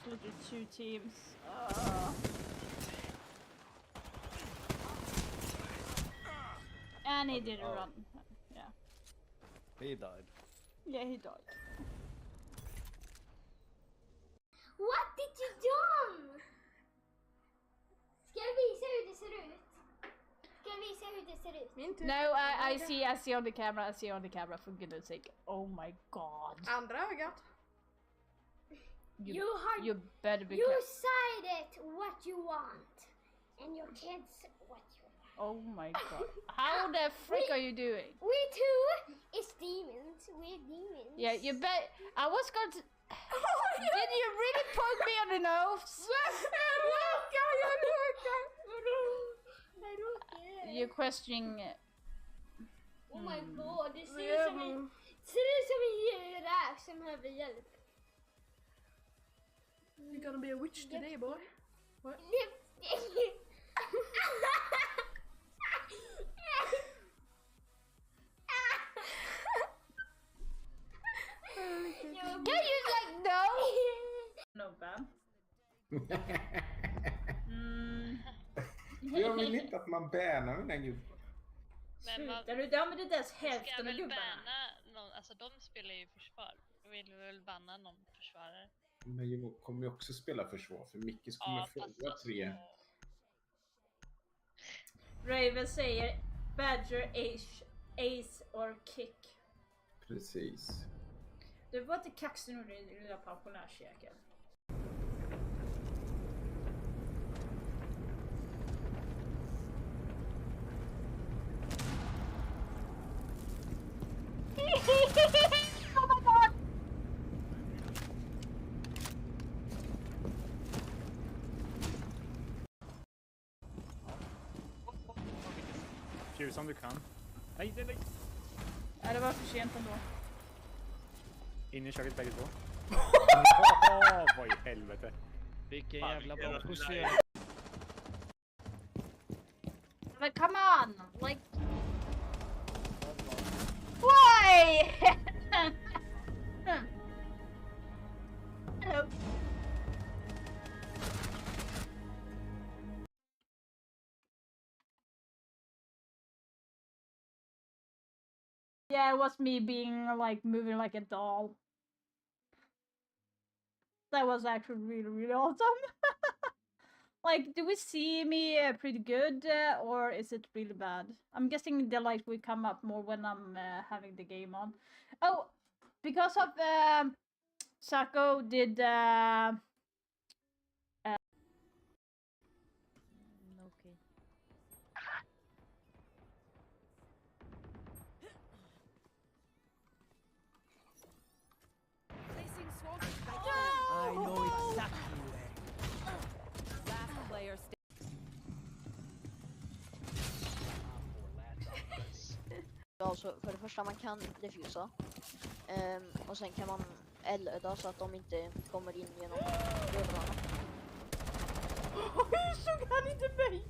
literally 2 teams. And he didn't run. Yeah. He died. Yeah, he died. What did you do? Ska jag visa hur det ser ut? Ska jag visa hur det ser ut? Min tur. No, I see on the camera, I see on the camera, for goodness sake. Oh my god. Andra ögat. You better be You careful. said it what you want. And your kids what you want. Oh my god. How the frick are you doing? We too is demons. We're demons. Yeah, you bet. I was going to. Did you really poke me on the nose? You're questioning. Oh my god, det ser ut som en räv som behöver hjälp. You're gonna be a witch today, boy. What? Can you like no? No ban. Jag vill inte att man bannar mina gubbar. Men man Slutar du? Det använder inte ens ska hälften av väl gubbarna. banna någon, alltså de spelar ju försvar. Då vill vi väl banna någon försvarare. Men jag kommer ju också spela försvar, för Mickis kommer Ja, fast fråga alltså, 3. Raven säger Badger, Ace or Kick. Precis. Du var inte kaxig nu, din lilla pensionärsjäkel. Oh my god! Tjus om du kan. Nej, nej, nej. Ja, det var för sent ändå. In i köket bägge två. Vad i helvete. Vilken jävla bra position. But come on, like why? Hello. Yeah, it was me being like moving like a doll. That was actually really awesome. Like, do we see me pretty good, or is it really bad? I'm guessing the light will come up more when I'm having the game on. Oh, because of Sako did Okay. I know exactly where. Last player Alltså för det första man kan diffusa och sen kan man elda så att de inte kommer in genom dörrarna. Hur såg han inte mig?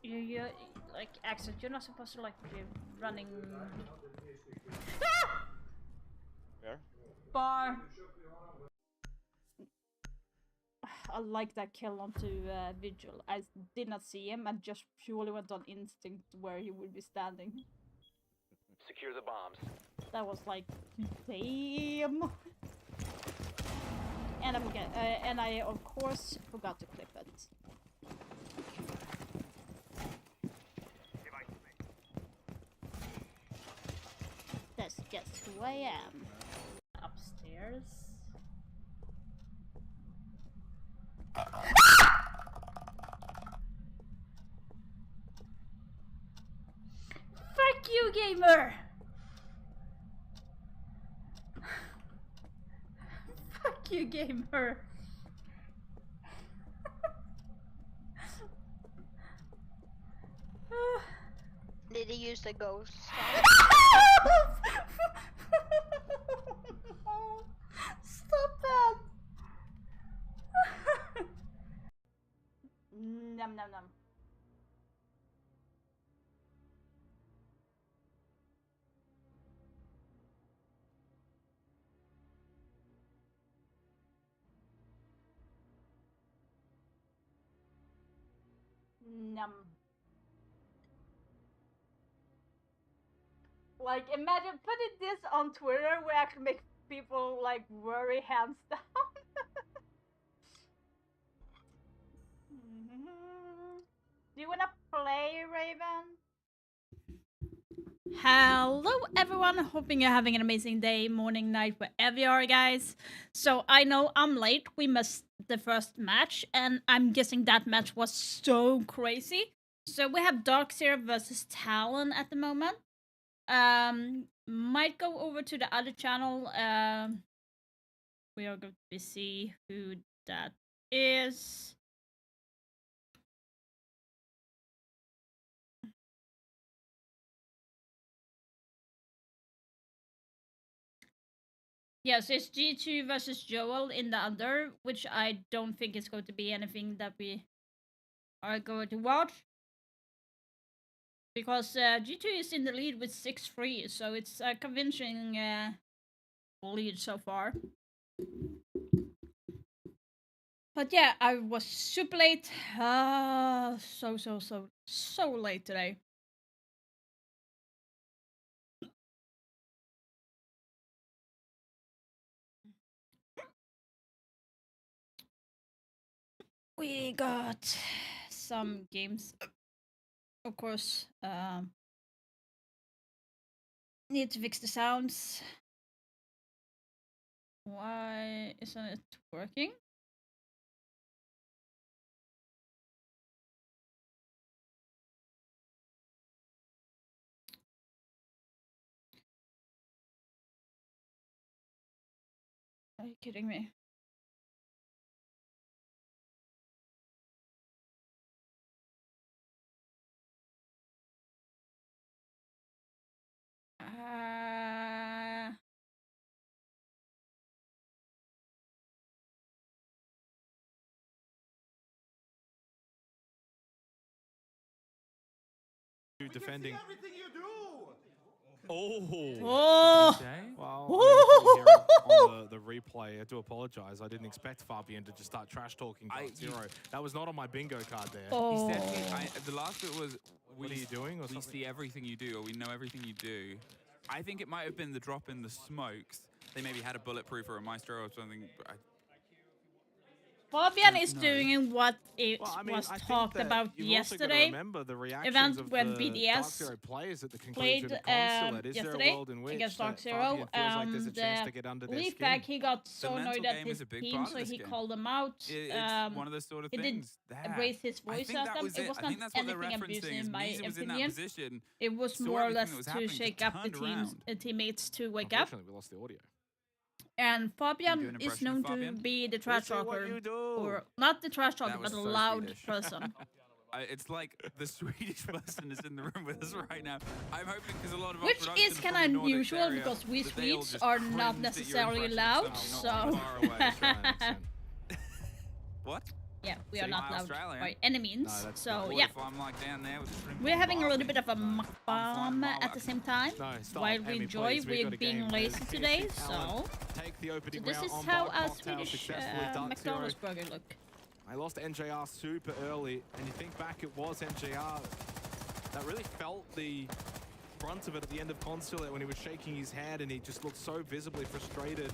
You like accent. You're not supposed to like be running. Ah! Where? Bar. I like that kill onto Vigil. I did not see him and just purely went on instinct where he would be standing. Secure the bombs. That was like, damn. And I of course forgot to clip it. That's just who I am. Upstairs. Fuck you, gamer! you, gamer. Did he use the ghost? Stop that! Nom nom nom. Num. Like, imagine putting this on Twitter will actually make people like worry hands down. Do you wanna play, Raven? Hello everyone, hoping you're having an amazing day, morning, night, wherever you are, guys. So I know I'm late, we missed the first match, and I'm guessing that match was so crazy. So we have Darkseer versus Talon at the moment. Might go over to the other channel. We are going to see who that is. Yes, it's G2 versus Joel in the under, which I don't think is going to be anything that we are going to watch. Because G2 is in the lead with 6-3, so it's a convincing lead so far. But yeah, I was super late. So late today. We got some games, of course. Need to fix the sounds. Why isn't it working? Are you kidding me? Defending. Oh! Well, on the replay, I do apologize. I didn't expect Fabian to just start trash talking Darkzero. That was not on my bingo card there. Oh. He said the last bit was, What are you doing? Or we something? see everything you do, or we know everything you do. I think it might have been the drop in the smokes. They maybe had a bulletproof or a maestro or something. Fabian is doing what it Well, I mean, was I think talked that about you've also gotta yesterday. remember the reactions Event of when the BDS Darkzero players at the played conclusion of Consulate. Is there a yesterday world in which against that Darkzero, Fabian feels like there's a chance to get under their Leafback, skin? he got so mental annoyed at game his is a big team, part of so this he game. called them out. It's one of those sort of He things. didn't raise his I voice think at that them. was It was I not think that's what they're anything referencing. abusive is in my Neezy was in that opinion. position. It was saw more or everything less that was to happening, shake just up the turned teammates to wake up. Unfortunately, we lost the audio. And do an Fabian is impression of known to Fabian? be the trash Listen what talker, you do. or not the trash talker, That but was a so loud Swedish. person. It's like the Swedish person is in the room with us right now. I'm hoping because a lot of our Which production is from kind the of Nordics unusual area, because we that they all Swedes just are cringed not at your necessarily impression of loud, something not so far away. Australian accent. What? yeah, we are See, not my loud Australian. by any means. No, that's So not- What yeah, if I'm like down there with the shrimp we're on having a little barbie? bit of a I'm flying a mukbang mile at the out. same time. No, stop. While we Amy, enjoy, please, we've got we're a being game. lazy There's today, 50 talent. so Take the opening this round is on how Bar a Cocktail Swedish successfully. Darkzero. McDonald's burger look. I lost NJR super early, and you think back, it was NJR that really felt the brunt of it at the end of Consulate when he was shaking his head and he just looked so visibly frustrated.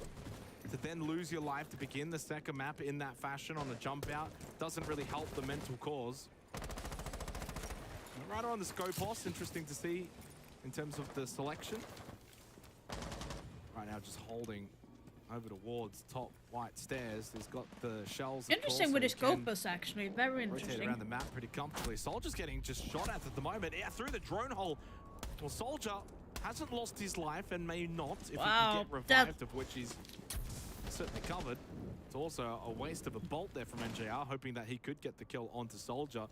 To then lose your life to begin the second map in that fashion on a jump out doesn't really help the mental cause. Right on the Scopos, interesting to see in terms of the selection. Right now just holding over towards top white stairs. He's got the shells. Interesting with his Scopus, actually. Very Rotate interesting. around the map pretty comfortably. Soldier's getting just shot at the moment. Yeah, through the drone hole. Well, Soldier hasn't lost his life and may not if he Wow, can get that- revived, of which he's certainly covered. It's also a waste of a bolt there from NJR, hoping that he could get the kill onto Soldier.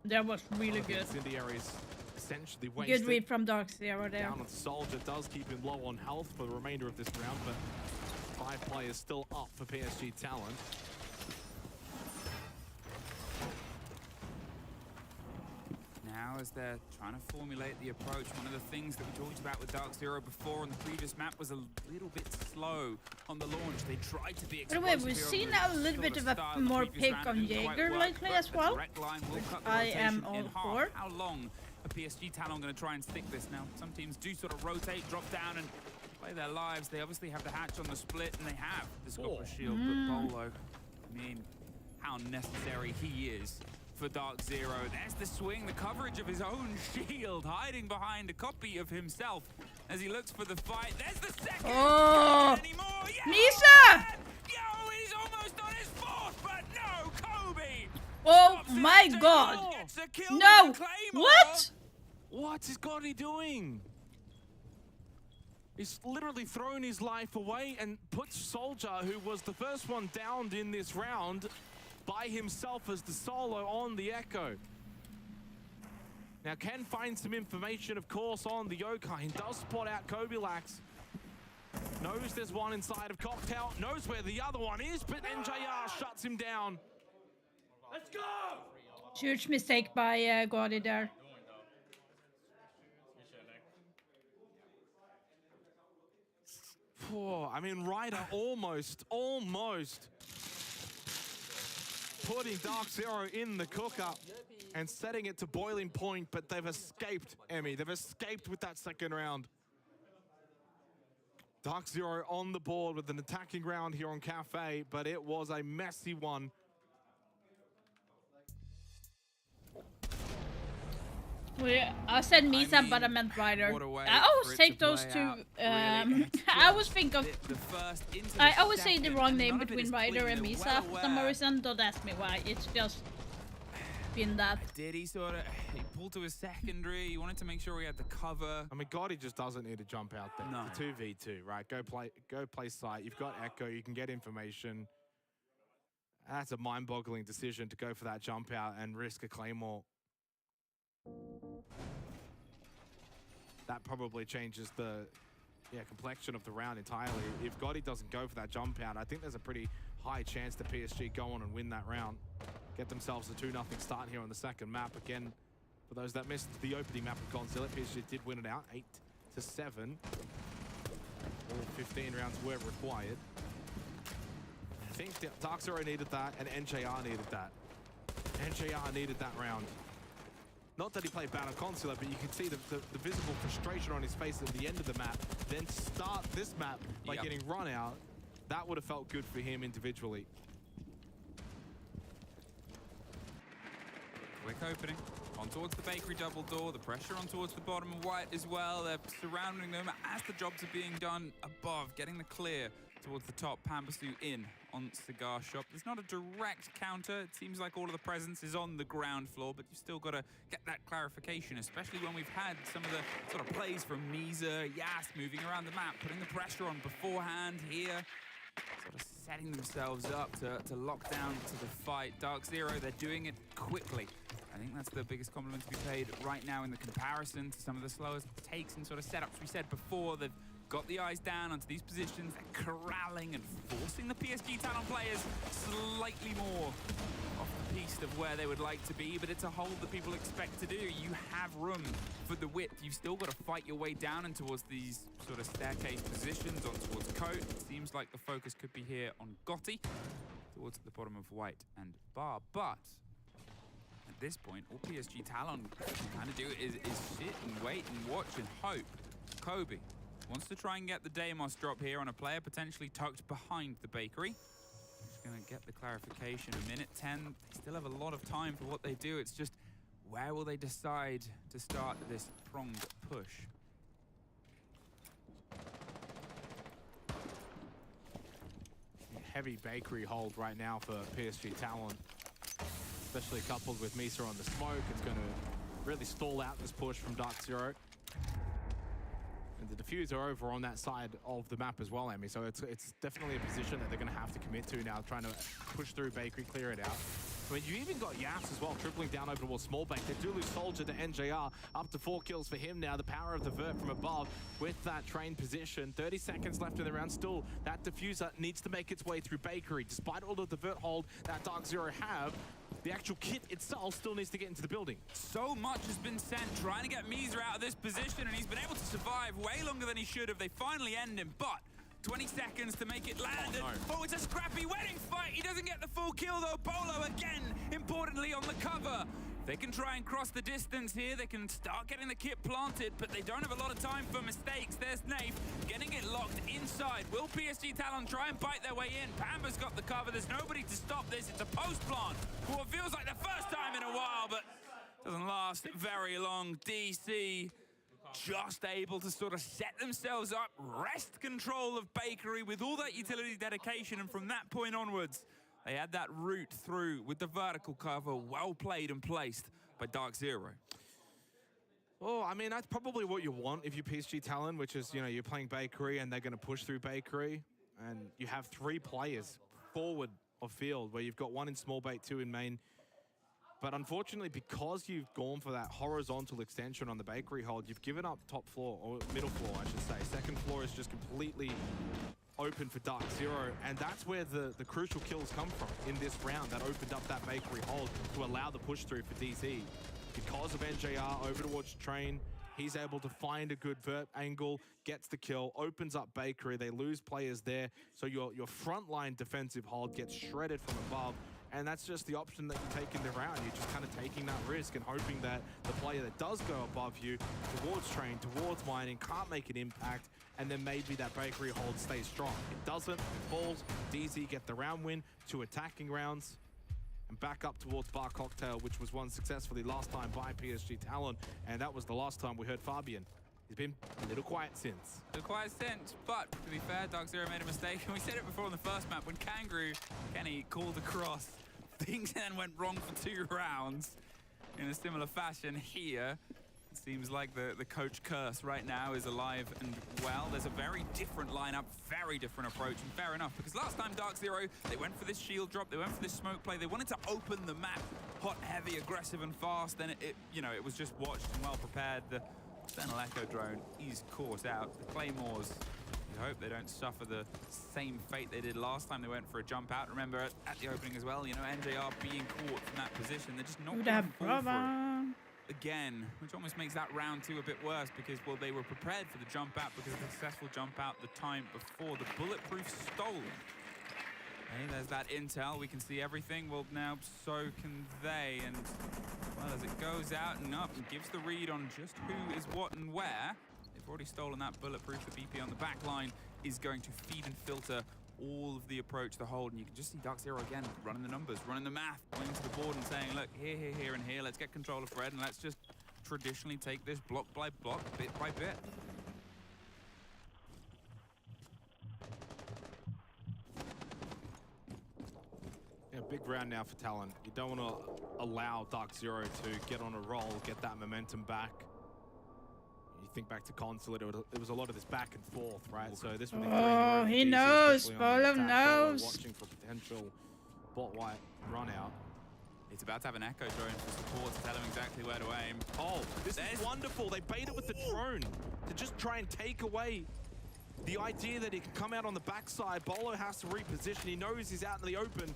That was really good. Incendiary's essentially wasted. Good read from Dark Zero there. Down on Soldier does keep him low on health for the remainder of this round, but 5 players still up for PSG Talon. Now, as they're trying to formulate the approach, one of the things that we talked about with Dark Zero before on the previous map was a little bit slow on the launch. They tried to be By the way, we've seen a little bit of a more pick on Jaeger lately as well, which I am all for. How long are PSG Talon going to try and stick this now? Some teams do sort of rotate, drop down, and play their lives. They obviously have the hatch on the split, and they have the Scopper shield, but Bolo, I mean, how necessary he is for Dark Zero. There's the swing, the coverage of his own shield, hiding behind a copy of himself as he looks for the fight. There's the second. Oh, Yes! Misa! Yo, he's almost on his 4th, but no, Kobe. Oh my God! No! What? What is Gotti doing? He's literally thrown his life away and put Soldier, who was the first one downed in this round, by himself as the solo on the Echo. Now can find some information, of course, on the Yokai. Does spot out Kobilax. Knows there's one inside of Cocktail. Knows where the other one is, but NJR shuts him down. Let's go! Huge mistake by Gotti there. Oh, I mean, Ryder almost putting Dark Zero in the cooker and setting it to boiling point, but they've escaped, Emmy. They've escaped with that second round. Dark Zero on the board with an attacking round here on Cafe, but it was a messy one. Well, I said Misa, but I meant Ryder. I always take those two. I always think of. I always say the wrong name between Ryder and Misa for some reason. Don't ask me why. It's just been that. Did he sort of? He pulled to his secondary. He wanted to make sure he had the cover. I mean, Gotti just doesn't need to jump out there. No. It's a 2v2, right? Go play site. You've got Echo. You can get information. That's a mind-boggling decision to go for that jump out and risk a Claymore. That probably changes the complexion of the round entirely. If Gotti doesn't go for that jump out, I think there's a pretty high chance that PSG go on and win that round. Get themselves a 2-0 start here on the second map. Again, for those that missed the opening map of Godzilla, PSG did win it out 8-7. All 15 rounds were required. I think Dark Zero needed that and NJR needed that. NJR needed that round. Not that he played bad on Consular, but you can see the visible frustration on his face at the end of the map. Then start this map by getting run out. That would have felt good for him individually. Quick opening. On towards the bakery double door. The pressure on towards the bottom of White as well. They're surrounding them as the jobs are being done above. Getting the clear towards the top. Pambasu in on Cigar Shop. There's not a direct counter. It seems like all of the presence is on the ground floor, but you've still got to get that clarification, especially when we've had some of the sort of plays from Misa, Yas moving around the map, putting the pressure on beforehand here. Sort of setting themselves up to lock down to the fight. Dark Zero, they're doing it quickly. I think that's the biggest compliment to be paid right now in the comparison to some of the slowest takes and sort of setups we said before. They've got the eyes down onto these positions. They're corralling and forcing the PSG Talon players slightly more off the piste of where they would like to be, but it's a hold that people expect to do. You have room for the width. You've still got to fight your way down and towards these sort of staircase positions on towards Coat. It seems like the focus could be here on Gotti towards the bottom of White and Bar, but at this point, all PSG Talon can kind of do is sit and wait and watch and hope. Kobe wants to try and get the Deimos drop here on a player potentially tucked behind the bakery. Just going to get the clarification. A minute 10. They still have a lot of time for what they do. It's just, where will they decide to start this pronged push? Heavy bakery hold right now for PSG Talon, especially coupled with Misa on the smoke. It's going to really stall out this push from Dark Zero. And the diffuser over on that side of the map as well, Emmy. So it's definitely a position that they're going to have to commit to now, trying to push through Bakery, clear it out. I mean, you even got Yaps as well, tripling down over towards Smallbake. They do lose Soldier to NJR, up to 4 kills for him now. The power of the Vert from above with that train position. 30 seconds left in the round. Still, that diffuser needs to make its way through Bakery. Despite all of the Vert hold that Dark Zero have, the actual kit itself still needs to get into the building. So much has been sent trying to get Meezer out of this position, and he's been able to survive way longer than he should have. They finally end him, but 20 seconds to make it land. Oh, it's a scrappy wedding fight. He doesn't get the full kill though. Bolo again, importantly on the cover. They can try and cross the distance here. They can start getting the kit planted, but they don't have a lot of time for mistakes. There's Nafe getting it locked inside. Will PSG Talon try and bite their way in? Pamba's got the cover. There's nobody to stop this. It's a post plant for what feels like the first time in a while, but doesn't last very long. DC just able to sort of set themselves up, wrest control of Bakery with all that utility dedication, and from that point onwards, they had that route through with the vertical cover, well played and placed by Dark Zero. Oh, I mean, that's probably what you want if you're PSG Talon, which is, you know, you're playing Bakery and they're going to push through Bakery, and you have 3 players forward of field where you've got 1 in Smallbake, 2 in main. But unfortunately, because you've gone for that horizontal extension on the Bakery hold, you've given up top floor, or middle floor, I should say. Second floor is just completely open for Dark Zero, and that's where the crucial kills come from in this round that opened up that Bakery hold to allow the push through for DZ. Because of NJR over towards Train, he's able to find a good vert angle, gets the kill, opens up Bakery. They lose players there, so your frontline defensive hold gets shredded from above. And that's just the option that you take in the round. You're just kind of taking that risk and hoping that the player that does go above you towards Train, towards Mining, can't make an impact, and then maybe that Bakery hold stays strong. It doesn't, it falls. DZ get the round win, 2 attacking rounds, and back up towards Bar Cocktail, which was won successfully last time by PSG Talon, and that was the last time we heard Fabian. He's been a little quiet since. A little quiet since, but to be fair, Dark Zero made a mistake, and we said it before on the first map when Kangaroo Kenny called across. Things then went wrong for 2 rounds in a similar fashion here. It seems like the coach curse right now is alive and well. There's a very different lineup, very different approach, and fair enough, because last time Dark Zero, they went for this shield drop, they went for this smoke play, they wanted to open the map hot, heavy, aggressive, and fast. Then it was just watched and well prepared. The Sentinel Echo drone is caught out. The Claymores, you hope they don't suffer the same fate they did last time they went for a jump out. Remember at the opening as well, you know, NJR being caught from that position, they're just not going to fall for it again, which almost makes that round 2 a bit worse because, well, they were prepared for the jump out because of the successful jump out the time before. The bulletproof stolen. Okay, there's that intel. We can see everything. Well, now so can they. And, well, as it goes out and up and gives the read on just who is what and where, they've already stolen that bulletproof. The BP on the back line is going to feed and filter all of the approach, the hold, and you can just see Dark Zero again running the numbers, running the math, going to the board and saying, look, here, here, here, and here, let's get control of Fred, and let's just traditionally take this block by block, bit by bit. Yeah, big round now for Talon. You don't want to allow Dark Zero to get on a roll, get that momentum back. You think back to Consulate, it was a lot of this back and forth, right? So this would be oh, he knows. Bolo knows. Watching for potential bot white run out. It's about to have an echo drone for support to tell him exactly where to aim. Oh, this is wonderful. They bait it with the drone to just try and take away the idea that he can come out on the backside. Bolo has to reposition. He knows he's out in the open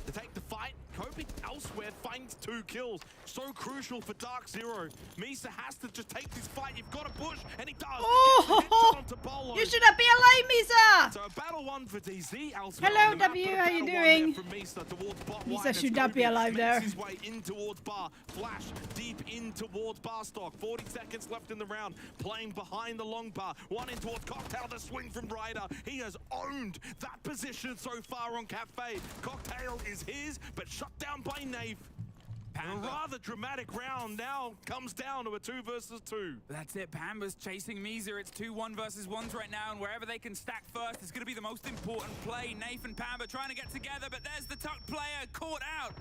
to take the fight. Coping elsewhere, finds 2 kills. So crucial for Dark Zero. Misa has to just take this fight. You've got to push, and he does. Oh, onto Bolo. you should not be alive, Misa. So a battle 1 for DZ elsewhere. Hello, W. How you doing? Misa should not be alive there. His way in towards Bar. Flash deep in towards Barstock. 40 seconds left in the round. Playing behind the long bar. 1 in towards Cocktail. The swing from Ryder. He has owned that position so far on Cafe. Cocktail is his, but shut down by Nafe. A rather dramatic round now comes down to a 2 versus 2. That's it. Pamba's chasing Meezer. It's 2 1 versus 1s right now, and wherever they can stack first is going to be the most important play. Nafe and Pamba trying to get together, but there's the tuck player caught out.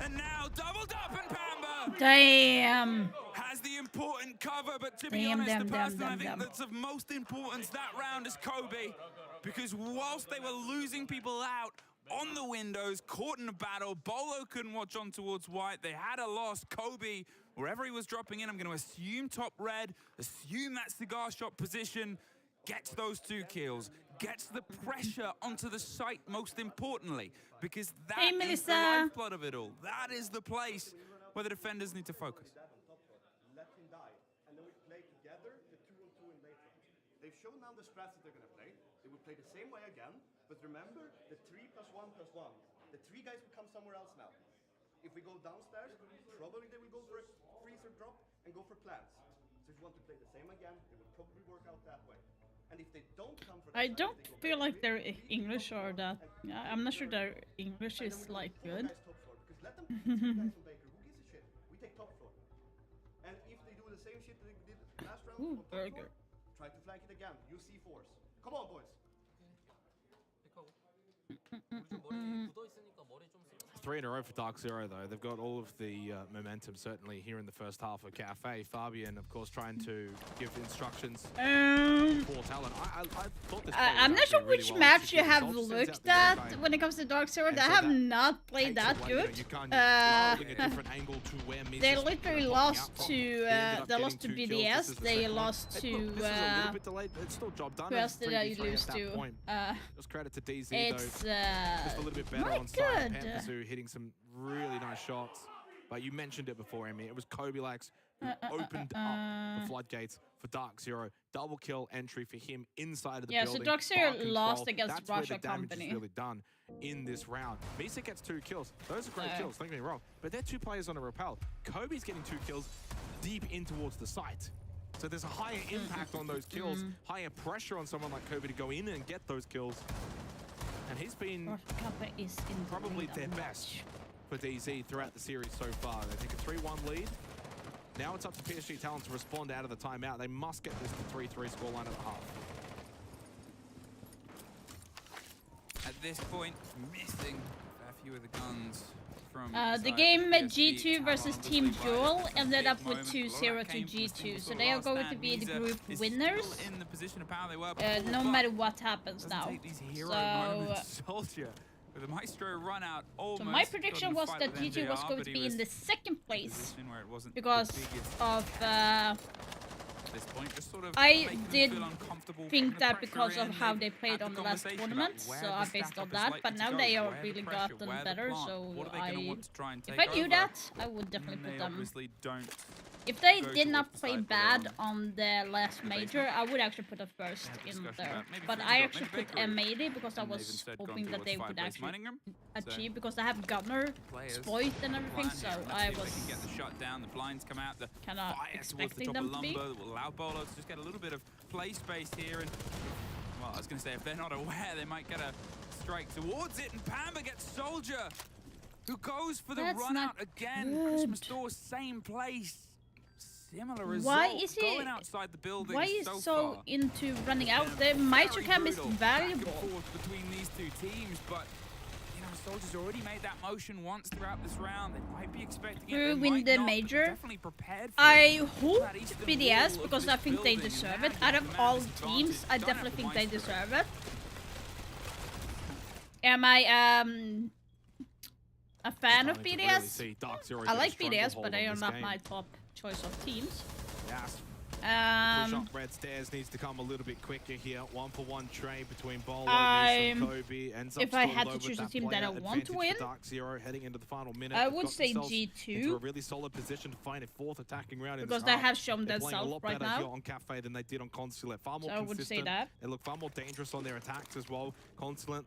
And now doubled up and Pamba Damn. has the important cover, but to be Damn, honest, damn, the damn, person I damn, think damn. that's of most importance that round is Kobe. Because whilst they were losing people out on the windows, caught in a battle, Bolo couldn't watch on towards white. They had a loss. Kobe, wherever he was dropping in, I'm going to assume top red, assume that cigar shop position, gets those 2 kills, gets the pressure onto the site most importantly, because that Hey, is the Melissa. lifeblood of it all. That is the place where the defenders need to focus. Let him die, and then we play together the 2-on-2 in late round. They've shown now the strats that they're going to play. They will play the same way again, but remember the 3+1+1. The 3 guys will come somewhere else now. If we go downstairs, probably they will go for a freezer drop and go for plants. So if you want to play the same again, it will probably work out that way. And if they don't come for I the don't plants, they go feel back like their English or that. I'm not sure their English and then is we go like 4 good. guys top floor, because let them pick 2 guys from Baker. Who gives a shit? We take top floor. And if they do the same shit that they did last round Ooh, on top burger. floor, try to flank it again. You C4s. Come on, boys. 3 in a row for Dark Zero, though. They've got all of the momentum, certainly, here in the first half of Cafe. Fabian, of course, trying to give instructions for talent. I thought this play was I'm not sure actually really which well match you executed. have Soldier sends looked out the young at guy, when it comes to Dark Zero. and They so have that not played takes that away, you know, good. you can't- you're holding a different angle to where Miz They is literally popping lost out from. to They ended up they lost to getting 2 kills. BDS. This is the They second one. lost Hey, to look, this is a little bit delayed, but it's still job done. who and else it's did I 3v3 lose at that to? point. Just credit to DZ, It's though. Just a little bit better not on side. good. Pampazu hitting some really nice shots. But you mentioned it before, Emmy. It was Kobe Lax who opened up the floodgates for Dark Zero. Double kill entry for him inside of the Yeah, so building. Dark Zero Bar lost control. against That's where Russia the damage Company. is really done in this round. Misa gets 2 kills. Those are great kills, don't get me wrong. But they're 2 players on a rappel. Kobe's getting 2 kills deep in towards the site. So there's a higher impact on those kills, higher pressure on someone like Kobe to go in and get those kills. And he's been Russia Company is in the probably lead their on best match. for DZ throughout the series so far. They take a 3-1 lead. Now it's up to PSG Talent to respond out of the timeout. They must get this to 3-3 scoreline at the half. At this point, missing a few of the guns from The inside game PSG. G2 versus Talon Team obviously Jewel right at the ended big up with moment. 2-0 A lot of that to came from the G2, single so sort of they are last going to stand. be the Misa group is winners, still in the position of power they were no before, matter but what happens doesn't now. take these hero So, moments. Soldier with a Maestro run out almost. so my got in prediction the was fight that with G2 was NJR, going but to he be was in the second in a place position where it wasn't the because biggest of at this point, just sort of I making them did feel uncomfortable, think putting the that pressure because of in. how They've they played had on the last conversation tournament, about where so the I stack based up on is that. likely But to now go, they are where the really pressure, gotten where the better, plant. so What are they gonna want to try and if take I knew over? that, I would definitely And put they them. obviously don't. If they go did not towards the play side bad where, on the last major, I would actually put them first They had in discussion there. about maybe But Freezer I drop, actually maybe put Bakery. M80 because I And they've was instead gone hoping that towards they would five-base actually mining room. So achieve because they have Gunner, players Spoit and everything, plan so here, and let's I see if was they can get the shot down. The blinds come out. The kinda fire towards the expecting top them of to be. lumber that will allow Bolo to just get a little bit of play space here. And well, I was going to say if they're not aware, they might get a strike towards it. And Pamba gets Soldier, who goes for the That's run not out again. good. Christmas Door, same place. Similar result. Why is he- going outside the building Why is so so far? into running out? Been The a Maestro very Cam is brutal valuable. Back and forth between these two teams, but you know, Soldier's already made that motion once throughout this round. They might be expecting it. Who They win might the not, but major? definitely prepared for I it. hope That eastern BDS wall of because this I think they building, deserve now it. you Out have of the all man's teams, advantage. I Don't definitely have think the they Maestro. deserve it. Am I a fan of Starting to really BDS? see Dark Zero I get a like stronger BDS, hold but they on are this not game. my top choice of teams. Yes. Push Um, up red stairs needs to come a little bit quicker here. 1-for-1 trade between Bolo I'm- and Kobe. Ends up if I still had low to with choose a that team that I player want to advantage for win, Dark Zero heading into the final minute. I They've would got say themselves G2 into a really solid position to find a fourth attacking round in because this they half. have shown They're playing a themselves lot right better here now. on Cafe than they did on Consulate. Far more So I would consistent. say that. They look far more dangerous on their attacks as well. Consulate,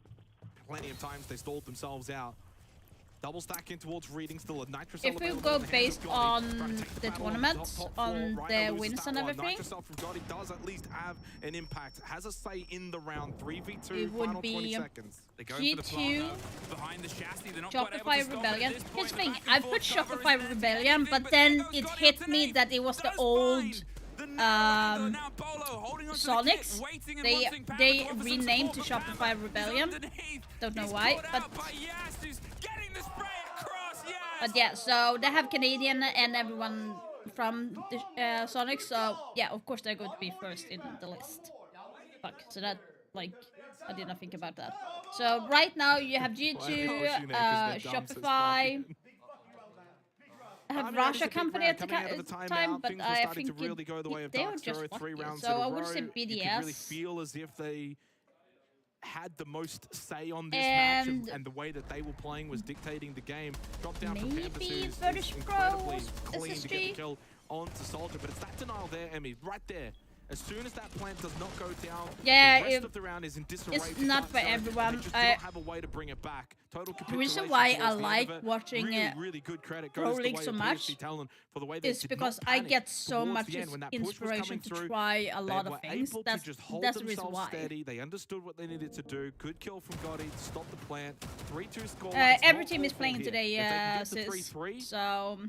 plenty of times they stalled themselves out. Double stack in towards reading, still a Nitrocell If we available go in the hands based of Gotti, on trying to take the battle tournament, top floor. on Rhino the loses wins that and one. everything, Nitrocell from Gotti does at least have an impact, has a say in the round. 3v2, It would final 20 be seconds. They're going for the plant, G2, though. Behind the chassis, they're not quite able to Shopify stop it at Rebellion. this point. Here's the The thing, back and I put forth cover Shopify isn't Rebellion, anything, but there then goes it Gotti hit onto me Nate. that it was the Does old find the nail, though. Now Bolo holding onto the kit, Sonics. waiting and They wanting Pamba they to offer some renamed to support, but Shopify Pamba is Rebellion. underneath. Don't know He's why, caught but out by Yas, who's getting the spray across. Yes! But yeah, so they have Canadian and everyone from the Sonic, so yeah, of course they're going to be first in the list. Fuck, so that, like, I did not think about that. So right now you have Well, of course G2, you know, 'cause they're dumb as Shopify, fuck. I have I mean, it is a Russia big company round at the coming out of a time, timeout. but Things were I starting think to really go the way of they were Dark just Zero 3 lucky. rounds So in a I would row. say You could really BDS. feel as if they had the most say on this match, And and the way that they were playing was dictating the game. Drop down from maybe Campus, who's Virtus Pro incredibly was clean to get the SSG. kill onto Soldier, but it's that denial there, Emmy, right there. As soon as that plant does not go down, Yeah, the rest of the round is in disarray. it's for not Dark for Zero, and everyone. They just do not have a way to bring it back. Total The reason capitulation why I towards the end of like it. watching really good credit Pro goes the League way so of much PSG Talon for the way they is did because not I panic get so towards much the end when that push was inspiration coming to through. try a lot They of were things. able That's to just hold the reason themselves why. steady. They understood what they needed to do. Good kill from Gotti to stop the plant. 3-2 score. Every team is playing today, sis. 3-3, so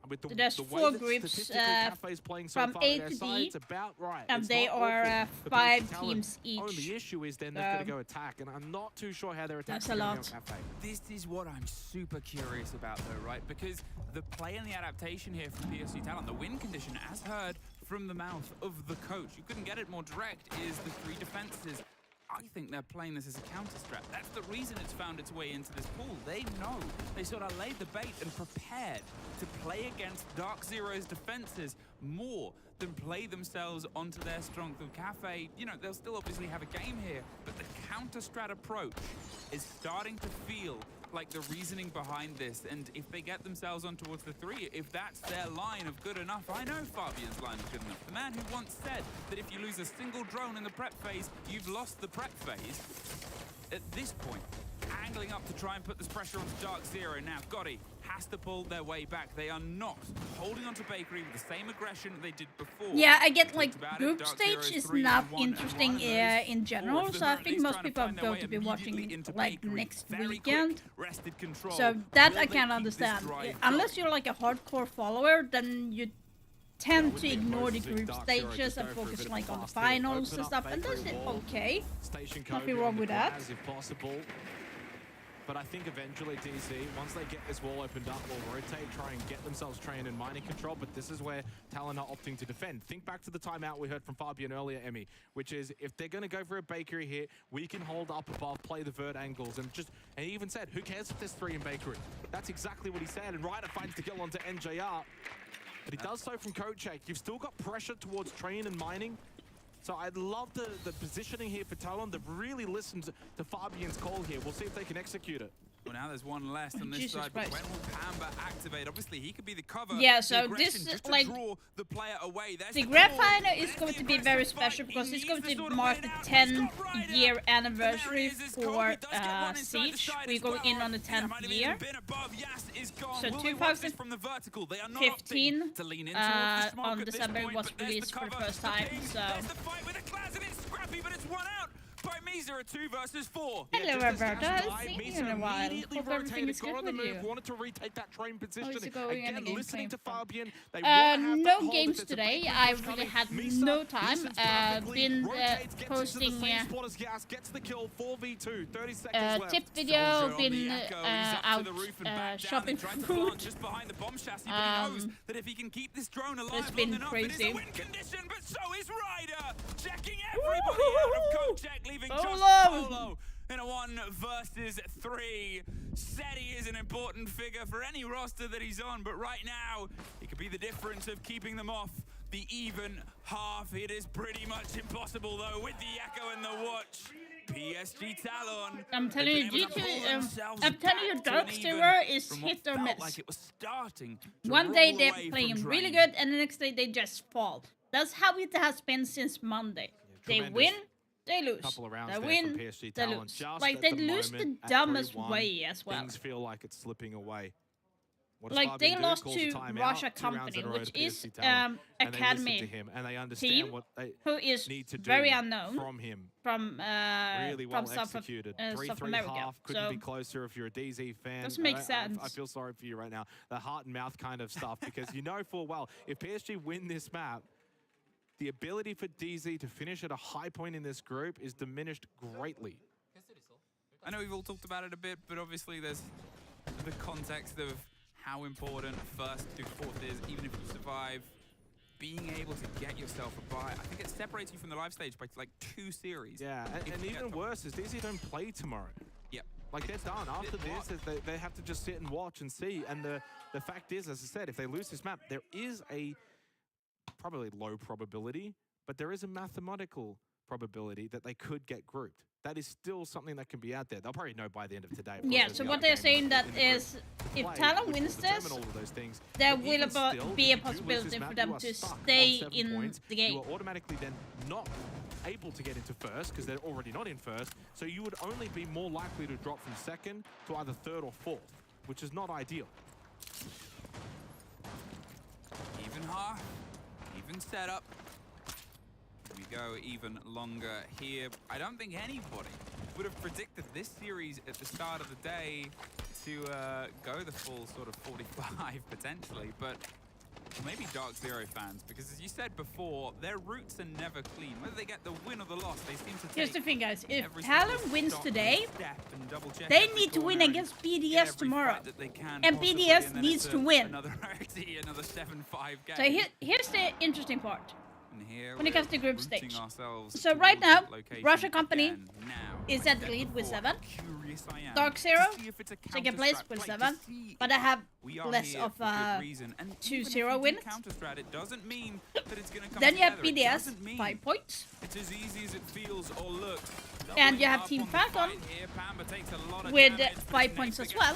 with the, there's the way 4 that groups statistically Cafe's playing so from far A on their to side, D, it's about right. and It's they not are awful for 5 PSG Talon. teams each. Only issue is then they're going to go attack, and I'm not too sure how they're attacking That's a lot. Cafe. This is what I'm super curious about though, right? Because the play and the adaptation here from PSG Talon, the win condition, as heard from the mouth of the coach, you couldn't get it more direct, is the 3 defenses. I think they're playing this as a counter strat. That's the reason it's found its way into this pool. They know. They sort of laid the bait and prepared to play against Dark Zero's defenses more than play themselves onto their strength of Cafe. You know, they'll still obviously have a game here, but the counter strat approach is starting to feel like the reasoning behind this. And if they get themselves on towards the 3, if that's their line of good enough, I know Fabian's line of good enough. The man who once said that if you lose a single drone in the prep phase, you've lost the prep phase. At this point, angling up to try and put this pressure onto Dark Zero. Now, Gotti has to pull their way back. They are not holding onto Bakery with the same aggression they did before. Yeah, I get like About it, group Dark stage Zero's is 3 not and 1 and interesting 1 of in those general, four of so them I are at think least most trying to people are find their going way to be immediately watching into like Bakery. next Very weekend. quick, wrested control. So that Will I they can keep this understand. drive Unless going? you're like a hardcore follower, then you tend to be ignore the opposed to group Dark Zero, stages just and go for a focus bit of like on the fast hit. finals Open and up stuff, and that's Bakery wall. okay. Station Nothing code wrong on the with that. glass if possible. But I think eventually DZ, once they get this wall opened up, will rotate, try and get themselves trained in mining control. But this is where Talon are opting to defend. Think back to the timeout we heard from Fabian earlier, Emmy, which is if they're going to go for a Bakery hit, we can hold up above, play the vert angles, and he even said, who cares if there's 3 in Bakery? That's exactly what he said. And Ryder finds the kill onto NJR. But he does so from Kochek. You've still got pressure towards train and mining. So I'd love the positioning here for Talon. They've really listened to Fabian's call here. We'll see if they can execute it. Well, now there's one less on this Jesus side, but Christ. when will Pamba activate? Obviously, he could be the cover. Yeah, the so aggression, this, just to like, draw the player away. There's The call. grand final is There's going the to be very aggressive fight. special because He it's needs going to to sort of mark lay the it out. He's got 10-year Ryder. anniversary And there he is, his call. for He does get one inside the Siege. side We're as going in well. on the Yeah, 10th might have year. even been above. Yas is gone. So Will they watch this from the vertical? They are not 2015 opting to lean in towards the smoke on at this December point, was but there's released for the cover. first time, Ping. so- There's the fight with the class, and it's scrappy, but it's one out by Misa, a 2 versus 4. Hello, just as Roberta. I Cash haven't died, seen you Misa in a while. immediately Hope everything rotated, is got good on the with move, you. wanted to retake that train position. it going on Again, again, listening to playing Fabian. They wanna have No that hold games if there's a today. big I push really coming. had Misa no time. listens perfectly, Been rotates, gets into the posting same spot as Yas, gets the kill, 4v2, 30 seconds left. tip video, Soldier on the been Echo, he's up to out the roof and back down. shopping He tried for to plant food. just behind the bomb chassis, but he knows that if he can keep this drone alive It's been long enough, it is crazy. a win condition, but so is Ryder. Checking everybody out of Kochek, leaving just Solo. Solo in a 1 versus 3. Seti is an important figure for any roster that he's on, but right now, he could be the difference of keeping them off the even half. It is pretty much impossible, though, with the Echo and the watch. PSG Talon. I'm telling you, they've been able to pull G2, themselves I'm telling you, back to Dark an Zero even is from what hit or felt miss. like it was starting to One day roll they're away playing from really Drain. good, and the next day they just fall. That's how it has been since Monday. They tremendous. win, they lose. Couple of rounds They there win, from PSG they Talon. lose. Just Like at they the lose the moment, at dumbest 3-1, way as well. Things feel like it's slipping away. What does Like they Fabian do? lost Calls a to timeout, Russia 2 rounds Company, in a row which to is PSG Talon, and they listen academy to him, and they understand team what they who is need to do very unknown from him. from Really well from South executed. South 3-3 America. half couldn't So be closer if you're a DZ fan. doesn't make I sense. feel sorry for you right now. The heart and mouth kind of stuff, because you know full well if PSG win this map, the ability for DZ to finish at a high point in this group is diminished greatly. I know we've all talked about it a bit, but obviously there's the context of how important first through fourth is, even if you survive. Being able to get yourself a bye, I think it separates you from the live stage by like 2 series. Yeah, and even worse is DZ don't play tomorrow. Yep. Like they're done. After this, they have to just sit and watch and see. And the fact is, as I said, if they lose this map, there is a probably low probability, but there is a mathematical probability that they could get grouped. That is still something that can be out there. They'll probably know by the end of today. Yeah, so what they're saying that is, if Talon wins this, there will be a possibility for them to stay in the game. You are automatically then not able to get into first because they're already not in first. So you would only be more likely to drop from second to either third or fourth, which is not ideal. Even half, even setup. We go even longer here. I don't think anybody would have predicted this series at the start of the day to go the full sort of 45 potentially, but maybe Dark Zero fans, because as you said before, their roots are never clean. Whether they get the win or the loss, they seem to take. Here's the thing, guys. If every Talon single wins stop today, and step and double-check they every need to win corner against and get BDS every tomorrow. fight that they can And possibly, BDS and then needs it's to win. Another 7-5 game. So here's the interesting part. When it comes to group stage. So So right now, Russia Company is at the lead with 7. Dark Zero, second place with 7. But I have less of 2-0 wins. It doesn't mean that it's gonna come Then you have together. It BDS, doesn't mean 5 points. it's as easy as it feels or looks. And you have Team Falcon with 5 points as well,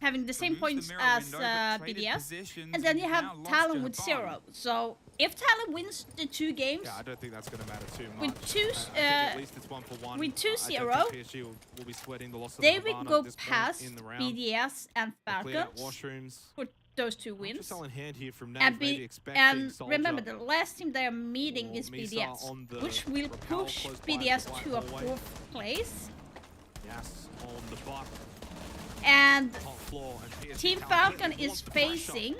having the same points as BDS. And then you have Talon with 0. So if Talon wins the 2 games, Yeah, I don't think that's going to matter too much. with 2 at least it's 1-for-1. with 2-0, I don't think PSG will be sweating the loss of they the will Havana go at this point past in the round. BDS and Cleared out Falcons washrooms. for those 2 Just wins. all in hand here from Nave, And, maybe expecting and Soldier remember, the last team they are meeting or is Misa BDS, on the which will rappel push close by BDS the to a hallway. 4th place. Yes, on the butt, And top floor, and PSG Team Talon Falcon wants is the pressure. facing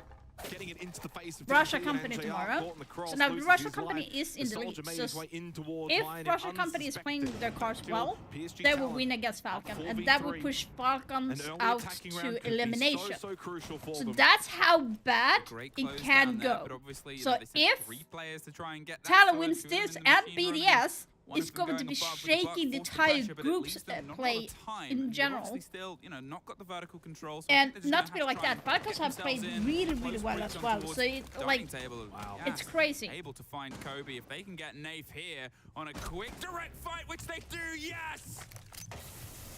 Getting it into the face of Russia DZ, Company NJR tomorrow. caught in the cross, So now the loses Russia his Company life. is in the Soldier lead. made So his way in towards if line, Russia Company is playing unsuspected. their cards Still, well, PSG they will Talon win against Falcon, up and that will 4v3. push An Falcons early out attacking round to could be elimination. so crucial for So them. that's how bad Great it close can down there, go. but obviously, So they sent if 3 players to try and get that Talon first, wins 2 of them this in the and machine room, BDS, one it's of them going to be above with the buck, shaking the forced entire pressure, but at group's least they've not got play the time, in and they've general. obviously still, not got the vertical control. So I And think they're not just to be gonna like have that, to try and Falcons get have played themselves in, really close well bridge as on well. towards So it, dining like, table. it's crazy. Able to find Kobe if they can get Nafe here on a quick direct fight, which they do. Yes.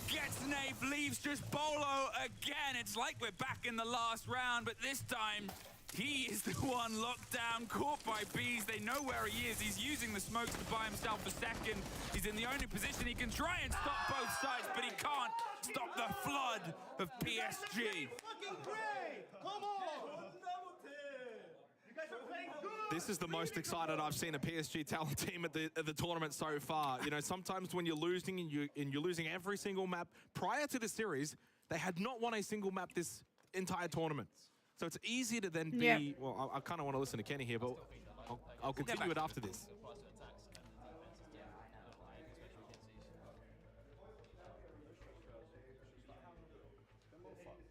Gets Nafe, leaves just Bolo again. It's like we're back in the last round, but this time he is the one locked down, caught by bees. They know where he is. He's using the smokes to buy himself a second. He's in the only position he can try and stop both sides, but he can't stop the flood of PSG. Fucking great! Come on! You guys are playing good! This is the most excited I've seen a PSG Talon team at the tournament so far. You know, sometimes when you're losing and you're losing every single map, prior to the series, they had not won a single map this entire tournament. So it's easy to then be, Yeah. well, I kind of want to listen to Kenny here, but I'll continue it after this.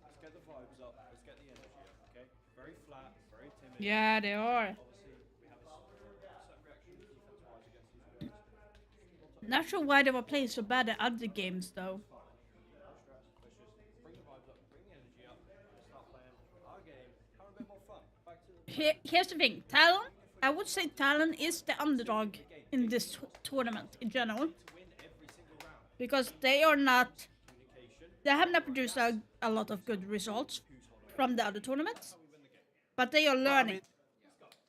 Let's get the vibes up. Let's get the energy up, okay? Very flat, very timid. Yeah, they are. Not sure why they were playing so bad at other games though. Here's the thing, Talon, I would say Talon is the underdog in this tournament in general. Because they have not produced a lot of good results from the other tournaments. But they are learning.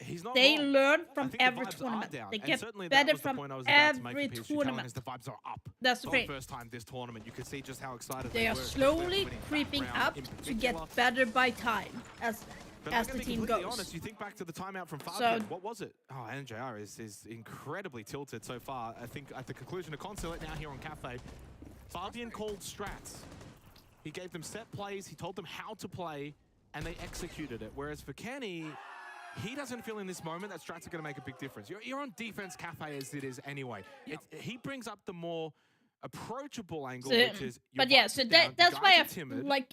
He's not They wrong. learn I from think the every vibes are tournament. down, They and get certainly that better was the from point I was about to make every with PSG Talon, tournament. is the vibes are up. That's the For the thing. first time this tournament, you could see just how excited They are were. slowly winning that creeping round up in to particular. get better by time as But I'm the gonna be team completely goes. honest, you think back to the timeout from So- Fabian, what was it? Oh, NJR is incredibly tilted so far. I think at the conclusion of Consulate, now here on Cafe, Fabian called strats. He gave them set plays, he told them how to play, and they executed it. Whereas for Kenny, he doesn't feel in this moment that strats are going to make a big difference. You're on defense Cafe as it is anyway. He brings up the more approachable angle, So, which is but your yeah, vibes so are down, that's you why guys I are timid, like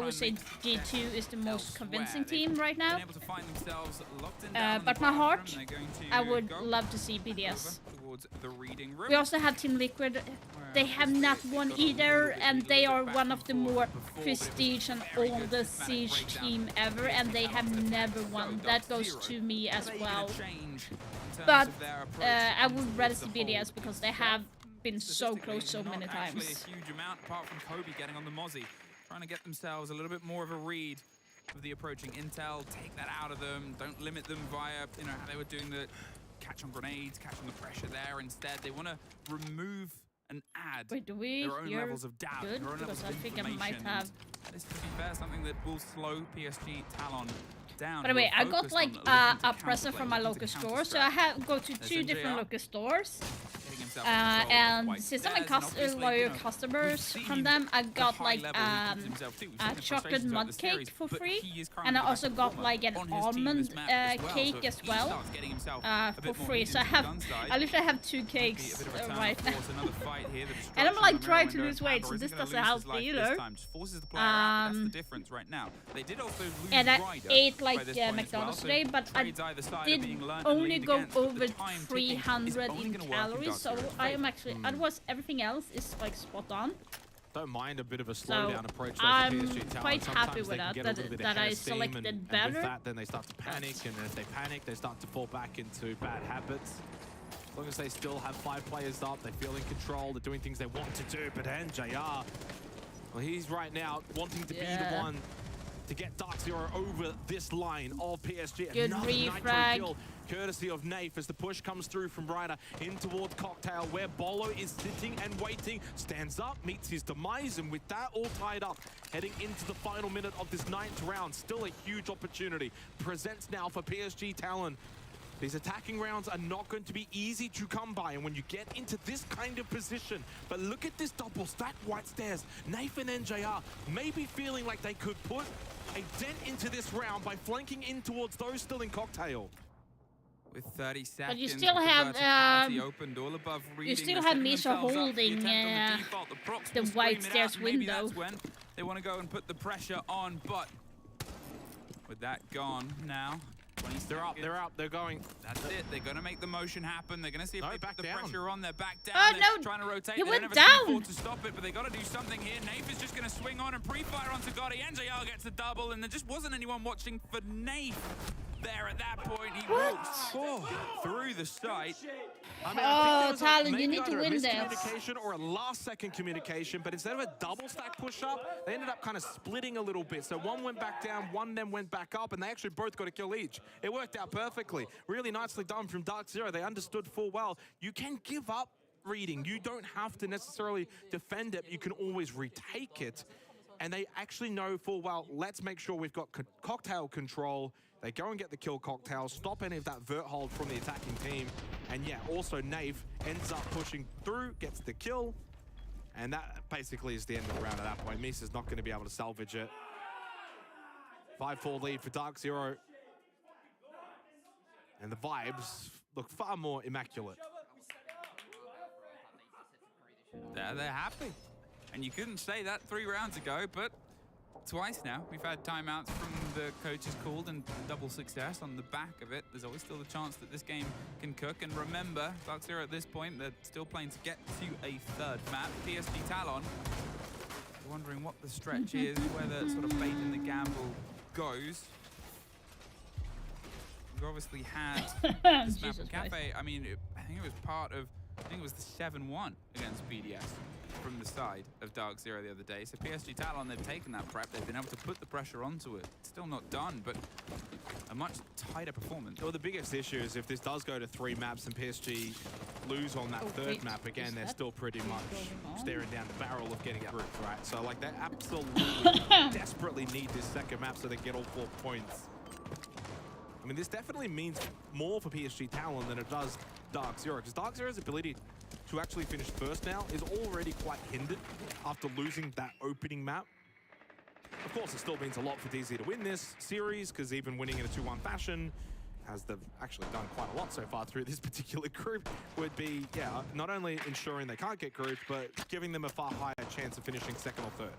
would say G2 is the most convincing team right now. Able to find themselves locked in But my heart, I would love to see BDS. towards the reading room. We also have Team Liquid. They have not won either, and they are one of the more prestige and oldest Siege team ever, and they have never won. That goes to me as well. But I would rather see BDS because they have been so close so many times. A huge amount, apart from Kobe getting on the Mozzie, trying to get themselves a little bit more of a read of the approaching intel. Take that out of them. Don't limit them via, you know, how they were doing the catch on grenades, catch on the pressure there. Instead, they want to remove and add Wait, do we their own hear levels of doubt, good? their own levels Because of I think I might information. have. That is, to be fair, something that will slow PSG Talon down. By the way, I got like a present from my local store, so I have go to two different local stores. And since I'm a loyal customers from them, I got like a chocolate mud cake for free, and I also got like an almond cake as well for free. So I literally have 2 cakes right now, and I'm like trying to lose weight, so this doesn't help me either. And I ate like McDonald's today, but I did only go over 300 in calories, so I am actually, otherwise everything else is like spot on. Don't mind a bit of a slowdown approach. I'm PSG Talon. quite happy Sometimes with they can that, get a little bit that ahead I of steam, selected and better. with that, then they start to panic, and if they panic, they start to fall back into bad habits. As long as they still have 5 players up, they feel in control, they're doing things they want to do, but NJR, well, he's right now wanting to be the one to get Dark Zero over this line of PSG. Good Another Nitro refrag. kill, courtesy of Nafe, as the push comes through from Ryder in towards Cocktail, where Bolo is sitting and waiting, stands up, meets his demise, and with that all tied up, heading into the final minute of this 9th round, still a huge opportunity presents now for PSG Talon. These attacking rounds are not going to be easy to come by, and when you get into this kind of position, but look at this double stack white stairs. Nathan and NJR may be feeling like they could put a dent into this round by flanking in towards those still in Cocktail. With 30 seconds, But you still have opened all above reading, you still they're have setting Misha themselves up. holding The attempt on the default, the procs the will white scream it out, stairs and maybe window. that's when they want to go and put the pressure on, but with that gone now. They're up, they're going. That's it, they're going to make the motion happen. They're going to see if they back put the down. pressure on. They're back down. Oh, They're no, trying to rotate. he They went don't have a down. C4 to stop it, but they got to do something here. Nafe is just going to swing on and pre-fire onto Gotti. NJR gets a double, and there just wasn't anyone watching for Nafe there at that point. He walked through the site. I mean, I think there was Talon, maybe you need to either a win this. miscommunication or a last-second communication, but instead of a double stack push-up, they ended up kind of splitting a little bit. So one went back down, one then went back up, and they actually both got a kill each. It worked out perfectly. Really nicely done from Dark Zero. They understood full well. You can give up reading. You don't have to necessarily defend it. You can always retake it. And they actually know full well, let's make sure we've got Cocktail control. They go and get the kill Cocktail, stop any of that vert hold from the attacking team. And yeah, also Nafe ends up pushing through, gets the kill. And that basically is the end of the round at that point. Misa's not going to be able to salvage it. 5-4 lead for Dark Zero. And the vibes look far more immaculate. They're happy. And you couldn't say that 3 rounds ago, but twice now we've had timeouts from the coaches called and double success on the back of it. There's always still a chance that this game can cook. And remember, Dark Zero at this point, they're still playing to get to a 3rd map. PSG Talon, wondering what the stretch is, where the sort of bait in the gamble goes. We've obviously had this map of Cafe. I mean, I think it was part of, I think it was the 7-1 against BDS from the side of Dark Zero the other day. So PSG Talon, they've taken that prep, they've been able to put the pressure onto it. It's still not done, but a much tighter performance. Well, the biggest issue is if this does go to 3 maps and PSG lose on that 3rd map, again, they're still pretty much staring down the barrel of getting grouped, right? So, like, they absolutely desperately need this 2nd map so they get all 4 points. I mean, this definitely means more for PSG Talon than it does Dark Zero, because Dark Zero's ability to actually finish first now is already quite hindered after losing that opening map. Of course, it still means a lot for DZ to win this series, because even winning in a 2-1 fashion, as they've actually done quite a lot so far through this particular group, would be, yeah, not only ensuring they can't get grouped, but giving them a far higher chance of finishing 2nd or 3rd.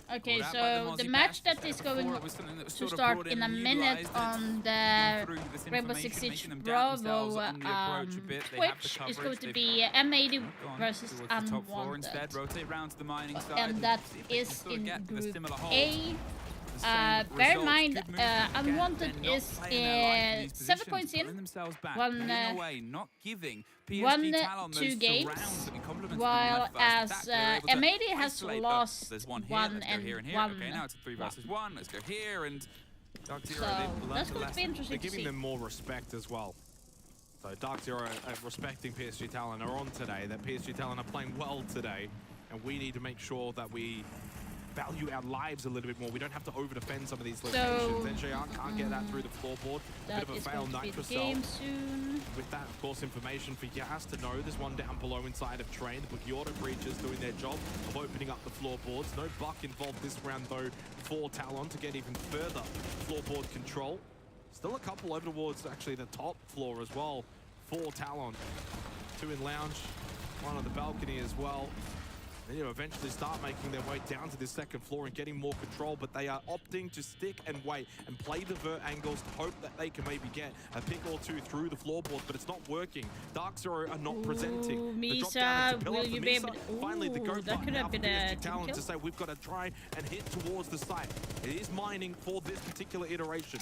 Okay, Called out by so the Mozzie match Bash. that is Before, going it was something that was to sort of start brought in a and minute utilised, and on it's the gone through this Rainbow information, Six making Siege them doubt themselves Bravo on the approach a bit. They have the Twitch is coverage, going to they've be M80 gone versus towards the top floor instead, Unwanted. rotate round to the mining side, And that see if they can is sort of in get to the Group similar hold. A. The same Bear in results mind, could move them again. Unwanted They're not is playing their life in these 7 positions, points in, pulling themselves back, one, pulling away, not giving PSG won Talon 2 those games, surrounds that we complimented while them in that as first attack. They were able to M80 has isolate, but lost there's one here, 1 let's go and here and here. 1. Okay, now it's a 3 versus 1. Let's go here, and Dark Zero, So they've learned that's the going to be lesson. interesting They're to giving see. them more respect as well. So Dark Zero respecting PSG Talon are on today, that PSG Talon are playing well today, and we need to make sure that we value our lives a little bit more. We don't have to over-defend some of these locations. NJR can't get that through the floorboard. That Bit of a is fail, going to be the Nitrocell. game soon. With that, of course, information for Yas to know there's one down below inside of Train, but the auto breachers doing their job of opening up the floorboards. No Buck involved this round, though, for Talon to get even further floorboard control. Still a couple over towards, actually, the top floor as well for Talon. 2 in Lounge, 1 on the balcony as well. They eventually start making their way down to this second floor and getting more control, but they are opting to stick and wait and play the vert angles to hope that they can maybe get a pick or 2 through the floorboard, but it's not working. Dark Zero are not presenting. The drop down into Misa, pillar will for you be able Misa. to... Finally, the go that button could now have for been a PSG team Talon kill. to say we've got to try and hit towards the site. It is mining for this particular iteration.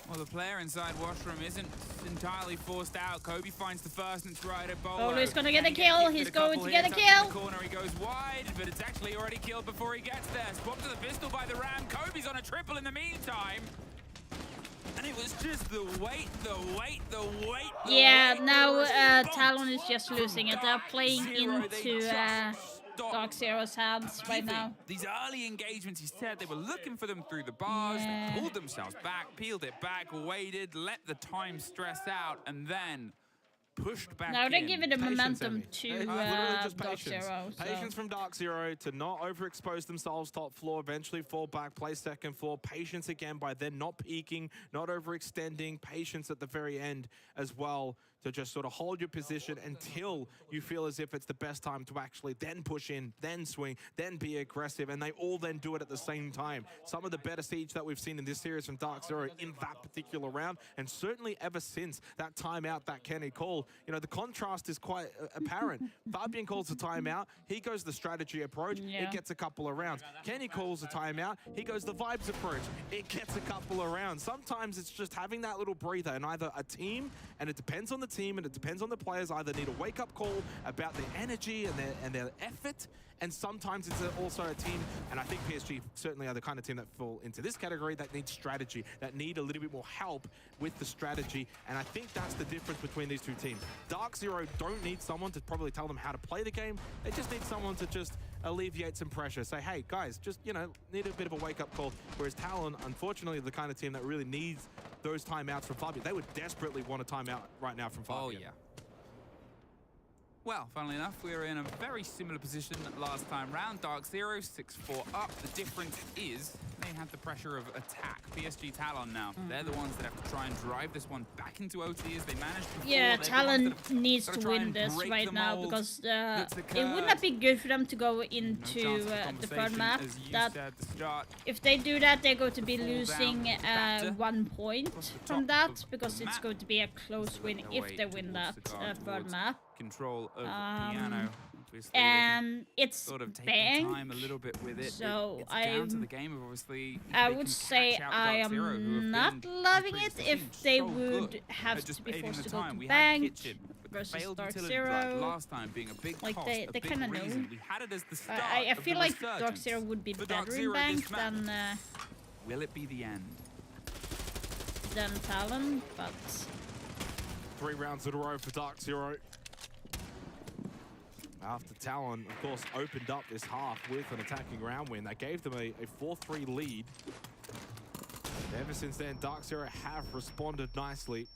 Well, the player inside Washroom isn't entirely forced out. Kobe finds the first and it's right at Bolo. Bolo is gonna get a Can kill. hit He's with couple going to get a hits up in kill. the corner, he goes wide, but it's actually already killed before he gets there. Swapped to the pistol by the Ram. Kobe's on a triple in the meantime. And it was just the weight. Yeah, now Talon is just losing it. They're playing into Dark Zero's hands right now. These early engagements, he said they were looking for them through the bars. Yeah. They pulled themselves back, peeled it back, waited, let the time stress out, and then pushed back Now they're in. giving the Patience, momentum Emily. to Literally just Dark patience. Zero. So. Patience from Dark Zero to not overexpose themselves top floor, eventually fall back, play second floor. Patience again by then not peeking, not overextending. Patience at the very end as well to just sort of hold your position until you feel as if it's the best time to actually then push in, then swing, then be aggressive, and they all then do it at the same time. Some of the better siege that we've seen in this series from Dark Zero in that particular round, and certainly ever since that timeout that Kenny called, you know, the contrast is quite apparent. Fabian calls a timeout, he goes the strategy approach, it gets a couple of rounds. Kenny calls a timeout, he goes the vibes approach, it gets a couple of rounds. Sometimes it's just having that little breather, and either a team, and it depends on the team and it depends on the players, either need a wake-up call about their energy and their effort, and sometimes it's also a team, and I think PSG certainly are the kind of team that fall into this category that need strategy, that need a little bit more help with the strategy, and I think that's the difference between these two teams. Dark Zero don't need someone to probably tell them how to play the game, they just need someone to just alleviate some pressure, say, hey guys, just, you know, need a bit of a wake-up call, whereas Talon, unfortunately, the kind of team that really needs those timeouts from Fabian. They would desperately want a timeout right now from Fabian. Oh, yeah. Well, funnily enough, we were in a very similar position last time round. Dark Zero, 6-4 up. The difference is they had the pressure of attack. PSG Talon now. They're the ones that have to try and drive this one back into OT as they managed before. Yeah, They're the Talon ones that have needs gotta to try win and this break right the now mold because that's it would occurred. not be good for them to go No into chance of the third conversation, map. as you That said at the start. if they do that, they're going to be Fall losing down, back to 1 point across the from top that of because the it's map. going to be a close win Their if way they win that towards Cigar, third towards map. Control of Piano. Obviously, they can And it's sort of take bang. time a little bit with it. So It's down to I'm- the game of obviously. if I they would can say catch out I Dark Zero, who have am not been, loving in it previous if seasons, they so would good have at just to be aiding forced the to go time. to We had bank Kitchen with the versus failed Dark utility drive Zero. last time being a big Like cost, they a big kinda know. reason. We had it as the start I of feel the like Dark resurgence. Zero would be For Dark better in Zero bank this map, will it be the end? than Talon, but 3 rounds in a row for Dark Zero. After Talon, of course, opened up this half with an attacking round win. That gave them a 4-3 lead. Ever since then, Dark Zero have responded nicely.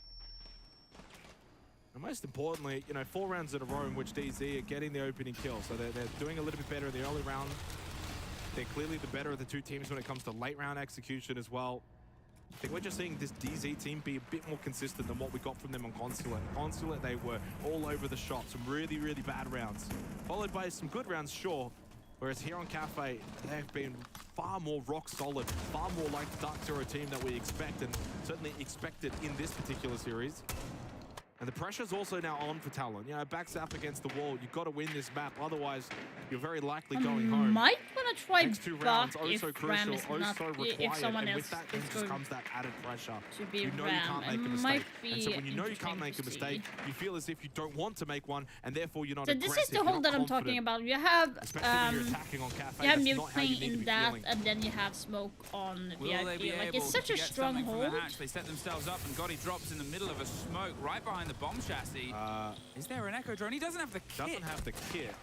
And most importantly, you know, 4 rounds in a row in which DZ are getting the opening kill. So they're doing a little bit better in the early round. They're clearly the better of the two teams when it comes to late round execution as well. I think we're just seeing this DZ team be a bit more consistent than what we got from them on Consulate. Consulate, they were all over the shop. Some really, really bad rounds. Followed by some good rounds, sure. Whereas here on Cafe, they've been far more rock solid, far more like the Dark Zero team that we expect and certainly expected in this particular series. And the pressure's also now on for Talon. You know, backs up against the wall. You've got to win this map, otherwise you're very likely going home. Might wanna try Next 2 Buck rounds, if so Ram crucial, is not, so required. if someone and else with that is just going comes that added pressure. to be You know Ram. you can't make a It mistake. might And so be when you know you can't interesting make a to mistake, see. you feel as if you don't want to make one, and therefore you're not So aggressive. this is the you're hold not that I'm talking confident. about. You have Especially when you're attacking on Cafe, you have that's Mute not how you playing need to in be that, feeling. and then you have Smoke on Will they VIP. be Like able it's such to a get strong something from hold. the hatch? They set themselves up, and Gotti drops in the middle of a smoke right behind the bomb chassis. Is there an Echo drone? He doesn't have the kit. Doesn't have the kit.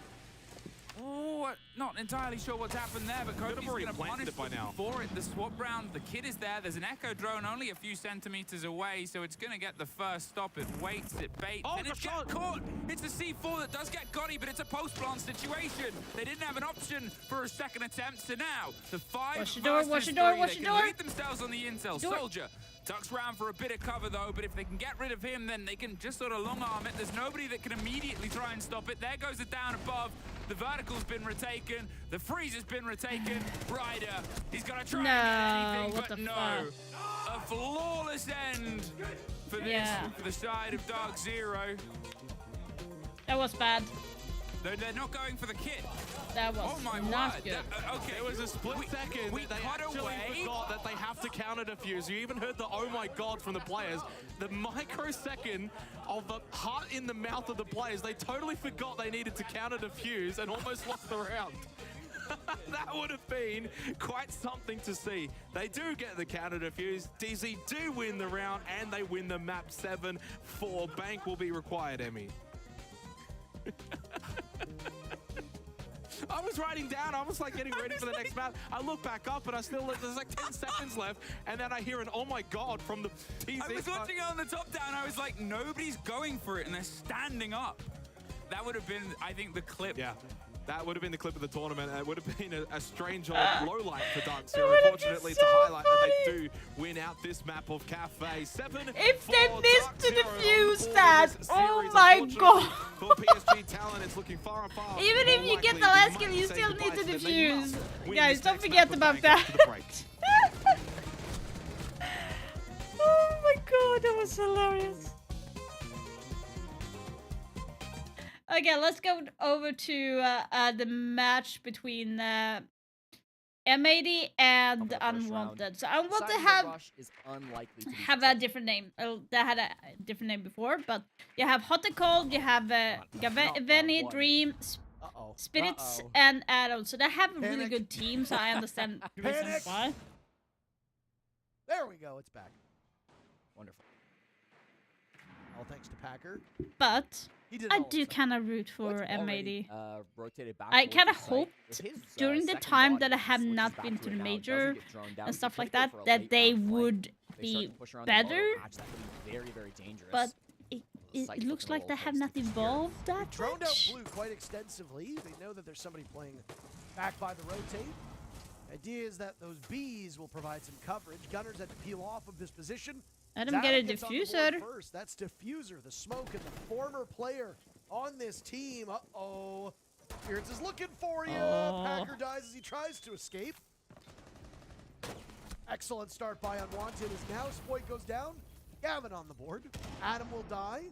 Oh, not entirely sure what's happened there, but Kobe's already going to planted punish it by them now. for it. The swap round, the kit is there. There's an Echo drone only a few centimeters away, so it's going to get the first stop. It waits, it baits, Oh, and it gets caught. It's the C4 that does get Gotti, but it's a post-plant situation. They didn't have an option for a second attempt, so now the 5 Watch the door, versus watch the door, 3, watch they the can door. lead themselves on the intel. Door. Soldier ducks round for a bit of cover though, but if they can get rid of him, then they can just sort of long arm it. There's nobody that can immediately try and stop it. There goes it down above. The vertical's been retaken. The freeze has been retaken. Ryder, he's got to try No, and get what anything, the but no. A flawless end for this, Yeah. for the side of Dark Zero. That was bad. They're not going for the kit. That was Oh my not word. good. Okay, There was a split second we that they cut actually away. forgot that they have to counter defuse. You even heard the oh my god from the players. The microsecond of the heart in the mouth of the players, they totally forgot they needed to counter defuse and almost lost the round. That would have been quite something to see. They do get the counter defuse. DZ do win the round and they win the map 7-4. Bank will be required, Emmy. I was writing down, I was like getting ready for the next map. I look back up and there's like 10 seconds left, and then I hear an oh my god from the TZ. I was watching it on the top down, I was like, nobody's going for it, and they're standing up. That would have been, I think, the clip. Yeah, that would have been the clip of the tournament. It would have been a strange low light for Dark Zero. would have been Unfortunately, so to highlight that they funny. do win out this map of Cafe. 7 If they for missed Dark to Zero on the defuse board in that, this oh series. my Unfortunately, god. For PSG Talon, it's looking far and far. Even if more you get likely the last they kill, might you say still need goodbye to them. They defuse. must win Guys, this don't next forget map with about Bank after the that. break. Oh my god, that was hilarious. Okay, let's go over to the match between M80 and Unwanted. So Unwanted have a different name. They had a different name before, but you have Hot and Cold, you have Venny, Dream, Spirits, and Addon. So they have a really good team, so I understand the reasons why. There we go, it's back. Wonderful. All thanks to Packer. But He did I all do himself. kind of root for M80. Rotated back I towards kind of the site. hoped With his, during the second time body, that I he have switches not back been to to it the now, major doesn't get drawn down. and He stuff could like go that, for a that late they round flank. would They start be to push around the moto better, hatch, that could be very, very dangerous. but it Site looks like they control have takes not the evolved that They droned out much. Blue quite extensively. They know that there's somebody playing back by the rotate. Idea is that those Bs will provide some coverage. Gunners had to peel off of this position. Let them get a gets on the board diffuser. First. That's Diffuser, the smoke, and the former player on this team. Uh-oh. Spirits is looking for you. Oh. Packer dies as he tries to escape. Excellent start by Unwanted as now Spoit goes down. Gavin on the board. Adam will die.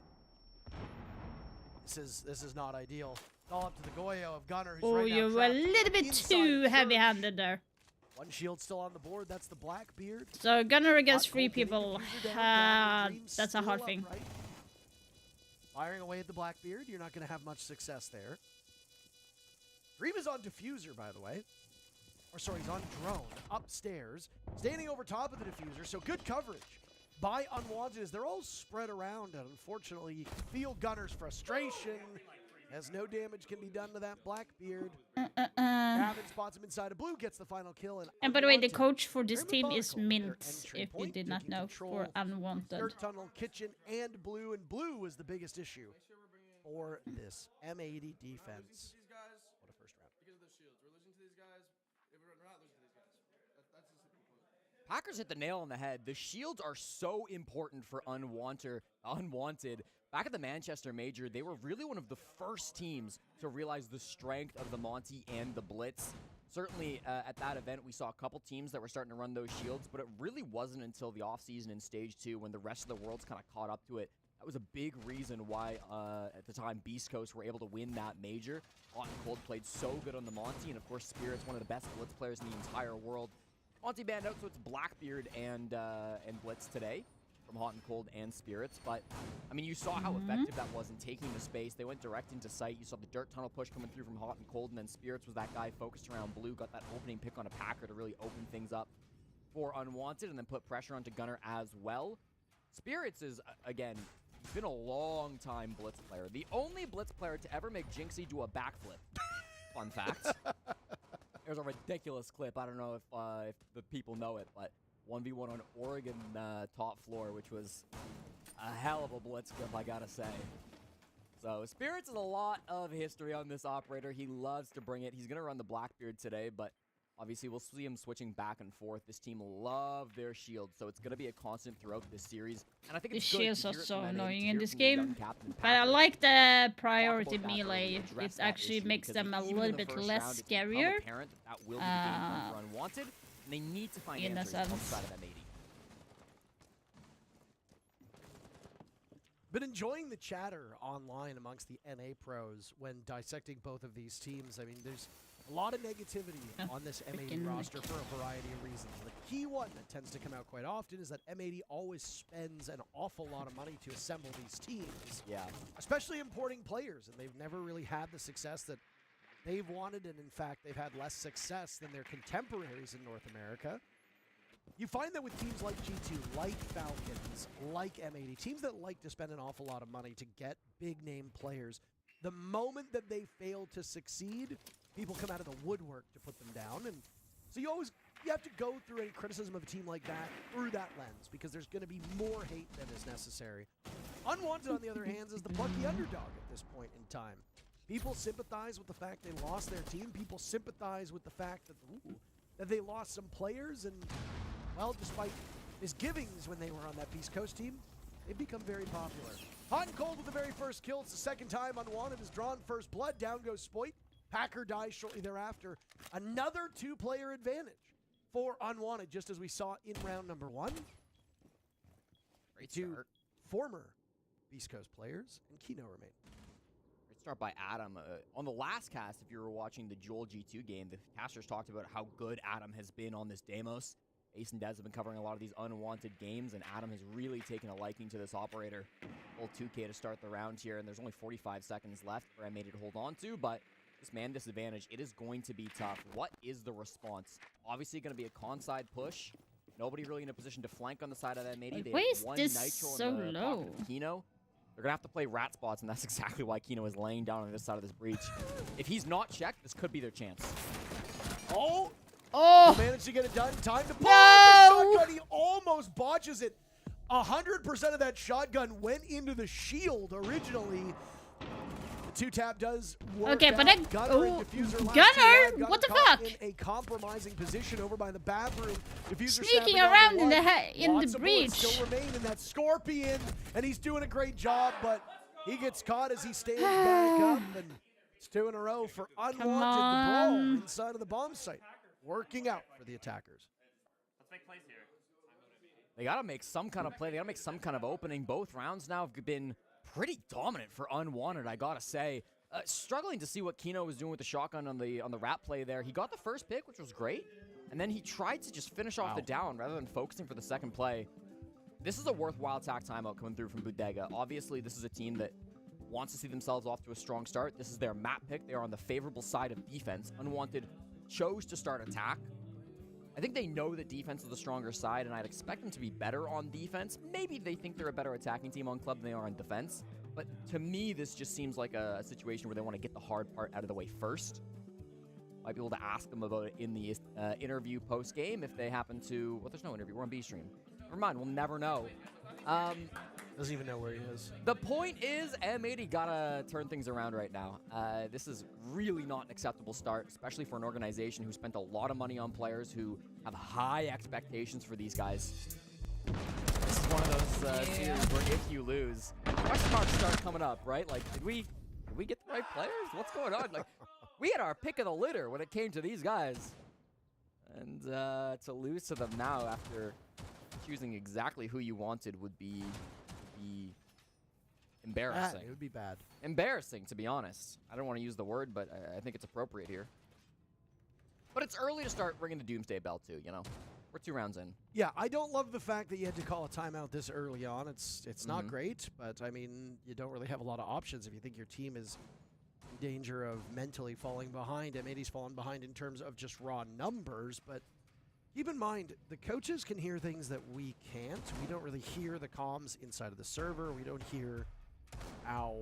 This is not ideal. All up to the Goyo of Gunner, who's Oh, right now you were a trapped little bit inside too church. heavy-handed there. One shield still on the board. That's the Blackbeard. So Gunner against Hot three Cold getting people, Diffuser down. Dream that's a still hard thing. upright. Firing away at the Blackbeard. You're not going to have much success there. Dream is on Diffuser, by the way. Or sorry, he's on Drone, upstairs, standing over top of the Diffuser, so good coverage by Unwanted as they're all spread around, and unfortunately, you can feel Gunner's frustration as no damage can be done to that Blackbeard. Gavin spots him inside of Blue, gets the final kill, And by the way, the Unwanted, coach for this very team is methodical with their Mint, entry if you point, did not taking know, control for of Unwanted. Dirt Tunnel, Kitchen, and Blue was the biggest issue for this M80 defense. What a first round. Because of the shields. We're losing to these guys. We're not losing to these guys. That's the simple point. Packers hit the nail on the head. The shields are so important for Unwanted. Back at the Manchester Major, they were really one of the first teams to realize the strength of the Monty and the Blitz. Certainly at that event, we saw a couple teams that were starting to run those shields, but it really wasn't until the offseason in Stage 2 when the rest of the world's kind of caught up to it. That was a big reason why, at the time, Beast Coast were able to win that major. Hot and Cold played so good on the Monty, and of course, Spirit's one of the best Blitz players in the entire world. Monty banned out, so it's Blackbeard and Blitz today from Hot and Cold and Spirits. But, I mean, you saw how effective that was in taking the space. They went direct into sight. You saw the dirt tunnel push coming through from Hot and Cold, and then Spirits was that guy focused around Blue, got that opening pick on a Packer to really open things up for Unwanted, and then put pressure onto Gunner as well. Spirits is, again, been a long time Blitz player. The only Blitz player to ever make Jinxie do a backflip. Fun fact. There's a ridiculous clip. I don't know if the people know it, but 1v1 on Oregon top floor, which was a hell of a Blitz clip, I gotta say. So Spirits is a lot of history on this operator. He loves to bring it. He's gonna run the Blackbeard today, but obviously we'll see him switching back and forth. This team love their shields, so it's gonna be a constant throughout this series. And I think The it's good shields to are hear it so from NA, annoying to in hear this from the young game. Captain But I Packer. like the Talk priority about that early melee. and address It that actually issue, makes because them a even in little the bit first less round, it's become scarier. apparent that will be the game plan for Unwanted, and they need to find in a answers sense. outside of M80. Been enjoying the chatter online amongst the NA pros when dissecting both of these teams. I mean, there's a lot of negativity on this M80 roster for a variety of reasons. The key one that tends to come out quite often is that M80 always spends an awful lot of money to assemble these teams. Yeah. Especially importing players, and they've never really had the success that they've wanted, and in fact, they've had less success than their contemporaries in North America. You find that with teams like G2, like Falcons, like M80, teams that like to spend an awful lot of money to get big-name players, the moment that they fail to succeed, people come out of the woodwork to put them down. And so you have to go through any criticism of a team like that through that lens, because there's going to be more hate than is necessary. Unwanted, on the other hand, is the plucky underdog at this point in time. People sympathize with the fact they lost their team. People sympathize with the fact that they lost some players, and well, despite misgivings when they were on that Beast Coast team, they've become very popular. Hot and Cold with the very first kill. It's the second time Unwanted has drawn first blood. Down goes Spoit. Packer dies shortly thereafter. Another two-player advantage for Unwanted, just as we saw in round number 1. Great Two start. former Beast Coast players and Kino remain. Great start by Adam. On the last cast, if you were watching the Joel G2 game, the casters talked about how good Adam has been on this Deimos. Ace and Dez have been covering a lot of these Unwanted games, and Adam has really taken a liking to this operator. Old 2K to start the round here, and there's only 45 seconds left for M80 to hold on to, but this man disadvantage, it is going to be tough. What is the response? Obviously going to be a con side push. Nobody really in a position to flank on the side of M80. They Why have is one this Nitro so in the low? pocket of Kino. They're going to have to play rat spots, and that's exactly why Kino is laying down on this side of this breach. If he's not checked, this could be their chance. Oh! Oh! Managed to get it done. Time to pull No! out the shotgun. He almost botches it. 100% of that shotgun went into the shield originally. The two-tap does work Okay, but out. Gunner and Diffuser last Gunner? two. What the caught fuck? in a compromising position over by the bathroom. Diffuser Sneaking snapping down around to in the one. in Lots the of bullets breach. still remain in that Scorpion, and he's doing a great job, but he gets caught as he stands back up, and it's 2 in a row for Unwanted. The brawl on. inside of the bomb site. Working out for the attackers. Let's make plays here. They got to make some kind of play. They got to make some kind of opening. Both rounds now have been pretty dominant for Unwanted, I got to say. Struggling to see what Kino was doing with the shotgun on the rat play there. He got the first pick, which was great, and then he tried to just finish off the down rather than focusing for the second play. This is a worthwhile attack timeout coming through from Bodega. Obviously, this is a team that wants to see themselves off to a strong start. This is their map pick. They are on the favorable side of defense. Unwanted chose to start attack. I think they know that defense is the stronger side, and I'd expect them to be better on defense. Maybe they think they're a better attacking team on club than they are on defense. But to me, this just seems like a situation where they want to get the hard part out of the way first. Might be able to ask them about it in the interview post-game if they happen to... Well, there's no interview. We're on B-Stream. Never mind. We'll never know. Doesn't even know where he is. The point is, M80 gotta turn things around right now. This is really not an acceptable start, especially for an organization who spent a lot of money on players who have high expectations for these guys. This is one of those series where if you lose, question marks start coming up, right? Like, did we get the right players? What's going on? Like, we had our pick of the litter when it came to these guys. And to lose to them now after choosing exactly who you wanted would be embarrassing. It would be bad. Embarrassing, to be honest. I don't want to use the word, but I think it's appropriate here. But it's early to start ringing the Doomsday Bell, too, you know? We're 2 rounds in. Yeah, I don't love the fact that you had to call a timeout this early on. It's not great, but, I mean, you don't really have a lot of options if you think your team is in danger of mentally falling behind. M80's fallen behind in terms of just raw numbers, but keep in mind, the coaches can hear things that we can't. We don't really hear the comms inside of the server. We don't hear how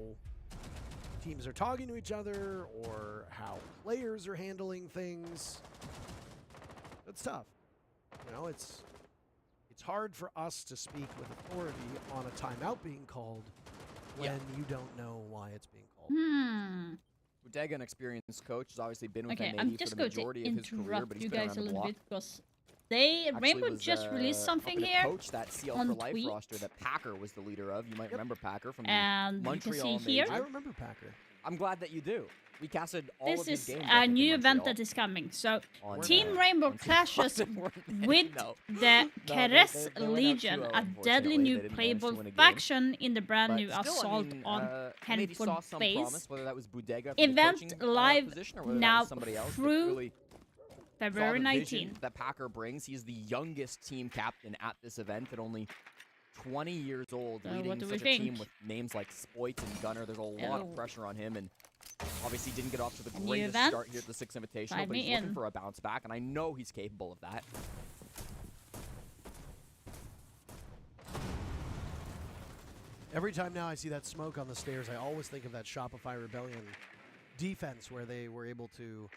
teams are talking to each other or how players are handling things. It's tough. You know, it's hard for us to speak with authority on a timeout being called when you don't know why it's being called. Bodega, an experienced coach, has obviously been with Okay, M80 I'm for just the going to majority of his career, interrupt but he's you been guys around a the little block. bit because Rainbow just released something helping to here coach that CL on for Life Tweet. roster that Packer was the leader of. You might remember Packer from And the you can Montreal see here- Major. I remember Packer. I'm glad that you do. We casted all This of his is games. a new event that is coming. So, On, Team Rainbow clashes with No. the they Keres went out Legion, 2-0, a deadly unfortunately. new They didn't manage to playable win a game. faction in the brand But new still, I Assault mean, on M80 saw Henford some base. promise, whether that was Bodega from the Event coaching, live position, or whether that now was somebody else that through really February saw the vision 19th. that Packer brings. He's the youngest team captain at this event at only 20 years old, What leading do we such a team think? with names like Spoit and Gunner. There's a lot of pressure on him, and obviously didn't get off to the New greatest event? start here at the Six Invitational, Sign but me he's looking in. for a bounce back, and I know he's capable of that. Every time now I see that smoke on the stairs, I always think of that Shopify Rebellion defense where they were able to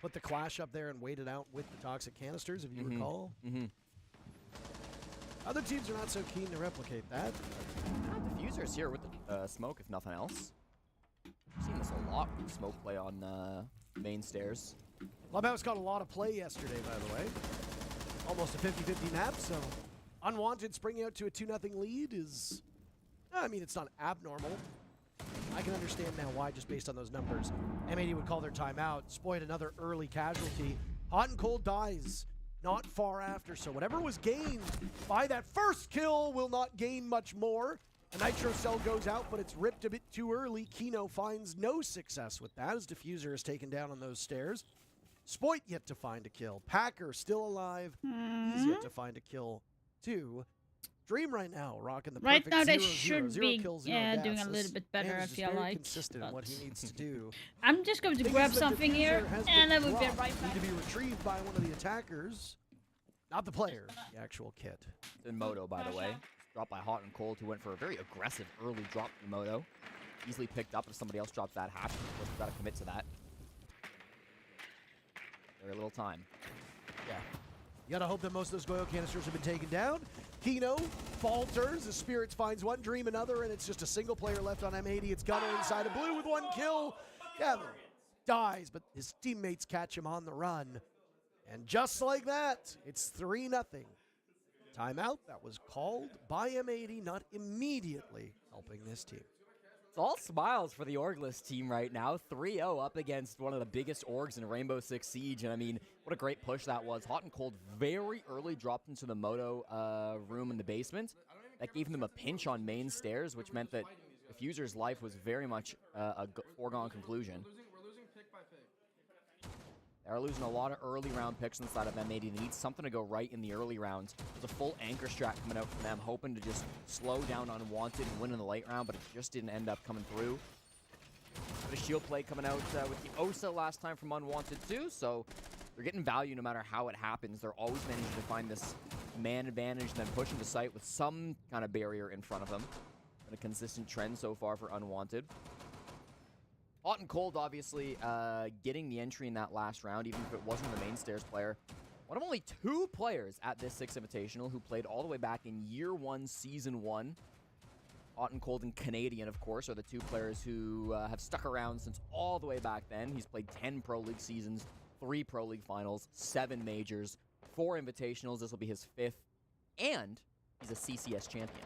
put the Clash up there and wait it out with the toxic canisters, if you recall. Other teams are not so keen to replicate that. Diffuser's here with the smoke, if nothing else. I've seen this a lot with smoke play on main stairs. Clubhouse got a lot of play yesterday, by the way. Almost a 50-50 map, so Unwanted springing out to a 2-0 lead is... I mean, it's not abnormal. I can understand now why, just based on those numbers. M80 would call their timeout. Spoiled another early casualty. Hot and Cold dies not far after, so whatever was gained by that first kill will not gain much more. A Nitro Cell goes out, but it's ripped a bit too early. Kino finds no success with that as Diffuser is taken down on those stairs. Spoit yet to find a kill. Packer still alive. He's yet to find a kill too. Dream right now, rocking the Right perfect now they 0-0, should 0 be kills, 0 doing a deaths. little bit better, Man I is just feel very like. consistent in what he needs to do. I'm just going to Thing grab is, the something here, diffuser has and been I will be dropped. right back. Need to be retrieved by one of the attackers. Not the player, the actual kit. Then Moto, by the way. Dropped by Hot and Cold, who went for a very aggressive early drop from Moto. Easily picked up if somebody else drops that hatch. Of course, we've got to commit to that. Very little time. Yeah. You gotta hope that most of those Goyo canisters have been taken down. Kino falters, the Spirits finds one, Dream another, and it's just a single player left on M80. It's Gunner inside of blue with 1 kill. Gavin dies, but his teammates catch him on the run. And just like that, it's 3-0. Timeout that was called by M80, not immediately helping this team. It's all smiles for the Orgless team right now. 3-0 up against one of the biggest orgs in Rainbow Six Siege. And I mean, what a great push that was. Hot and Cold very early dropped into the Moto room in the basement. That gave them a pinch on main stairs, which meant that Diffuser's life was very much a foregone conclusion. They're losing a lot of early round picks inside of M80. They need something to go right in the early rounds. There's a full anchor strat coming out from them, hoping to just slow down Unwanted and win in the late round, but it just didn't end up coming through. But a shield play coming out with the Osa last time from Unwanted too, so they're getting value no matter how it happens. They're always managing to find this man advantage and then push into sight with some kind of barrier in front of them. Been a consistent trend so far for Unwanted. Hot and Cold, obviously, getting the entry in that last round, even if it wasn't the main stairs player. One of only 2 players at this Six Invitational who played all the way back in Year 1, Season 1. Hot and Cold and Canadian, of course, are the two players who have stuck around since all the way back then. He's played 10 Pro League seasons, 3 Pro League finals, 7 majors, 4 invitationals. This will be his 5th, and he's a CCS champion.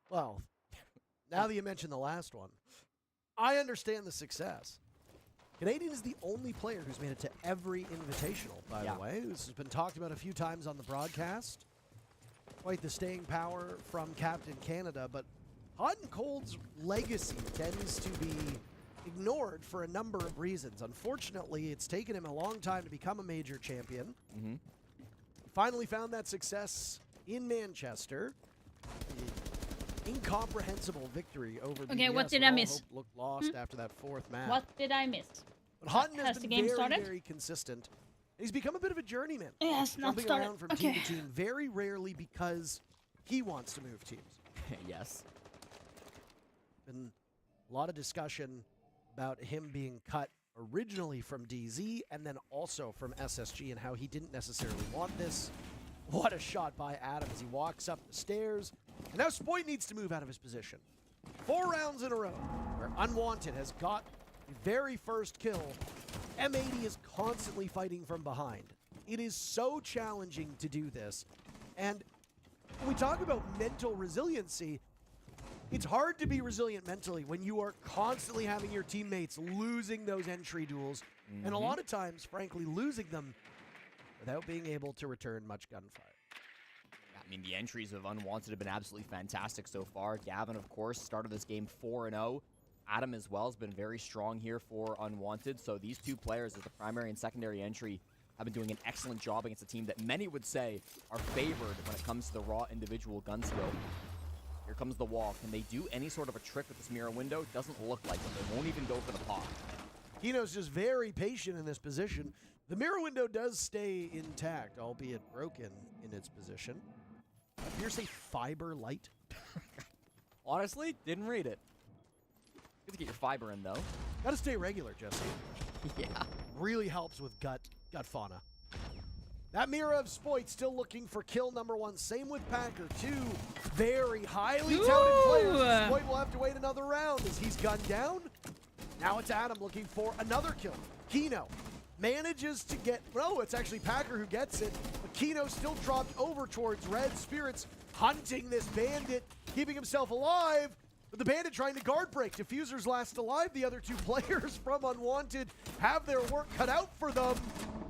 Well, now that you mentioned the last one, I understand the success. Canadian is the only player who's made it to every invitational, by the way. This has been talked about a few times on the broadcast. Quite the staying power from Captain Canada, but Hot and Cold's legacy tends to be ignored for a number of reasons. Unfortunately, it's taken him a long time to become a major champion. Mm-hmm. Finally found that success in Manchester. Incomprehensible victory over the what did I miss? Looked lost after that 4th match. What did I miss? But Houghton has the been game very, started? very consistent. He's become a bit of a journeyman. It has not jumping started. around from team to team, very rarely because he wants to move teams. Yes. Been a lot of discussion about him being cut originally from DZ and then also from SSG and how he didn't necessarily want this. What a shot by Adam as he walks up the stairs. And now Spoit needs to move out of his position. 4 rounds in a row where Unwanted has got the very first kill. M80 is constantly fighting from behind. It is so challenging to do this. And when we talk about mental resiliency, it's hard to be resilient mentally when you are constantly having your teammates losing those entry duels. And a lot of times, frankly, losing them without being able to return much gunfire. I mean, the entries of Unwanted have been absolutely fantastic so far. Gavin, of course, started this game 4-0. Adam as well has been very strong here for Unwanted. So these two players as the primary and secondary entry have been doing an excellent job against a team that many would say are favored when it comes to the raw individual gun skill. Here comes the wall. Can they do any sort of a trick with this mirror window? Doesn't look like it. They won't even go for the pop. Kino's just very patient in this position. The mirror window does stay intact, albeit broken in its position. Here's a fiber light. Honestly, didn't read it. Good to get your fiber in, though. Gotta stay regular, Jesse. Yeah. Really helps with gut fauna. That Mirror of Spoit still looking for kill number 1. Same with Packer. 2 very highly touted players. Spoit will have to wait another round as he's gunned down. Now it's Adam looking for another kill. Kino manages to get, no, it's actually Packer who gets it, but Kino still dropped over towards Red. Spirits hunting this bandit, keeping himself alive, but the bandit trying to guard break. Diffuser's last alive. The other 2 players from Unwanted have their work cut out for them.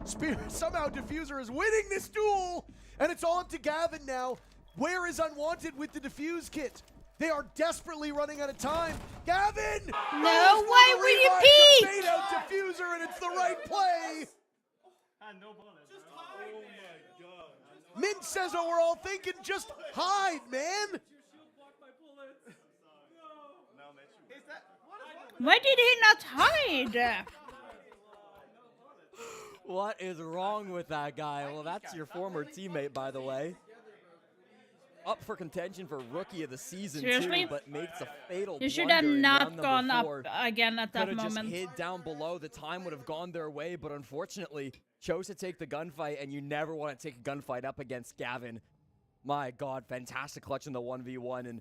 Spirit, somehow Diffuser is winning this duel, and it's all up to Gavin now. Where is Unwanted with the defuse kit? They are desperately running out of time. Gavin! No way, will you peek? Fade out Diffuser, and it's the right play. Mint says what we're all thinking. Just hide, man. Why did he not hide? What is wrong with that guy? Well, that's your former teammate, by the way. Up for contention for Rookie of the Season, Seriously? too, but makes a fatal You should blunder have in not round gone number up 4. again at that Could have moment. just hid down below. The time would have gone their way, but unfortunately chose to take the gunfight, and you never want to take a gunfight up against Gavin. My God, fantastic clutch in the 1v1, and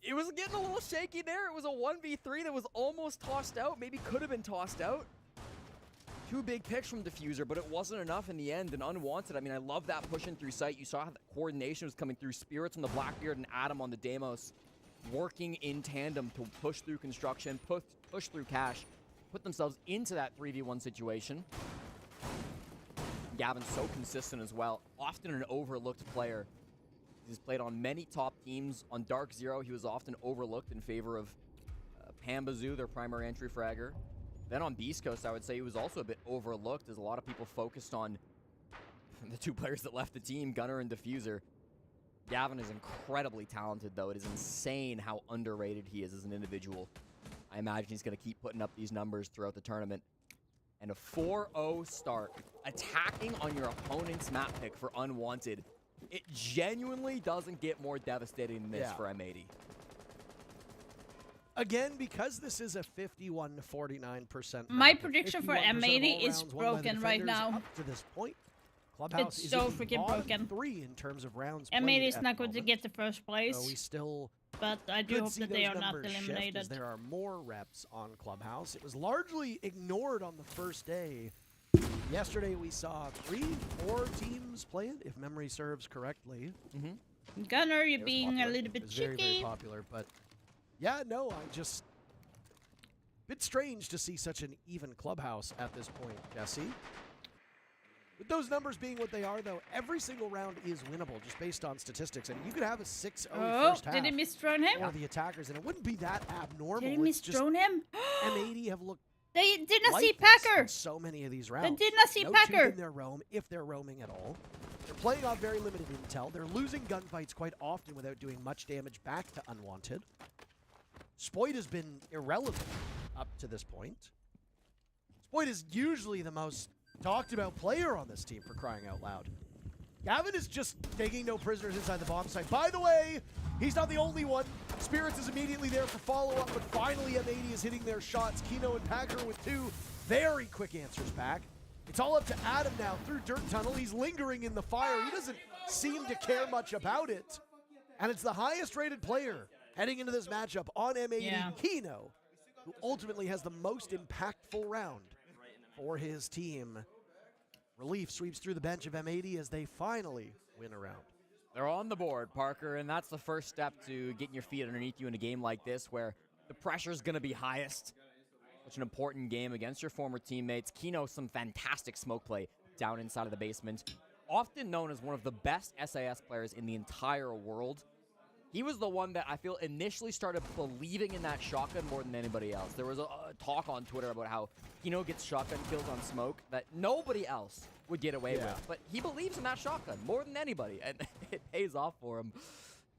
it was getting a little shaky there. It was a 1v3 that was almost tossed out, maybe could have been tossed out. 2 big picks from Diffuser, but it wasn't enough in the end. And Unwanted, I mean, I love that pushing through sight. You saw how the coordination was coming through. Spirits on the Blackbeard and Adam on the Deimos working in tandem to push through construction, push through cash, put themselves into that 3v1 situation. Gavin's so consistent as well. Often an overlooked player. He's played on many top teams. On Dark Zero, he was often overlooked in favor of Pambazoo, their primary entry fragger. Then on Beast Coast, I would say he was also a bit overlooked as a lot of people focused on the 2 players that left the team, Gunner and Diffuser. Gavin is incredibly talented, though. It is insane how underrated he is as an individual. I imagine he's going to keep putting up these numbers throughout the tournament. And a 4-0 start, attacking on your opponent's map pick for Unwanted. It genuinely doesn't get more devastating than this for M80. Again, because this is a 51 to 49%. My prediction for M80 is broken right now. Up to this point, Clubhouse It's is so in the freaking bottom broken. 3 in terms of rounds. M80 played is at not the going to moment. get the first place. So we still but I do Could hope see that they those are not numbers shift as eliminated. there are more reps on Clubhouse. It was largely ignored on the first day. Yesterday we saw 3-4 teams play it, if memory serves correctly. Gunner, you're It was being popular. a little It bit was very, cheeky. very popular, but yeah, no, I just bit strange to see such an even Clubhouse at this point, Jesse. With those numbers being what they are, though, every single round is winnable just based on statistics, and you could have a 6-0 first half. Did he misdrone him? For the attackers, and it wouldn't be that abnormal. Did he It's just misdrone him? M80 have looked They did not see lifeless Packer. in so many of these rounds. did not see no Packer. tooth in their roam, if they're roaming at all. They're playing on very limited intel. They're losing gunfights quite often without doing much damage back to Unwanted. Spoit has been irrelevant up to this point. Spoit is usually the most talked about player on this team, for crying out loud. Gavin is just taking no prisoners inside the bomb site. By the way, he's not the only one. Spirits is immediately there for follow-up, but finally M80 is hitting their shots. Kino and Packer with 2 very quick answers back. It's all up to Adam now through Dirt Tunnel. He's lingering in the fire. He doesn't seem to care much about it. And it's the highest rated player heading into this matchup on M80, Kino, who ultimately has the most impactful round for his team. Relief sweeps through the bench of M80 as they finally win a round. They're on the board, Parker, and that's the first step to getting your feet underneath you in a game like this where the pressure's going to be highest. Such an important game against your former teammates. Kino, some fantastic smoke play down inside of the basement. Often known as one of the best SAS players in the entire world. He was the one that I feel initially started believing in that shotgun more than anybody else. There was a talk on Twitter about how Kino gets shotgun kills on smoke that nobody else would get away with. But he believes in that shotgun more than anybody, and it pays off for him.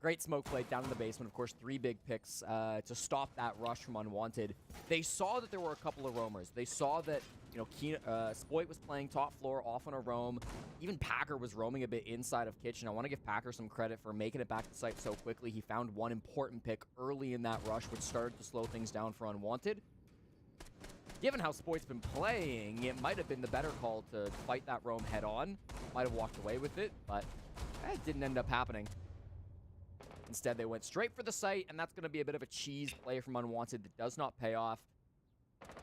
Great smoke play down in the basement. Of course, 3 big picks to stop that rush from Unwanted. They saw that there were a couple of roamers. They saw that, you know, Spoit was playing top floor off on a roam. Even Packer was roaming a bit inside of Kitchen. I want to give Packer some credit for making it back to site so quickly. He found one important pick early in that rush, which started to slow things down for Unwanted. Given how Spoit's been playing, it might have been the better call to fight that roam head on. Might have walked away with it, but it didn't end up happening. Instead, they went straight for the site, and that's going to be a bit of a cheese play from Unwanted that does not pay off.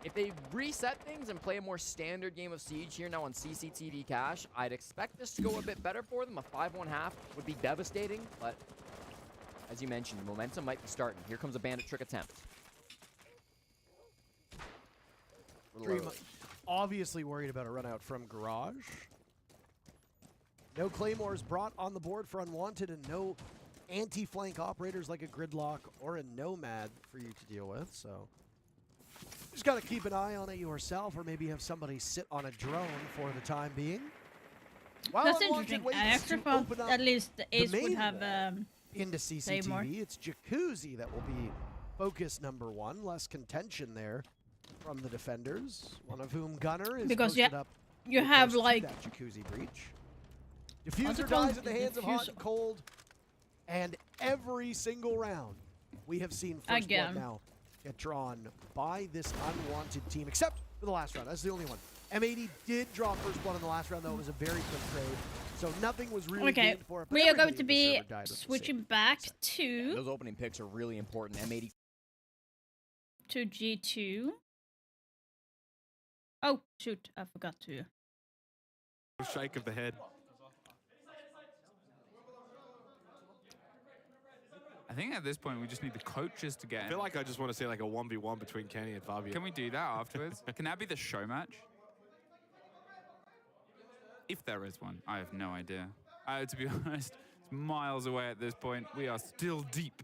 If they reset things and play a more standard game of Siege here now on CCTV Cash, I'd expect this to go a bit better for them. A 5-1 half would be devastating, but as you mentioned, the momentum might be starting. Here comes a bandit trick attempt. Dream obviously worried about a run out from Garage. No Claymores brought on the board for Unwanted, and no anti-flank operators like a Gridlock or a Nomad for you to deal with, so just got to keep an eye on it yourself, or maybe have somebody sit on a drone for the time being. While That's Unwanted interesting. waits I actually to thought open up at least the Ace would main have wall into Claymore. CCTV. It's Jacuzzi that will be focus number 1. Less contention there from the defenders, one of whom Gunner is Because posted up. you right have close to like that Jacuzzi breach. What's Diffuser it called? dies at the hands of Hot Diffuser. and Cold, and every single round we have seen first Again. blood now get drawn by this Unwanted team, except for the last round. That's the only one. M80 did draw first blood in the last round, though. It was a very quick trade, so nothing was really Okay, gained for it. but we are going everybody to in the be server died with the same. switching back to Those opening picks are really important. M80 G2. Oh shoot! I forgot to. Shake of the head. I think at this point we just need the coaches to get I feel like I just want to see like a 1v1 between Kenny and Fabio. Can we do that afterwards? Can that be the show match? If there is one, I have no idea. To be honest, it's miles away at this point. We are still deep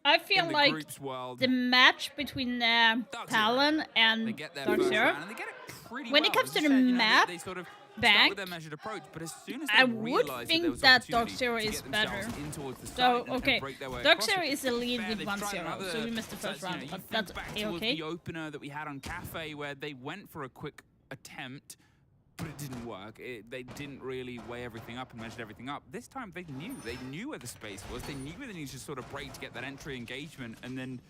I feel in the like groups world. the match between Talon and They get their Dark first Zero. round and they get it pretty When well. it comes As to you the said, you know, map, they sort of start back, with their measured approach, but as soon as they I would realize think there was that Dark opportunity Zero to is get themselves better. in towards the So side and okay, break their way Dark across Zero it, is the lead fair, with they've 1-0, tried another so we missed the first touch, round, you but think that's back okay. towards the opener that we had on Cafe where they went for a quick attempt, but it didn't work. They didn't really weigh everything up and measured everything up. This time they knew where the space was. They knew where they needed to sort of break to get that entry engagement, and then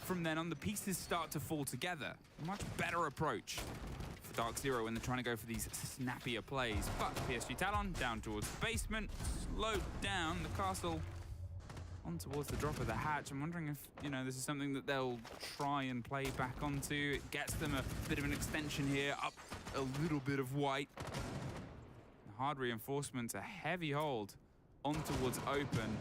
from then on the pieces start to fall together. Much better approach for Dark Zero when they're trying to go for these snappier plays. But PSG Talon down towards the basement, slowed down the castle on towards the drop of the hatch. I'm wondering if, you know, this is something that they'll try and play back onto. It gets them a bit of an extension here, up a little bit of white. Hard reinforcements, a heavy hold on towards open.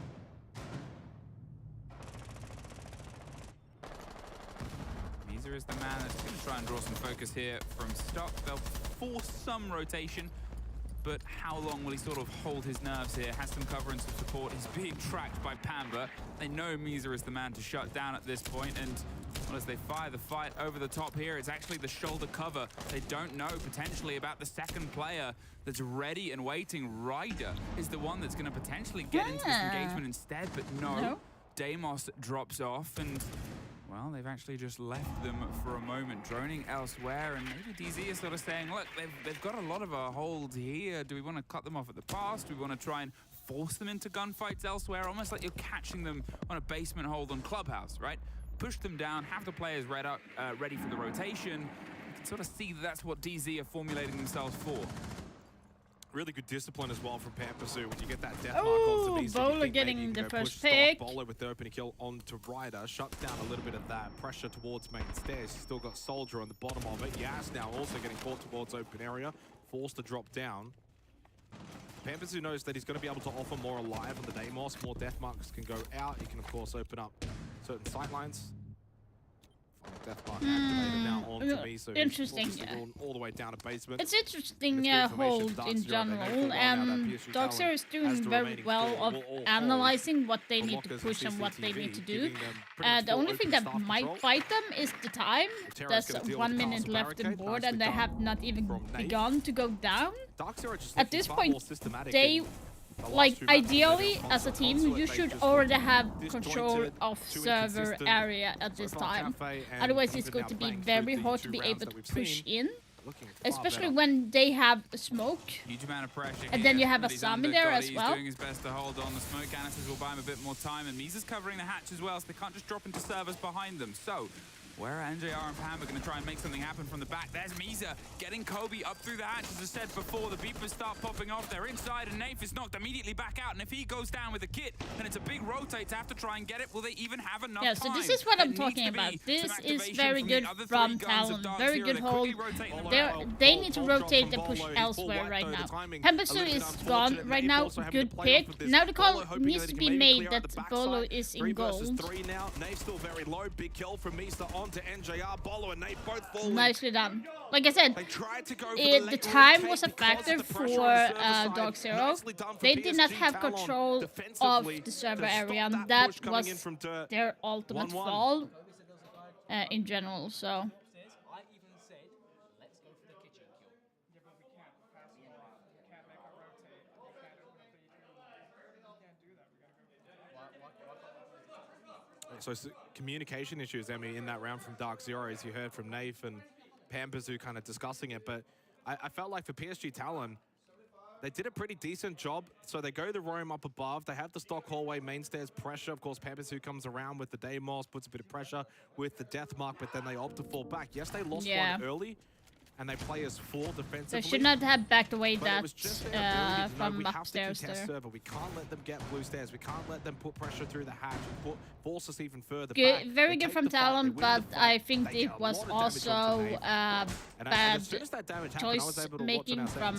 Misa is the man that's going to try and draw some focus here from stock. They'll force some rotation, but how long will he sort of hold his nerves here? Has some cover and some support. He's being tracked by Pamba. They know Misa is the man to shut down at this point, and well, as they fire the fight over the top here, it's actually the shoulder cover. They don't know potentially about the second player that's ready and waiting. Ryder is the one that's going to potentially get into this engagement instead, but no. Deimos drops off, and well, they've actually just left them for a moment, droning elsewhere, and maybe DZ is sort of saying, look, they've got a lot of a hold here. Do we want to cut them off at the pass? Do we want to try and force them into gunfights elsewhere? Almost like you're catching them on a basement hold on Clubhouse, right? Push them down, have the players ready for the rotation. You can sort of see that's what DZ are formulating themselves for. Really good discipline as well from Pampersu when you get that death mark onto Misa. Bowler getting the first pick. Bowler with the opening kill onto Ryder, shuts down a little bit of that pressure towards main stairs. He's still got Soldier on the bottom of it. Yas now also getting caught towards open area, forced to drop down. Pampersu knows that he's going to be able to offer more alive on the Deimos. More death marks can go out. He can of course open up certain sightlines. Death mark activated now onto Misa. Interesting. All the way down to basement. It's interesting hold in general, and Dark Zero is doing very well of analyzing what they need to push and what they need to do. The only thing that might fight them is the time. There's 1 minute left in board, and they have not even begun to go down. At this point, they... Like, ideally, as a team, you should already have control of server area at this time. Otherwise, it's going to be very hard to be able to push in. Especially when they have a smoke. Huge amount of pressure and then you have a Sami there as well. He's doing his best to hold on. The smoke canister will buy him a bit more time. And Misa's covering the hatch as well, so they can't just drop into servers behind them. So, where are NJR and Pam are going to try and make something happen from the back? There's Misa getting Kobe up through the hatch. As I said before, the beepers start popping off. They're inside, and Nafe is knocked immediately back out. And if he goes down with a kit, then it's a big rotate to have to try and get it. Will they even have enough time? So this is what I'm talking about. This is very good from Talon. Very good hold. They need to rotate the push elsewhere right now. Pampersu is gone right now. Good pick. Now the call needs to be made that Bolo is in gold. 3 versus 3 now. Nafe still very low. Big kill from Misa onto NJR. Bolo and Nafe both falling. Nicely done. Like I said, the time was a factor for Dark Zero. They did not have control of the server area, and that was their ultimate fall in general. So. So communication issues, Emmy, in that round from Dark Zero, as you heard from Nafe and Pampersu kind of discussing it. But I felt like for PSG Talon, they did a pretty decent job. So they go the roam up above. They have the stock hallway, main stairs pressure. Of course, Pampersu comes around with the Deimos, puts a bit of pressure with the death mark, but then they opt to fall back. Yes, they lost one early, and they play as 4 defensively. They should not have backed away that from upstairs there. Server. We can't let them get blue stairs. We can't let them put pressure through the hatch and force us even further back. Very good from Talon, but I think it was also bad choice making from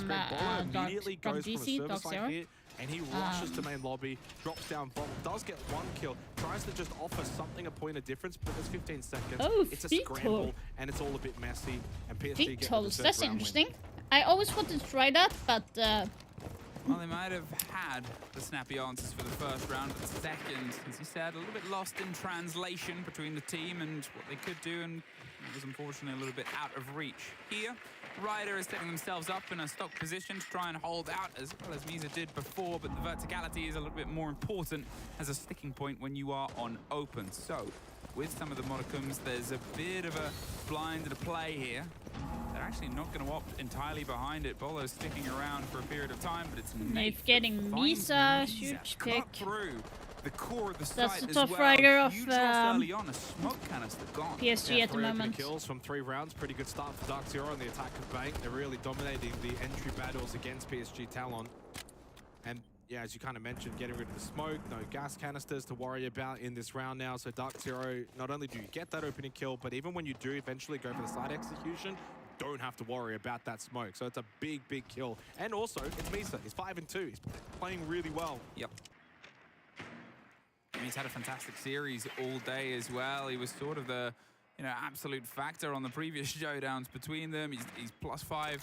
DC, Dark Zero. And he rushes to main lobby, drops down bomb, does get 1 kill, tries to just offer something a point of difference, but there's 15 seconds. It's a scramble, and it's all a bit messy. And PSG get the that's interesting. I always wanted to try that, but... Well, they might have had the snappy answers for the first round, but the second, as you said, a little bit lost in translation between the team and what they could do, and it was unfortunately a little bit out of reach. Here, Ryder is setting themselves up in a stock position to try and hold out as well as Misa did before, but the verticality is a little bit more important as a sticking point when you are on open. So, with some of the modicums, there's a bit of a blind and a play here. They're actually not going to opt entirely behind it. Bolo's sticking around for a period of time, but it's Nafe getting Misa, huge pick. Through the core of the That's site the top as well. Ryder of PSG at the moment. Kills from 3 rounds, pretty good start for Dark Zero on the attack of Bank. They're really dominating the entry battles against PSG Talon. And yeah, as you kind of mentioned, getting rid of the smoke, no gas canisters to worry about in this round now. So Dark Zero, not only do you get that opening kill, but even when you do eventually go for the side execution, don't have to worry about that smoke. So it's a big, big kill. And also, it's Misa. He's 5-2. He's playing really well. Yep. And he's had a fantastic series all day as well. He was sort of the, absolute factor on the previous showdowns between them. He's +5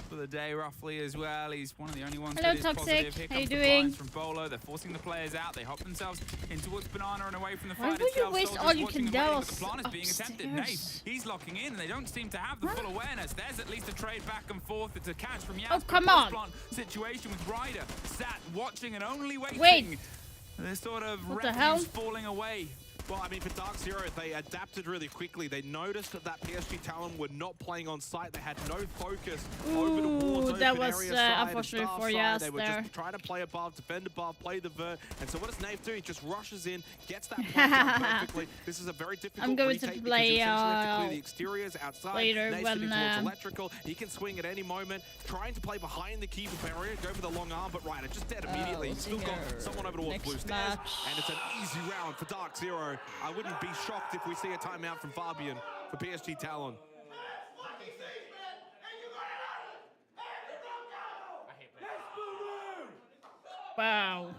for the day roughly as well. He's one of the only ones Hello, that is Toxic. positive. Here How you comes the doing? blinds from Bolo. They're forcing the players out. They hop themselves in towards Banana and away from the Why fight would you itself. waste Soldiers all you watching can and waiting, do but the plan is being attempted. upstairs? Nate, he's locking in, and they don't seem to have the full awareness. There's at least a trade back and forth. It's a catch from Yas. Oh, come on. Situation with Ryder. Sat watching and only waiting. Wait. They're sort of What the refuge hell? falling away. Well, I mean, for Dark Zero, they adapted really quickly. They noticed that PSG Talon were not playing on site. They had no focus over towards that open was area side unfortunate and staff for side. Yas They were there. just trying to play above, defend above, play the vert. And so what does Nave do? He just rushes in, gets that point down perfectly. This is a very difficult I'm going to retake play, because you essentially have to clear the exteriors outside. later Nave's when, getting towards electrical. He can swing at any moment. Trying to play behind the keeper barrier, go for the long arm, but Ryder just dead immediately. He's still got someone over towards Next blue stairs. match. And it's an easy round for Dark Zero. I wouldn't be shocked if we see a timeout from Fabian for PSG Talon. Wow.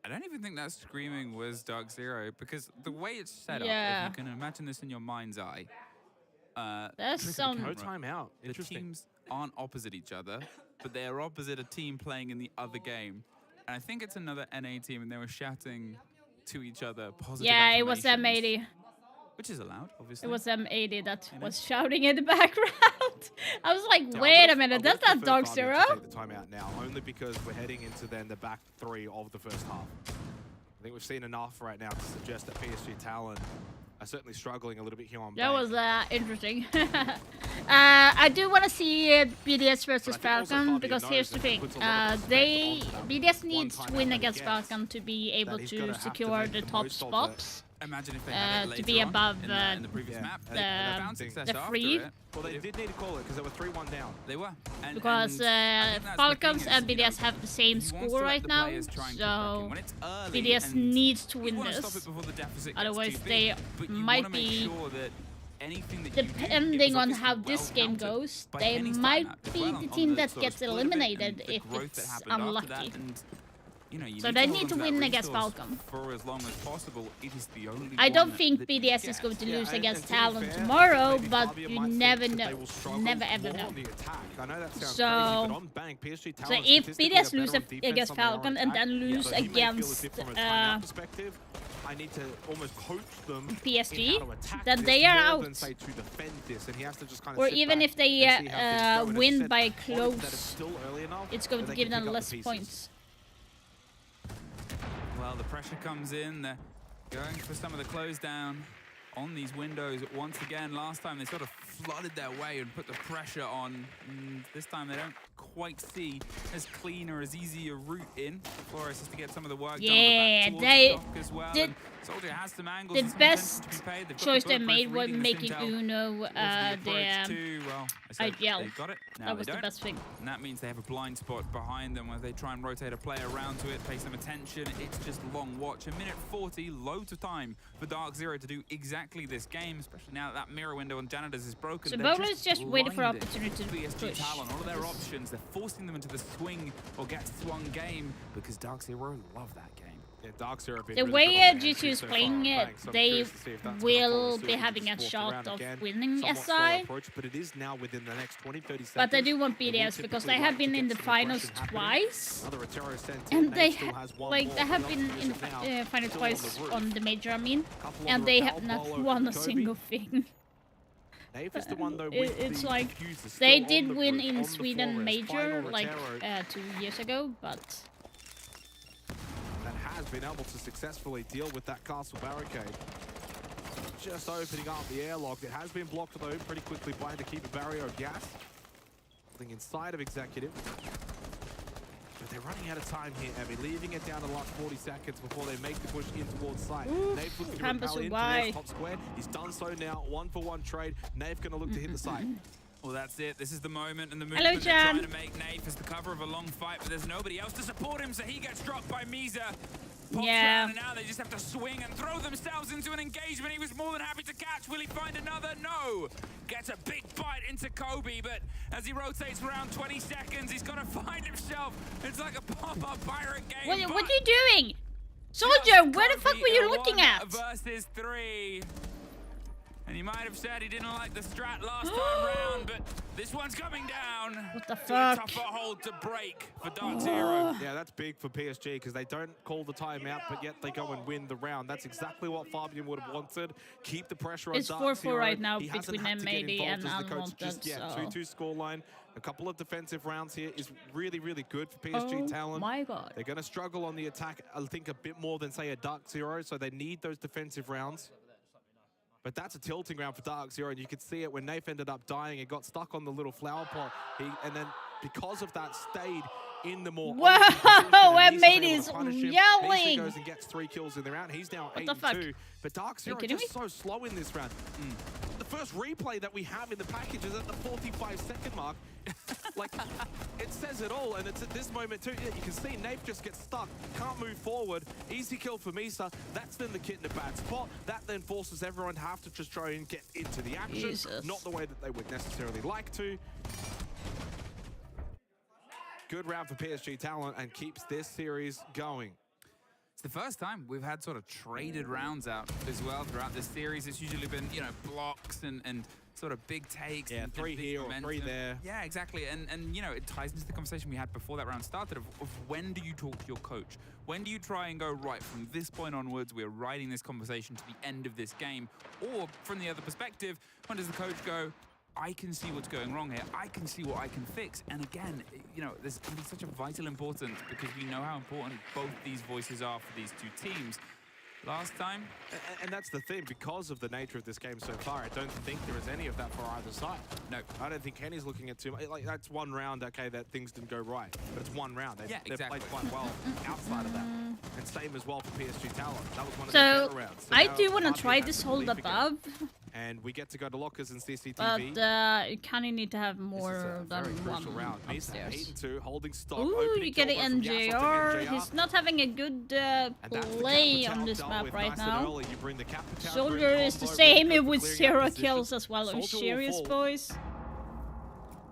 I don't even think that screaming was Dark Zero, because the way it's set Yeah. up, if you can imagine this in your mind's eye, That's some. No timeout. the Interesting. teams aren't opposite each other, but they are opposite a team playing in the other game. And I think it's another NA team, and they were shouting to each other positive Yeah, it was affirmations, M80. which is allowed, obviously. It was M80 that You know? was shouting in the background. I was like, Yeah, I wait a would've- minute, I that's would've not Dark preferred Fabian Zero. to take the timeout now, only because we're heading into then the back three of the first half. I think we've seen enough right now to suggest that PSG Talon are certainly struggling a little bit here on That bank. was interesting. I do want to see BDS versus But I think also Falcon Fabian because knows here's the that thing: puts a lot of they respect on that BDS one needs to timeout win that he against gets, Falcon to be able he's gonna to have to secure make the the top most of it. spots. Imagine if they had it later to be on above in the previous yeah, map. and They the- found success the after free. it. Well, they did need to call it because they were 3-1 down. They were. And, Because and I think that's the Falcons thing and is, BDS have the same he wants to score let right the now, players try and keep working. so When it's early BDS and needs to you win wanna stop this. it before the deficit gets Otherwise, too big, they but you might wanna make be- sure that anything that you do, it Depending was on obviously how well this game countered goes, by they Kenny's might timeout as be well the on team the that sort of gets split of it and eliminated the if growth that it's happened after unlucky. that, and, you know, you So need they hold need on to that win against resource Falcon. for as long as possible. It is the only I don't one think that you BDS get. is going to Yeah, lose and against to be Talon fair, tomorrow, maybe but Fabian you might think never that they know. will struggle Never ever more know. on the attack. I know that sounds So- crazy, but on bank, PSG So Talon if statistically BDS are lose better on defense against than they are on Falcon and attack. then lose So he may feel as against if from a timeout perspective, I need to almost coach them in PSG, how to attack then this they are more than, out. say, to defend this, and he has to just kind of Or sit even back if they and see how things go. And as win said, by one, that it's close, still early enough it's going that to they give can them pick up the less pieces. points. Well, the pressure comes in. They're going for some of the close down on these windows once again. Last time they sort of flooded their way and put the pressure on. This time they don't quite see as clean or as easy a route in. Flores has to get some of the work done Yeah, on the back they towards the dock as well. did and Soldier has some angles. the and some best attention to be paid. They've got choice the they bulletproof made was reading this making intel Uno towards the approach too. Well, I said ideal. they got it. Now That they was the don't. best thing. And that means they have a blind spot behind them as they try and rotate a player around to it, pay some attention. It's just long watch. 1:40, loads of time for Dark Zero to do exactly this game, especially now that that mirror window on Janitors is broken. So They're Bolo is just waiting for blinding opportunity to PSG push. Talon, all of their options, they're forcing them into the swing or get swung game because Dark Zero love that game. Yeah, Dark Zero have been The really way good on the G2 entry is so playing far on it, bank, so I'm they curious to see if that's gonna follow will suit be and having a just force shot around of again. winning Somewhat slower SI. approach, but it is now within the next 20-30 seconds. But I do want They will BDS because typically they have like to been in get the some aggression finals happening. twice. Another Rotero sent in. And they Nate still has one like more they for have the been in opposition the now. final Still on the twice roof. on the major, I mean, Couple and on they Rafael, have not Bolo, won a Kobe. single thing. Nate is the one, though, It- with it's the like diffusers they still on did the win roof, in on the Sweden Flores. major Final like Rotero 2 years ago, but that has been able to successfully deal with that castle barricade. Just opening up the airlock. It has been blocked, though, pretty quickly by the keeper barrier of gas. Something inside of Executive. But they're running out of time here, Emmy, leaving it down to the last 40 seconds before they make the push in towards site. Oof, Nave looking to Campus repel into why? this top square. He's done so now. 1-for-1 trade. Nave going to look to hit the site. Well, that's it. This is the moment and the Hello, movement they're trying Jan. to make Nafe as the cover of a long fight, but there's nobody else to support him, so he gets dropped by Misa. Pops Yeah. down, and now they just have to swing and throw themselves into an engagement. He was more than happy to catch. Will he find another? No. Gets a big bite into Kobe, but as he rotates for around 20 seconds, he's got to find himself. It's like a pop-up pirate game. What but are you doing? Soldier, where the fuck Kobe were you in a looking 1 at? versus 3. And he might have said he didn't like the strat last time round, but this one's coming down. What the A fuck? tougher hold to break for Dark Zero. Yeah, that's big for PSG because they don't call the timeout, but yet they go and win the round. That's exactly what Fabian would have wanted. Keep the pressure on It's Dark 4-4 Zero. right now He hasn't between had to get M80 involved and as the coach Unwanted, just yet. so- 2-2 scoreline. A couple of defensive rounds here is really, really good for PSG Oh talent. my god. They're going to struggle on the attack, I think, a bit more than, say, a Dark Zero, so they need those defensive rounds. But that's a tilting round for Dark Zero, and you could see it when Nafe ended up dying. It got stuck on the little flower pot, and then because of that, stayed in the more. Whoa, M80 is He yelling. goes and gets 3 kills in the round. He's now What the fuck? 8-2. But Dark Zero kidding just so slow in this round. The first replay that we have in the package is at the 45-second mark. Like, it says it all, and it's at this moment too. Yeah, you can see Nafe just gets stuck, can't move forward. Easy kill for Misa. That's then the kit in a bad spot. That then forces everyone to have to just try and get into the action. Jesus. Not the way that they would necessarily like to. Good round for PSG talent and keeps this series going. It's the first time we've had sort of traded rounds out as well throughout this series. It's usually been, you know, blocks and sort of big takes. Yeah, and 3 big here or 3 momentum. there. Yeah, exactly. And you know, it ties into the conversation we had before that round started of when do you talk to your coach? When do you try and go, right, from this point onwards, we're riding this conversation to the end of this game? Or from the other perspective, when does the coach go, I can see what's going wrong here. I can see what I can fix. And again, you know, there's going to be such a vital importance because we know how important both these voices are for these two teams. Last time. And that's the thing, because of the nature of this game so far, I don't think there is any of that for either side. No. I don't think Kenny's looking at too much. Like, that's one round, okay, that things didn't go right. But it's one round. They've exactly. played quite well outside of that. And same as well for PSG talent. That was one of So, the better rounds. I now do want to Fabian try has this to hold believe again. above, And we get to go to lockers and CCTV. but you kind of need to have This is more a than very one crucial round. Misa upstairs. 8-2, holding stock. Ooh, opening you get kill an both from Yasser to NJR. NJR. He's not having a good And that's the play Capitao on this dealt map with right nice and now. early. You bring the Capitao Soldier through in is the combo, same really good with for clearing 0 out position. kills as well. Are you Soldier will serious, fall. boys?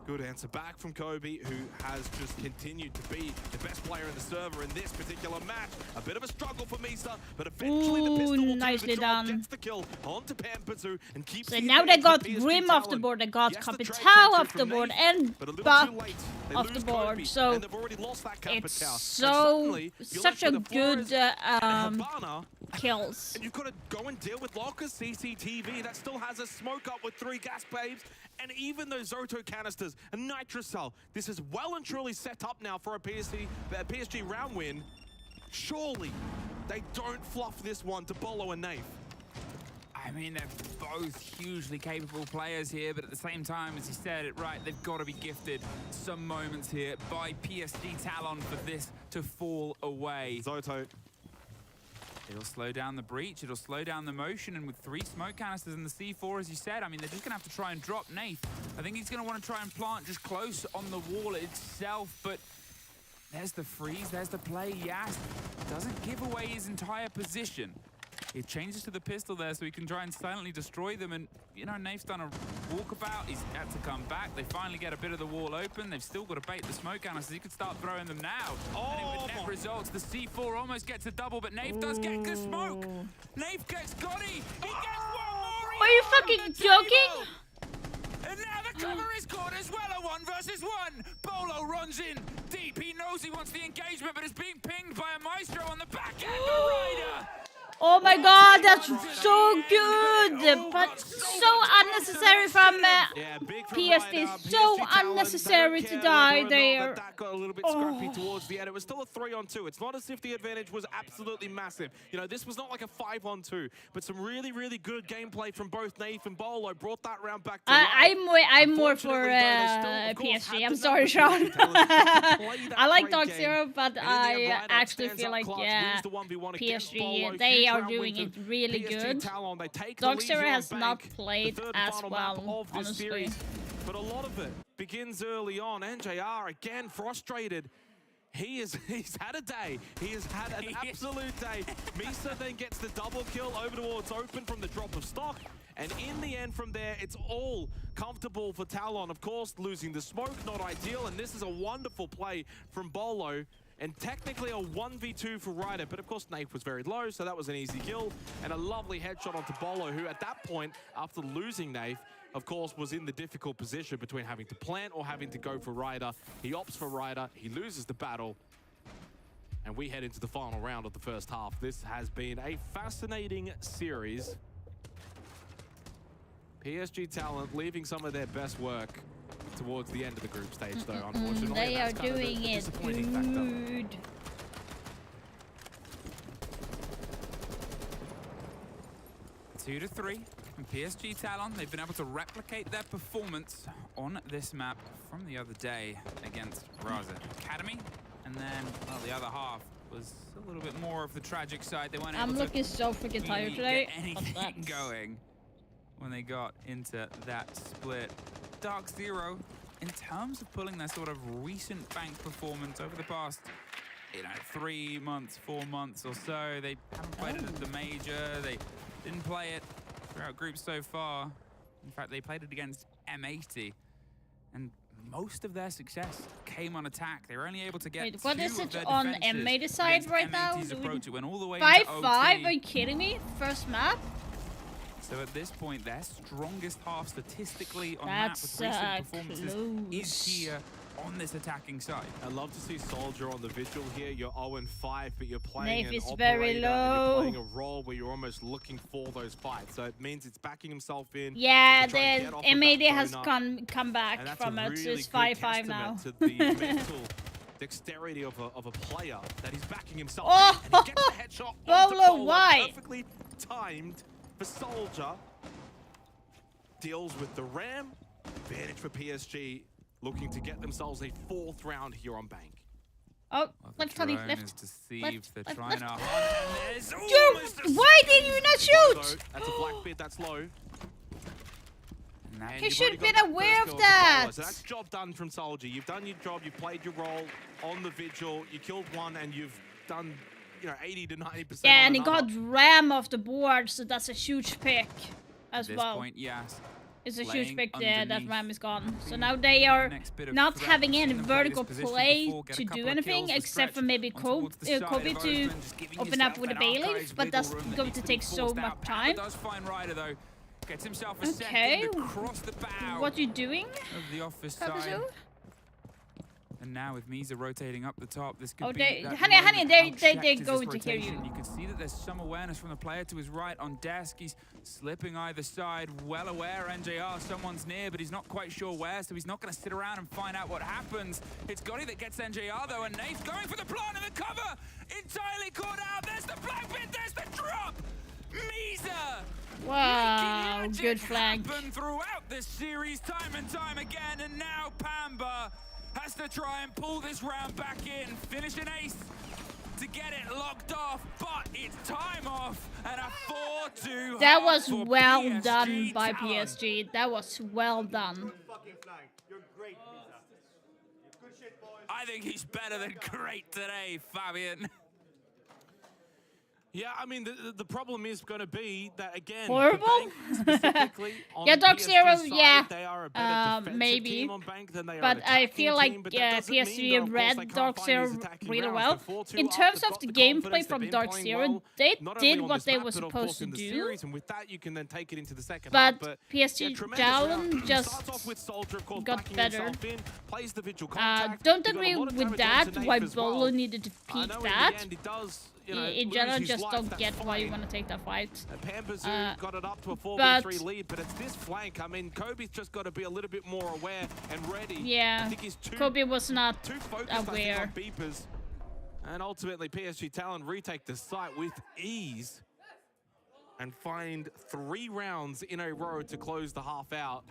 Good answer back from Kobe, who has just continued to be the best player in the server in this particular match. A bit of a struggle for Misa, but eventually the pistol will do nicely the job, done. gets the kill onto Pampazoo and keeps So the now they advantage got for PSG Grim off the talent. board, they got Yes, the trade Capitao came off through the from board, Nate, and but a little Buck too late. They off the lose board. Kobe, So and they've already lost that it's Capitao. And so suddenly, you're such left a with good Forrest and kills. Habana, and you've got to go and deal with Lockers CCTV that still has a smoke up with 3 gas babes, and even those Zoto canisters and Nitrocell. This is well and truly set up now for a PSG round win. Surely they don't fluff this one to Bolo and Nafe. I mean, they're both hugely capable players here, but at the same time, as he said it right, they've got to be gifted some moments here by PSG Talon for this to fall away. Zoto. It'll slow down the breach, it'll slow down the motion, and with 3 smoke canisters in the C4, as you said, I mean, they're just gonna have to try and drop Nafe. I think he's gonna want to try and plant just close on the wall itself, but there's the freeze, there's the play. Yas doesn't give away his entire position. It changes to the pistol there so he can try and silently destroy them, and you know, Nafe's done a walkabout, he's had to come back. They finally get a bit of the wall open. They've still got to bait the smoke canisters. He could start throwing them now. And with net results, the C4 almost gets a double, but Nafe does get the smoke. Nafe gets Gotti. He gets one more. Are you fucking joking? And now the cover is caught as well, a 1 versus 1. Bolo runs in deep. He knows he wants the engagement, but is being pinged by a Maestro on the back end. The Rider. Oh my god, that's so good! But so unnecessary from PSG. So unnecessary to die there. That got a little bit scrappy towards the end. It was still a 3-on-2. It's not as if the advantage was absolutely massive. You know, this was not like a 5-on-2, but some really, really good gameplay from both Nafe and Bolo brought that round back to life. I'm more for PSG. I'm sorry, Sean. I like Dark Zero, but I actually feel like, yeah, PSG, they are doing it really good. Dark Zero has not played as well, honestly. but a lot of it begins early on. NJR again frustrated. He's had a day. He has had an absolute day. Misa then gets the double kill over towards Open from the drop of stock. And in the end from there, it's all comfortable for Talon. Of course, losing the smoke, not ideal. And this is a wonderful play from Bolo. And technically a 1v2 for Ryder. But of course, Naif was very low, so that was an easy kill. And a lovely headshot onto Bolo, who at that point, after losing Naif, of course, was in the difficult position between having to plant or having to go for Ryder. He opts for Ryder. He loses the battle. And we head into the final round of the first half. This has been a fascinating series. PSG Talent leaving some of their best work towards the end of the group stage, though, unfortunately. They are That's kind of the doing it disappointing factor. good. Two to three. And PSG Talon, they've been able to replicate their performance on this map from the other day against Raza Academy. And then, well, the other half was a little bit more of the tragic side. They weren't I'm able looking to so freaking tired really today. get anything going when they got into that split. Dark Zero, in terms of pulling their sort of recent bank performance over the past, 3 months, 4 months or so, they haven't played it at the major. They didn't play it throughout groups so far. In fact, they played it against M80, and most of their success came on attack. They were only able to get Wait, what two is of it their on defenses M80 side against right now? M80's approach. It went all the way 5-5? into OT. Are you kidding me? First map? So at this point, their strongest half statistically on That's, map with recent performances close. is here on this attacking side. I'd love to see Soldier on the visual here. You're 0-5, but you're playing Naif an is operator, very and low. you're playing a role where you're almost looking for those fights. So it means it's backing himself in. Yeah, to try and the get off of that M80 has donut. come back And that's from a it. really It's good 5-5 now. testament to the mental dexterity of a player that he's backing himself Oh, in, and he gets the headshot onto Bolo, Bolo, why? perfectly timed for Soldier. Deals with the ram. Advantage for PSG, looking to get themselves a 4th round here on Bank. Oh, left, honey, Drone left. is deceived. left, They're left, trying to left. hunt, and there's Dude, almost a why did you not shoot? That's a black bit, that's low. And He you've should already have got been that aware first of kill that. Bolo. So that's job done from Soldier. You've done your job, you've played your role on the vigil, you killed one, and you've done 80 to 90%. Yeah, on and he another. got ram off the board, so that's a huge pick as At this well. point, yes. It's a Laying huge pick there, that underneath ram is gone. So now they are next bit of not threat. having Seen any them play vertical this position play before, get a to couple do of anything, kills, the except for stretch maybe on towards the side Kobe of to Open, just giving open up yourself with a an Bailey, archives but that's wiggle room that going needs to be take so forced much out. time. Panda does find Ryder though. Gets himself a Okay, second across the bow what you doing, of the office Kabuzu? side. And now with Misa rotating up the top, this could Oh, be they- that honey, moment. they're How checked is this going to hear rotation? you. You can see that there's some awareness from the player to his right on desk. He's slipping either side, well aware NJR, someone's near, but he's not quite sure where, so he's not going to sit around and find out what happens. It's Gotti that gets NJR though, and Naif going for the plant and the cover, entirely caught out. There's the black pit, there's the drop. Misa! Wow, Making good magic flank. happen throughout this series time and time again, and now Pamba has to try and pull this round back in, finish an ace to get it locked off, but it's time off, and a 4-2. That was for well PSG done by Talon. PSG. That was well done. Fucking flank. You're great, Misa. You're good shit, boys. I think he's better than great today, Fabian. Yeah, I mean, the problem is going to be that, again, Horrible? the Bank specifically on Yeah, Dark PSG Zero, side, yeah. they are a better defensive Maybe. team on Bank than they are But an I attacking feel like team, but that doesn't mean, PSG though, of course, read they can't Dark find Zero these attacking really rounds. well. They're 4-2 In up, terms they've of got the the gameplay confidence, from they've been Dark playing Zero, well, they not only did on what this they map, were but of supposed course to in the do. series, and with that, you can then take it into the second But half. PSG tremendous Talon round. just Starts off with Soldier, of course, got backing better. himself in, plays the vigil contact. Don't He got a agree lot of with damage that, onto why Naif as Bolo well. needed to I peek know in that. the end it does, In lose general, his just life, don't that's get why you fine. want to take that fight. Pambazu got it up to a 4v3 but- lead, but it's this flank. I mean, Kobe's just got to be a little bit more aware and ready. Yeah, I think he's Kobe was not too focused, I think, aware. on beepers. And ultimately, PSG Talon retake the site with ease and find 3 rounds in a row to close the half out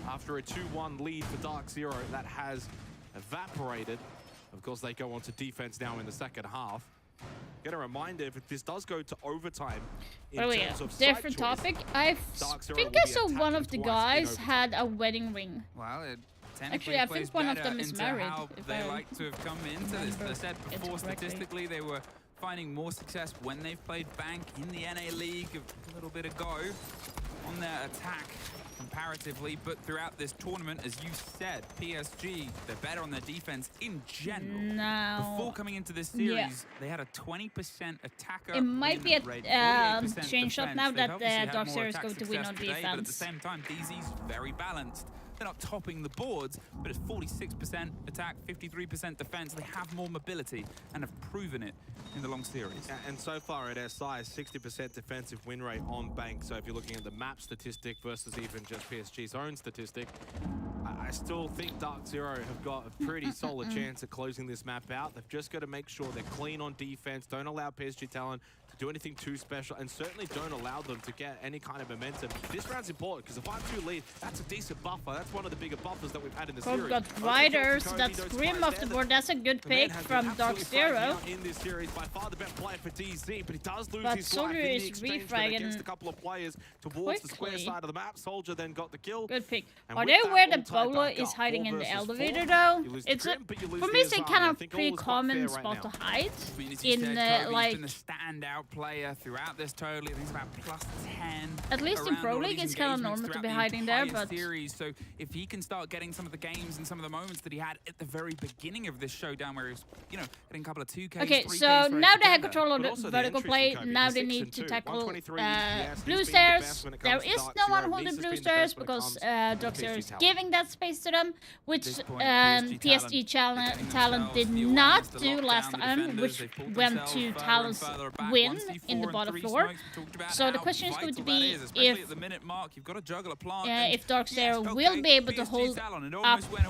after a 2-1 lead for Dark Zero that has evaporated. Of course, they go on to defense now in the second half. get a reminder if this does go to overtime in By the way, terms of side different choice, topic. I Dark Zero think will I be saw one of the attacking twice in guys overtime. had a wedding ring. Well, it Actually, I think one of them is married. How if they I like to have come into this. remember They said it before correctly. statistically they were finding more success when they've played Bank in the NA League a little bit ago on their attack comparatively, but throughout this tournament, as you said, PSG, they're better on their defense in general. Now, Before coming into this series, they had a 20% attacker. it might be win rate, a 48% change up defense. now They've that obviously had Dark more Zero is attack going to win success on today, But at the defense. same time, DZ's very balanced. They're not topping the boards, but it's 46% attack, 53% defense. They have more mobility and have proven it in the long series. Yeah, and so far at SI, 60% defensive win rate on Bank. So if you're looking at the map statistic versus even just PSG's own statistic, I still think Dark Zero have got a pretty solid chance at closing this map out. They've just got to make sure they're clean on defense, don't allow PSG Talon to do anything too special, and certainly don't allow them to get any kind of momentum. This round's important because a 5-2 lead, that's a decent buffer. That's one of the bigger buffers that we've had in the We've series. got Riders, that's Grim off the board. That's a good The man pick has been from Dark absolutely flagging Zero. out in this series, by far the best player for DZ, but he does lose But his Soldier life in is the exchange then refragging against a couple of players towards the square quickly. side of the map. Soldier then got the kill. Good pick. And Are with they that, aware that all tied Bolo back is up, hiding 4 in the versus 4. elevator though? You lose to It's a, Grim, but you lose for to me it's a Azami. kind I of think all pretty is quite common fair spot right to now. hide Community in said Kobe's like been the standout player throughout this totally. I think it's about +10. At least in around Pro all League, these it's kinda engagements normal to throughout be the hiding there, entire but- series. So if he can start getting some of the games and some of the moments that he had at the very beginning of this showdown, where he was, you know, getting a couple of 2Ks, Okay, 3Ks so right now they have together. control of But the also the vertical entries play. from Kobe, Now he's they 6 need and to 2, tackle 123 EPS. blue He's been the stairs. best when it There comes to is Dark no one Zero. holding Lisa's blue been the stairs best when it because comes Dark to Zero PSG is talent. giving that space to them, which This point, PSG Talent did not do last time, which went to Talon's win in the bottom floor. So the question is going to be if Dark Zero will be able to hold up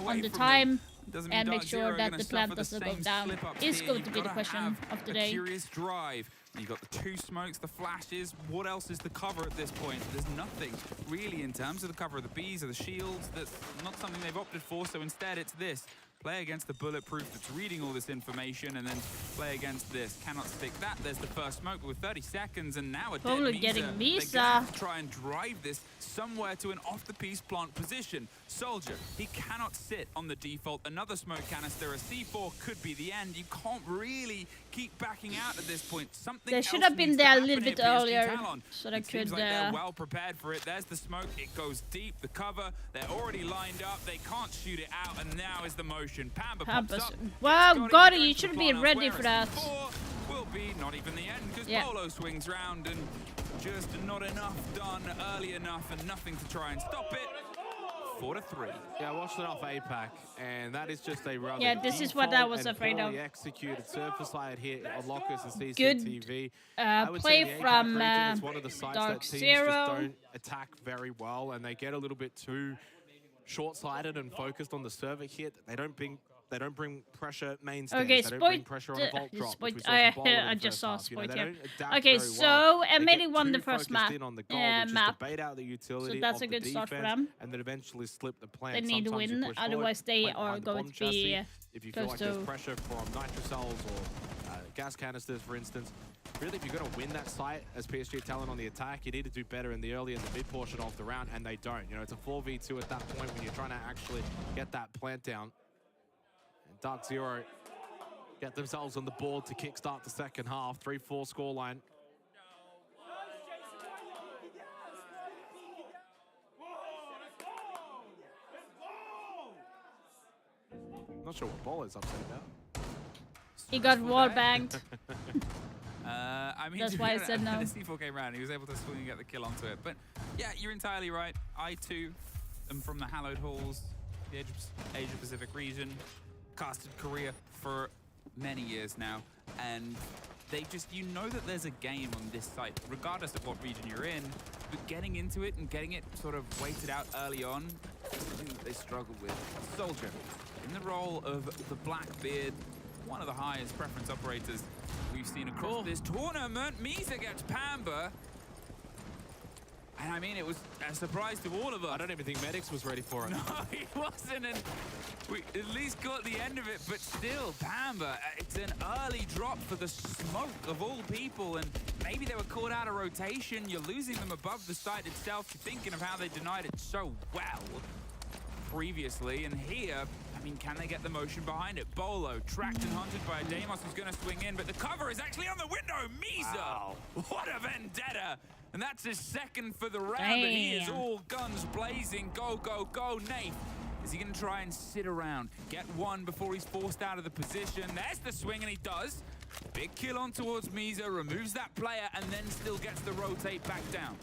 on the time and make sure that the plant doesn't go down is going to be the question of the day. Curious drive. You got the 2 smokes, the flashes. What else is the cover at this point? There's nothing really in terms of the cover of the bees or the shields. That's not something they've opted for. So instead, it's this. Play against the bulletproof that's reading all this information, and then play against this. Cannot stick that. There's the first smoke, but with 30 seconds, and now a dead Probably Misa. getting They're Misa. gonna have to try and drive this somewhere to an off-the-piece plant position. Soldier, he cannot sit on the default. Another smoke canister, a C4 could be the end. You can't really keep backing out at this point. Something They should else have been needs to there a happen little here, bit PSG earlier, Talon. so they It seems could, like they're well prepared for it. There's the smoke. It goes deep. The cover. They're already lined up. They can't shoot it out, and now is the motion. Pamba pops Pampas. up. Wow, Gotti Gotti, goes you to should the be plan ready elsewhere. for that. C4 will be not even the end because Yeah. Bolo swings round and just not enough done early enough and nothing to try and stop it. 4-3. Yeah, I watched it off APAC, and that is just a rather Yeah, this is what I was default afraid and of. poorly executed surface side hit on Lockers and Good, CCTV. I would play say the APAC from region is one of the sites Dark that teams Zero. just don't attack very well, and they get a little bit too short-sighted and focused on the server hit. They don't bring pressure main stands. Okay, they don't bring Spoit. pressure on a vault drop. Spoit. which we saw from Bolo in I the just first saw half. You know, Spoit they here. don't adapt Okay, very so well. They Emily get won the too first focused in on the goal, which is map. to bait out the utility that's of a the good start for defense, them. and then eventually slip the plan. They need to Sometimes you win, push forward, otherwise they play are behind the going bomb to be chassis. If you feel close like there's to- pressure from nitrocells or gas canisters, for instance, really, if you're going to win that site as PSG Talent on the attack, you need to do better in the early and the mid portion of the round, and they don't. You know, it's a 4v2 at that point when you're trying to actually get that plant down. And Dark Zero get themselves on the board to kickstart the second half. 3-4 scoreline. Not sure what Ball is upset about. He got wall banged. I mean, That's to be why I honest, said no. The C4 came around. He was able to swing and get the kill onto it. But yeah, you're entirely right. I too am from the Hallowed Halls, the Asia Pacific region. Casted Korea for many years now, and they just, you know that there's a game on this site, regardless of what region you're in, but getting into it and getting it sort of weighted out early on, is something that they struggle with. Soldier, in the role of the Blackbeard, one of the highest preference operators we've seen across this tournament. Misa gets Pamba. And I mean, it was a surprise to all of us. I don't even think Medics was ready for it. No, he wasn't, and we at least got the end of it, but still, Pamba, it's an early drop for the smoke of all people, and maybe they were caught out of rotation. You're losing them above the site itself. You're thinking of how they denied it so well previously, and here, I mean, can they get the motion behind it? Bolo, tracked and hunted by a Deimos who's going to swing in, but the cover is actually on the window. Misa! Wow. What a vendetta! And that's his second for the round, and he is Damn. all guns blazing. Go, go, go, Nate. Is he going to try and sit around, get one before he's forced out of the position? There's the swing, and he does. Big kill on towards Misa, removes that player, and then still gets the rotate back down.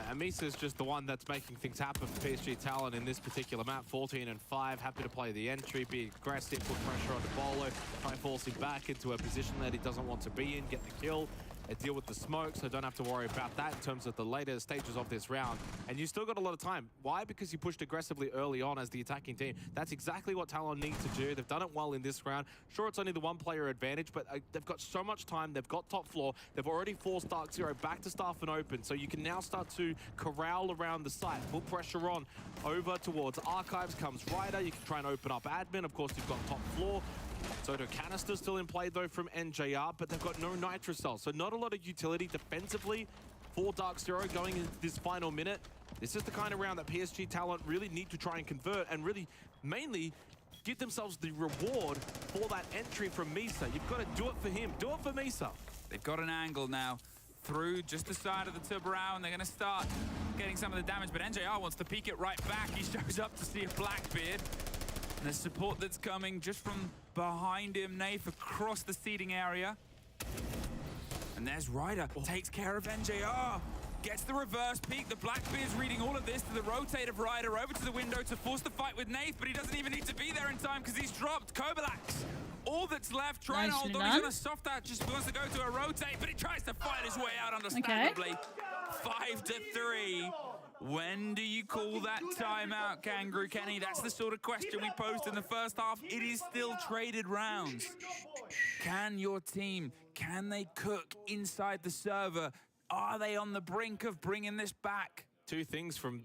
And Misa's just the one that's making things happen for PSG Talon in this particular map. 14 and 5, happy to play the entry, be aggressive, put pressure on the Bolo, try and force him back into a position that he doesn't want to be in, get the kill, and deal with the smoke, so don't have to worry about that in terms of the later stages of this round. And you still got a lot of time. Why? Because you pushed aggressively early on as the attacking team. That's exactly what Talon need to do. They've done it well in this round. Sure, it's only the one player advantage, but they've got so much time. They've got top floor. They've already forced Dark Zero back to staff and open, so you can now start to corral around the site. Put pressure on over towards Archives comes Ryder. You can try and open up admin. Of course, you've got top floor. Soda Canister still in play though from NJR, but they've got no Nitrocell, so not a lot of utility defensively for Dark Zero going into this final minute. This is the kind of round that PSG Talent really need to try and convert and really mainly give themselves the reward for that entry from Misa. You've got to do it for him. Do it for Misa. They've got an angle now through just the side of the Tubarão, and they're going to start getting some of the damage, but NJR wants to peek it right back. He shows up to see a Blackbeard. And the support that's coming just from behind him, Naif across the seating area. And there's Ryder, takes care of NJR. Gets the reverse peek. The Blackbeard's reading all of this to the rotate of Ryder over to the window to force the fight with Naif, but he doesn't even need to be there in time because he's dropped. Kobalax, all that's left, trying to hold on. He's on a soft out, just wants to go to a rotate, but he tries to fight his way out understandably. 5-3. When do you call that timeout, Kangaroo Kenny? That's the sort of question we posed in the first half. It is still traded rounds. Can your team, can they cook inside the server? Are they on the brink of bringing this back? Two things from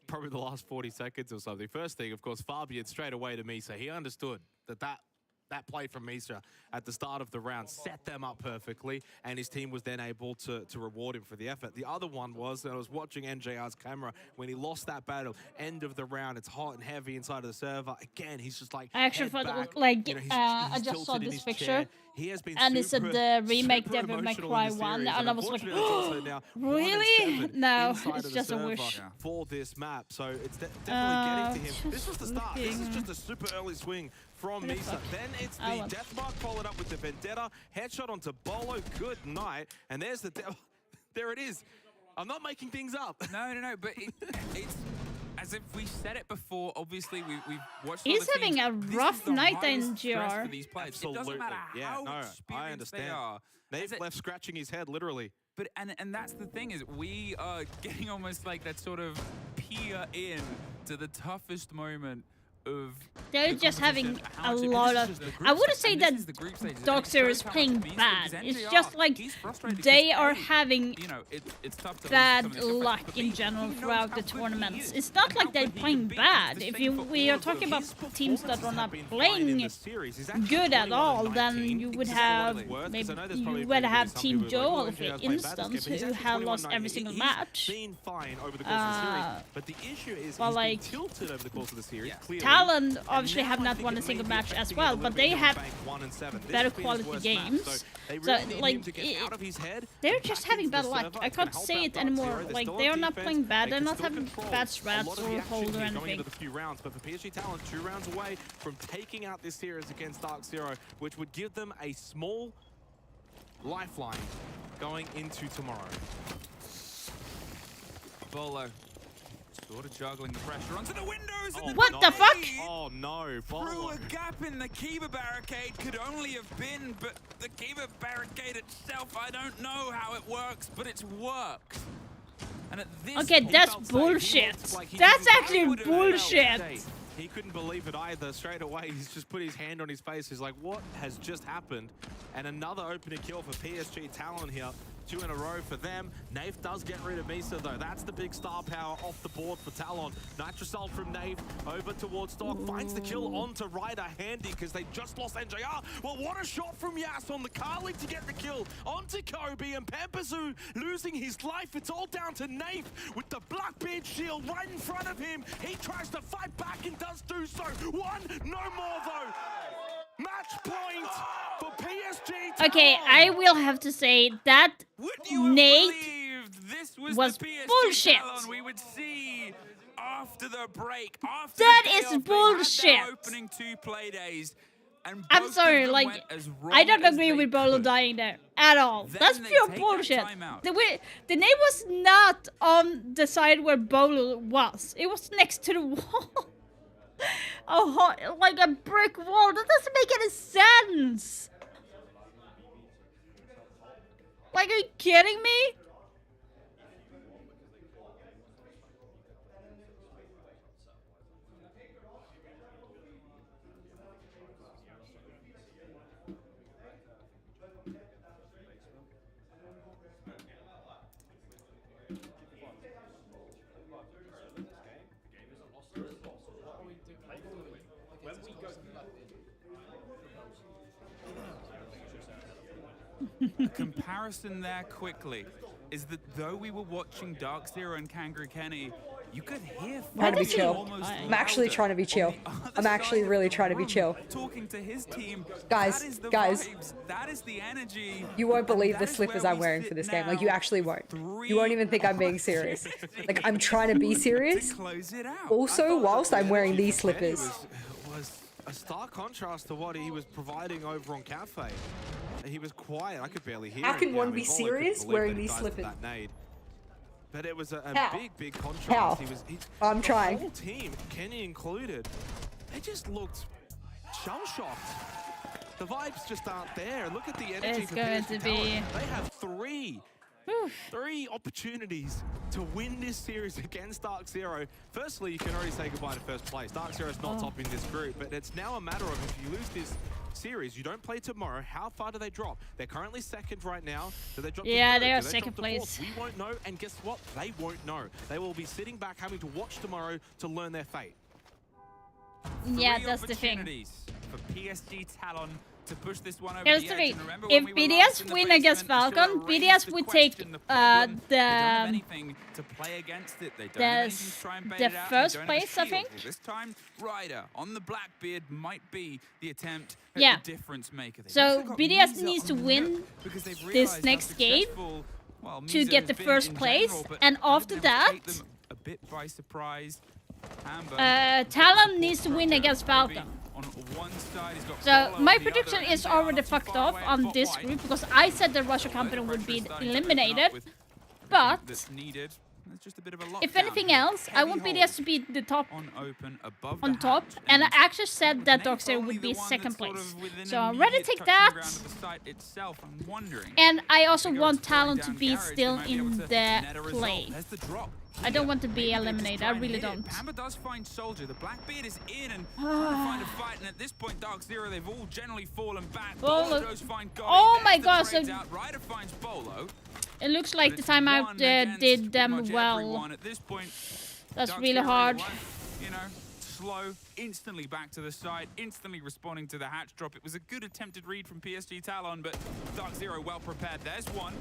probably the last 40 seconds or something. First thing, of course, Fabian straight away to Misa. He understood that play from Misa at the start of the round set them up perfectly, and his team was then able to reward him for the effort. The other one was that I was watching NJR's camera when he lost that battle, end of the round, it's hot and heavy inside of the server. Again, he's just like, I actually thought, back. like, You know, he's I just tilted saw in this his picture, chair. He has been and it said the remake super Devil May emotional Cry in the 1, series, and I was like, unfortunately, it's also now 1 and really? 7 No, inside it's of the just a server wish. for this map, so it's definitely getting to him. This was the start. This is looking. just a super early swing from What the Misa. fuck? Then it's I the want- death mark followed up with the Vendetta. Headshot onto Bolo. Good night. And there's the there it is. I'm not making things up. No, but it's as if we said it before. Obviously, we've watched. He's other having teams. a This rough is the night highest in stress GR. for these players. It Absolutely. doesn't matter Yeah, how no, I experienced they understand. are. They've left scratching his head, literally. But and that's the thing, is we are getting almost like that sort of peer in to the toughest moment of They're the just having competition. How a much- lot this is of. just the group I wouldn't stage, say and that this is the group stage. It Dark Zero is shows how playing much it means bad. because It's NJR, just like he's frustrated they because, are A, having you know, it's tough to bad lose some of this luck effect, but in B, general he knows throughout how the good he tournaments. is It's not and like how they're good he playing can be. bad. It's the If same you for we all are of them. talking about His teams that are performances not have been fine in playing the series. He's actually good at 21 all, and then 19. you would This is have what it's worth, 'cause maybe I know there's you probably would gonna be have some Team people who are like, Joel, "Oh, for NJR's playing bad this game," instance, but he's who actually have 21 lost and every 19. single He's match. been fine over the course of the series, but the issue is well, he's like, been tilted over the course of the series. Clearly. Talon obviously And have now I not think won it a may single be match as affecting well, him a but little they bit have in Bank 1 and 7. This better has been his quality worst games. match, so they So, really need him like, to get out of his head. they're and just back having into bad the luck. server I and can't help say out it Dark anymore. Zero. They're Like, still they on are not defense. playing bad. They They're can not still having control bad a strats lot of or the action hold or here going anything. into the few rounds, but for PSG Talent, 2 rounds away from taking out this series against Dark Zero, which would give them a small lifeline going into tomorrow. Bolo sort of juggling the pressure onto the windows. And What the fuck? Oh no, Through Bolo. a gap in the Kiba barricade could only have been, but the Kiba barricade itself, I don't know how it works, but it's worked. And at this Okay, point, that's felt safe. He bullshit. looked like he That's didn't actually know what it felt bullshit. safe. He couldn't believe it either. Straight away, he's just put his hand on his face. He's like, what has just happened? And another opening kill for PSG Talon here. 2 in a row for them. Naif does get rid of Misa though. That's the big star power off the board for Talon. Nitrocell from Naif over towards Dog. Finds the kill onto Ryder. Handy because they just lost NJR. Well, what a shot from Yas on the Carly to get the kill onto Kobe, and Pampazoo losing his life. It's all down to Naif with the Blackbeard shield right in front of him. He tries to fight back and does do so. One, no more though. Match point for PSG. Okay, I will have to say that Nate was the PSG bullshit. Talon we would see after the break. After That the day is off, they had bullshit. their opening 2 play days. And I'm both sorry, of them like, went as wrong I don't as agree they with Bolo could. dying there at all. Then That's they pure take that bullshit. timeout. The name was not on the side where Bolo was. It was next to the wall. Oh, like a brick wall. That doesn't make any sense. Like, are you kidding me? The comparison there quickly is that though we were watching Dark Zero and Kangaroo Kenny, you could hear Trying to be Falcon chill. almost I'm actually louder trying to be chill. on the other I'm actually side of really the trying to be room, chill. talking to his team. Guys, that is the guys. vibes, that is the energy. You won't believe and the that is slippers where I'm we wearing sit for this game. Like, you now. actually won't. You won't even think I'm being serious. Like, I'm trying to be serious. To close it out. Also, whilst I'm wearing these slippers. Was a stark contrast to what he was providing over on Cafe. He was quiet. I could barely hear How it. can Yeah, one I mean, be Volo couldn't serious believe wearing that he these died to slippers? that nade. But it was a How? big contrast. How? I'm the trying. whole team, Kenny included, they just looked shell-shocked. The vibes just aren't there. Look at the energy. It's for going PSG to be- Talon. They have three opportunities to win this series against Dark Zero. Firstly, you can already say goodbye to first place. Dark Zero's not topping this group, but it's now a matter of if you lose this series, you don't play tomorrow, how far do they drop? They're currently second right now. Do they drop Yeah, to third? they are Do second drop to fourth? place. We won't know, and guess what? They won't know. They will be sitting back having to watch tomorrow to learn their fate. Yeah, Three that's the thing. opportunities for PSG Talon to push this one over Here's the the edge. thing. And remember If when we were last in BDS the win against basement, Falcon, Ashura raised BDS the would take question, the problem, they don't have the anything to play against it. They don't have anything to try and bait the it out. They first don't have a place, I shield. think. Well, this time, Ryder on the Blackbeard might be the attempt Yeah. at the difference maker. They've So also got BDS Misa needs to on the win look because they've this realized how next game successful, well, to Misa get has the been first in place, general, but and they've after been able to take that, them a bit by surprise. Amber Talon needs to win against Falcon. on one side, he's got So Polo my on the prediction other, is and already not too fucked far off away on bot this wide. group because I said that Russia company would be eliminated. But That's needed. There's just a bit of a if lockdown anything here. else, I want Heavy BDS to be the top on open above on the top, hatch, and I actually with said that Naif Dark Zero only would the be one second that's sort place. of within So I'm ready to immediate take touching that. ground of the site itself. I'm wondering. And I also Figure want it's throwing Talon to down be Garage, they still might be able in to the net a result. play. There's the drop. I don't want to be Maybe they just eliminated. try I and really hit it. don't. Pamba does find Soldier. The Blackbeard is in and trying to find a fight. And at this point, Dark Zero, they've all generally fallen back. Bolo. Bolo does find Gotti. Oh There's my the god, so trades out. Ryder finds Bolo. it looks like the But it's timeout one against did pretty them much well. everyone. At this point, That's Dark really Zero hard. won't, you know, slow, instantly back to the side, instantly responding to the hatch drop. It was a good attempted read from PSG Talon, but Dark Zero well prepared. There's one.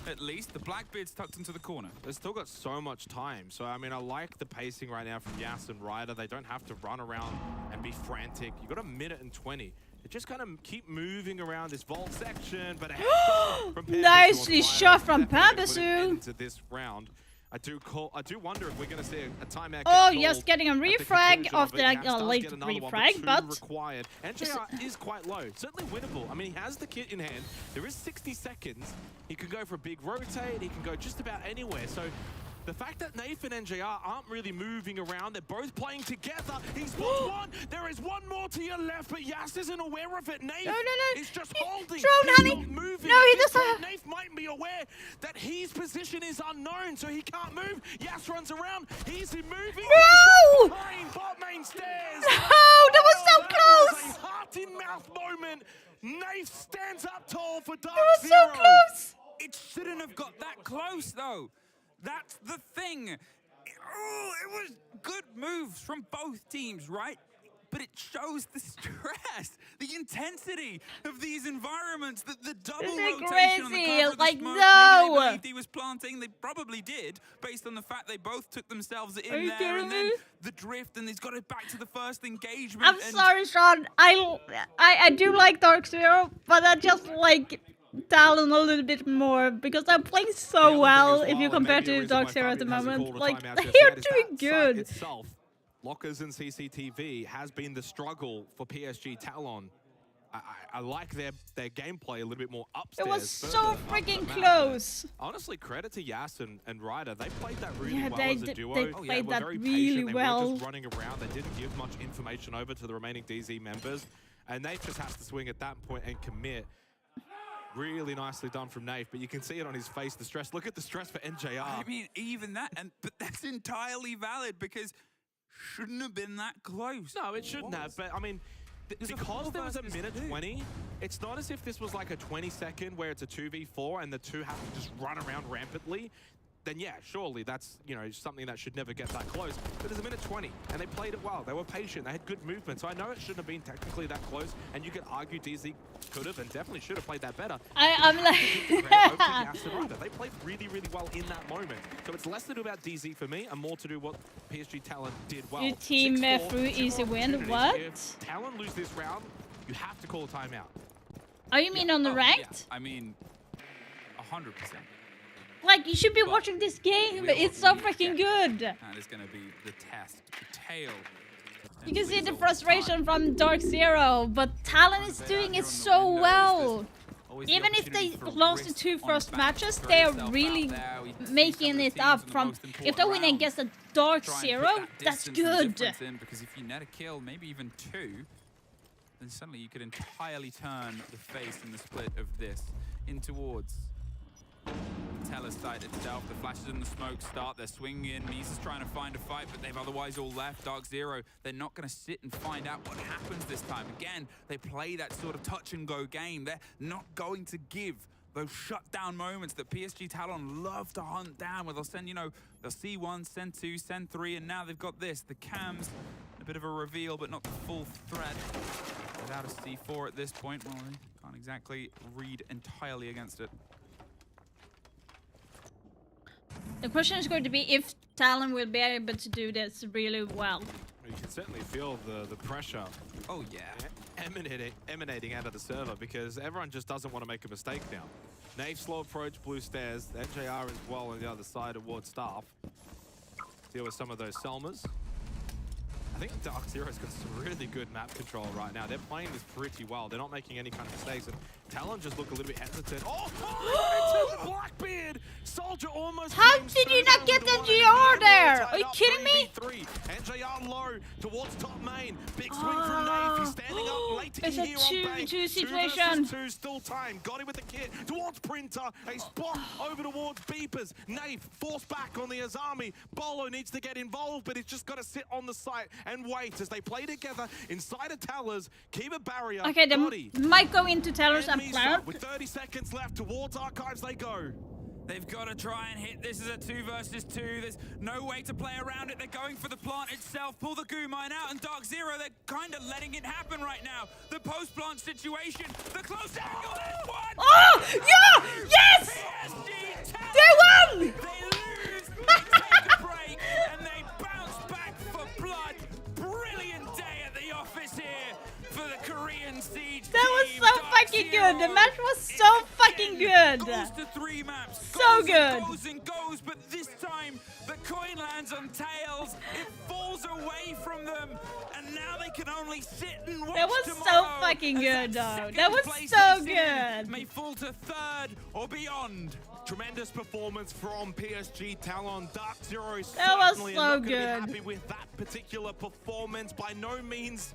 At least the Blackbeard's tucked into the corner. They've still got so much time. So, I mean, I like the pacing right now from Yas and Ryder. They don't have to run around and be frantic. You've got a minute and 20. They just kind of keep moving around this vault section, but a headshot from Pampasu Nicely on shot Ryder from definitely put an Pampasu. end to this round. I do wonder if we're going to see a timeout. Oh, get yes, called getting a at the refrag conclusion of it. the Yas does late get another one, refrag, two but required. NJR is quite low. Certainly winnable. I mean, he has the kit in hand. There is 60 seconds. He can go for a big rotate. He can go just about anywhere. So the fact that Naif and NJR aren't really moving around, they're both playing together. He's spots one. There is one more to your left, but Yas isn't aware of it. Naif is just holding. Drone, He's honey. not moving. No, At he this doesn't. point, Naif might be aware that his position is unknown, so he can't move. Yas runs around. He's moving. No! He's behind bot main stairs. No, that was so That close. was a heart-in-mouth moment. Naif stands up tall for Dark That was Zero. so close. It shouldn't have got that close, though. That's the thing. It was good moves from both teams, right? But it shows the stress, the intensity of these environments, the double Isn't it rotation on the crazy? cover of the Like, smoke. no! Maybe they believed he was planting. They probably did, based on the fact they both took themselves Are in you there, kidding and then me? the drift, and he's got it back to the first engagement. I'm and sorry, Sean. I do like Dark Zero, but I just like Talon a little bit more because they're playing so well if you compare to Dark Zero at the moment. Like, they're doing good. Itself, lockers and CCTV has been the struggle for PSG Talon. I like their gameplay a little bit more upstairs. It was further so up the freaking map. close. Honestly, credit to Yas and Ryder. They played that really Yeah, well they as a did- duo. they played were that very really patient. They well. were just running around. They didn't give much information over to the remaining DZ members. And Naif just has to swing at that point and commit. Really nicely done from Naif, but you can see it on his face, the stress. Look at the stress for NJR. I mean, even that, but that's entirely valid because shouldn't have been that close. No, it shouldn't have, but I mean, because there was a minute 20, it's not as if this was like a 20-second where it's a 2v4 and the two have to just run around rampantly. Then yeah, surely that's, you know, something that should never get that close. But there's a minute 20, and they played it well. They were patient. They had good movement. So I know it shouldn't have been technically that close, and you could argue DZ could have and definitely should have played that better. I'm like... They played really, really well in that moment. So it's less to do about DZ for me, and more to do what PSG Talon did well. You team 6-4, through two easy more win. opportunities. What? If Talon lose this round, you have to call a timeout. Oh, you mean on the ranked? Yeah, I mean, 100%. Like, you should be watching this game. It's so freaking good. That is going to be the test, the tail. You can see the frustration from Dark Zero, but Talon is doing it so well. Even if they lost the two first matches, they are really making it up from... If they win against a Dark Zero, that's good. Because if you net a kill, maybe even two, then suddenly you could entirely turn the face in the split of this in towards the Teller side itself. The flashes in the smoke start, they're swinging in. Misa's trying to find a fight, but they've otherwise all left. Dark Zero, they're not going to sit and find out what happens this time. Again, they play that sort of touch and go game. They're not going to give those shutdown moments that PSG Talon love to hunt down, where they'll send, you know, they'll see one, send two, send three, and now they've got this. The cams, a bit of a reveal, but not the full threat. Without a C4 at this point, well, they can't exactly read entirely against it. The question is going to be if Talon will be able to do this really well. You can certainly feel the pressure. Oh yeah, emanating out of the server, because everyone just doesn't want to make a mistake now. Naif slow approach, blue stairs. NJR as well on the other side towards Staff. Deal with some of those Selmas. I think Dark Zero's got some really good map control right now. They're playing this pretty well. They're not making any kind of mistakes. And Talon just look a little bit hesitant. Oh, into Blackbeard! Soldier almost. How did you not get NJR there? Are you kidding me? NJR low towards top main. Big swing from Naif. He's standing up late It's here a on bank. 2v2 situation. 2 still time. Got him with the kit towards Printer. A spot over towards Beepers. Naif forced back on the Azami. Bolo needs to get involved, but he's just got to sit on the site and wait as they play together inside of Towers. Keep a barrier. Okay, they might go into Towers and plant. With 30 seconds left, towards Archives they go. They've got to try and hit. This is a 2 versus 2. There's no way to play around it. They're going for the plant itself. Pull the goo mine out, and Dark Zero, they're kind of letting it happen right now. The post-plant situation, the close angle, there's one! Oh! Yeah! Yes! They won! They lose, they take a break, and they bounce back for blood. Brilliant day at the office here for the Korean Siege That was team. so Dark fucking Zero good. The match was so fucking good. goes to 3 maps. So Goes good. and goes and goes, but this time the coin lands on Tails. It falls away from them, and now they can only sit and watch. That was so tomorrow fucking as good, that though. second That was place so they sit in good. May fall to 3rd or beyond. Tremendous performance from PSG Talon. Dark Zero is That was certainly so not going to be good. happy with that particular performance. By no means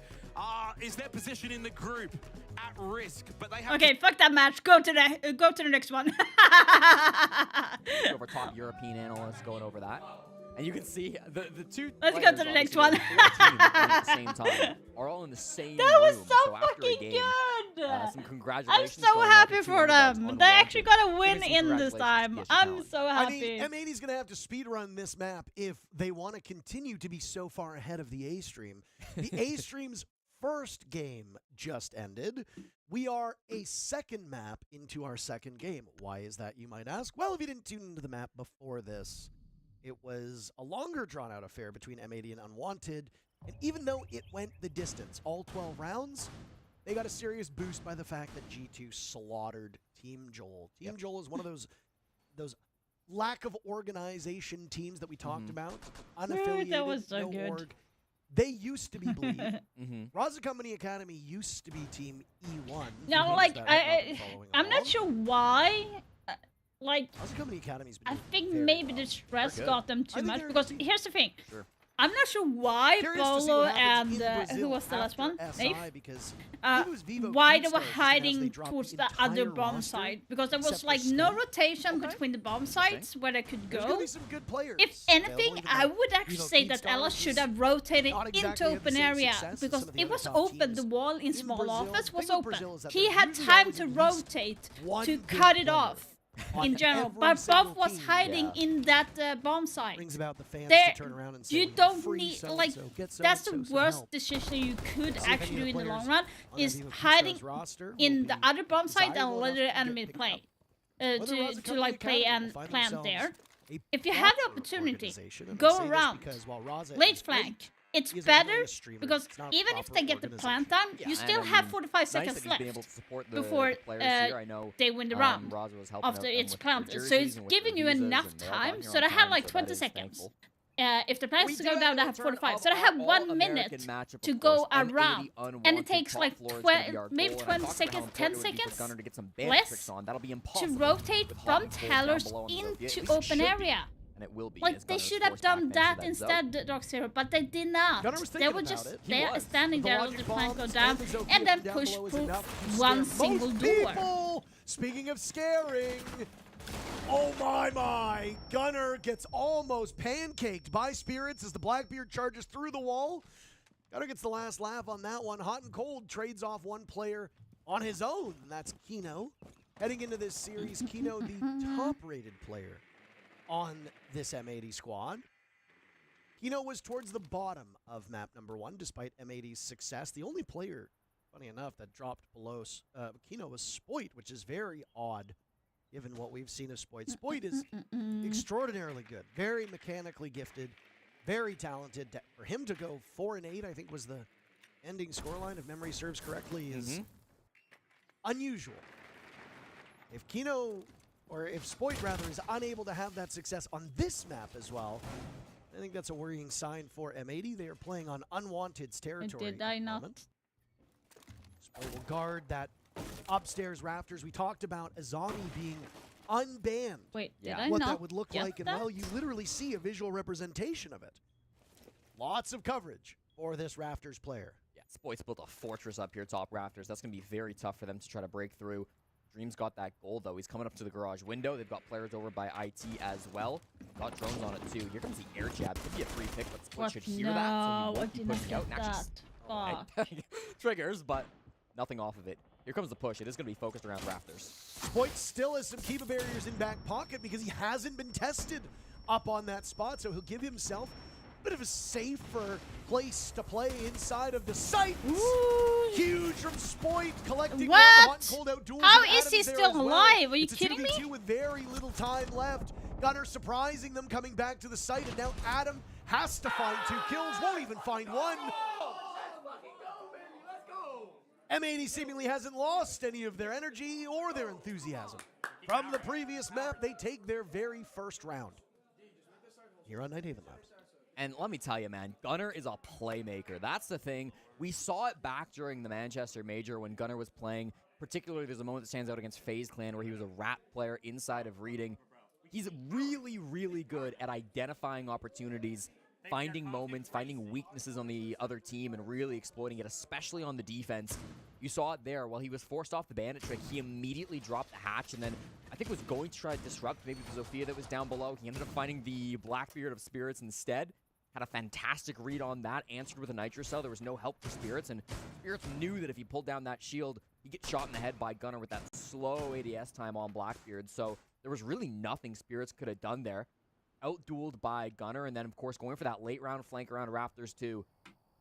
is their position in the group at risk, but they have Okay, fuck that match. Go to the next one. Over top European analysts going over that. And you can see the two Let's go players, to the next obviously, one. the 4 teams playing at the same time are all in the same That was room. so after a fucking game, good. Some I'm congratulations. so going out happy to for 200 Dubs them. They Unwanted. actually got a Give win me some in this congratulations time. to TSG I'm talent. so I happy. mean, M80's going to have to speedrun this map if they want to continue to be so far ahead of the A stream. The A stream's first game just ended. We are a second map into our second game. Why is that, you might ask? Well, if you didn't tune into the map before this, it was a longer drawn-out affair between M80 and Unwanted, and even though it went the distance, all 12 rounds, they got a serious boost by the fact that G2 slaughtered Team Joel. Team Joel is one of those lack of organization teams that we talked about. Unaffiliated, that was so no good. org. They used to be Bleed. Raza Company Academy used to be Team E1. Now, for like, those that have not been following I'm not along. sure why. Like, Raza Company Academy's been I doing think very maybe well. the stress They're got good. them I too think much. they're Because deep. here's the thing. Sure. I'm not sure why Curious to see Bolo what happens and in who Brazil was the last one? after Nate? SI, because I think it was Vivo Why they Keemstar were just announced they hiding dropped towards the the other entire bomb roster, site because there was except for like no Smoke. rotation between the bomb sites where they could There's gonna go. be some good players. If available, anything, even I though would actually Vivo say that Keemstar Ella is should have rotated not into exactly have the open same area success as because some of the it other was top open. teams The wall in small Brazil. office The was thing with open. Brazil is that He there's had usually time always to at least rotate one to good cut it player off on in general. every But single Buff was team. hiding in that bomb site. Brings about the fans There, to turn around and say, you "We're don't free need so-and-so, like get that's the so-and-so some worst help." decision you could See if actually any do of in the the long players run on is Vivo Keemstar's hiding roster will in the be other bomb site and desirable let enough the to get enemy picked play. up. Whether To Raza Company like play Academy will and find plant themselves there. a If you have the proper opportunity, organization, and I go say this around. because while Raza Late is great, flank. It's he isn't better really a streamer. because It's not a even if proper they get the organization. plant down, Yeah, you and still I have mean, 45 nice seconds that he's left been able to support the before players here. I know they win the round. Raza was helping After out them it's with their planted. So jerseys it's and with their giving you visas, enough and they all got time. here So on they have time, like so that 20 is seconds. thankful. If the plants We to do go have down, a they have return 45. of So they have our 1 All-American minute matchup, to of go course, M80 around. And it Unwanted takes top like floor is gonna be our maybe goal, and I 20 talked about seconds, how 10 important it would be for seconds Gunnar to get some bandit less tricks on. That'll be to impossible rotate with Hot from and Cold down Tellers below on the Zofia. At into least it open should be, area. and it will be. Like as they Gunnar is should have forced back done into that Zoe. instead, Dark Zero, but they did not. Gunnar was They thinking were about just it. He there, was. standing The there, logic let the plant go bombs down, and the Zofia and then down push below is proof enough to one scare single most door. people. Speaking of scaring, oh my! Gunnar gets almost pancaked by Spirits as the Blackbeard charges through the wall. Gunnar gets the last laugh on that one. Hot and Cold trades off one player on his own, and that's Kino. Heading into this series, Kino, the top-rated player on this M80 squad. Kino was towards the bottom of map number 1, despite M80's success. The only player, funny enough, that dropped below Kino was Spoit, which is very odd, given what we've seen of Spoit. Spoit is extraordinarily good, very mechanically gifted, very talented. For him to go 4-8, I think was the ending scoreline, if memory serves correctly, is unusual. If Kino, or if Spoit rather, is unable to have that success on this map as well, I think that's a worrying sign for M80. They are playing on Unwanted's territory. Did I at the not? moment. Spoit will guard that upstairs rafters. We talked about Azami being unbanned. Wait, did Yeah. I What not that would look get like, and that? well, you literally see a visual representation of it. Lots of coverage for this Rafters player. Yeah, Spoit's built a fortress up here, top rafters. That's going to be very tough for them to try to break through. Dream's got that goal, though. He's coming up to the garage window. They've got players over by IT as well. Got drones on it, too. Here comes the air jab. Could be a free pick, but Spoit What? should hear No, that, so he I won't be did not pushing out. get And actually, that. Alright. Triggers, but nothing off of it. Here comes the push. It is going to be focused around rafters. Spoit still has some Kiva barriers in back pocket because he hasn't been tested up on that spot, so he'll give himself a bit of a safer place to play inside of the site. Huge from Spoit, collecting What? one. Hot and Cold outduels How and is he Adams there still as well. alive? Are you It's a kidding me? 2v2 with very little time left. Gunnar surprising them, coming back to the site, and now Adam has to find 2 kills, won't even find 1. M80 seemingly hasn't lost any of their energy or their enthusiasm. From the previous map, they take their very first round here on Nighthaven Labs. And let me tell you, man, Gunnar is a playmaker. That's the thing. We saw it back during the Manchester Major when Gunnar was playing. Particularly, there's a moment that stands out against FaZe Clan where he was a rat player inside of Reading. He's really, really good at identifying opportunities, finding moments, finding weaknesses on the other team, and really exploiting it, especially on the defense. You saw it there. While he was forced off the bandit trick, he immediately dropped the hatch and then I think was going to try to disrupt maybe the Zofia that was down below. He ended up finding the Blackbeard of Spirits instead. Had a fantastic read on that, answered with a Nitro Cell. There was no help for Spirits, and Spirits knew that if he pulled down that shield, he gets shot in the head by Gunnar with that slow ADS time on Blackbeard. So there was really nothing Spirits could have done there. Outdueled by Gunnar, and then, of course, going for that late round flank around Raptors, too.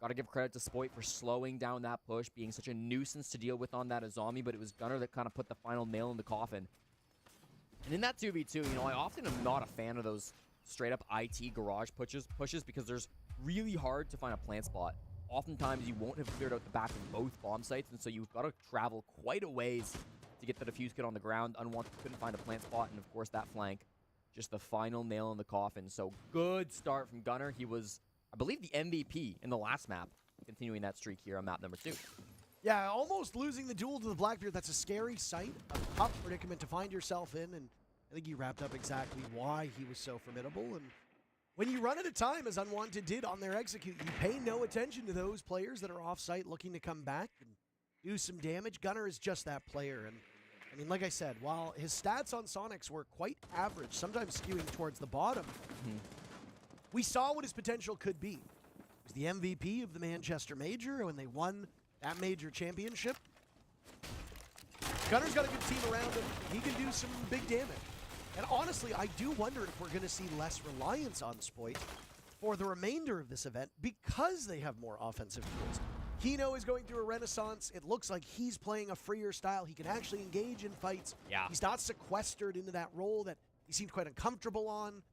Got to give credit to Spoit for slowing down that push, being such a nuisance to deal with on that Azami, but it was Gunnar that kind of put the final nail in the coffin. And in that 2v2, you know, I often am not a fan of those straight-up IT garage pushes because there's really hard to find a plant spot. Oftentimes, you won't have cleared out the back of both bomb sites, and so you've got to travel quite a ways to get the defuse kit on the ground. Unwanted couldn't find a plant spot, and, of course, that flank. Just the final nail in the coffin. So good start from Gunnar. He was, I believe, the MVP in the last map, continuing that streak here on map number 2. Yeah, almost losing the duel to the Blackbeard. That's a scary sight, a tough predicament to find yourself in, and I think you wrapped up exactly why he was so formidable. And when you run at a time, as Unwanted did on their execute, you pay no attention to those players that are off-site looking to come back and do some damage. Gunnar is just that player, and I mean, like I said, while his stats on Sonics were quite average, sometimes skewing towards the bottom, we saw what his potential could be. He was the MVP of the Manchester Major when they won that major championship. Gunnar's got a good team around him. He can do some big damage. And honestly, I do wonder if we're going to see less reliance on Spoit for the remainder of this event because they have more offensive tools. Kino is going through a renaissance. It looks like he's playing a freer style. He can actually engage in fights. Yeah. He's not sequestered into that role that he seemed quite uncomfortable on.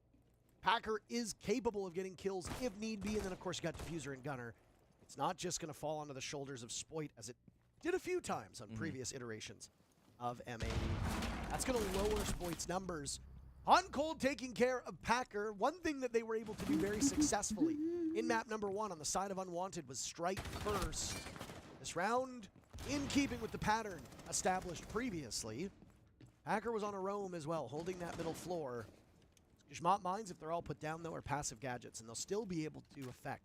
Packer is capable of getting kills if need be. And then, of course, you got Diffuser and Gunnar. It's not just going to fall onto the shoulders of Spoit as it did a few times on previous iterations of M80. That's going to lower Spoit's numbers. On Cold taking care of Packer. One thing that they were able to do very successfully in map number 1 on the side of Unwanted was strike first. This round, in keeping with the pattern established previously, Packer was on a roam as well, holding that middle floor. Gishmot mines, if they're all put down, though, are passive gadgets, and they'll still be able to affect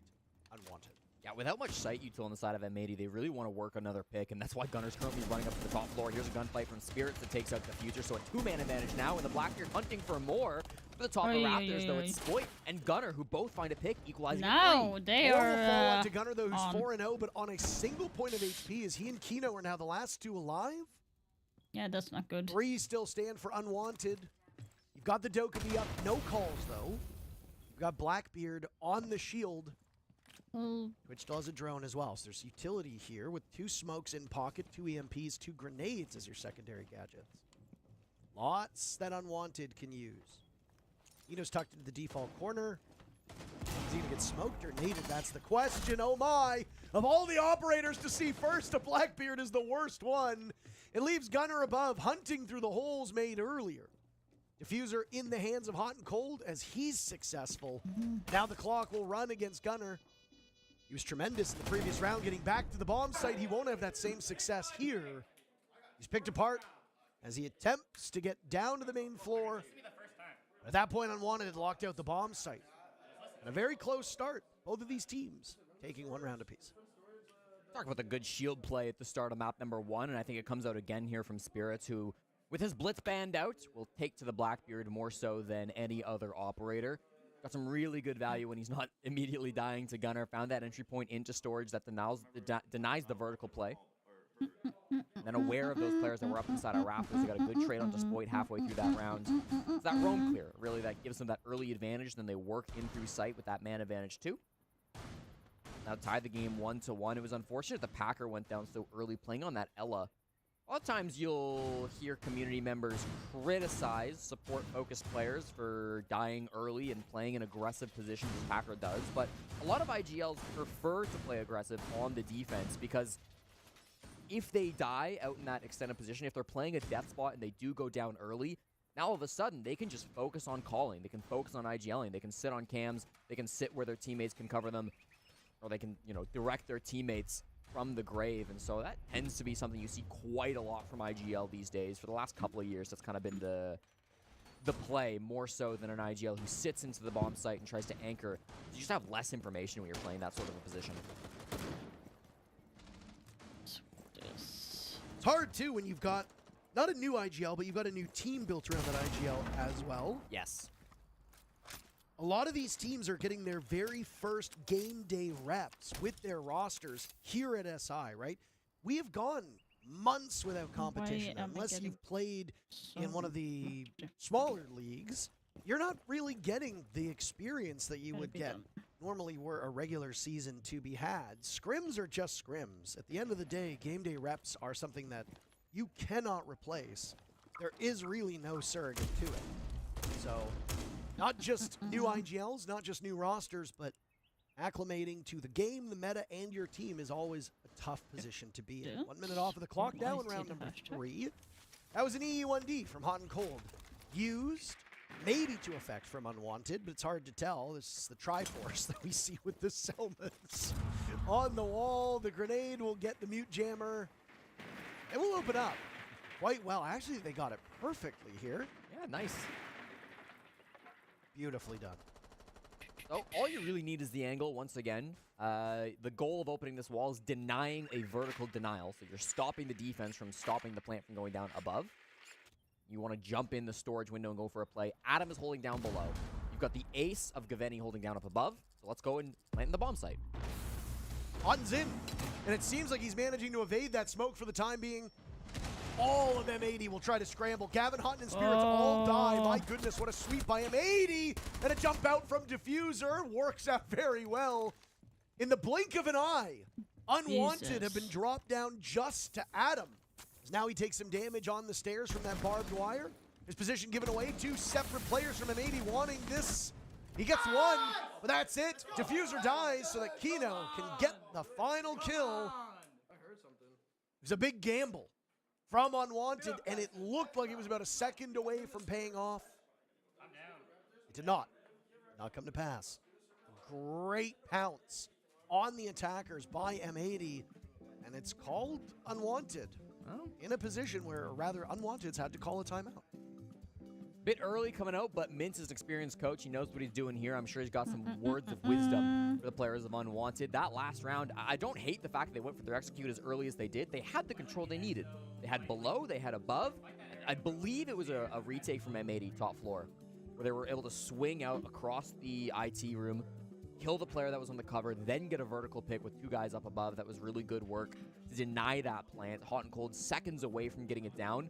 Unwanted. Yeah, without much sight util on the side of M80, they really want to work another pick, and that's why Gunnar's currently running up to the top floor. Here's a gunfight from Spirits that takes out the Future, so a 2-man advantage now, and the Blackbeard hunting for more. For the top of Raptors, though, it's Spoit and Gunnar who both find a pick, equalizing No, they are to Gunnar, though, who's 4-0, but on a single point of HP, as he and Kino are now the last 2 alive. Yeah, that's not good. 3 still stand for Unwanted. You've got the Dokkaebi up, no calls, though. You've got Blackbeard on the shield. Which still has a drone as well. So there's utility here with 2 smokes in pocket, 2 EMPs, 2 grenades as your secondary gadgets. Lots that Unwanted can use. Eno's tucked into the default corner. Is he gonna get smoked or naded? That's the question. Oh my! Of all the operators to see first, a Blackbeard is the worst one. It leaves Gunnar above, hunting through the holes made earlier. Diffuser in the hands of Hot and Cold as he's successful. Now the clock will run against Gunnar. He was tremendous in the previous round, getting back to the bomb site. He won't have that same success here. He's picked apart as he attempts to get down to the main floor. At that point, Unwanted had locked out the bomb site. And a very close start. Both of these teams taking 1 round apiece. Talk about the good shield play at the start of map number 1, and I think it comes out again here from Spirits, who, with his blitz band out, will take to the Blackbeard more so than any other operator. Got some really good value when he's not immediately dying to Gunnar. Found that entry point into storage that denies the vertical play. And then aware of those players that were up inside our Raptors, they got a good trade onto Spoit halfway through that round. It's that roam clear, really, that gives them that early advantage. Then they work in through sight with that man advantage too. Now tied the game 1-1. It was unfortunate the Packer went down so early playing on that Ela. A lot of times you'll hear community members criticize support-focused players for dying early and playing in aggressive positions as Packer does, but a lot of IGLs prefer to play aggressive on the defense because if they die out in that extended position, if they're playing a death spot and they do go down early, now all of a sudden they can just focus on calling, they can focus on IGLing, they can sit on cams, they can sit where their teammates can cover them, or they can, you know, direct their teammates from the grave, and so that tends to be something you see quite a lot from IGL these days. For the last couple of years, that's kind of been the play, more so than an IGL who sits into the bomb site and tries to anchor. You just have less information when you're playing that sort of a position. It's hard, too, when you've got not a new IGL, but you've got a new team built around that IGL as well. Yes. A lot of these teams are getting their very first game day reps with their rosters here at SI, right? We have gone months without competition. Why am I Unless getting you've played in one of the so smaller leagues, you're not really getting the experience that you Gotta would be get done. normally were a regular season to be had. Scrims are just scrims. At the end of the day, game day reps are something that you cannot replace. There is really no surrogate to it. So, not just new IGLs, not just new rosters, but acclimating to the game, the meta, and your team is always a tough position to be in. Yeah. 1 minute off of the clock now in round number 3. That was an EE1D from Hot and Cold. Used, maybe to effect from Unwanted, but it's hard to tell. This is the Triforce that we see with the Selmas. On the wall, the grenade will get the mute jammer. It will open up quite well. Actually, they got it perfectly here. Yeah, nice. Beautifully done. So all you really need is the angle once again. The goal of opening this wall is denying a vertical denial. So you're stopping the defense from stopping the plant from going down above. You want to jump in the storage window and go for a play. Adam is holding down below. You've got the ace of Gaveni holding down up above. So let's go and plant in the bomb site. Hotten's in, and it seems like he's managing to evade that smoke for the time being. All of M80 will try to scramble. Gavin Hutton and Spirits all die. My goodness, what a sweep by M80. And a jump out from Diffuser works out very well. In the blink of an eye, Unwanted have been dropped down just to Adam. As now he takes some damage on the stairs from that barbed wire. His position given away. 2 separate players from M80 wanting this. He gets one, but that's it. Diffuser dies so that Kino can get the final kill. It was a big gamble from Unwanted, and it looked like it was about a second away from paying off. It did not. Did not come to pass. Great pounce on the attackers by M80, and it's called Unwanted. In a position where, or rather, Unwanted's had to call a timeout. Bit early coming out, but Mintz is an experienced coach. He knows what he's doing here. I'm sure he's got some words of wisdom for the players of Unwanted. That last round, I don't hate the fact that they went for their execute as early as they did. They had the control they needed. They had below, they had above. I believe it was a retake from M80 top floor, where they were able to swing out across the IT room, kill the player that was on the cover, then get a vertical pick with 2 guys up above. That was really good work to deny that plant. Hot and Cold seconds away from getting it down.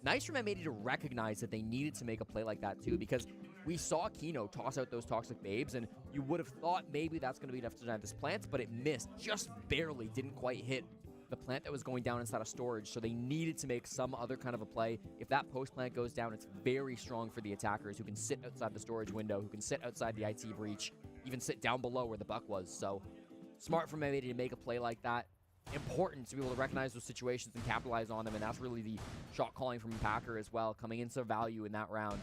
Nice from M80 to recognize that they needed to make a play like that too, because we saw Kino toss out those toxic babes, and you would have thought maybe that's going to be enough to deny this plant, but it missed. Just barely, didn't quite hit the plant that was going down inside of storage, so they needed to make some other kind of a play. If that post plant goes down, it's very strong for the attackers who can sit outside the storage window, who can sit outside the IT breach, even sit down below where the buck was. So smart from M80 to make a play like that. Important to be able to recognize those situations and capitalize on them, and that's really the shot calling from Packer as well, coming into value in that round.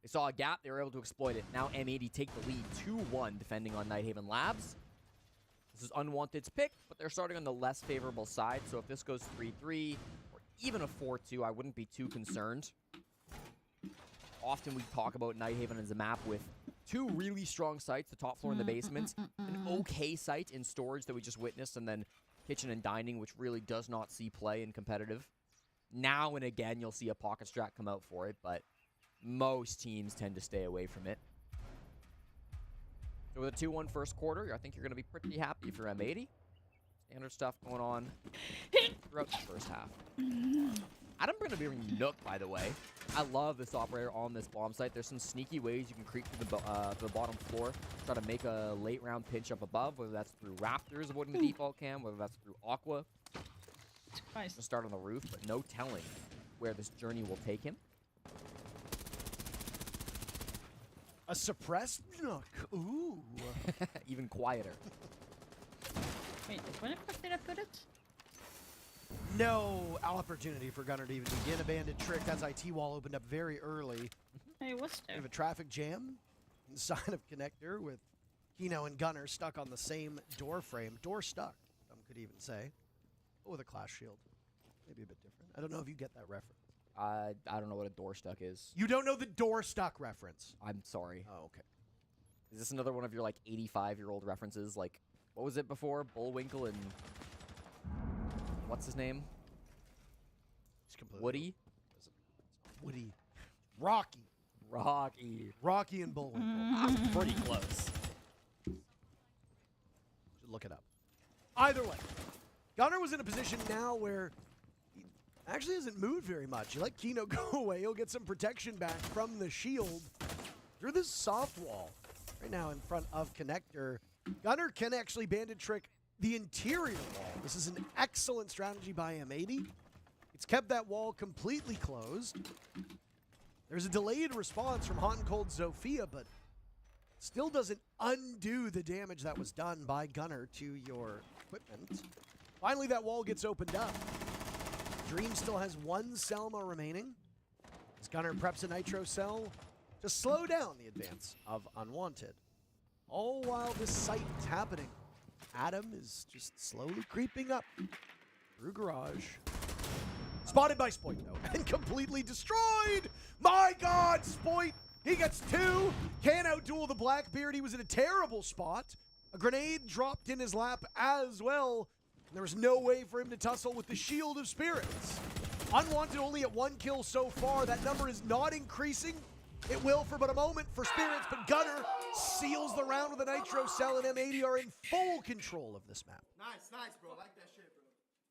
They saw a gap, they were able to exploit it. Now M80 take the lead 2-1 defending on Nighthaven Labs. This is Unwanted's pick, but they're starting on the less favorable side, so if this goes 3-3 or even a 4-2, I wouldn't be too concerned. Often we talk about Nighthaven as a map with 2 really strong sites, the top floor and the basement, an okay site in storage that we just witnessed, and then kitchen and dining, which really does not see play in competitive. Now and again, you'll see a pocket strat come out for it, but most teams tend to stay away from it. So with a 2-1 first quarter, I think you're going to be pretty happy for M80. Standard stuff going on throughout the first half. Adam going to be Nook, by the way. I love this operator on this bomb site. There's some sneaky ways you can creep to the bottom floor, try to make a late round pinch up above, whether that's through rafters avoiding the default cam, whether that's through Aqua. Nice. Start on the roof, but no telling where this journey will take him. A suppressed Nook. Ooh. Even quieter. Wait, where the fuck did I put it? No opportunity for Gunner to even begin a bandit trick. That's IT wall opened up very early. Hey, what's We there? have a traffic jam inside of Connector with Kino and Gunner stuck on the same door frame. Door stuck, some could even say. But with a clash shield. Maybe a bit different. I don't know if you get that reference. I don't know what a door stuck is. You don't know the door stuck reference? I'm sorry. Oh, okay. Is this another one of your like 85-year-old references? Like, what was it before? Bullwinkle and what's his name? Woody? Woody. Rocky. Rocky and Bullwinkle. I'm pretty close. Should look it up. Either way, Gunnar was in a position now where he actually hasn't moved very much. You let Kino go away, he'll get some protection back from the shield through this soft wall. Right now in front of Connector, Gunnar can actually bandit trick the interior wall. This is an excellent strategy by M80. It's kept that wall completely closed. There's a delayed response from Hot and Cold Zofia, but still doesn't undo the damage that was done by Gunnar to your equipment. Finally, that wall gets opened up. Dream still has one Selma remaining. As Gunnar preps a Nitro cell to slow down the advance of Unwanted. All while this sight is happening, Adam is just slowly creeping up through garage. Spotted by Spoit, though, and completely destroyed! My God, Spoit! He gets 2, can't outduel the Blackbeard. He was in a terrible spot. A grenade dropped in his lap as well. And there was no way for him to tussle with the Shield of Spirits. Unwanted only at 1 kill so far. That number is not increasing. It will for but a moment for Spirits, but Gunnar seals the round with a Nitro cell, and M80 are in full control of this map. Nice, bro. I like that shit, bro.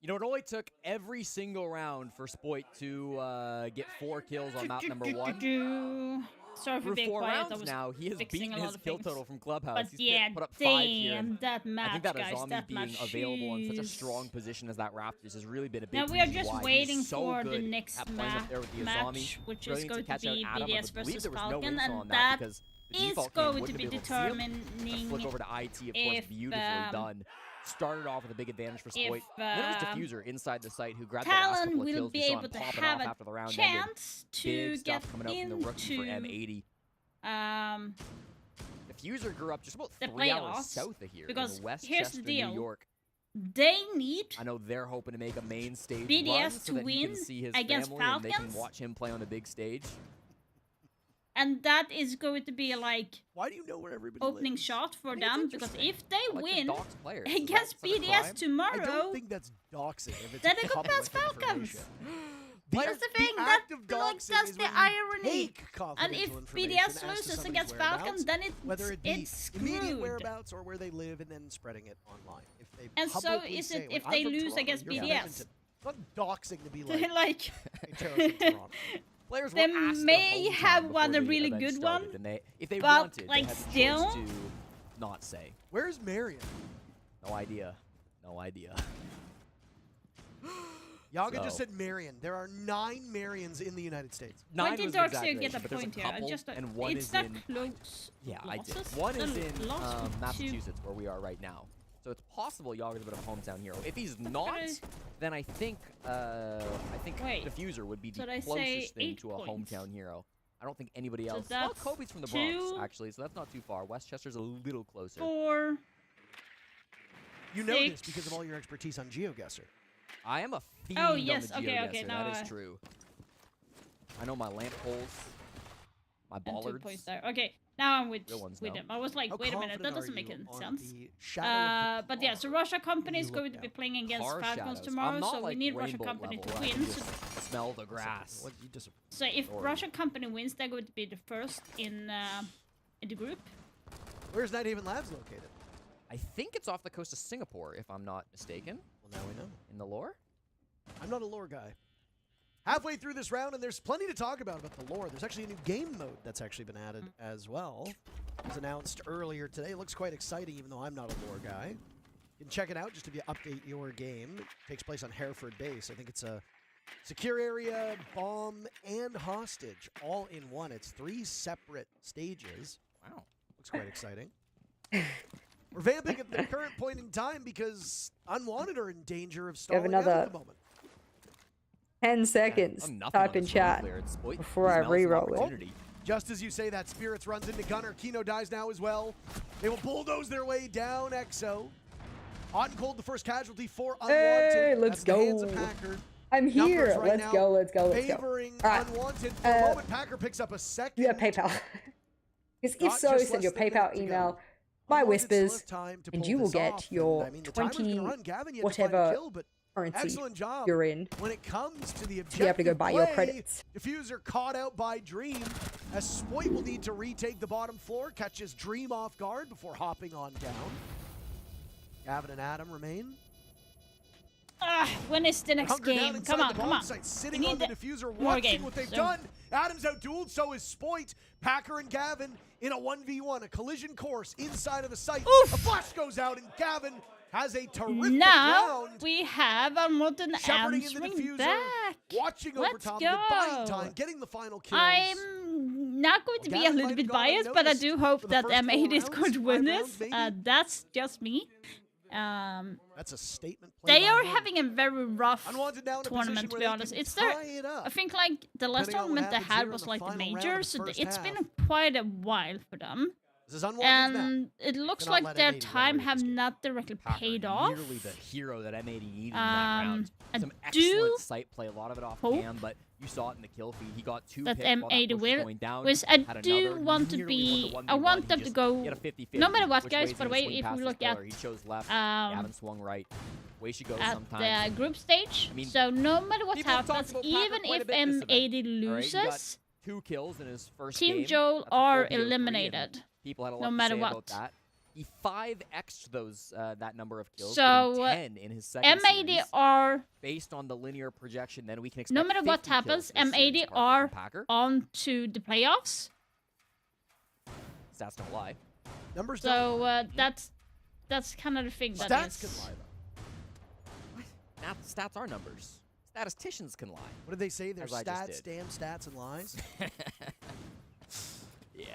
You know, it only took every single round for Spoit to get 4 kills on map number 1. Sorry for Through being 4 quiet. I rounds was now, he has fixing beaten a lot his of kill things. total from Clubhouse. But He's yeah, put up 5 here. damn, that match, I think that guys, Azami that being match, available in such a jeez. strong position as that Raptors has really been a big Now we are reason just why he's waiting so for the good next at playing up there with the match, Azami. which is Brilliant going to catch out be Adam. BDS I believe versus there was no Falcon, info and on that because the is default game going to wouldn't be have been able to see him. determining Flick over to IT, of course, if, beautifully done. Started off with a big advantage for Spoit. Then it was Diffuser inside the site who grabbed the last Talon couple of will kills. be We saw able him to popping have off a after the round ended. chance to Big get stuff coming out from the rookie for into M80. Diffuser grew up just about the 3 hours playoffs, south of here because in Westchester, here's the deal. New York. They need I know they're hoping to make a main stage BDS run so to that he can win see his against family and they can Falcons. watch him play on the big stage. And that is going to be like Why do you know where everybody opening lives? shot for I mean, it's them, because interesting. if they I like to win dox players. Is that against such a BDS crime? I tomorrow, don't think that's doxing if it's then they go public past Falcons. information. That's the thing. act of Like, doxing that's is the when you irony. take And confidential if information BDS as to loses somebody's against whereabouts, Falcons, then whether it be it's immediate screwed. whereabouts or where they live, and then spreading it online. If they And so publicly is say, it like, if I'm they from lose Toronto, against you're from BDS. Edmonton. It's not doxing to be like, like hey, Tara's from Toronto. Players they were asked their may hometown have before won a the really event good started, one, and they, if they but, wanted, like, they had the still- choice to not say. Where's Marion? No idea. No idea. Yaga So- just said Marion. There are 9 Marions in the United States. 9 Why did was an Darkseer get exaggeration, a but there's point here? couple, Just and one it's is that in close. Yeah, I did. losses? One is The in loss to- Massachusetts, where we are right now. So it's possible Yaga's a bit of a hometown hero. If he's not, I- then I think Wait, Diffuser would be the so did I say closest thing 8 to a points? hometown hero. I don't think anybody So else. Well, that's Kobe's from the Bronx, 2, actually, so that's not too far. Westchester's a little closer. 4. You know this 6. because of all your expertise on GeoGuessr. I am a fiend Oh, yes, on the okay, GeoGuessr, okay, now that I- is true. I know my lamp poles, my And 2 bollards. points there. Okay, now I'm with Real ones with now. him. I was like, How wait a minute, that confident doesn't are make you any on sense. the shadow of the But yeah, so car Russia Company when is you going look to be down? playing against Car Falcons shadows. tomorrow, I'm not so like we need Russia Rainbow Company level. to I win. can So, just smell the grass. What, you just, so if Sorry. Russia Company wins, they're going to be the first in the group. where's Nighthaven Labs located? I think it's off the coast of Singapore, if I'm not mistaken, Well, now we know. in the lore. I'm not a lore guy. Halfway through this round, and there's plenty to talk about the lore. There's actually a new game mode that's actually been added as well. It was announced earlier today. It looks quite exciting, even though I'm not a lore guy. You can check it out just if you update your game. It takes place on Hereford Base. I think it's a secure area, bomb, and hostage all in one. It's 3 separate stages. Wow. Looks quite exciting. We're vamping at the current point in time because Unwanted are in danger of have stalling out another at the moment. 10 seconds. I'm nothing Type on in this chat road clear. It's Spoit before I smells some reroll it. opportunity. Just as you say that, Spirits runs into Gunner. Kino dies now as well. They will bulldoze their way down EXO. Hot and Cold, the first casualty for Unwanted. Hey, let's That's the hands of go. Packer. I'm Numbers here. right Let's now go. Let's go. Let's go. Favoring All right. Unwanted. For a moment, Packer picks up a second. You have PayPal. Because if Got so, just send your less than a PayPal minute to email, go. my Unwanted still whispers, have time to and pull you will this get off. your And, I mean, the timer's gonna 20 run. Gavin, you had to find a whatever kill, but currency excellent job. you're in When it comes to the to be able to go objective buy your play, credits. Diffuser caught out by Dream, as Spoit will need to retake the bottom floor, catches Dream off guard before hopping on down. Gavin and Adam remain. When is the next Hunker down game? inside Come on, the come bomb on. site, We sitting need on the the- diffuser, more watching game, what they've so- done. Adams outdueled, so is Spoit. Packer and Gavin in a 1v1, a collision course inside of the site. Oof. A flash goes out, and Gavin has a terrific Now round. we have our modern Shepherding in the answering diffuser, back. watching over Let's top go. of it, buying time, getting the final kills. I'm not going to be a Gavin little might bit have gone biased, but I unnoticed do hope for the that first 4 M8 is rounds, going to 5 win rounds, this. maybe. That's just me. That's a statement play They by are him. having a very rough Unwanted now in a tournament, position to where be they honest. can It's their, tie it up. I think like the last Depending on what tournament they happens here had in was the like the final round of major, the so first it's half. been quite a while for them. This is Unwanted now. And it looks Cannot like let their M80 time win have this game. not directly Packer, paid off. nearly the hero that M80 needed in that round. I Some do excellent sight play, a lot of it off hope cam, but you saw it in the kill feed. He got 2 that picks while that M80 push was will, going down. which I Had do another, want to nearly be, won the I 1v1. want He them to just go, hit a 50-50. no matter what Which guys, way's by the gonna way, swing if past we the look killer? at He chose left, Gavin swung right. Way she goes at sometimes. the group stage, I mean, so no matter what people have talked happens, about Packer even quite a if bit this M80 event, all right? He got loses, 2 kills in his first Team game. Joel That's a are 4 PO3, and eliminated. People had a lot no to matter say what. about that. He 5x'd those that number of kills, So, getting 10 in his second M80 series. are, Based on the linear projection, then we can expect no matter what 50 kills happens, this series, M80 Parker are from Packer. on to the playoffs. Stats don't lie. Numbers don't. So that's kind of the thing that Stats is. can lie, though. Now, stats are numbers. Statisticians can lie. What did they say? They're As I just stats, did. damn stats, and lies. Yeah.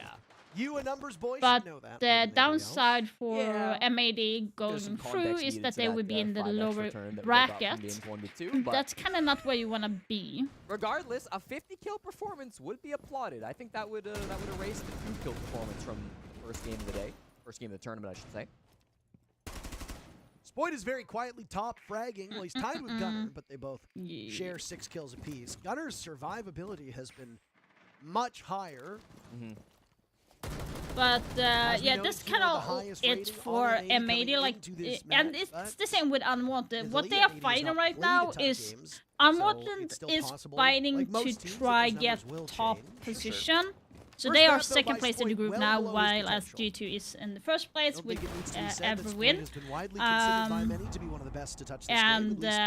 You a numbers boy But should know that. more the than anybody else. downside for Yeah. M80 There's some going through context is needed that to they would be in the 5 extra lower turn that we got from bracket. games 1 to 2, but That's kind of not where you want to be. regardless, a 50 kill performance would be applauded. I think that would erase the 2 kill performance from first game of the day, first game of the tournament, I should say. Spoit is very quietly top fragging. Well, he's tied with Gunner, but they both share 6 kills apiece. Gunner's survivability has been much higher. But As we yeah, know, this he kind won the of highest it's rating for on M80 coming M80, like, into this and match, it's but the same with Unwanted. What Italy, they are M80 has fighting not right played a now ton of is games, so Unwanted it's still is possible. fighting Like most to teams, that try those get numbers will top change. position. So First they are map, though, second by place in the Spoit, group well now, below his while as potential. G2 is in the first place don't with think it needs to be said that every Spoit win. has been widely considered by many to be one of the best to touch this game, at And least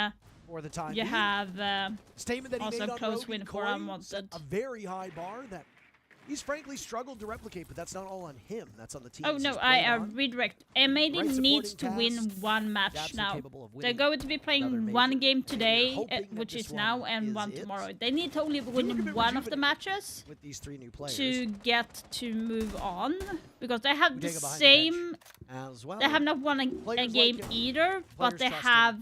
for the time you being. have Statement that he also made on close Rogue win and for Coin Unwanted. set a very high bar that he's frankly struggled to replicate, but that's not all on him. That's on the team. Oh no, I redirect. M80 Right needs to supporting win cast, one match Gaps are now. capable of They're winning going to be another playing major. one game today, hoping that which this is now, one and is one it. tomorrow. They need to only look a win bit one of the rejuvenated matches with these 3 new players. to get to move on, because they have the Bodega behind the same. as well. They have not won a Players game like him. either, but Players they trust him. have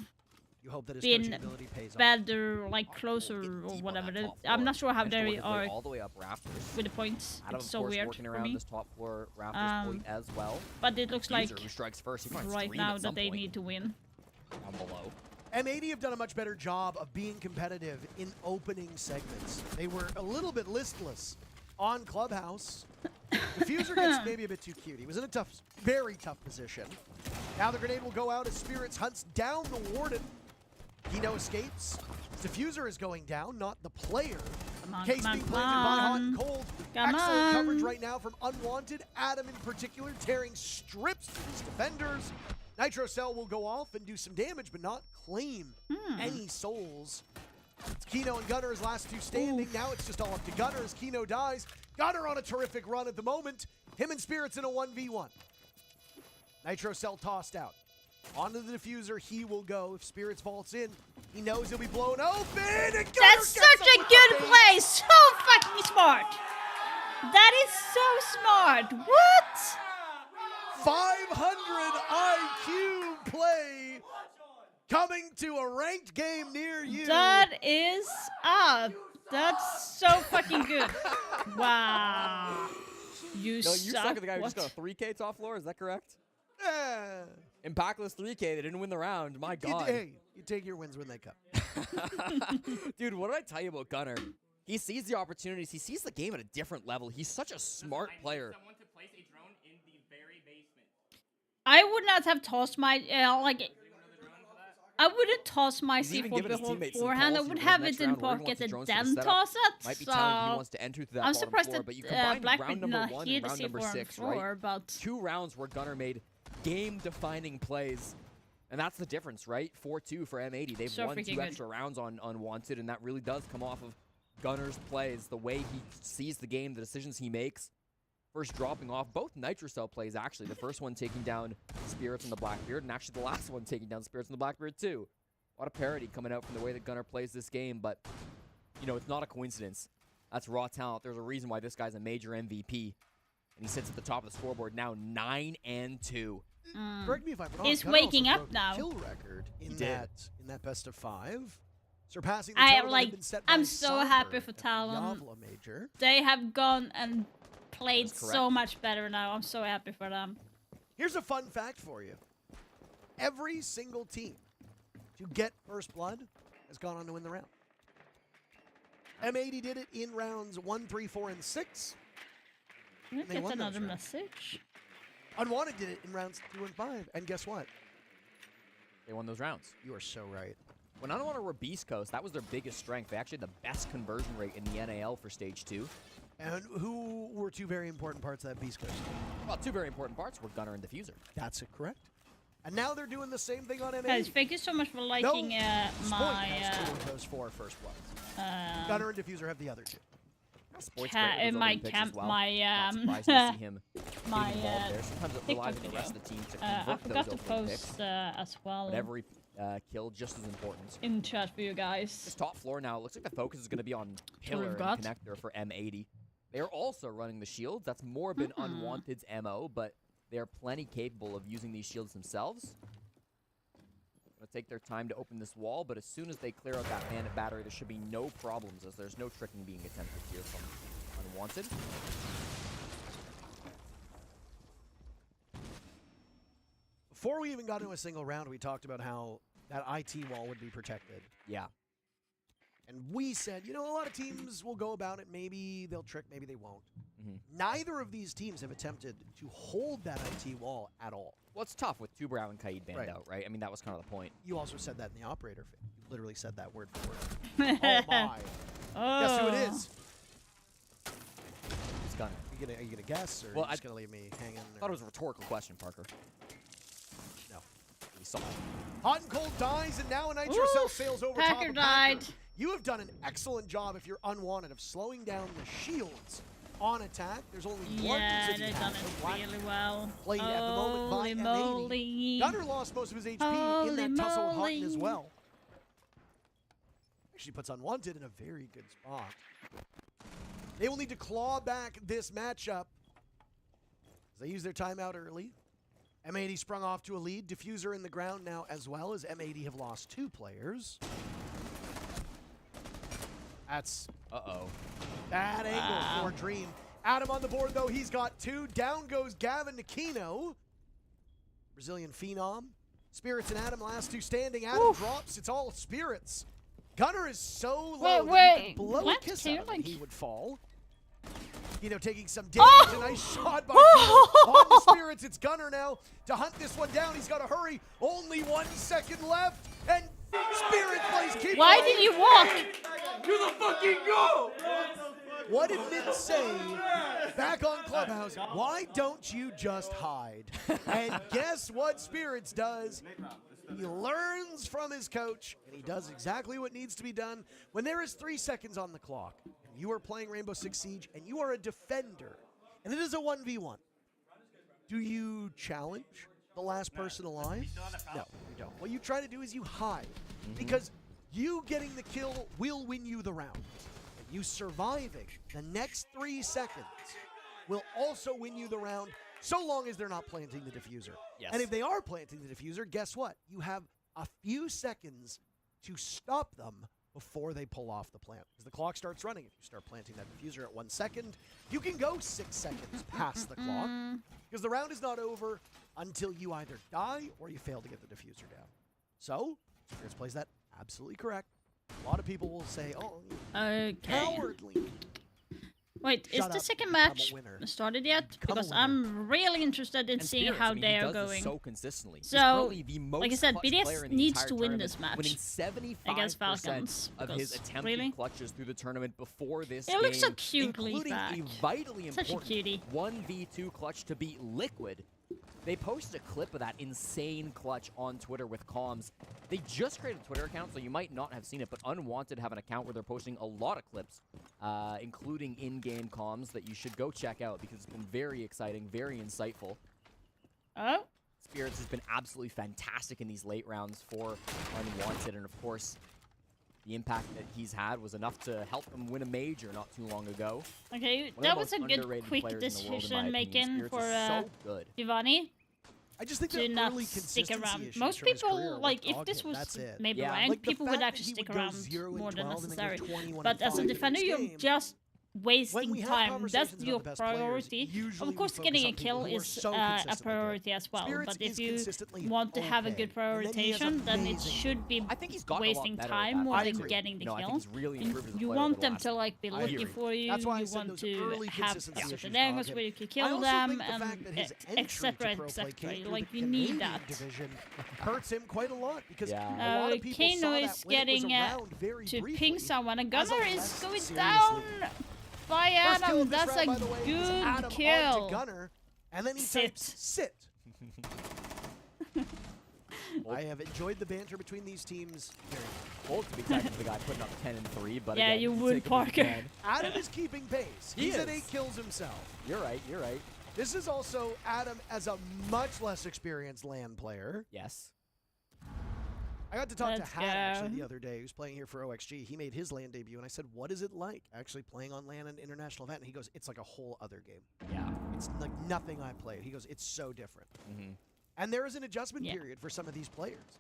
You hope that his been coaching ability pays off. better, like closer or whatever. I'm not sure how Managed to work they his way are all the way up rafters. with the points. Adam, It's of so course, weird working for around me. this top floor rafters point as well. But it looks like Diffuser, who strikes first, he finds right Stream now at some that they point need to win. down below. M80 have done a much better job of being competitive in opening segments. They were a little bit listless on Clubhouse. Diffuser gets maybe a bit too cute. He was in a tough, very tough position. Now the grenade will go out as Spirits hunts down the Warden. Kino escapes. Diffuser is going down, not the player. Case being planted by Hot and Cold. Come Excellent coverage on. right now from Unwanted. Adam in particular tearing strips through his defenders. Nitro Cell will go off and do some damage, but not claim any souls. It's Kino and Gunner's last 2 standing. Now it's just all up to Gunner as Kino dies. Gunner on a terrific run at the moment. Him and Spirits in a 1v1. Nitro Cell tossed out. Onto the diffuser, he will go. If Spirits vaults in, he knows he'll be blown open. And Gunner That's gets such a him with good the play! So fucking smart! That is so smart! What? 500 IQ play coming to a ranked game near you. That is that's so fucking good. Wow. You No, you suck. suck at the guy who What? just got a 3K top floor, is that correct? Eh, Impactless 3K, they didn't win the round. My God. Hey, you take your wins when they come. Dude, what did I tell you about Gunner? He sees the opportunities. He sees the game at a different level. He's such a smart player. I would not have tossed my I wouldn't toss my He's even C4 given his teammates some beforehand. I calls would for have the next it in round where he wants pocket the and drones for the then setup. toss it. Might be So telling he wants to enter through that I'm bottom surprised floor, that but you combine Blackbeard round did number not 1 hear and the round number C4 on 6, floor, right? but 2 rounds where Gunner made game-defining plays. And that's the difference, right? 4-2 for M80. They've So won freaking 2 good. extra rounds on Unwanted, and that really does come off of Gunner's plays, the way he sees the game, the decisions he makes. First dropping off, both Nitrocell plays, actually. The first one taking down Spirits and the Blackbeard, and actually the last one taking down Spirits and the Blackbeard, too. A lot of parity coming out from the way that Gunner plays this game, but, you know, it's not a coincidence. That's raw talent. There's a reason why this guy's a major MVP, and he sits at the top of the scoreboard now, 9-2. Correct me if I'm wrong. He's Gunner also waking up broke the now. Kill record in He did. that best of 5, surpassing the I total that like. had been set by I'm so Cyber happy for at the Talon. Yavla Major. They have gone and played That's so correct. much better now. I'm so happy for them. Here's a fun fact for you. Every single team to get first blood has gone on to win the round. M80 did it in rounds 1, 3, 4, and 6. Can we They get won those another rounds. message? Unwanted did it in rounds 2 and 5. And guess what? They won those rounds. You are so right. When Unwanted were Beast Coast, that was their biggest strength. They actually had the best conversion rate in the NAL for Stage 2. And who were 2 very important parts of that Beast Coast? Well, 2 very important parts were Gunner and Diffuser. That's correct. And now they're doing the same thing on M80. Guys, thank you so much for liking Spoit my has 2 of those 4 first bloods. Gunner and Diffuser have the other 2. Spoit's Ca- great with those my open picks camp- as well. my, Not um, surprised to see him my, getting involved there. Sometimes it relies TikTok on the rest of the team to I convert forgot those to open picks. post as well But every kill just as important. in chat for you This guys. top floor now, it looks like the focus is going to be on what Pillar we've got. and Connector for M80. They're also running the shields. That's more been Unwanted's MO, but they're plenty capable of using these shields themselves. Going to take their time to open this wall, but as soon as they clear out that bandit battery, there should be no problems, as there's no tricking being attempted here from Unwanted. Before we even got into a single round, we talked about how that IT wall would be protected. Yeah. And we said, you know, a lot of teams will go about it. Maybe they'll trick, maybe they won't. Neither of these teams have attempted to hold that IT wall at all. Well, it's tough with Tubarão and Kaid banned Right. out, right? I mean, that was kind of the point. You also said that in the operator. You literally said that word for word. Oh my! Oh. Guess who it is? It's Gunner. Are you gonna guess, or Well, are you just gonna leave me hanging? I thought it was a rhetorical question, Parker. No. We saw it. Hot and Cold dies, and now a Nitro Cell sails over top Packer of died. Packer. You have done an excellent job, if you're Unwanted, of slowing down the shields on attack. There's only one Yeah, City they've Pack, done so it Black really well. played at the moment by Holy M80. moly. Gunner lost most of his HP in that tussle with Hutton as moly. well. Actually puts Unwanted in a very good spot. They will need to claw back this matchup. They use their timeout early. M80 sprung off to a lead. Diffuser in the ground now as well, as M80 have lost 2 players. That's bad angle for Dream. Adam on the board, though. He's got 2. Down goes Gavin Nakino. Brazilian phenom. Spirits and Adam, last 2 standing. Adam drops. It's all Spirits. Gunner is so low that you could blow a what? kiss Can you, out of him, like- he would fall. You know, taking some damage. A nice shot by Kino on the Spirits. It's Gunner now to hunt this one down. He's got to hurry. Only 1 second left. And Spirit plays keep. Why did you walk? To the fucking goal! What did Min say back on Clubhouse? Why don't you just hide? And guess what Spirits does? He learns from his coach, and he does exactly what needs to be done when there is 3 seconds on the clock. And you are playing Rainbow Six Siege, and you are a defender, and it is a 1v1. Do you challenge the last person alive? No, you don't. What you try to do is you hide, because you getting the kill will win you the round. And you surviving the next 3 seconds will also win you the round, so long as they're not planting the diffuser. Yes. And if they are planting the diffuser, guess what? You have a few seconds to stop them before they pull off the plant. Because the clock starts running. If you start planting that diffuser at 1 second, you can go 6 seconds past the clock. Because the round is not over until you either die or you fail to get the diffuser down. So, Spirits plays that absolutely correct. A lot of people will say, oh, Okay. cowardly. Wait, Shut is the up, second become a match winner. started yet? Become a Because winner. I'm really interested in And seeing Spirits, how I mean, they he are does this going. so consistently. He's So, currently the most like I said, clutch BDS player in the needs entire to win tournament, this match winning 75% against Falcons. of his because attempted really? clutches through the tournament before this It game, looks so cute, including Leafback. a vitally Such a important cutie. 1v2 clutch to beat Liquid They posted a clip of that insane clutch on Twitter with comms. They just created a Twitter account, so you might not have seen it, but Unwanted have an account where they're posting a lot of clips, including in-game comms that you should go check out because it's been very exciting, very insightful. Oh. Spirits has been absolutely fantastic in these late rounds for Unwanted, and of course, the impact that he's had was enough to help him win a major not too long ago. Okay, One of that the was a most good, underrated quick players in the world, in my decision opinion. making Spirits for is so good. Giovanni. I just think to that not early stick consistency around. issues Most from his career people, would like, if dog this him, was that's it. maybe Yeah. ranked, Like, the people fact would that actually he stick would go around 0 and more than 12 and then go necessary. 21 But and as a 5 in defender, each you're game. just When wasting we have time. That's conversations your about the best players, priority. usually Of course, we getting focus a on people kill who are is so a consistently priority as well. Spirits But if is you consistently want to have a okay, good and then he has prioritization, then it amazing should be I think he's gotten a lot wasting better at time that. more I than agree. getting the No, I think kill. he's really improved as a You player want over the them last- to like be I looking agree. for you. That's why I You said want those to early have consistency issues certain angles dog where him. you can I kill also them think the and fact that his entry etc. to pro play etc. came through Like the we need Canadian that. division hurts him quite a lot because Yeah. a lot of people Kano saw is that when it was getting around very to briefly. ping someone, and as a Gunnar is less going seriously. down by First kill Adam. of this That's round, a by the way, was good Adam kill. onto Gunnar, and then he Sit. types sit. I have enjoyed the banter between these teams very much. Bold to be technically the guy putting up 10 and 3, but Yeah, again, you take would, him as you Parker. can. Adam is keeping pace. He He's at is. 8 kills himself. You're right, you're right. This is also Adam as a much less experienced LAN player. Yes. I got to talk Let's to Hat actually go. the other day, who's playing here for OXG. He made his LAN debut, and I said, what is it like actually playing on LAN and international event? And he goes, it's like a whole other game. Yeah. It's like nothing I played. He goes, it's so different. Mm-hmm. And there is an adjustment Yeah. period for some of these players.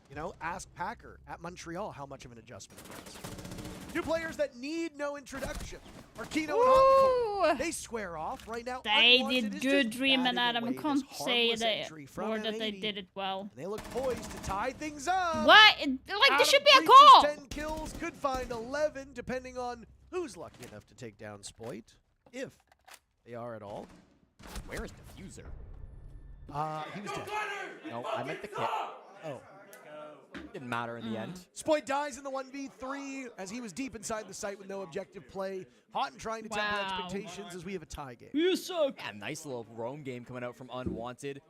You know, ask Packer at Montreal how much of an adjustment it is. Two players that need no introduction are Kino and Encore. Ooh. They square off right now. They Unwanted did is good, just Dream and batting Adam. away Can't this say harmless that entry from or that they M80. did it well. And they look poised to tie things up. What? Like there Adam should be a reaches call. 10 kills, could find 11, depending on who's lucky enough to take down Spoit, if they are at all. Where is Diffuser? He was dead. No, I meant the kit. Oh. Didn't matter in the end. Spoit dies in the 1v3 as he was deep inside the site with no objective play. Hot and trying to temper Wow. expectations as we have a tie game. You suck. Yeah, nice little roam game coming out from Unwanted.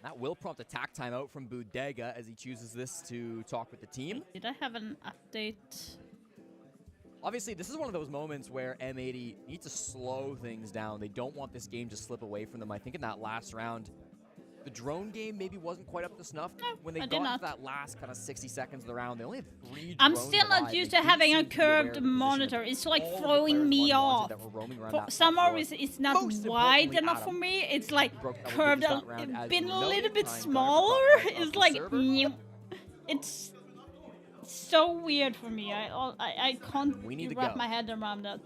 That will prompt a tack timeout from Budega as he chooses this to talk with the team. Did I have an update? Obviously, this is one of those moments where M80 needs to slow things down. They don't want this game to slip away from them. I think in that last round, the drone game maybe wasn't quite up to snuff. No, When they I got did not. to that last kind of 60 seconds of the round, they only had 3 I'm drones still not alive. used They to do having a seem to be aware curved of the position of monitor. It's like all of the throwing players me of Unwanted off. that were roaming around For that some top floor. reason, it's not Most wide importantly, enough for Adam me. It's like broke double curved digits a that round, as been you a noted, little bit trying to smaller. guard the top right of It's the like server. it's so weird for me. I can't We need to wrap go. my head around that.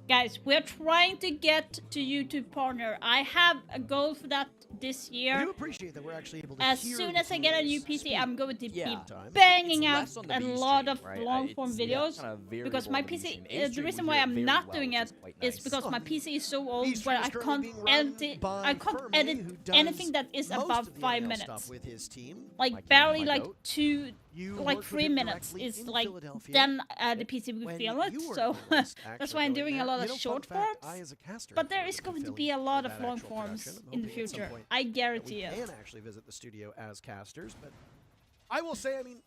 Guys, we're trying to get to YouTube partner. I have a goal for that this I year. do appreciate that we're actually able to As hear soon the as I get a new team's PC, speed. I'm going to Yeah. be banging It's out less on the a B lot stream, of right? long form It's, yeah, videos kinda variable because on my the B PC. stream. A The stream reason we why hear I'm very not well, doing which it is quite is nice. because my PC is so old East where is I currently can't being run edit. by I can't Fermi, edit who does anything that is most above of the 5 NL minutes. stuff with his team. Like My king, barely my like goat. 'Three like 3 minutes is like then the PC will when feel it. you were So analyst, that's actually why I'm going doing a there. lot You of know, short fun fact, forms. I, as a caster, But there am is going to filling be a for lot of that long actual forms production. I'm in the hoping at some future. point I that guarantee we it. can actually visit the studio as casters, but I will say, I mean,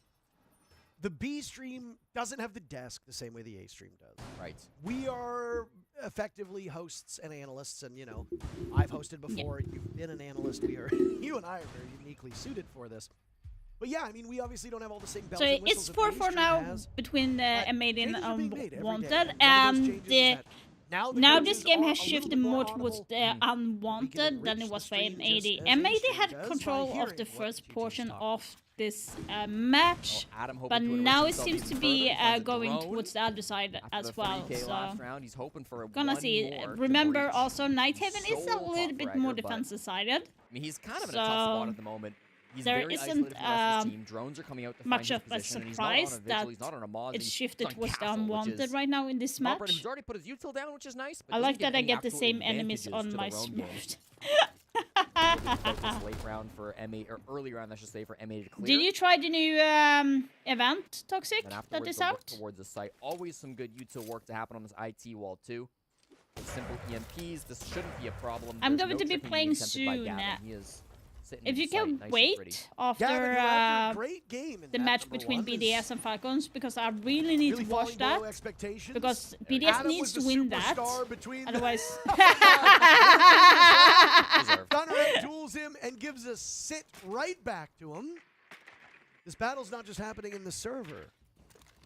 the B stream doesn't have the desk the same way the A stream does. Right. We are effectively hosts and analysts, and you know, I've hosted before. You've been an analyst. We are, you and I are very uniquely suited for this. But yeah, I mean, we obviously don't have all the same bells So and whistles it's that 4-4 the A stream now has. between M80 and Changes are being made every day, Unwanted, and one of those and changes is the that now the now coaches this game are has a little shifted bit more audible. towards the Unwanted than it enrich was the for stream just M80. as M80 A stream had does by control of hearing the what first GG's portion talking. of this match, Adam hoping but to enrich now it himself seems even to be further, finds a going drone. towards the other side After as the well. 3K last So round, he's hoping for gonna one see. more to Remember breach also Nighthaven is a sole little top bit more fragger, but- defensive sided. I mean, he's kind of in a tough spot at the moment. He's there very isn't, isolated from the rest of his team. Drones are coming out to much find of a his position, and he's not on a surprise vigil, that he's not on a Mozzie, it's he's shifted on towards the Castle, which Unwanted is right now in this an operative match. who's already put his util down, which is nice. But I doesn't like give that I any get the actual same enemies advantages on to my the roam game. Smurf. This late round for M8, or early round, I should say, for M8 to clear. Did you try the new event, Toxic, And that afterwards, is they'll out? work towards the site. Always some good util work to happen on this IT wall, too. With simple EMPs, this shouldn't be a problem. I'm There's going no to be tricking being playing attempted by soon. Gavin. He is sitting If in you sight, can nice and wait pretty. after Gavin, who after a great game in the map match number between 1 BDS is and Falcons, because I really need really to watch falling below that. expectations. Because And BDS Adam needs was to the win that. superstar between the- Otherwise. Gunner duels him and gives a sit right back to him. This battle's not just happening in the server.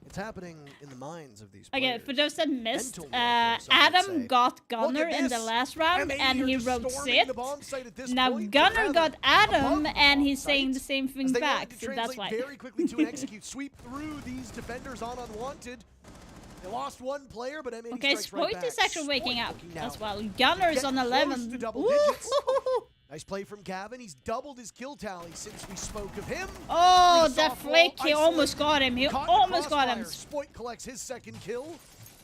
It's happening in the minds of these players. Okay, for those that missed, Mental warfare, some would Adam say. got Look Gunner at in the this. last round, M80 and are he just wrote storming sit. the bomb site at this Now point. Gunner Rather got above Adam, the and bomb he's saying the site, same thing as they back, wanted to so that's translate why. very quickly to an execute sweep through these defenders on Unwanted. They lost one player, but M80 Okay, strikes right Spoit back. is actually waking Spoit up looking now as well. Gunner is get on close 11. to double Ooh. digits. Nice play from Gavin. He's doubled his kill tally since we spoke of him. Oh, Through the that soft flick! wall, He almost isolated, got him. He caught in the almost got him. crossfire. Spoit collects his second kill.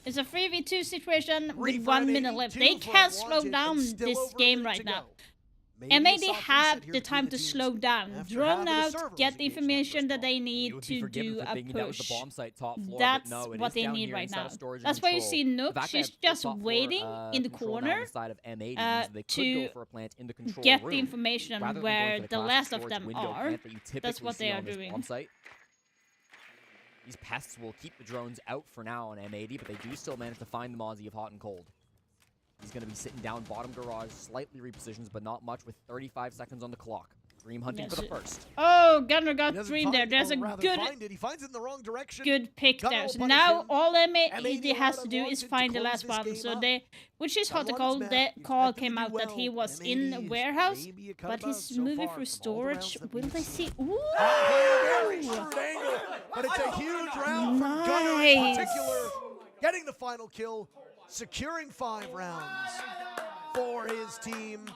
It's a 3v2 situation Three with for 1 M80, minute left. two They for can't slow Unwanted, down and still this over a game minute right to now. go. Maybe a M80 soft reset have here the between time the to teams slow down, after drone having a out, server get was the engaged on information that they You need would be to forgiven do for a thinking that was the push. bomb site top floor, That's but no, it what is they down need here right inside now. of storage and That's why you control. see The Nook, fact they she's have just top floor, waiting in the control now corner inside of M80 means they could to go for a plant in the control get room, the information rather than going where for the classic last of storage them window are. plant that you That's typically what see they are on this doing. bomb site. These pests will keep the drones out for now on M80, but they do still manage to find the Mozzie of Hot and Cold. He's going to be sitting down bottom garage, slightly repositions, but not much with 35 seconds on the clock. Dream hunting Yes, for the it- first. Oh, Gunner got He doesn't Dream there. find- There's or a rather good find it. He finds it in the wrong direction. good pick Gunner there. will So punish now him. all M80 M80 has to do is Unwanted to find the close last this one. game So up. they, which is hot to Unwanted call. map, The you call expect them came to out do that he well. was M80 in is warehouse, maybe a cut but above he's so moving far through from all the rounds storage. that Will we've they seen. see? Ooh! Very shrewd angle, but it's a huge round from Gunner in Nice. particular, getting the final kill, securing 5 rounds for his team.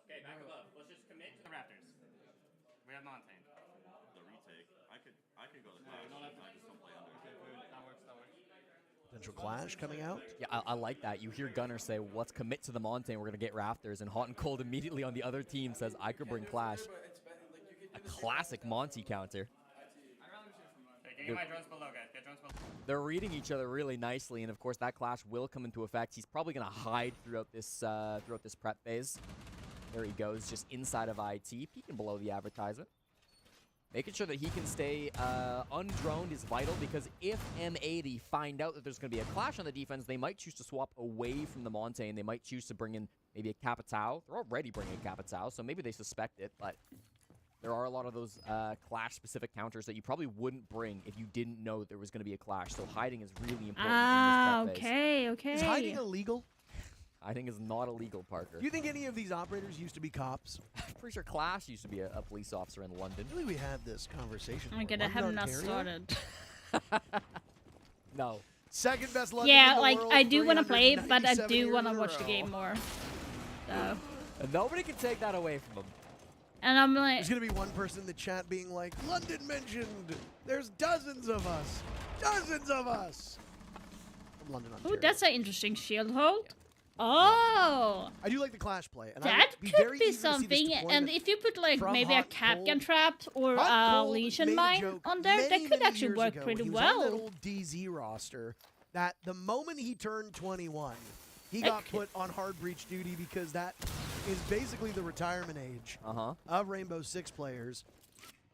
Okay, back above. Let's just commit to the Raptors. We have Montaigne. The retake. I could go to Clash. I just don't play under. That works. Potential clash coming out. Yeah, I like that. You hear Gunner say, let's commit to the Montaigne, we're going to get Raptors, and Hot and Cold immediately on the other team says, I could bring Clash. A classic Monty counter. Hey, get my drones below, guys. Get drones below. They're reading each other really nicely, and of course that clash will come into effect. He's probably going to hide throughout this prep phase. There he goes, just inside of IT, peeking below the advertisement. Making sure that he can stay undroned is vital, because if M80 find out that there's going to be a clash on the defense, they might choose to swap away from the Montaigne. They might choose to bring in maybe a Capitao. They're already bringing a Capitao, so maybe they suspect it, but there are a lot of those clash-specific counters that you probably wouldn't bring if you didn't know that there was going to be a clash, so hiding is really important Ah, in this prep phase. okay, okay. Is hiding illegal? Hiding is not illegal, Parker. Do you think any of these operators used to be cops? I'm pretty sure Clash used to be a police officer in London. I think we had this conversation. I'm gonna have not started. No. Second best London Yeah, in the like world, I do want to play, but I 397 do years want to in a watch the row. game more. So, And nobody can take that away from them. and I'm like, There's gonna be one person in the chat being like, "London mentioned. There's dozens of us. Dozens of us." From London, oh, Ontario. that's an interesting shield hold. Oh, I do like the clash play, and I that would be could very be eager to see this something. deployment And if you put like from maybe a Hot Capcan Cold. trap or Hot a Cold Legion made a mine joke on there, that many, could many actually years work ago pretty when he was on that well. old DZ roster, that the moment he turned 21, he That got could- put on hard breach duty, because that is basically the retirement age of Rainbow Six players.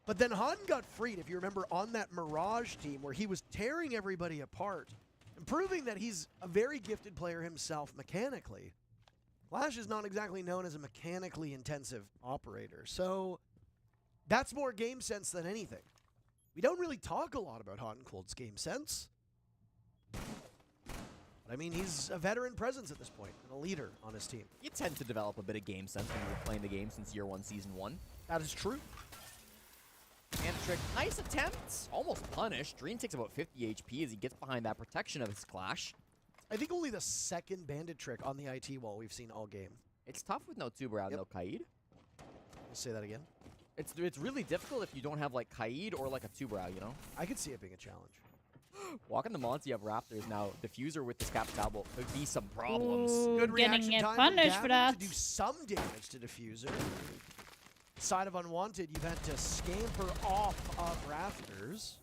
But then Han got freed, if you remember, on that Mirage team where he was tearing everybody apart and proving that he's a very gifted player himself mechanically. Clash is not exactly known as a mechanically intensive operator, so that's more game sense than anything. We don't really talk a lot about Hot and Cold's game sense. But I mean, he's a veteran presence at this point and a leader on his team. You tend to develop a bit of game sense when you're playing the game since year 1, season 1. That is true. And trick, nice attempt. Almost punished. Dream takes about 50 HP as he gets behind that protection of his Clash. I think only the second bandit trick on the IT wall we've seen all game. It's tough with no Tuber no Kaid. Let's say that again. It's really difficult if you don't have like Kaid or like a Tuber, you know? I could see it being a challenge. Walking the Monty of Raptors now. Diffuser with this Cap Double could be some problems. Ooh, Good getting reaction time punished from for Gavin that. to do some damage to Diffuser. Side of Unwanted, you've had to scamper off of Rafters.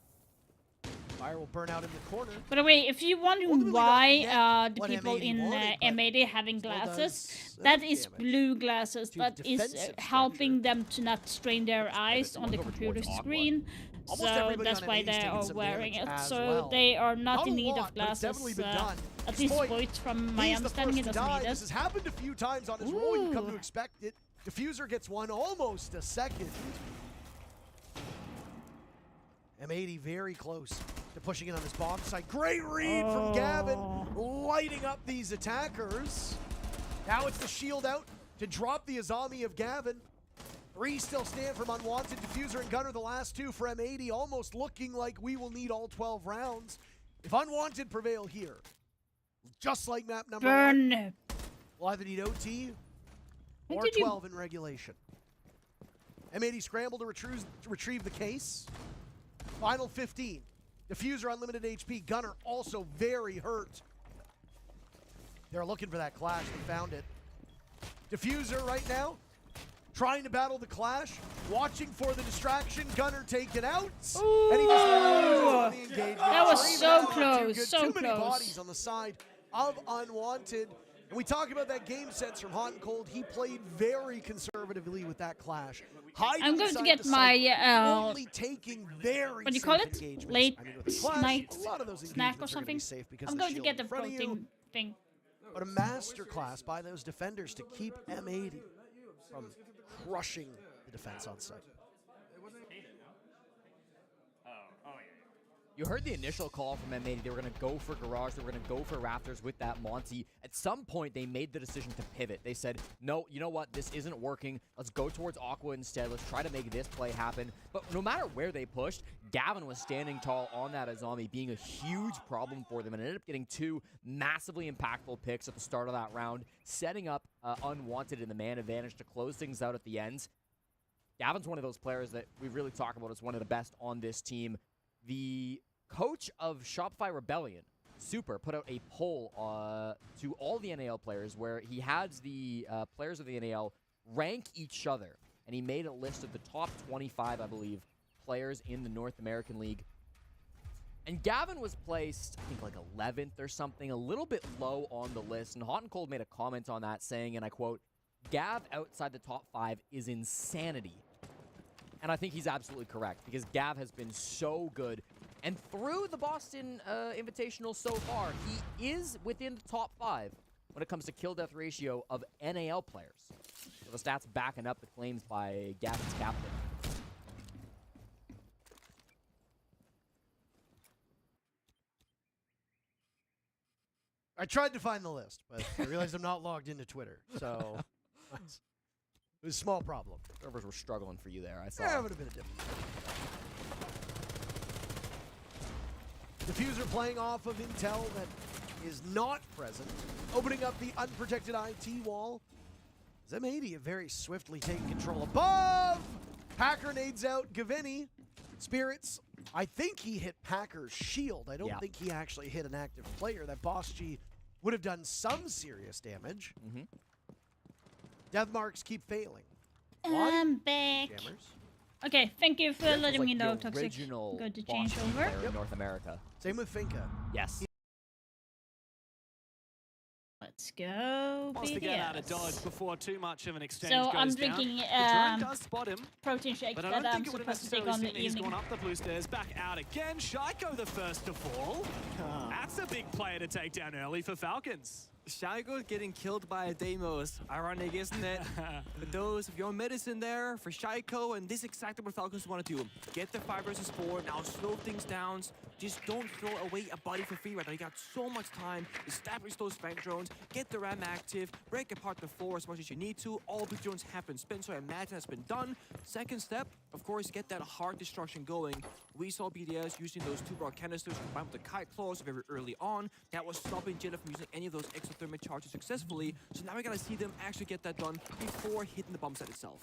Fire will burn out in the corner. By the way, if you're wondering Ultimately why not the what people M80 in wanted, but M80 having still glasses, does that enough is damage blue glasses to that the is defensive helping them to not strain their eyes on the over computer towards Aqua. screen. Almost So everybody that's on why M80 is they taking are some wearing damage it. as So well. they are not Not in a need lot, of but it's glasses. definitely been done. At least Exploit. Voigt, from my He's the understanding, first it to doesn't die. need This it. has happened a few times on his roll. You come to Ooh. expect it. Diffuser gets one, almost a second. M80 very close to pushing in on this bomb site. Great read from Gavin, lighting up these attackers. Now it's the shield out to drop the Azami of Gavin. 3 still stand from Unwanted. Diffuser and Gunner, the last 2 for M80, almost looking like we will need all 12 rounds. If Unwanted prevail here, just like map number 1, Burn. we'll either need OT When or did you- 12 in regulation. M80 scramble to retrieve the case. Final 15. Diffuser unlimited HP. Gunner also very hurt. They're looking for that clash. They found it. Diffuser right now trying to battle the clash. Watching for the distraction. Gunner taken out. And he just loses on the engagement. That was Three so down, too close, good. so Too many close. bodies on the side of Unwanted. And we talk about that game sense from Hot and Cold. He played very conservatively with that clash. I'm going to Hiding get side my, side, only taking very what do you call safe it? engagements. Late I mean, with the clash, night a lot of those snack or engagements are gonna something? be safe because I'm the going to shield get the in front of you. protein thing. But a masterclass by those defenders to keep M80 from crushing the defense on site. You heard the initial call from M80. They were going to go for Garage. They were going to go for Raptors with that Monty. At some point, they made the decision to pivot. They said, no, you know what? This isn't working. Let's go towards Aqua instead. Let's try to make this play happen. But no matter where they pushed, Gavin was standing tall on that Azami, being a huge problem for them, and ended up getting 2 massively impactful picks at the start of that round, setting up Unwanted in the man advantage to close things out at the end. Gavin's one of those players that we really talk about as one of the best on this team. The coach of Shopify Rebellion, Super, put out a poll to all the NAL players where he had the players of the NAL rank each other. And he made a list of the top 25, I believe, players in the North American League. And Gavin was placed, I think, like 11th or something, a little bit low on the list. And Hot and Cold made a comment on that saying, and I quote, "Gav outside the top 5 is insanity." And I think he's absolutely correct because Gav has been so good. And through the Boston Invitational so far, he is within the top 5 when it comes to kill-death ratio of NAL players. So the stats backing up the claims by Gavin's captain. I tried to find the list, but I realized I'm not logged into Twitter, so it was a small problem. Servers were struggling for you there, I saw. Yeah, it would have been a different. Diffuser playing off of intel that is not present, opening up the unprotected IT wall. M80 very swiftly taking control above. Packer nades out Gavini. Spirits, I think he hit Packer's shield. I don't think he actually hit an active player. That Boss G would have done some serious damage. Death marks keep failing. I'm back. Jammers. Okay, thank you for letting like me know, the Toxic. original Good to change Boston over. player in North America. Same with Finka. Yes. Let's go. Wants to get out of BDS. dodge before too much of an exchange So goes I'm down. drinking The drone does spot him, protein shake but I that don't I'm think it would have supposed to take necessarily on seen the it. He's evening. gone up the blue stairs, back out again. Shaiko the first to fall. That's a big player to take down early for Falcons. Shaiko getting killed by a Deimos. Ironic, isn't it? For those of your medicine there, for Shaiko, and this is exactly what Falcons want to do. Get the 5 versus 4, now slow things down. Just don't throw away a body for free right now. You got so much time. Establish those flank drones, get the ram active, break apart the 4 as much as you need to. All big drones have been spent, so I imagine that's been done. Second step, of course, get that hard destruction going. We saw BDS using those 2 broad canisters combined with the kite claws very early on. That was stopping Jilla from using any of those exothermic charges successfully. So now we gotta see them actually get that done before hitting the bomb site itself.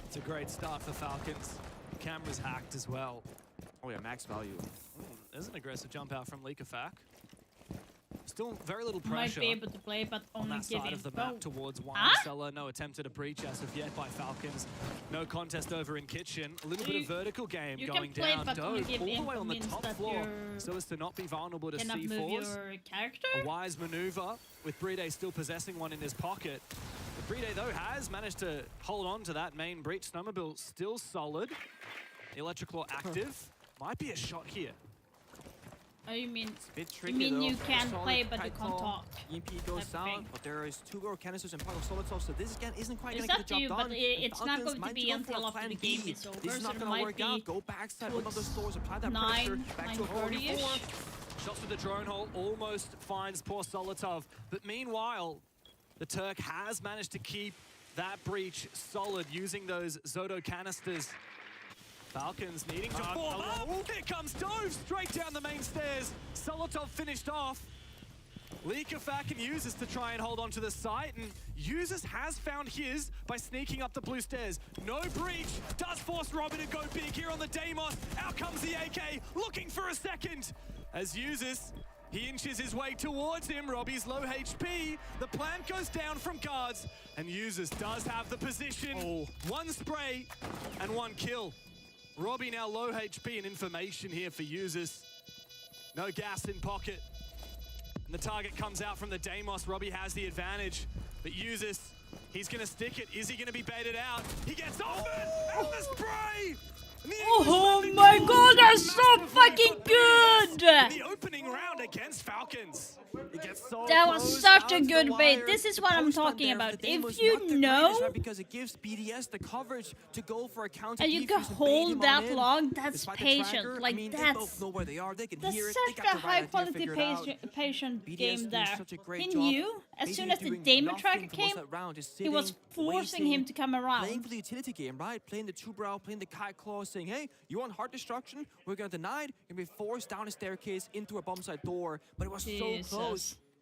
It's a great start for Falcons. The camera's hacked as well. Oh yeah, max value. There's an aggressive jump out from Likafak. Still very little Might pressure be able to play, but on only that give side of the info. map towards Wine Huh? Cellar. No attempt at a breach as of yet by Falcons. No contest over in Kitchen. A little bit of vertical game you going can play, down. but only give all the way info on the means top that floor you're so as to not be vulnerable to cannot move C4s. your character. A wise maneuver with Bride still possessing one in his pocket. But Bride, though, has managed to hold on to that main breach. Snowmobile still solid. Electroclaw active. Might be a shot here. Oh, you mean Bit you tricky, mean though. you can Solid play, but you kite can't claw. talk? EMP goes type down, thing. but there is 2 Goro canisters and Paco Solitov, so this again isn't quite It's going to up get the to you, job but done. it's not Falcons going to might be go for until a after plan the game B. is over, This is so not it going might to work be out. Go backside one of those doors, apply that 9, pressure, back to a 9:30-ish. 4. Shots to the drone hole almost finds poor Solitov. But meanwhile, the Turk has managed to keep that breach solid using those Zodo canisters. Falcons needing to form up. Here comes Dove straight down the main stairs. Solitov finished off. Likafak and Users to try and hold on to the site, and Users has found his by sneaking up the blue stairs. No breach, does force Robbie to go big here on the Deimos. Out comes the AK, looking for a second. As Users, he inches his way towards him. Robbie's low HP. The plant goes down from guards, and Users does have the position. One spray and one kill. Robbie now low HP and information here for Users. No gas in pocket. And the target comes out from the Deimos. Robbie has the advantage, but Users, he's gonna stick it. Is he gonna be baited out? He gets off it, and the spray! And the Oh English my goes god, that's so fucking good! in the opening round against Falcons. It gets so That was close, such down a to good the bait. wire. This is The what I'm post on talking there for about. the Deimos If you not the know- greatest, right? Because it gives BDS the coverage to go for a counter And you defuse can and bait hold him that on in. long, that's Despite the patient. tracker, Like, I mean, they that's- both know where they are. They can That's hear it. such They a got the high right idea quality figured out. patient BDS game doing there. such a great He job, knew as soon basically as the doing Damon nothing tracker for most came, of that round, just he was sitting, forcing waiting, him to come around. Playing for the utility game, right? Playing the two brow, playing the kite claw, saying, hey, you want heart destruction? We're gonna deny it. You're gonna be forced down a staircase into a bomb side door. But it was so close.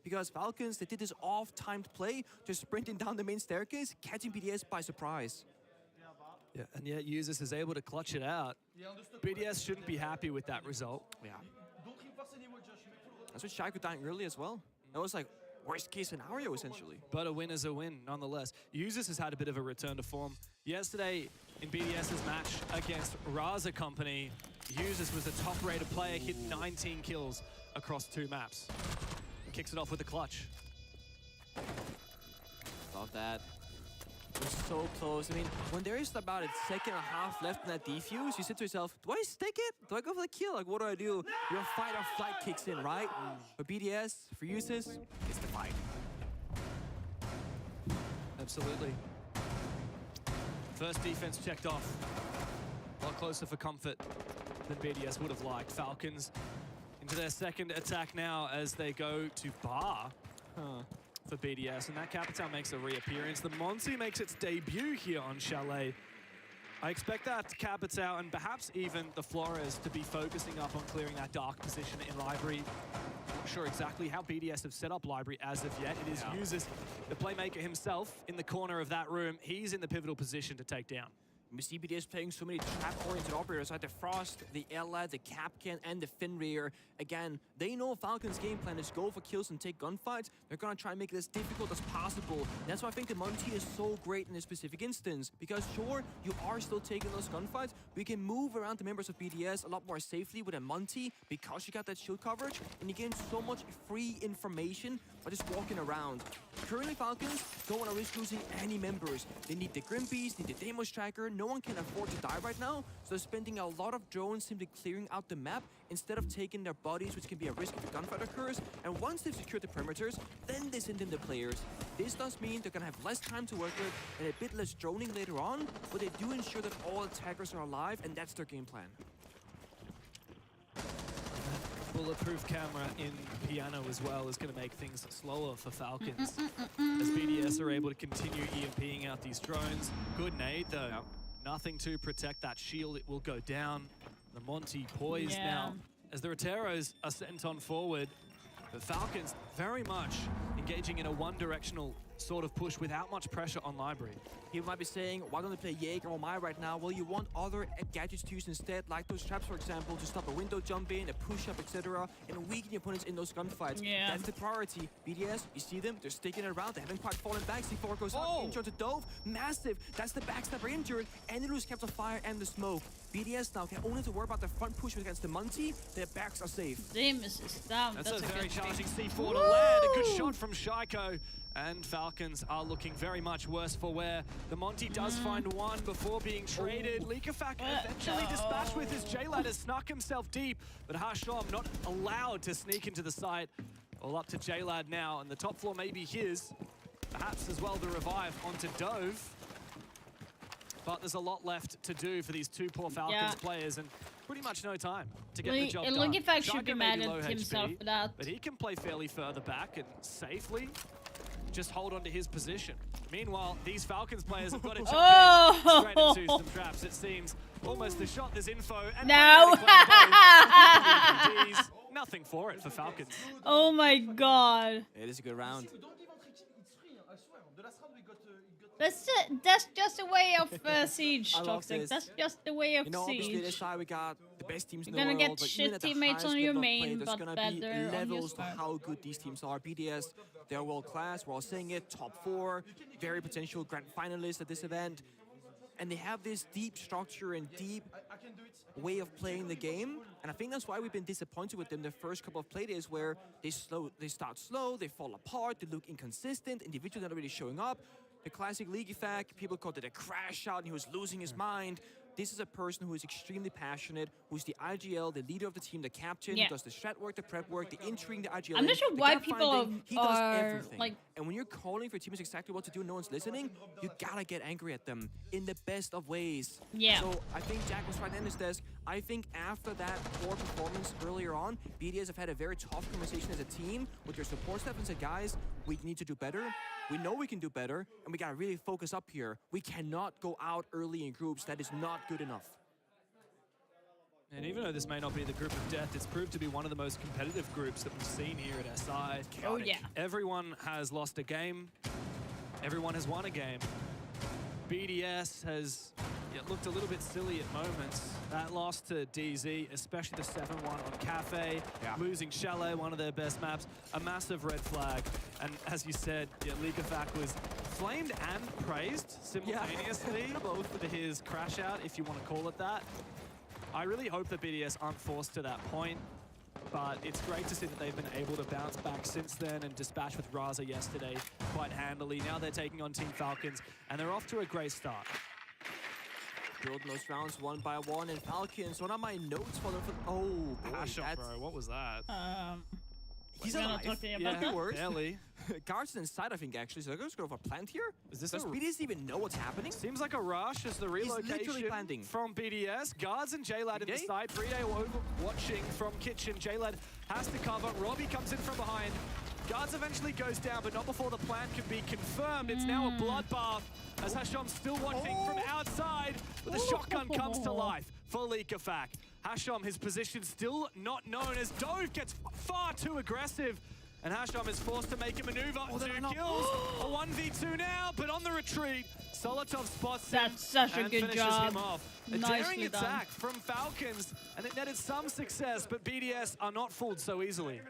Because Falcons, they did this off-timed play, just sprinting down the main staircase, catching BDS by surprise. Yeah, and yet Users is able to clutch it out. BDS shouldn't be happy with that result. Yeah. That's what Shaiko dying early as well. That was like worst case scenario, essentially. But a win is a win, nonetheless. Users has had a bit of a return to form. Yesterday, in BDS's match against Raza Company, Users was a top-rated player, hit 19 kills across 2 maps. Kicks it off with a clutch. Love that. We're so close. I mean, when there is about a second and a half left in that defuse, you say to yourself, do I stick it? Do I go for the kill? Like, what do I do? Your fight or flight kicks in, right? For BDS, for Users, it's the fight. Absolutely. First defense checked off. A lot closer for comfort than BDS would have liked. Falcons into their second attack now as they go to Bar for BDS. And that Capital makes a reappearance. The Monty makes its debut here on Chalet. I expect that Capital and perhaps even the Flores to be focusing up on clearing that dark position in Library. Not sure exactly how BDS have set up Library as of yet. It is Users, the playmaker himself, in the corner of that room. He's in the pivotal position to take down. We see BDS playing so many trap-oriented operators like the Frost, the Ella, the Capcan, and the Fenrir. Again, they know Falcons' game plan is go for kills and take gunfights. They're gonna try and make it as difficult as possible. And that's why I think the Monty is so great in this specific instance. Because sure, you are still taking those gunfights, but you can move around the members of BDS a lot more safely with a Monty because you got that shield coverage, and you gain so much free information by just walking around. Currently, Falcons don't want to risk losing any members. They need the Grimbees, need the Deimos tracker. No one can afford to die right now, so they're spending a lot of drones simply clearing out the map instead of taking their bodies, which can be a risk if a gunfight occurs. And once they've secured the perimeters, then they send in the players. This does mean they're gonna have less time to work with and a bit less droning later on, but they do ensure that all attackers are alive, and that's their game plan. Bulletproof camera in Piano as well is going to make things slower for Falcons. As BDS are able to continue EMPing out these drones. Good nade though. Nothing to protect that shield. It will go down. The Monty poised now as the Roteros are sent on forward. The Falcons very much engaging in a one-directional sort of push without much pressure on Library. People might be saying, why don't they play Jaeger or Mai right now? Well, you want other gadgets to use instead, like those traps, for example, to stop a window jump in, a push-up, etc., and weaken your opponents in those gunfights. Yeah. That's the priority. BDS, you see them, they're sticking it around, they haven't quite fallen back. C4 goes up, intro to Dove, massive. That's the backstabber injured, and they lose capture fire and the smoke. BDS now can only have to worry about the front push against the Monty. Their backs are safe. Demus is down. That's a good very challenging pick. C4 to land. A good shot from Shaiko. And Falcons are looking very much worse for wear. The Monty does find one before being traded. Likafak eventually dispatched with his J-Lad has snuck himself deep, but Hashom not allowed to sneak into the site. All up to J-Lad now, and the top floor may be his. Perhaps as well the revive onto Dove. But there's a lot left to do for these two poor Falcons players, and pretty much no time to get the job done. Likafak should be Shaiko may mad low at himself HP, for that. but he can play fairly further back and safely just hold on to his position. Meanwhile, these Falcons players have got to jump in straight into some traps. It seems almost the shot, there's info, and nothing for it for Falcons. Oh my god. It is a good round. That's just a way of Siege, I love Toxic. this. That's just the way of You know, obviously Siege. this side we got the best teams in You're the gonna world, get but even shit at the teammates highest on your level of play, main, there's but gonna better be on your levels to start. how good these teams are. BDS, they're world class. We're all saying it. Top 4, very potential grand finalists at this event, and they have this deep structure and deep way of playing the game. And I think that's why we've been disappointed with them the first couple of play days, where they start slow, they fall apart, they look inconsistent, individuals not really showing up. The classic Likafak, people called it a crash out and he was losing his mind. This is a person who is extremely passionate, who's the IGL, the leader of the team, the captain, who does the strat work, the prep work, the intrigue, the IGL. I'm not sure the why gap people finding. He does are, everything. like- And when you're calling for teams exactly what to do and no one's listening, you gotta get angry at them in the best of ways. Yeah. So I think Jack was right in his desk. I think after that poor performance earlier on, BDS have had a very tough conversation as a team with their support staff and said, guys, we need to do better. We know we can do better, and we gotta really focus up here. We cannot go out early in groups. That is not good enough. And even though this may not be the group of death, it's proved to be one of the most competitive groups that we've seen here at SI. Oh, yeah. Everyone has lost a game. Everyone has won a game. BDS has looked a little bit silly at moments. That loss to DZ, especially the 7-1 on Cafe, losing Chalet, one of their best maps, a massive red flag. And as you said, Likafak was flamed and praised simultaneously for his crash out, if you want to call it that. I really hope that BDS aren't forced to that point, but it's great to see that they've been able to bounce back since then and dispatch with Raza yesterday quite handily. Now they're taking on Team Falcons, and they're off to a great start. Building those rounds one by one, and Falcons, one of my notes for them. Oh, boy, Hashom, bro, what was that? He's we're not alive. talking about Nothing that. worse. Barely. Guards inside, I think, actually. So they're going to go for a plant here? Is this Does a... BDS even know what's happening? Seems like a rush as the literally relocation planting. from BDS. Guards and J-Lad in the Bride? side. Bride over watching from kitchen. J-Lad has to cover. Robbie comes in from behind. Guards eventually goes down, but not before the plan can be confirmed. It's now a bloodbath as Hashom's still watching from outside, but the shotgun comes to life for Likafak. Hashom, his position still not known as Dove gets far too aggressive. And Hashom is forced to make a maneuver. 2 kills, a 1v2 now, but on the retreat, Solotov spots him That's such a and good finishes job. him off. A Nicely daring done. attack from Falcons, and it netted some success, but BDS are not fooled so easily.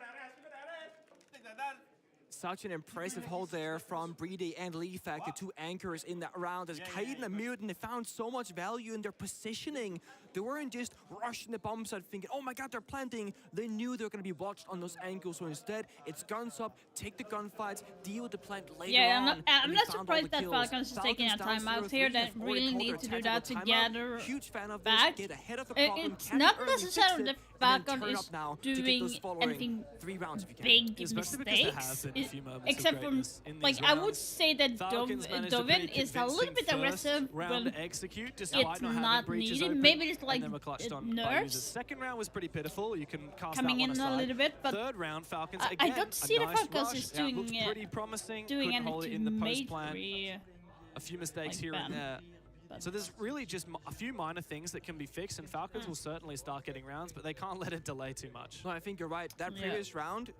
Such an impressive hold there from Bride and Likafak, the two anchors in that round. As Kaiden and Mutant, they found so much value in their positioning. They weren't just rushing the bomb site thinking, oh my god, they're planting. They knew they were going to be watched on those angles. So instead, it's guns up, take the gunfights, deal with the plant later Yeah, on. I'm not surprised that Falcons is taking a time out here. They really need to do that to gather Huge fan of back. this, get ahead of the problem, It's catch not it early, fix necessarily it, that and then Falcon turn is up now to get doing those following anything 3 rounds if you can. big Especially because there mistakes. have been a few moments of Except from, greatness in like, these I would rounds. say that Falcons managed a Dovin pretty is a little bit convincing aggressive first round when to execute, despite it's not having not breaches needed. open, Maybe it's and like then were clutched on by nerves users. Second round was pretty pitiful. You can cast coming that one in a aside. little bit, but Third round, Falcons I again. don't see a the nice Falcons rush. is Yeah, looked doing pretty promising. doing Couldn't hold it in anything the post plan. major. A few mistakes like here and Ben. there. So there's really just a few minor things that can be fixed, and Falcons will certainly start getting rounds, but they can't let it delay too much. No, I think you're right. That Yeah. previous round,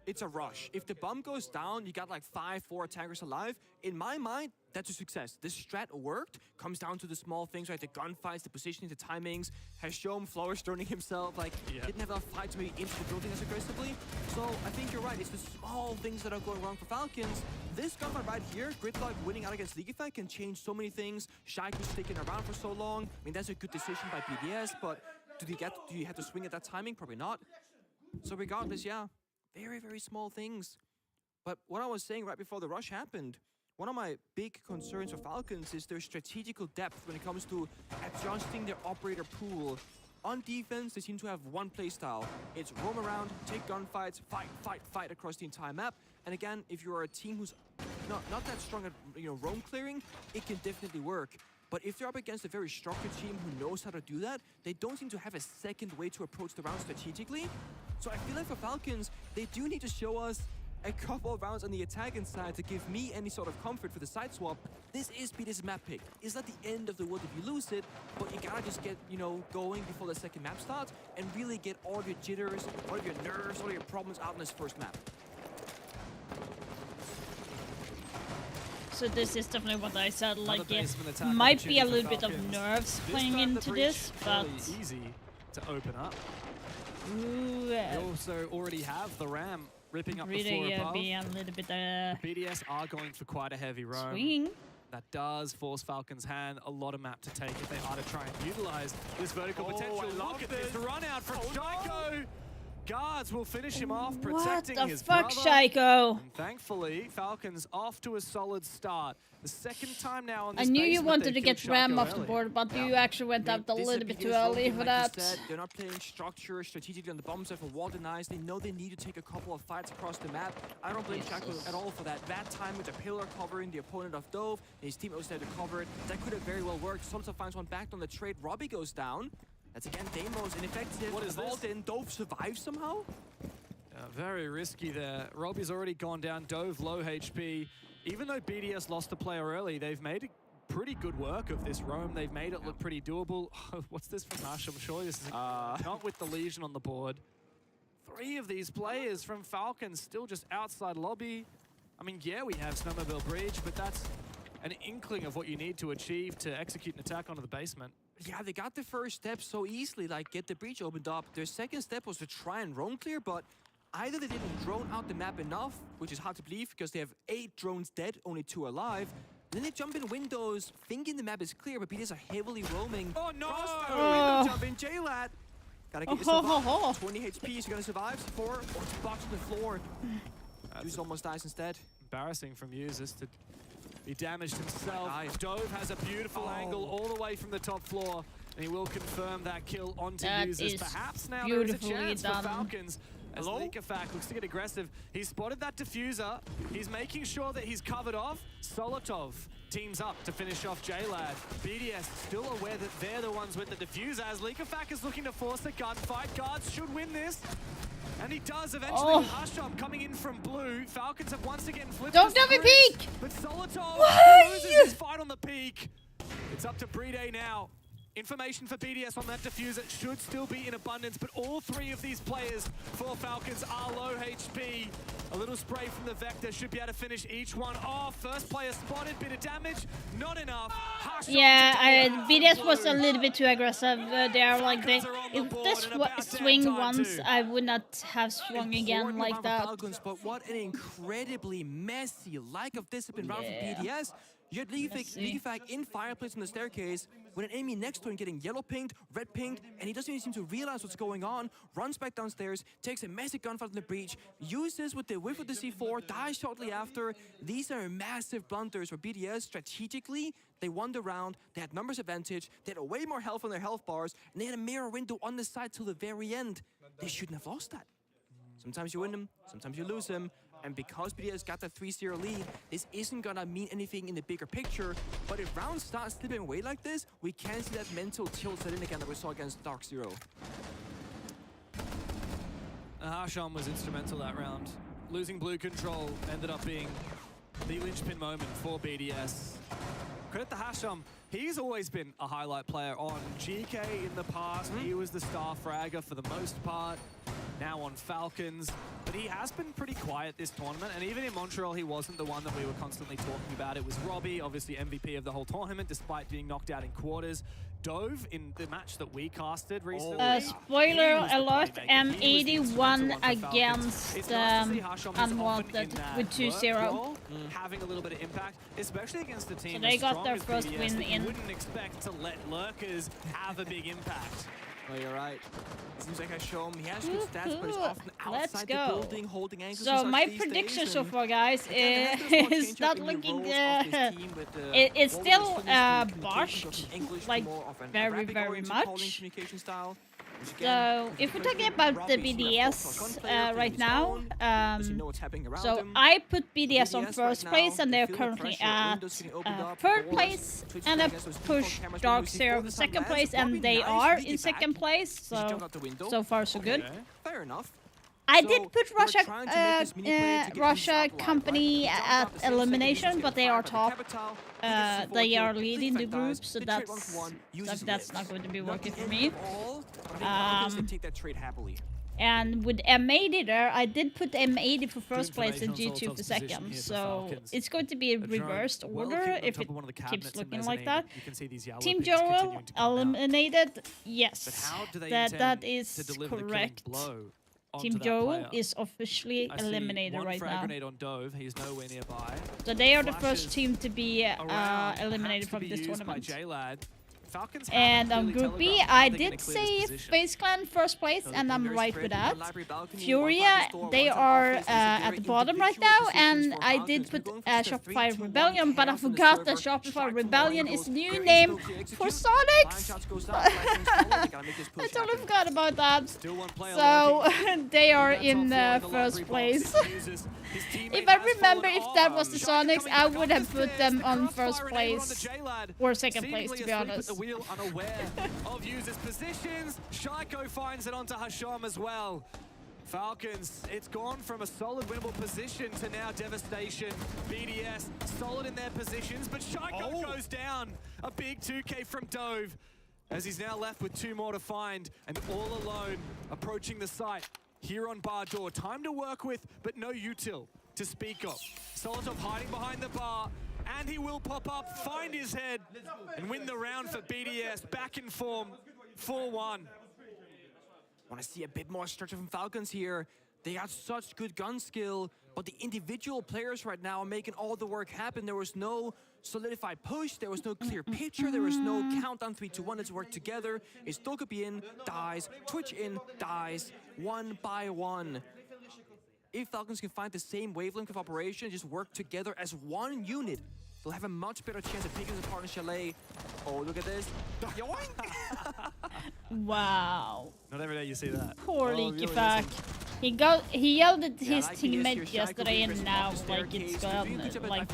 it's a rush. If the bomb goes down, you got like 4 attackers alive. In my mind, that's a success. This strat worked. Comes down to the small things, right? The gunfights, the positioning, the timings. Has shown Flower stoning himself, like, didn't have enough fight to maybe into the building as aggressively. So I think you're right. It's the small things that are going wrong for Falcons. This gunfight right here, Gridlock winning out against League Effect can change so many things. Shaiku's sticking around for so long. I mean, that's a good decision by BDS, but do you have to swing at that timing? Probably not. So regardless, yeah, very, very small things. But what I was saying right before the rush happened, one of my big concerns for Falcons is their strategical depth when it comes to adjusting their operator pool. On defense, they seem to have one play style. It's roam around, take gunfights, fight across the entire map. And again, if you're a team who's not that strong at roam clearing, it can definitely work. But if they're up against a very structured team who knows how to do that, they don't seem to have a second way to approach the round strategically. So I feel like for Falcons, they do need to show us a couple of rounds on the attacking side to give me any sort of comfort for the side swap. This is BDS map pick. It's not the end of the world if you lose it, but you gotta just get, going before the second map starts and really get all of your jitters, all of your nerves, all of your problems out in this first map. So this is definitely what I said, like it might be a little bit of nerves playing into this, but easy to open up. Ooh, they also already have the Ram ripping up the floor above. Be a little bit BDS are going for quite a heavy roam. Swinging. That does force Falcons' hand a lot of map to take if they are to try and utilize this vertical potential. Look at this run out from Shaiko. Guards will finish him off, protecting his brother. What the fuck, Shaiko? And thankfully, Falcons off to a solid start. The second time now on this I knew you basement, wanted they to get killed Ram Shaiko off the early. board, but you actually went out a little bit too early for that. They're not playing structure strategically on the bomb side for Walden Eyes. They know they need to take a couple of fights across the map. I don't blame Shaiko at all for that. That time with the pillar covering the opponent of Dove, and his teammate was there to cover it. That could have very well worked. Solitaire finds one back on the trade. Robbie goes down. That's again Deimos ineffective. What is this? Walden, Dove survives somehow. Very risky there. Robbie's already gone down. Dove low HP. Even though BDS lost a player early, they've made pretty good work of this roam. They've made it look pretty doable. What's this from Hush? I'm sure this is not with the Legion on the board. 3 of these players from Falcons still just outside lobby. I mean, yeah, we have Snowmobile Bridge, but that's an inkling of what you need to achieve to execute an attack onto the basement. Yeah, they got the first step so easily, like get the breach opened up. Their second step was to try and roam clear, but either they didn't drone out the map enough, which is hard to believe because they have 8 drones dead, only 2 alive. And then they jump in windows, thinking the map is clear, but BDS are heavily roaming. Oh no! Window jump in, JLAT. Gotta get yourself up. 20 HP, is you gonna survive? 4, or it's boxed on the floor. Yuzus almost dies instead. Embarrassing from Yuzus to be damaged himself. Dove has a beautiful angle all the way from the top floor, and he will confirm that kill onto Yuzus. Perhaps now there is a chance for Falcons. As Leakafak looks to get aggressive. He's spotted that diffuser. He's making sure that he's covered off. Solotov teams up to finish off JLad. BDS still aware that they're the ones with the diffuser as Leakafak is looking to force a gunfight. Guards should win this. And he does eventually with Husham coming in from blue. Falcons have once again flipped. Don't have a peek! But Solotov loses his fight on the peak. It's up to Brede now. Information for BDS on that diffuser should still be in abundance, but all 3 of these players for Falcons are low HP. A little spray from the Vector should be able to finish each one off. First player spotted, bit of damage, not enough. Yeah, BDS was a little bit too aggressive there. Like if this swing once, I would not have swung again like that. Falcons, but what an incredibly messy lack of discipline round for BDS. You had Leafak in fireplace on the staircase with an enemy next to him getting yellow pinged, red pinged, and he doesn't even seem to realize what's going on. Runs back downstairs, takes a massive gunfight in the breach, uses with the whiff of the C4, dies shortly after. These are massive blunders for BDS. Strategically, they won the round, they had numbers advantage, they had way more health on their health bars, and they had a mirror window on the side till the very end. They shouldn't have lost that. Sometimes you win them, sometimes you lose them. And because BDS got that 3-0 lead, this isn't gonna mean anything in the bigger picture. But if rounds start slipping away like this, we can see that mental tilt set in again that we saw against Dark Zero. Harsham was instrumental that round. Losing blue control ended up being the linchpin moment for BDS. Credit to Harsham. He's always been a highlight player on GK in the past. He was the star fragger for the most part. now on Falcons. But he has been pretty quiet this tournament, and even in Montreal, he wasn't the one that we were constantly talking about. It was Robbie, obviously MVP of the whole tournament, despite being knocked out in quarters. Dove, in the match that we casted recently. Spoiler alert, M81 against Unwanted with 2-0. Having a little bit of impact, especially against the team. So they as got strong their as first BDS, win that you in. wouldn't expect to let lurkers have a big impact. Oh, you're right. It seems like I show him he has good stats, but he's often Let's outside go. the building, holding ankles. So my prediction so far, guys, is not looking. It's still botched, like very much. So if we're talking about the BDS right now, so I put BDS on first place, and they're currently at third place, and I pushed Dark Zero second place, and they are in second place. So far so good. Fair enough. I did put Russia company at elimination, but they are top. They are leading the group, so that's not going to be working for me. Take that trade happily. And with M80 there, I did put M80 for first place and G2 for second. So it's going to be a reversed order if it keeps looking like that. Team Joel eliminated. Yes, that is correct. Team Joel is officially eliminated right now. Grenade on Dove. He's nowhere nearby. So they are the first team to be eliminated from this tournament. And on Group B, I did say FaZe Clan first place, and I'm right with that. Furia, they are at the bottom right now, and I did put Shopify Rebellion, but I forgot that Shopify Rebellion is the new name for Sonics. I totally forgot about that. So they are in first place. If I remember if that was the Sonics, I would have put them on first place or second place, to be honest. Unaware of users' positions. Shaiko finds it onto Hasham as well. Falcons, it's gone from a solid winnable position to now devastation. BDS solid in their positions, but Shaiko goes down. A big 2K from Dove, as he's now left with 2 more to find, and all alone approaching the site here on bar door. Time to work with, but no util to speak of. Solotov hiding behind the bar, and he will pop up, find his head, and win the round for BDS. Back in form, 4-1. Want to see a bit more structure from Falcons here. They got such good gun skill, but the individual players right now are making all the work happen. There was no solidified push, there was no clear picture, there was no countdown 3, 2, 1. Let's work together. It's Dokkaebi in, dies, Twitch in, dies, one by one. If Falcons can find the same wavelength of operation, just work together as one unit, they'll have a much better chance of picking this apart in Chalet. Oh, look at this. Wow. Not every day you see that. Poor Leakyfac. He yelled at his teammate yesterday, and now like it's gone like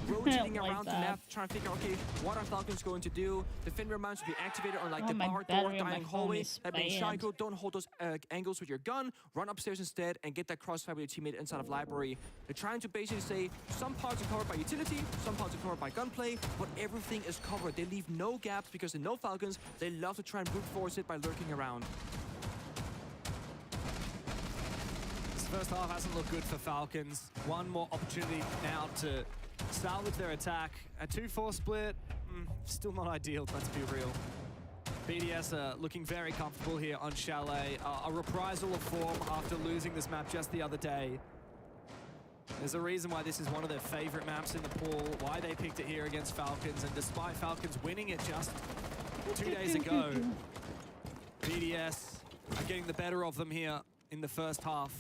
rotating like around the map, trying to figure out, okay, what are Falcons going to do? The Fenrir mounts will be activated on like the bar door, dying hallway. That means Shaiko, don't hold those angles with your gun. Run upstairs instead and get that crossfire with your teammate inside of library. They're trying to basically say some parts are covered by utility, some parts are covered by gunplay, but everything is covered. They leave no gaps because they know Falcons. They love to try and brute force it by lurking around. This first half hasn't looked good for Falcons. One more opportunity now to salvage their attack. A 2-4 split, still not ideal, let's be real. BDS looking very comfortable here on Chalet. A reprisal of form after losing this map just the other day. There's a reason why this is one of their favorite maps in the pool, why they picked it here against Falcons, and despite Falcons winning it just 2 days ago, BDS are getting the better of them here in the first half.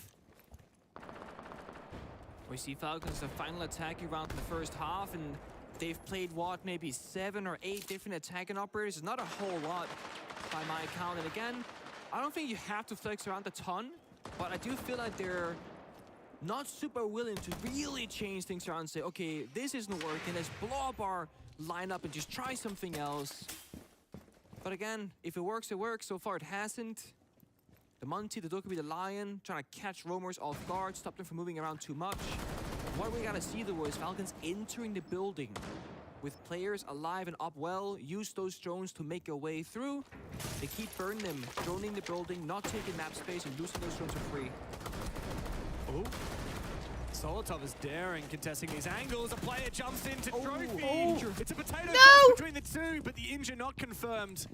We see Falcons the final attacking round in the first half, and they've played, what, maybe 7 or 8 different attacking operators. It's not a whole lot by my account. And again, I don't think you have to flex around a ton, but I do feel like they're not super willing to really change things around and say, okay, this isn't working, let's blow up our lineup and just try something else. But again, if it works, it works. So far, it hasn't. The Monty, the Dokkaebi, the Lion, trying to catch roamers off guard, stop them from moving around too much. What we gotta see though is Falcons entering the building. with players alive and up well, use those drones to make your way through. They keep burning them, droning the building, not taking map space, and losing those drones for free. Oh. Solotov is daring, contesting these angles. A player jumps into Trophy. It's a potato toss between the two, but the injury not confirmed.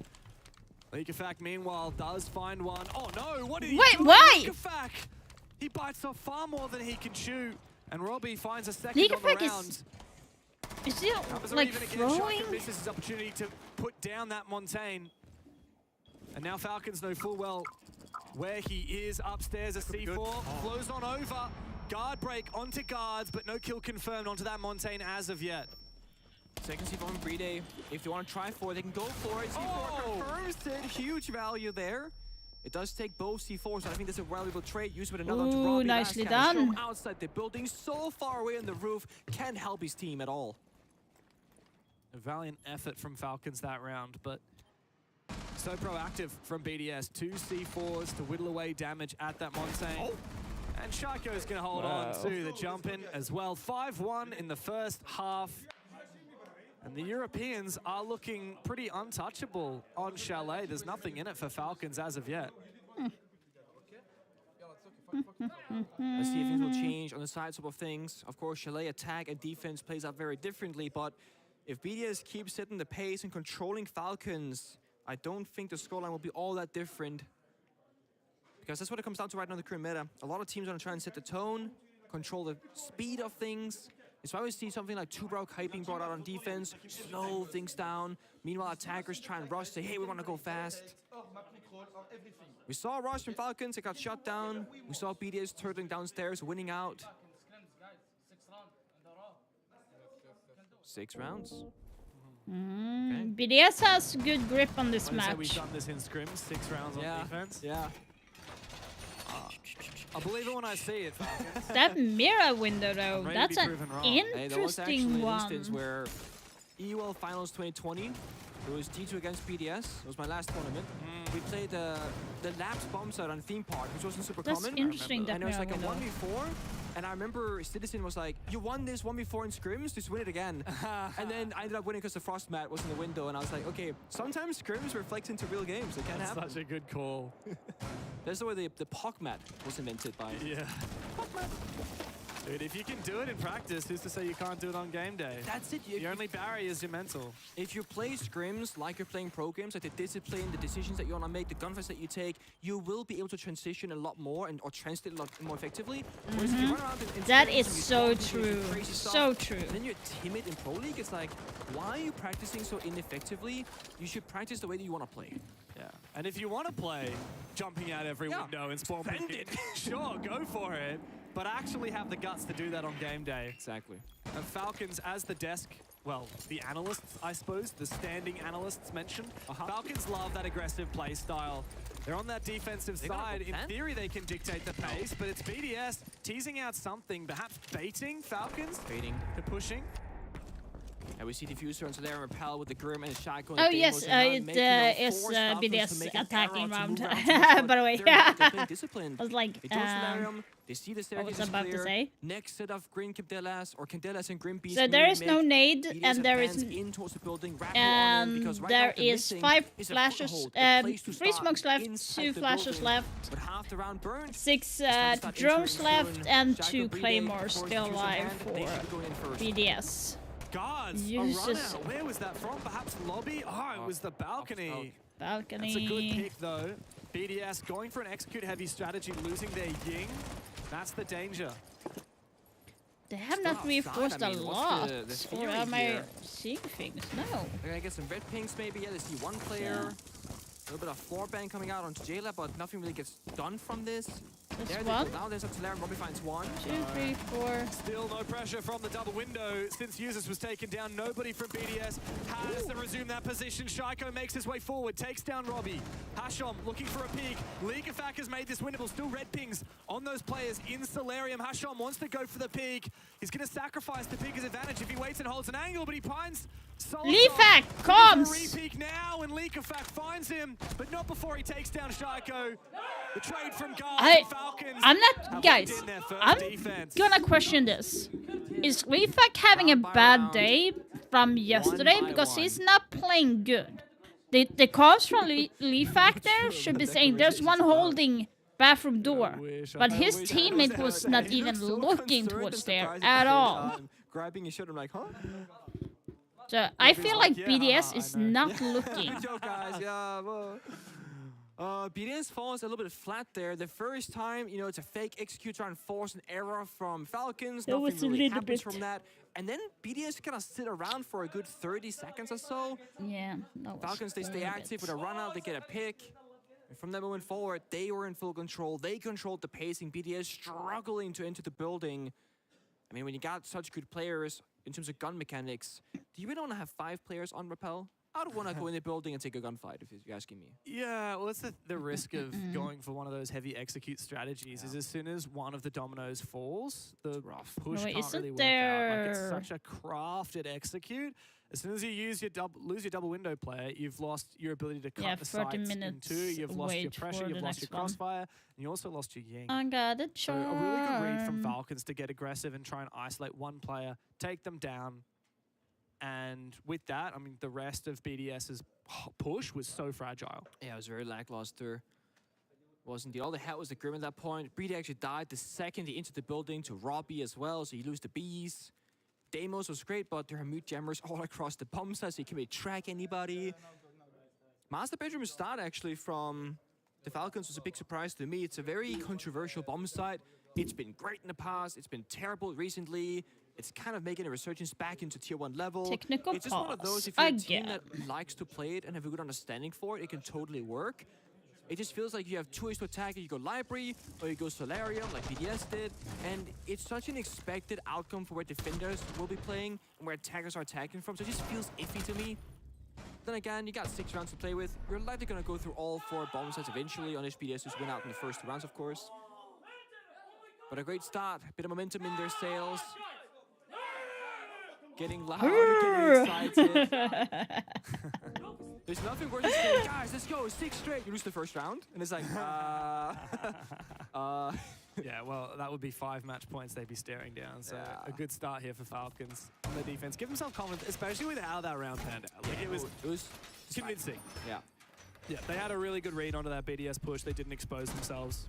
Leakafak, meanwhile, does find one. Oh no, what did he do? Wait, why? Leakafak! He bites off far more than he can chew. And Robbie finds a second on the Leakafak round. is still Amazon like even again, throwing. Shaka misses his opportunity to put down that Montaigne. And now Falcons know full well where he is upstairs. A C4 flows on over. Guard break onto guards, but no kill confirmed onto that Montaigne as of yet. Second C4 from Brede. If they want to try for it, they can go for it. C4 confirms it. Huge value there. It does take both C4s, so I think that's a valuable trade. Use with another to Robbie. Nicely Last done. outside the building, so far away on the roof, can't help his team at all. A valiant effort from Falcons that round, but so proactive from BDS. 2 C4s to whittle away damage at that Montaigne. And Shaiko's going to hold on to the jump in as well. 5-1 in the first half. And the Europeans are looking pretty untouchable on Chalet. There's nothing in it for Falcons as of yet. Let's see if things will change on the side of things. Of course, Chalet attack and defense plays out very differently, but if BDS keeps setting the pace and controlling Falcons, I don't think the scoreline will be all that different. Because that's what it comes down to right now in the current meta. A lot of teams are going to try and set the tone, control the speed of things. It's why we see something like Tubrok being brought out on defense, slow things down. Meanwhile, attackers try and rush, say, hey, we want to go fast. We saw a rush from Falcons, it got shut down. We saw BDS turtling downstairs, winning out. 6 rounds. BDS has good grip on this match. We've done this in scrims, 6 rounds on defense. Yeah. I'll believe it when I see it, Falcons. That mirror window, though, that's an Hey, there was actually interesting an one. instance where EUL Finals 2020, it was G2 against BDS. It was my last tournament. We played the lapsed bomb set on Theme Park, which wasn't super That's common. interesting, that And it was like a mirror 1v4. And I remember Citizen was like, you won this 1v4 in scrims, just win it again. And then I ended up winning because the frost mat was in the window. And I was like, okay, sometimes scrims reflect into real games. It can That's happen. such a good call. That's the way the POC mat was invented by. Yeah. Dude, if you can do it in practice, who's to say you can't do it on game day? That's it. The only barrier is your mental. If you play scrims like you're playing pro games, like the discipline, the decisions that you want to make, the gunfights that you take, you will be able to transition a lot more or translate a lot more effectively. Whereas if you run around in That scrims is and you so talk and you do true. crazy stuff, So true. and then you're timid in pro league, it's like, why are you practicing so ineffectively? You should practice the way that you want to play. Yeah. And if you want to play jumping out every window and spawn picking, sure, go for it. But actually have the guts to do that on game day. Exactly. And Falcons as the desk, well, the analysts, I suppose, the standing analysts mentioned. Falcons love that aggressive play style. They're on that defensive side. In theory, they can dictate the pace, but it's BDS teasing out something, perhaps baiting Falcons. Baiting. To pushing. And we see Diffuser and Solera repel with the Grim and Shaiko. Oh yes, it is BDS attacking round. By the way, I was like, they see the what was staircase I is about to clear. say? Next set of Green Candelas or Candelas and Green Beast. So there is no nade, and there is, in towards the building, and right there now is 5 flashes, 3 smokes left, 2 flashes left, But half the round burned. 6 drones left, and 2 claymores still alive for BDS. Guards, a Jesus. run out. Where was that from? Perhaps lobby? Oh, it was the balcony. Balcony. That's a good pick, though. BDS going for an execute-heavy strategy, losing their Ying. That's the danger. They have not reinforced I a mean, what's lot, the or theory am I here? seeing things? No. They're gonna get some red pings maybe. Yeah, they see one player. A little bit of floor bang coming out onto Jayla, but nothing really gets done from this. There they one. go down. There's a Solera. Robbie finds one. 2, 3, 4. Still no pressure from the double window. Since Users was taken down, nobody from BDS has to resume that position. Shaiko makes his way forward, takes down Robbie. Hashom looking for a peek. Leakafak has made this winnable. Still red pings on those players in Solarium. Hashom wants to go for the peek. He's going to sacrifice the peek as advantage if he waits and holds an angle, but he finds Leafak comes! Re-peek now, and Leakafak finds him, but not before he takes down Shaiko. The trade from Guard to Falcons. I'm not, have guys. locked in their first I'm defense. gonna question this. Is Leafak having a bad day from yesterday because he's not playing good? The calls from Leafak there should be saying there's one holding bathroom door, but his teammate was not even looking towards there at all. Grabbing his shirt, I'm like, huh? So I feel like BDS is not looking. Good joke, guys. Yeah, well. BDS falls a little bit flat there. The first time, you know, it's a fake execute trying to force an error from Falcons. That was Nothing a really little happens bit. from that. And then BDS kind of sit around for a good 30 seconds or so. Yeah, that was Falcons, they stay a active bit. with a run out, they get a pick. And from that moment forward, they were in full control. They controlled the pacing. BDS struggling to enter the building. I mean, when you got such good players in terms of gun mechanics, do you really want to have 5 players on rappel? I don't want to go in the building and take a gunfight, if you're asking me. Yeah, well, that's the risk of going for one of those heavy execute strategies. Is as soon as one of the dominoes falls, the push No, can't isn't really work out. Like, it's there- such a crafted execute. As soon as you lose your double window player, you've lost your ability to cut Yeah, the 30 sights in minutes two. You've lost your wait pressure. for You've the lost your next one. crossfire, and you also lost your ying. I got a So a really good read from charm. Falcons to get aggressive and try and isolate one player, take them down. And with that, I mean, the rest of BDS's push was so fragile. Yeah, it was very lackluster. Wasn't the all the hell was the Grim at that point. Breed actually died the second he entered the building to Robbie as well, so you lose the bees. Deimos was great, but there are mute jammers all across the bomb site, so you can't really track anybody. Master Bedroom start actually from the Falcons was a big surprise to me. It's a very controversial bomb site. It's been great in the past. It's been terrible recently. It's kind of making a resurgence back into tier 1 level. Technical It's just one of pause those, if you're a again. team that likes to play it and have a good understanding for it, it can totally work. It just feels like you have 2 ways to attack it. You go Library or you go Solarium like BDS did. And it's such an expected outcome for where defenders will be playing and where attackers are attacking from. So it just feels iffy to me. Then again, you got 6 rounds to play with. You're likely going to go through all 4 bomb sets eventually on BDS who's win out in the first 2 rounds, of course. But a great start. A bit of momentum in their sails. Getting loud, getting excited. There's nothing worse than saying, guys, let's go, 6 straight. You lose the first round, and it's like, Yeah, well, that would be 5 match points they'd be staring down. So Yeah. a good start here for Falcons on the defense. Give themselves confidence, especially with how that round panned out. Like, it was convincing. Yeah. Yeah, they had a really good read onto that BDS push. They didn't expose themselves.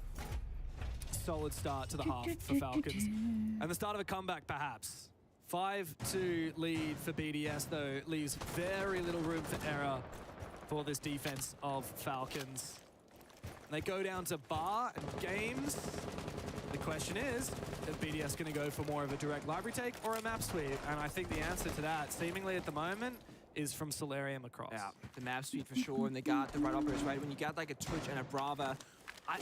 Solid start to the half for Falcons. And the start of a comeback, perhaps. 5-2 lead for BDS, though, leaves very little room for error for this defense of Falcons. They go down to bar and games. The question is BDS going to go for more of a direct library take or a map sweep? And I think the answer to that, seemingly at the moment, is from Solarium across. Yeah, the map sweep for sure, and they got the right operators, right? When you got like a Twitch and a Brava,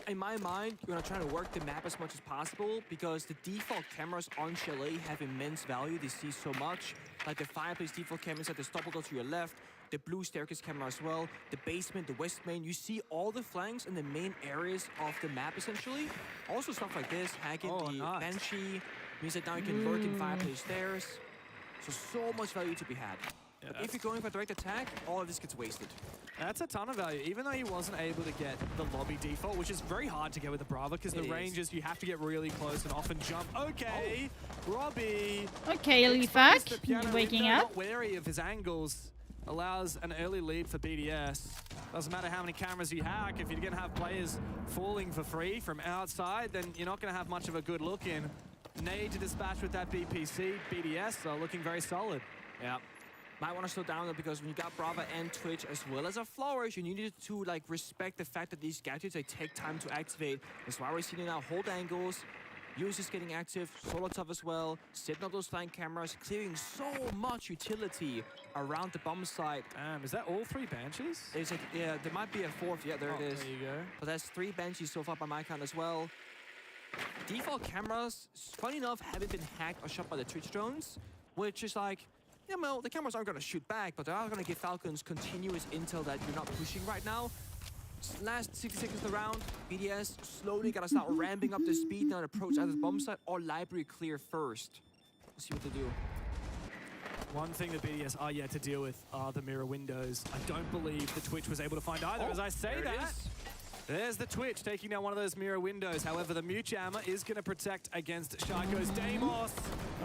in my mind, you're gonna try to work the map as much as possible because the default cameras on Chalet have immense value. They see so much. Like the fireplace default cameras at the stopple to your left, the blue staircase camera as well, the basement, the west main. You see all the flanks and the main areas of the map essentially. Also stuff like this, hacking the Banshee, means that now you can work in fireplace stairs. So much value to be had. Yeah, But if you're going for a direct attack, all of this gets wasted. That's a ton of value, even though he wasn't able to get the lobby default, which is very hard to get with the Brava, because the ranges, you have to get really close and often jump. Okay, Robbie. Okay, exposed the Leafak, piano waking window, up. not wary of his angles, allows an early lead for BDS. Doesn't matter how many cameras you hack, if you're going to have players falling for free from outside, then you're not going to have much of a good look in. Nade to dispatch with that BPC. BDS are looking very solid. Yeah. Might want to slow down though, because when you got Brava and Twitch as well as a Flourish, you needed to like respect the fact that these gadgets, they take time to activate. That's why we're seeing now hold angles, users getting active, Solotov as well, setting up those flank cameras, clearing so much utility around the bomb site. Is that all 3 Banshees? There's like, yeah, there might be a 4th. Yeah, there it is. There you go. But that's 3 Banshees so far by my count as well. Default cameras, funny enough, haven't been hacked or shot by the Twitch drones, which is like, yeah, well, the cameras aren't going to shoot back, but they are going to give Falcons continuous intel that you're not pushing right now. Last 60 seconds of the round, BDS slowly got to start ramping up the speed now and approach either the bomb site or library clear first. Let's see what they do. One thing that BDS are yet to deal with are the mirror windows. I don't believe the Twitch was able to find either. As I say there it that, is. There's the Twitch taking down one of those mirror windows. However, the mute jammer is going to protect against Shaiko's Deimos.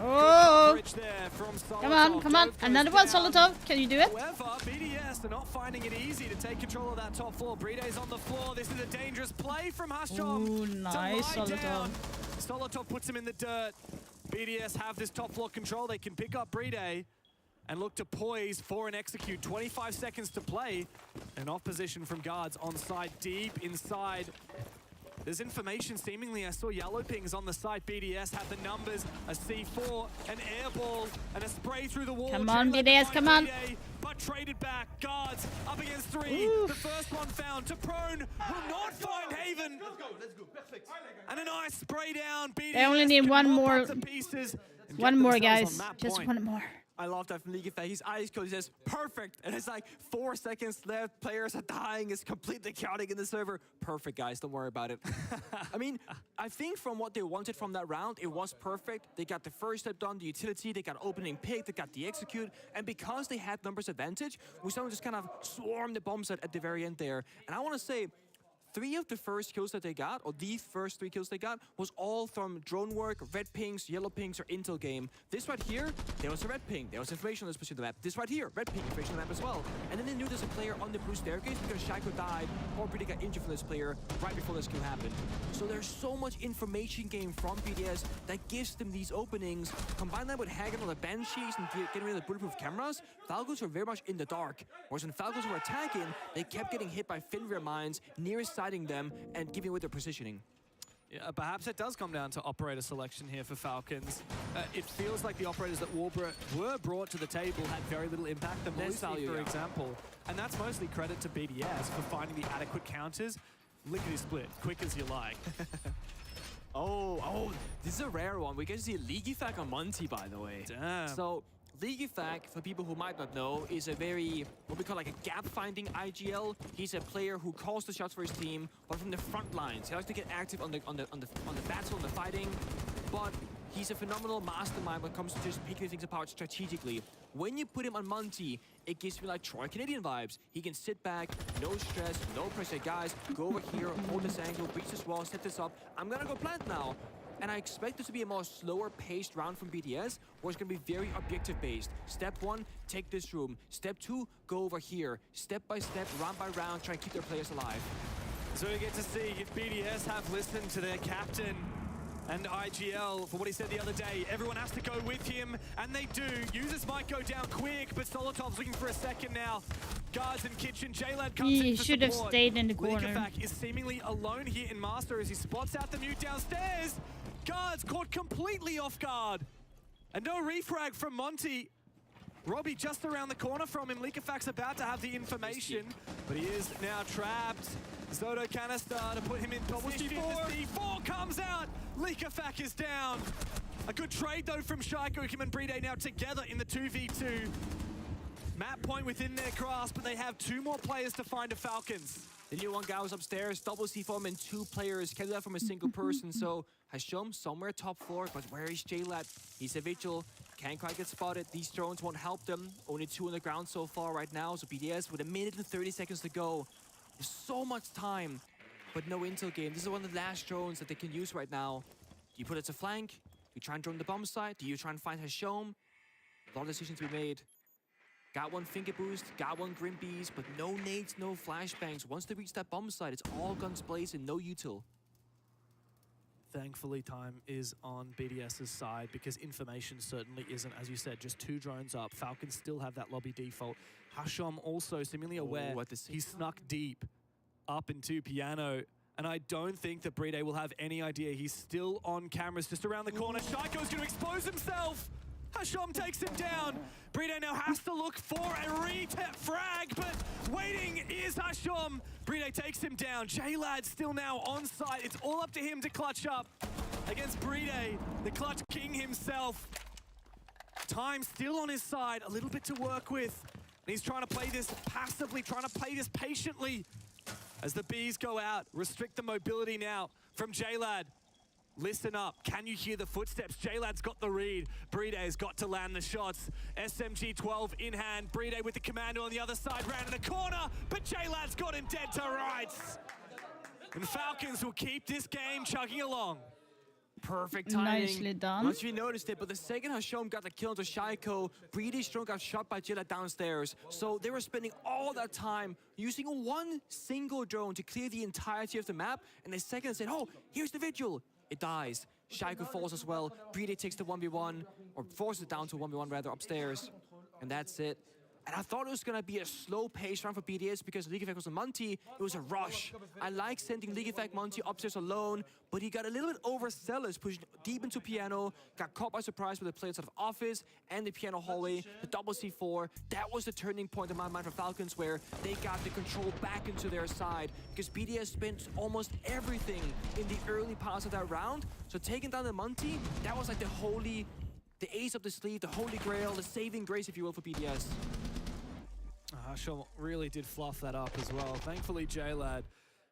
Oh! Bridge there from Solotov. Come on. Another one, Solotov. Can you do it? However, BDS are not finding it easy to take control of that top floor. Bride's on the floor. This is a dangerous play from Hashom. Ooh, nice, to lie Solotov. down. Solotov puts him in the dirt. BDS have this top floor control. They can pick up Bride and look to poise for an execute. 25 seconds to play. An off position from guards on site, deep inside. There's information seemingly. I saw yellow pings on the site. BDS have the numbers, a C4, an air ball, and a spray through the wall. Come on, BDS, come on. But traded back. Guards up against 3. Oof. The first one found to Prone. Will not find Haven. Let's go. Perfect. And a nice spray down. BDS They only need can one mop more. up the pieces and One get more, themselves guys. on that Just point. one more. I love that from League Effect. His eyes closed. He says, perfect. And it's like 4 seconds left. Players are dying. It's completely chaotic in the server. Perfect, guys. Don't worry about it. I mean, I think from what they wanted from that round, it was perfect. They got the first step done, the utility. They got opening pick. They got the execute. And because they had numbers advantage, we saw them just kind of swarm the bombs at the very end there. And I want to say, 3 of the first kills that they got, or the first 3 kills they got, was all from drone work, red pings, yellow pings, or intel game. This right here, there was a red ping. There was information on this position of the map. This right here, red ping, information on the map as well. And then they knew there's a player on the blue staircase because Shaiko died, or Brady got injured from this player right before this kill happened. So there's so much information game from BDS that gives them these openings. Combine that with hacking on the Banshees and getting rid of the bulletproof cameras, Falcons were very much in the dark. Whereas when Falcons were attacking, they kept getting hit by Fenrir mines, nearest sighting them, and giving away their positioning. Yeah, perhaps it does come down to operator selection here for Falcons. It feels like the operators that were brought to the table had very little impact. The Less Lucy, value, for yeah. example. And that's mostly credit to BDS for finding the adequate counters. Lickety split, quick as you like. Oh, this is a rare one. We get to see League Effect on Monty, by the way. Damn. So, League Effect, for people who might not know, is a very, what we call like a gap-finding IGL. He's a player who calls the shots for his team, but from the front lines. He likes to get active on the battle, on the fighting, but he's a phenomenal mastermind when it comes to just picking things apart strategically. When you put him on Monty, it gives me like Troy Canadian vibes. He can sit back, no stress, no pressure. Guys, go over here, hold this angle, breach this wall, set this up. I'm gonna go plant now. And I expect this to be a more slower-paced round from BDS, where it's going to be very objective-based. Step 1, take this room. Step 2, go over here. Step by step, round by round, try and keep their players alive. So we get to see if BDS have listened to their captain and IGL for what he said the other day. Everyone has to go with him, and they do. Users might go down quick, but Solotov's looking for a second now. Guards in kitchen, JLad comes in He for should have support. stayed in the corner. Likafak is seemingly alone here in Master as he spots out the mute downstairs. Guards caught completely off guard. And no refrag from Monty. Robbie just around the corner from him. Likafak's about to have the information, but he is now trapped. Zodo canister to put him in position. The C4 comes out. Likafak is down. A good trade though from Shaiko. Him and Bride now together in the 2v2. Map point within their grasp, but they have 2 more players to find a Falcons. The new one guy was upstairs, double C4 and 2 players, can't do that from a single person, so Hashom somewhere top floor, but where is JLad? He's a vigil, can't quite get spotted, these drones won't help them, only 2 on the ground so far right now, so BDS with 1 minute and 30 seconds to go. There's so much time, but no intel game. This is one of the last drones that they can use right now. Do you put it to flank? Do you try and drone the bomb site? Do you try and find Hashom? A lot of decisions to be made. Got 1 finger boost, got 1 Grim Bees, but no nades, no flashbangs. Once they reach that bomb site, it's all guns blazing, no util. Thankfully, time is on BDS's side because information certainly isn't, as you said, just 2 drones up. Falcons still have that lobby default. Hashom also seemingly aware he snuck deep up into Piano. And I don't think that Bride will have any idea. He's still on cameras just around the corner. Shaiko's going to expose himself. Hashom takes him down. Bride now has to look for a frag, but waiting is Hashom. Bride takes him down. JLad still now on site. It's all up to him to clutch up against Bride, the clutch king himself. Time still on his side, a little bit to work with. And he's trying to play this passively, trying to play this patiently. As the Bees go out, restrict the mobility now from JLad. Listen up, can you hear the footsteps? JLad's got the read. Bride's got to land the shots. SMG-12 in hand. Bride with the commando on the other side, ran in the corner, but JLad's got him dead to rights. And Falcons will keep this game chugging along. Perfect timing. Nicely done. Not sure if you noticed it, but the second Hashom got the kill into Shaiko, Breedy Strong got shot by Jilla downstairs. So they were spending all that time using one single drone to clear the entirety of the map. And the second said, oh, here's the Vigil. It dies. Shaiko falls as well. Breedy takes the 1v1, or forces it down to 1v1 rather, upstairs. And that's it. And I thought it was going to be a slow pace round for BDS because League Effect was a Monty. It was a rush. I like sending League Effect Monty upstairs alone, but he got a little bit overzealous, pushed deep into Piano, got caught by surprise with the players out of Office and the Piano hallway, the double C4. That was the turning point in my mind for Falcons, where they got the control back into their side because BDS spent almost everything in the early parts of that round. So taking down the Monty, that was like the ace up the sleeve, the holy grail, the saving grace, if you will, for BDS. Hashom really did fluff that up as well. Thankfully, J-Lad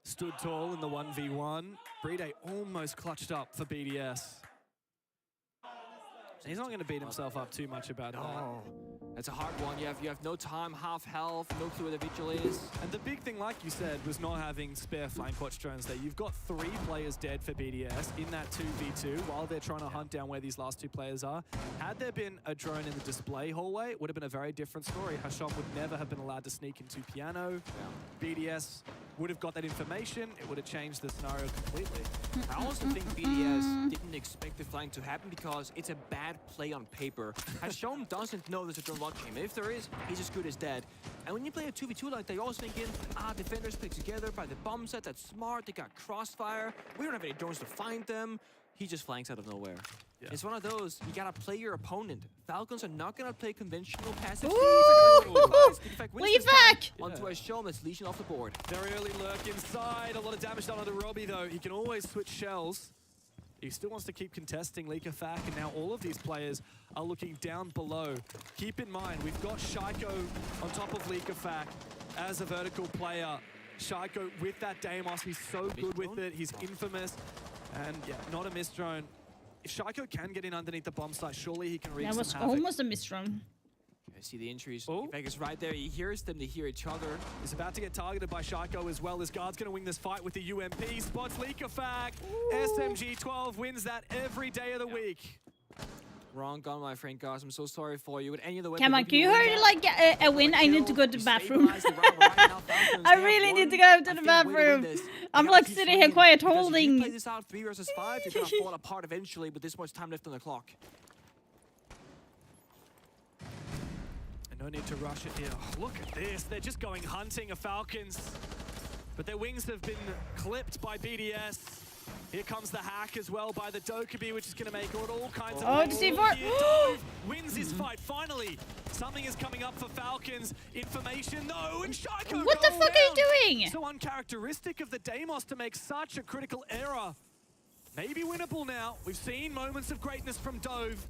stood tall in the 1v1. Breedy almost clutched up for BDS. He's not going to beat himself up too much about that. That's a hard one. You have no time, half health, no clue where the Vigil is. And the big thing, like you said, was not having spare flank watch drones there. You've got 3 players dead for BDS in that 2v2 while they're trying to hunt down where these last 2 players are. Had there been a drone in the display hallway, it would have been a very different story. Hashom would never have been allowed to sneak into Piano. BDS would have got that information. It would have changed the scenario completely. I also think BDS didn't expect the flank to happen because it's a bad play on paper. Hashom doesn't know there's a drone watching him. If there is, he's as good as dead. And when you play a 2v2 like that, you're always thinking, defenders play together by the bomb set. That's smart. They got crossfire. We don't have any drones to find them. He just flanks out of nowhere. Yeah. It's one of those, you gotta play your opponent. Falcons are not gonna play conventional passive. Leave back! Onto Hashom that's leashing off the board. Very early lurk inside. A lot of damage done on the Robbie though. He can always switch shells. He still wants to keep contesting Leakafak, and now all of these players are looking down below. Keep in mind, we've got Shaiko on top of Leakafak as a vertical player. Shaiko with that Deimos, he's so good with it. He's infamous. And yeah, not a miss drone. If Shaiko can get in underneath the bomb site, surely he can reach some havoc. That was almost a miss drone. I see the injuries. Vegas right there. He hears them. They hear each other. He's about to get targeted by Shaiko as well. This guard's going to win this fight with the UMP. Spots Leakafak. SMG12 wins that every day of the week. Wrong gun, my friend Gus. I'm so sorry for you. With any of the Come on, can you hurry like a win? I need to go to the bathroom. I really need to go to the bathroom. I'm like sitting here quiet holding. If you play this out 3 versus 5, you're gonna fall apart eventually with this much time left on the clock. And no need to rush it here. Oh, look at this. They're just going hunting a Falcons. But their wings have been clipped by BDS. Here comes the hack as well by the Dokkaebi, which is going to make all kinds of... the C4! Dove wins his fight, finally! Something is coming up for Falcons. Information, though, and Shaiko What the fuck are you doing? So uncharacteristic of the Deimos to make such a critical error. Maybe winnable now. We've seen moments of greatness from Dove.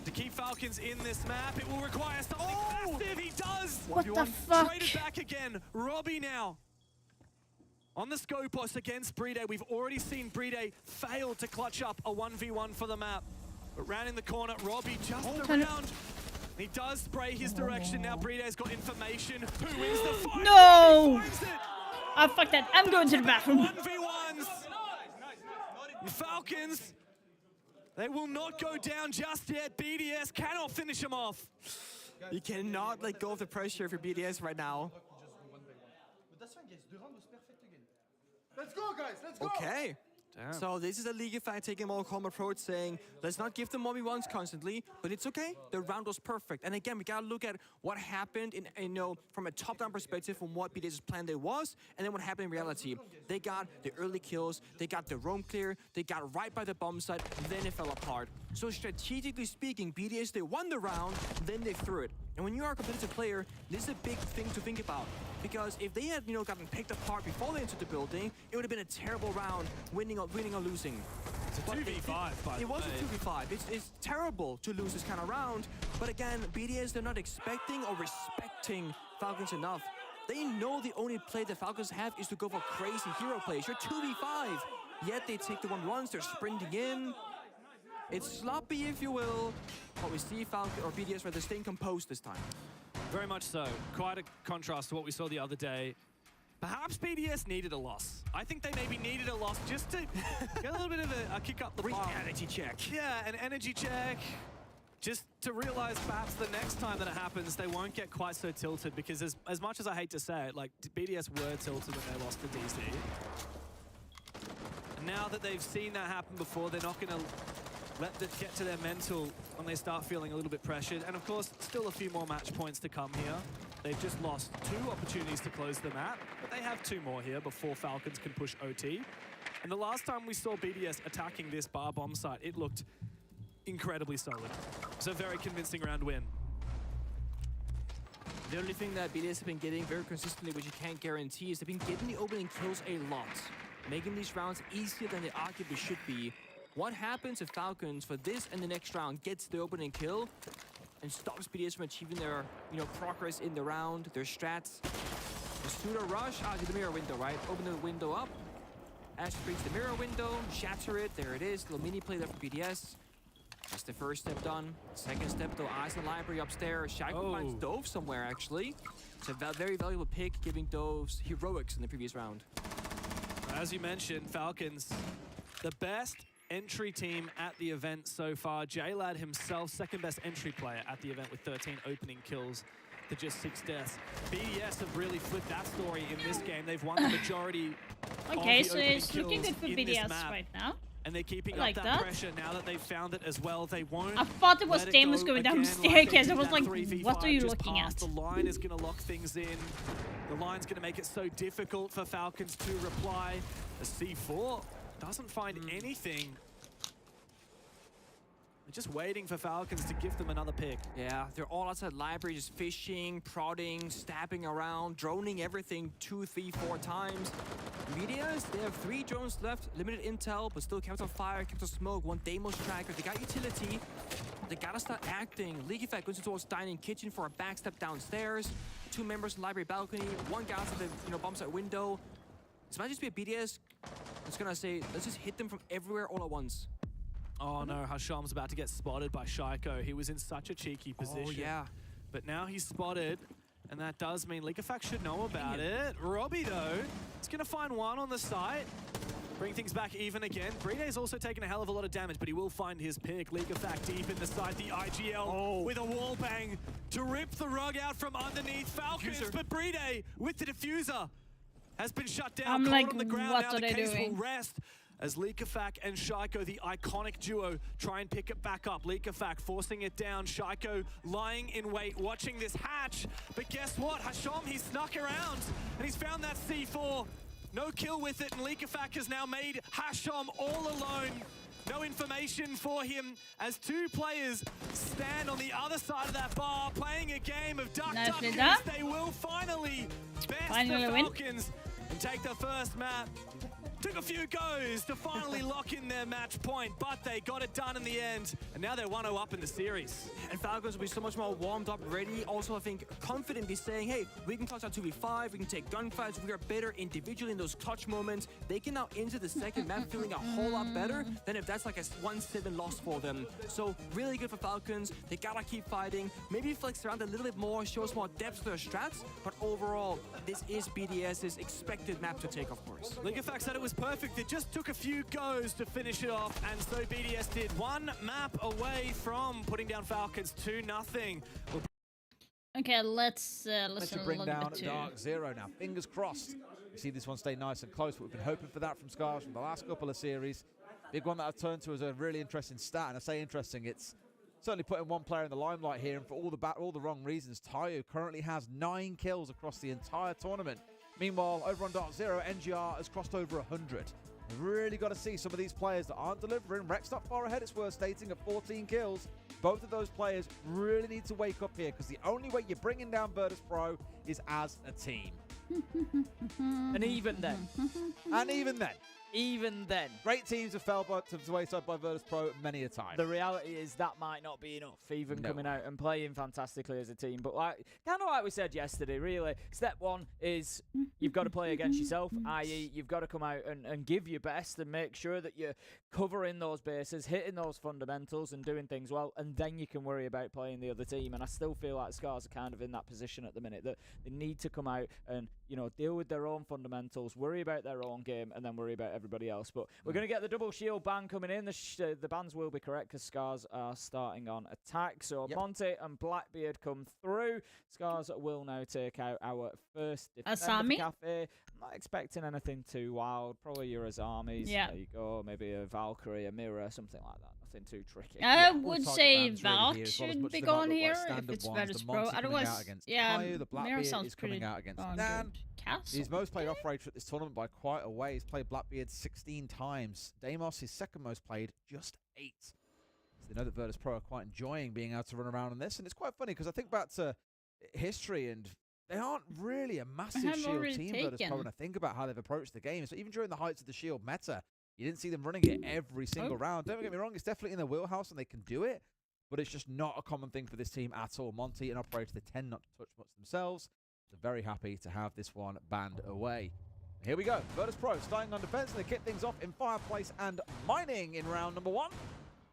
To keep Falcons in this map, it will require something massive. He does! What the fuck? Traded back again. Robbie now. On the Scopos against Breedy, we've already seen Breedy fail to clutch up a 1v1 for the map. But rounding the corner, Robbie just around. He does spray his direction. Now Breedy's got information. Who wins the fight? No! Oh, fuck that. I'm going to the bathroom. 1v1s. Falcons, they will not go down just yet. BDS cannot finish him off. You cannot let go of the pressure for BDS right now. Let's go, guys. Let's go. Okay. Damn. So this is a League of Fight taking a more calm approach, saying, let's not give them 1v1s constantly, but it's okay. The round was perfect. And again, we gotta look at what happened in, you know, from a top-down perspective from what BDS's plan there was, and then what happened in reality. They got the early kills, they got the roam clear, they got right by the bomb site, then it fell apart. So strategically speaking, BDS, they won the round, then they threw it. And when you are a competitive player, this is a big thing to think about. Because if they had, you know, gotten picked apart before they entered the building, it would have been a terrible round, winning or losing. It's a 2v5, by the way. It was a 2v5. It's terrible to lose this kind of round. But again, BDS, they're not expecting or respecting Falcons enough. They know the only play the Falcons have is to go for crazy hero plays. You're 2v5. Yet they take the 1v1s, they're sprinting in. It's sloppy, if you will. But we see Falcon or BDS where they're staying composed this time. Very much so. Quite a contrast to what we saw the other day. Perhaps BDS needed a loss. I think they maybe needed a loss just to get a little bit of a kick up the bum. Reality check. Yeah, an energy check. Just to realize perhaps the next time that it happens, they won't get quite so tilted, because as much as I hate to say it, like, BDS were tilted when they lost to DC. And now that they've seen that happen before, they're not going to let that get to their mental when they start feeling a little bit pressured. And of course, still a few more match points to come here. They've just lost 2 opportunities to close the map, but they have 2 more here before Falcons can push OT. And the last time we saw BDS attacking this bar bomb site, it looked incredibly solid. It's a very convincing round win. The only thing that BDS have been getting very consistently, which you can't guarantee, is they've been getting the opening kills a lot, making these rounds easier than they arguably should be. What happens if Falcons, for this and the next round, gets the opening kill and stops BDS from achieving their, progress in the round, their strats? The pseudo rush, the mirror window, right? Open the window up. Ash breaks the mirror window, shatter it. There it is. Little mini play there for BDS. That's the first step done. Second step, though, eyes on the library upstairs. Shaiko finds Dove somewhere, actually. It's a very valuable pick, giving Dove's heroics in the previous round. As you mentioned, Falcons, the best entry team at the event so far. JLad himself, second best entry player at the event with 13 opening kills to just 6 deaths. BDS have really flipped that story in this game. They've won the majority Okay, of the so opening it's looking kills good for in this BDS map. right now. And they're keeping Like up that that. pressure now that they've found it as well. They won't. I thought it was let it Damus go going down the again like they staircase. did I was that like, 3v5 what are you just looking past. at? The line is going to lock things in. The line's going to make it so difficult for Falcons to reply. The C4 doesn't find anything. They're just waiting for Falcons to give them another pick. Yeah, they're all outside library, just fishing, prodding, stabbing around, droning everything 2, 3, 4 times. BDS, they have 3 drones left, limited intel, but still kept on fire, kept on smoke, 1 Deimos tracker. They got utility. They gotta start acting. Leaky Fact goes towards dining kitchen for a backstep downstairs. 2 members in library balcony, 1 guy outside the bomb site window. This might just be a BDS that's gonna say, let's just hit them from everywhere all at once. Oh no, Hasham's about to get spotted by Shaiko. He was in such a cheeky position. Oh yeah. But now he's spotted, and that does mean Ligafax should know about it. Robbie, though, is going to find 1 on the site. Bring things back even again. Breeday's also taken a hell of a lot of damage, but he will find his pick. Ligafax deep in the side, the IGL with a wall bang to rip the rug out from underneath Falcons. But Breeday with the diffuser has been shut down. I'm Caught like, on the ground. what Now are the they case doing? will rest as Ligafax and Shaiko, the iconic duo, try and pick it back up. Ligafax forcing it down. Shaiko lying in wait, watching this hatch. But guess what? Hasham, he snuck around and he's found that C4. No kill with it, and Ligafax has now made Hasham all alone. No information for him as 2 players stand on the other side of that bar playing a game of duck Nice duck with goose. that. They will finally best Finally the win. Falcons and take the first map. Took a few goes to finally lock in their match point, but they got it done in the end, and now they're 1-0 up in the series. And Falcons will be so much more warmed up, ready. Also, I think, confidently saying, hey, we can clutch out 2v5, we can take gunfights, we are better individually in those clutch moments. They can now enter the second map feeling a whole lot better than if that's like a 1-7 loss for them. So, really good for Falcons. They gotta keep fighting. Maybe flex around a little bit more, show us more depth to their strats, but overall, this is BDS's expected map to take, of course. Ligafax said it was perfect. It just took a few goes to finish it off, and so BDS did. 1 map away from putting down Falcons 2-0. Okay, let's Let's listen a bring little down bit to. Dark Zero now. Fingers crossed. We see this one stay nice and close, but we've been hoping for that from Scars from the last couple of series. Big one that I've turned to as a really interesting stat, and I say interesting, it's certainly putting 1 player in the limelight here, and for all the wrong reasons. Tayo currently has 9 kills across the entire tournament. Meanwhile, over on Dark Zero, NGR has crossed over 100. We've really got to see some of these players that aren't delivering. Rex not far ahead, it's worth stating, at 14 kills. Both of those players really need to wake up here, because the only way you're bringing down Virtus Pro is as a team. And even then. And even then. Even then. Great teams have fell to the wayside by Virtus Pro many a time. The reality is that might not be enough, even coming out and playing fantastically as a team. But kind of like we said yesterday, really, step 1 is you've got to play against yourself, i.e. you've got to come out and give your best and make sure that you're covering those bases, hitting those fundamentals and doing things well, and then you can worry about playing the other team. And I still feel like Scars are kind of in that position at the minute, that they need to come out and, you know, deal with their own fundamentals, worry about their own game, and then worry about everybody else. But we're going to get the double shield ban coming in. The bans will be correct because Scars are starting on attack. So Monty and Blackbeard come through. Scars will now take out our first defender Asami? Cafe. I'm not expecting anything too wild. Probably your Azamis. Yeah. There you go. Maybe a Valkyrie, a Mirror, something like that. Nothing too tricky. I would say Valk should be going here if it's Virtus Pro. Otherwise, yeah, Mirror sounds pretty coming out against darn Dan. good. Castle. He's most played operator at this tournament by quite a way. He's played Blackbeard 16 times. Deimos, his second most played, just 8. So they know that Virtus Pro are quite enjoying being able to run around on this. And it's quite funny because I think back to history and they aren't really a massive Shield team, Virtus Pro, when I think about how they've approached the game. So even during the heights of the Shield meta, you didn't see them running it every single round. Don't get me wrong, it's definitely in their wheelhouse and they can do it, but it's just not a common thing for this team at all. Monty and Operator, they tend not to touch much themselves. So very happy to have this one banned away. Here we go. Virtus Pro starting on defense, and they kick things off in Fireplace and Mining in round number 1.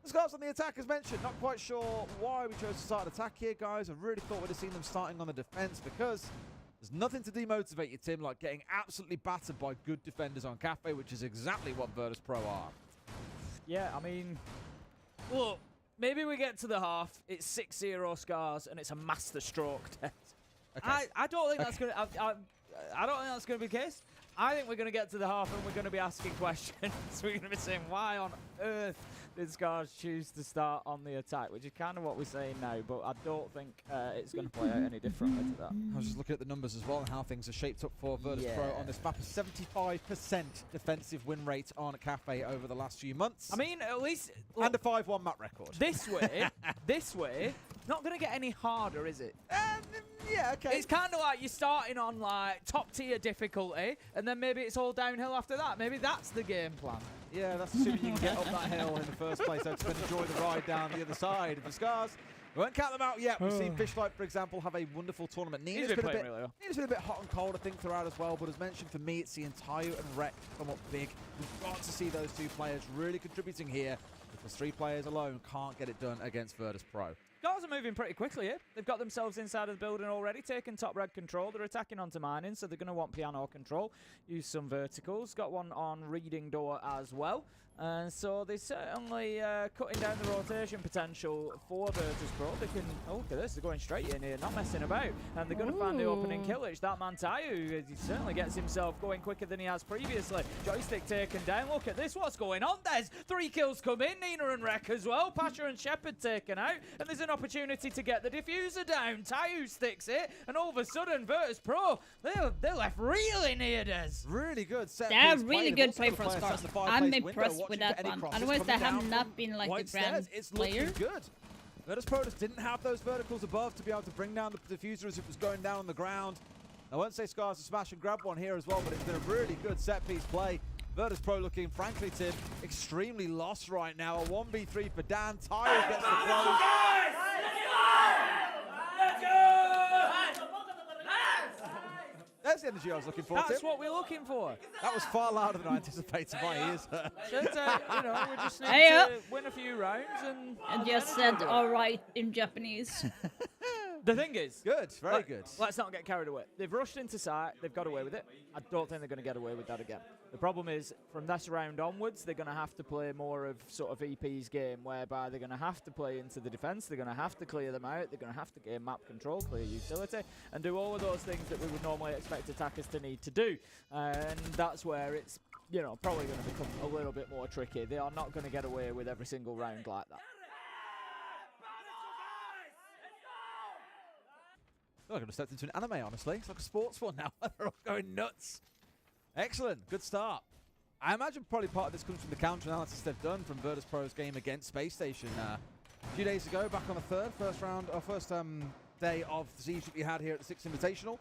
The Scars on the attack, as mentioned. Not quite sure why we chose to start an attack here, guys. I really thought we'd have seen them starting on the defense because there's nothing to demotivate you, Tim, like getting absolutely battered by good defenders on Cafe, which is exactly what Virtus Pro are. Yeah, I mean, look, maybe we get to the half, it's 6-0 Scars, and it's a master stroke test. Okay. I don't think that's going to... I don't think that's going to be the case. I think we're going to get to the half and we're going to be asking questions. We're going to be saying, why on earth did Scars choose to start on the attack? Which is kind of what we're saying now, but I don't think it's going to play out any differently to that. I was just looking at the numbers as well and how things are shaped up for Virtus Pro on this map. A 75% defensive win rate on Cafe over the last few months. I mean, at least... And a 5-1 map record. This way, not going to get any harder, is it? Yeah, okay. It's kind of like you're starting on like top tier difficulty, and then maybe it's all downhill after that. Maybe that's the game plan. Yeah, that's assuming you can get up that hill in the first place. So to then enjoy the ride down the other side of the Scars. We won't count them out yet. We've seen Fishlight, for example, have a wonderful tournament. Nina's been a bit hot and cold, I think, throughout as well. But as mentioned, for me, it's seeing Tayo and Rek come up big. We've got to see those two players really contributing here because 3 players alone can't get it done against Virtus Pro. Scars are moving pretty quickly here. They've got themselves inside of the building already, taking top red control. They're attacking onto Mining, so they're going to want piano control. Use some verticals. Got one on reading door as well. And so they're certainly cutting down the rotation potential for Virtus Pro. They can, oh, look at this, they're going straight in here, not messing about. And they're going to find the opening killage. That man Tayu, he certainly gets himself going quicker than he has previously. Joystick taken down. Look at this, what's going on? There's 3 kills come in, Nina and Rek as well. Pasha and Shepard taken out. And there's an opportunity to get the diffuser down. Tayu sticks it. And all of a sudden, Virtus Pro, they're left reeling here, Des. Really good set. They're really good play from Scars. I'm impressed with that one. Otherwise, they have not been like the grand it's player. Looking good. Virtus Pro just didn't have those verticals above to be able to bring down the diffuser as it was going down on the ground. I won't say Scars to smash and grab one here as well, but it's been a really good set-piece play. Virtus Pro looking, frankly, Tim, extremely lost right now. A 1v3 for Dan. Tayo gets the close. There's the energy I was looking for, That's Tim. what we're looking for. That was far louder than I anticipated my ears. You know, we just need to win a few rounds and just said all right in Japanese. The thing is... Good, very good. Let's not get carried away. They've rushed into sight. They've got away with it. I don't think they're going to get away with that again. The problem is, from this round onwards, they're going to have to play more of sort of EP's game, whereby they're going to have to play into the defense. They're going to have to clear them out. They're going to have to gain map control, clear utility, and do all of those things that we would normally expect attackers to need to do. And that's where it's, you know, probably going to become a little bit more tricky. They are not going to get away with every single round like that. I could have stepped into an anime, honestly. It's like a sports one now. They're all going nuts. Excellent. Good start. I imagine probably part of this comes from the counter-analysis they've done from Virtus Pro's game against Space Station. A few days ago, back on the first day of the siege that we had here at the Sixth Invitational,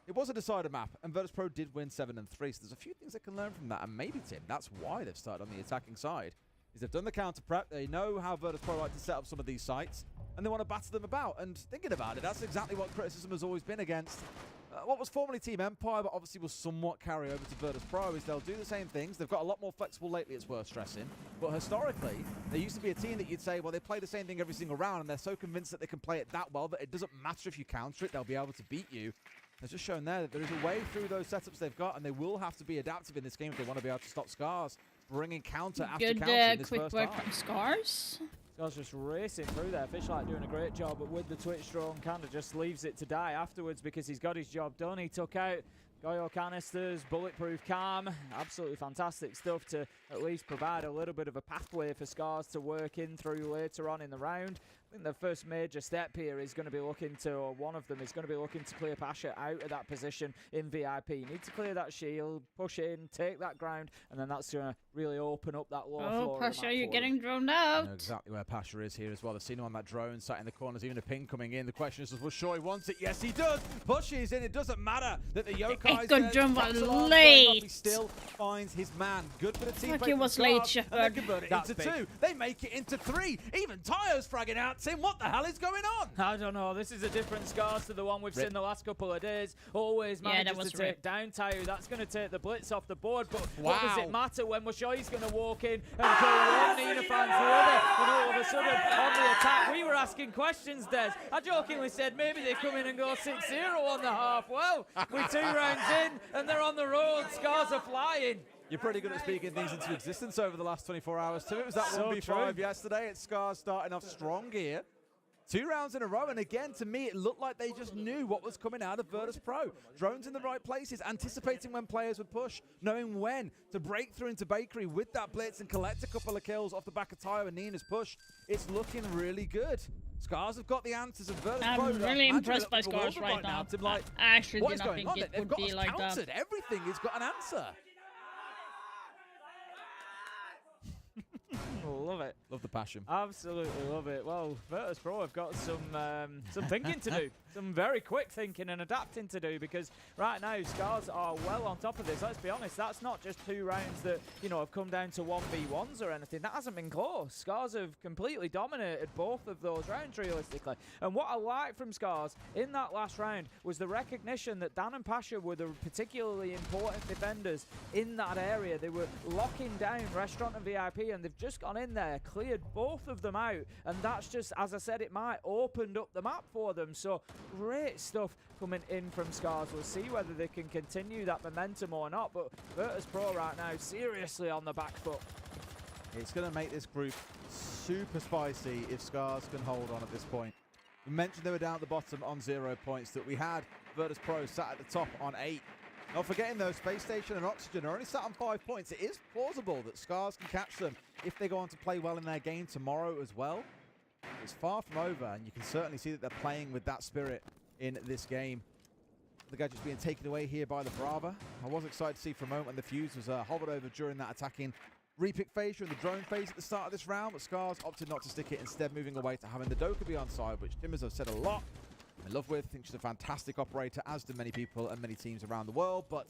it was a decider map, and Virtus Pro did win 7-3. So there's a few things they can learn from that, and maybe, Tim, that's why they've started on the attacking side. Is they've done the counter prep, they know how Virtus Pro like to set up some of these sites, and they want to batter them about. And thinking about it, that's exactly what criticism has always been against what was formerly Team Empire, but obviously will somewhat carry over to Virtus Pro, is they'll do the same things. They've got a lot more flexible lately, it's worth stressing. But historically, they used to be a team that you'd say, well, they play the same thing every single round, and they're so convinced that they can play it that well that it doesn't matter if you counter it, they'll be able to beat you. It's just shown there that there is a way through those setups they've got, and they will have to be adaptive in this game if they want to be able to stop Scars, bringing counter after Good counter in this quick first work half. from Scars. Scars just racing through there. Fishlight doing a great job, but with the Twitch drone, kind of just leaves it to die afterwards because he's got his job done. He took out Goyo canisters, bulletproof calm, absolutely fantastic stuff to at least provide a little bit of a pathway for Scars to work in through later on in the round. I think the first major step here is going to be looking to, or one of them is going to be looking to clear Pasha out of that position in VIP. You need to clear that shield, push in, take that ground, and then that's going to really open up that lower floor. Oh, Pasha, you're for getting them. droned I out. know exactly where Pasha is here as well. They've seen him on that drone, sat in the corners, even a ping coming in. The question is, will Shoy wants it? Yes, he does. Pushes in. It doesn't matter that the Yokai's good there. jump, Drops but alarm going late. off. He still finds his man. Good for the team. Fuck, play it from was late, Scars, and Shepard. they convert it That's into big. 2. They make it into 3. Even Tayo's fragging out. Tim, what the hell is going on? I don't know. This is a different Scars to the one we've Rip. seen the last couple of days. Always Yeah, that manages was to take Rip. down Tayu. That's going to take the blitz off the board. But what does Wow. it matter when Washoi's going to walk in and kill one Nina fans the other? And all of a sudden, on the attack, we were asking questions, Des. I jokingly said maybe they come in and go 6-0 on the half. Well, we're 2 rounds in and they're on the road. Scars are flying. You're pretty good at speaking things into existence over the last 24 hours too. It was that So 1v5 true. yesterday. It's Scars starting off strong here. 2 rounds in a row, and again, to me, it looked like they just knew what was coming out of Virtus Pro. Drones in the right places, anticipating when players would push, knowing when to break through into Bakery with that blitz and collect a couple of kills off the back of Tayo and Nina's push. It's looking really good. Scars have got the answers, and Virtus Pro... I'm really imagine impressed a by little Scars bewildered right now. Tim, like, I actually what did is not going think on? it They've would got be us like that. countered. Everything has got an answer. Love it. Love the passion. Absolutely love it. Well, Virtus Pro have got some thinking to do. Some very quick thinking and adapting to do, because right now Scars are well on top of this. Let's be honest, that's not just 2 rounds that, you know, have come down to 1v1s or anything. That hasn't been close. Scars have completely dominated both of those rounds realistically. And what I like from Scars in that last round was the recognition that Dan and Pasha were the particularly important defenders in that area. They were locking down Restaurant and VIP, and they've just gone in there, cleared both of them out, and that's just, as I said, it might opened up the map for them. So great stuff coming in from Scars. We'll see whether they can continue that momentum or not, but Virtus Pro right now seriously on the back foot. It's going to make this group super spicy if Scars can hold on at this point. We mentioned they were down at the bottom on 0 points, that we had Virtus Pro sat at the top on 8. Not forgetting though, Space Station and Oxygen are only sat on 5 points. It is plausible that Scars can catch them if they go on to play well in their game tomorrow as well. It's far from over, and you can certainly see that they're playing with that spirit in this game. The gadget's being taken away here by the Brava. I was excited to see for a moment when the Fuse was hovered over during that attacking repick phase during the drone phase at the start of this round, but Scars opted not to stick it, instead moving away to having the Doka be on side, which Tim, as I've said a lot, I'm in love with. I think she's a fantastic operator, as do many people and many teams around the world, but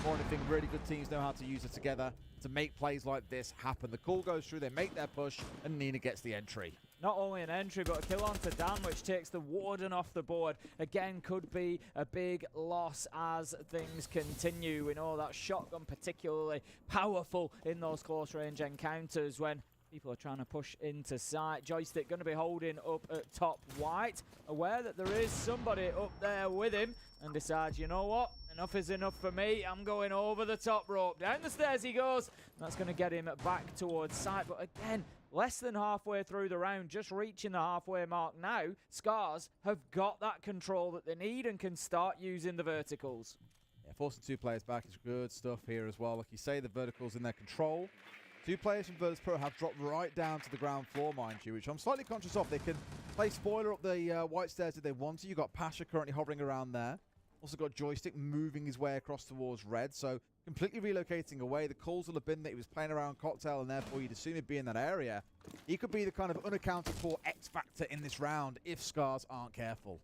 more than anything, really good teams know how to use her together to make plays like this happen. The call goes through, they make their push, and Nina gets the entry. Not only an entry, but a kill onto Dan, which takes the Warden off the board. Again, could be a big loss as things continue. We know that shotgun particularly powerful in those close-range encounters when people are trying to push into sight. Joystick going to be holding up at top white, aware that there is somebody up there with him, and decides, you know what? Enough is enough for me. I'm going over the top rope. Down the stairs he goes. That's going to get him back towards sight. But again, less than halfway through the round, just reaching the halfway mark now, Scars have got that control that they need and can start using the verticals. Yeah, forcing 2 players back is good stuff here as well. Like you say, the verticals in their control. 2 players from Virtus Pro have dropped right down to the ground floor, mind you, which I'm slightly conscious of. They can play spoiler up the white stairs if they want to. You've got Pasha currently hovering around there. Also got Joystick moving his way across towards red, so completely relocating away. The calls will have been that he was playing around Cocktail, and therefore you'd assume he'd be in that area. He could be the kind of unaccounted for X factor in this round if Scars aren't careful.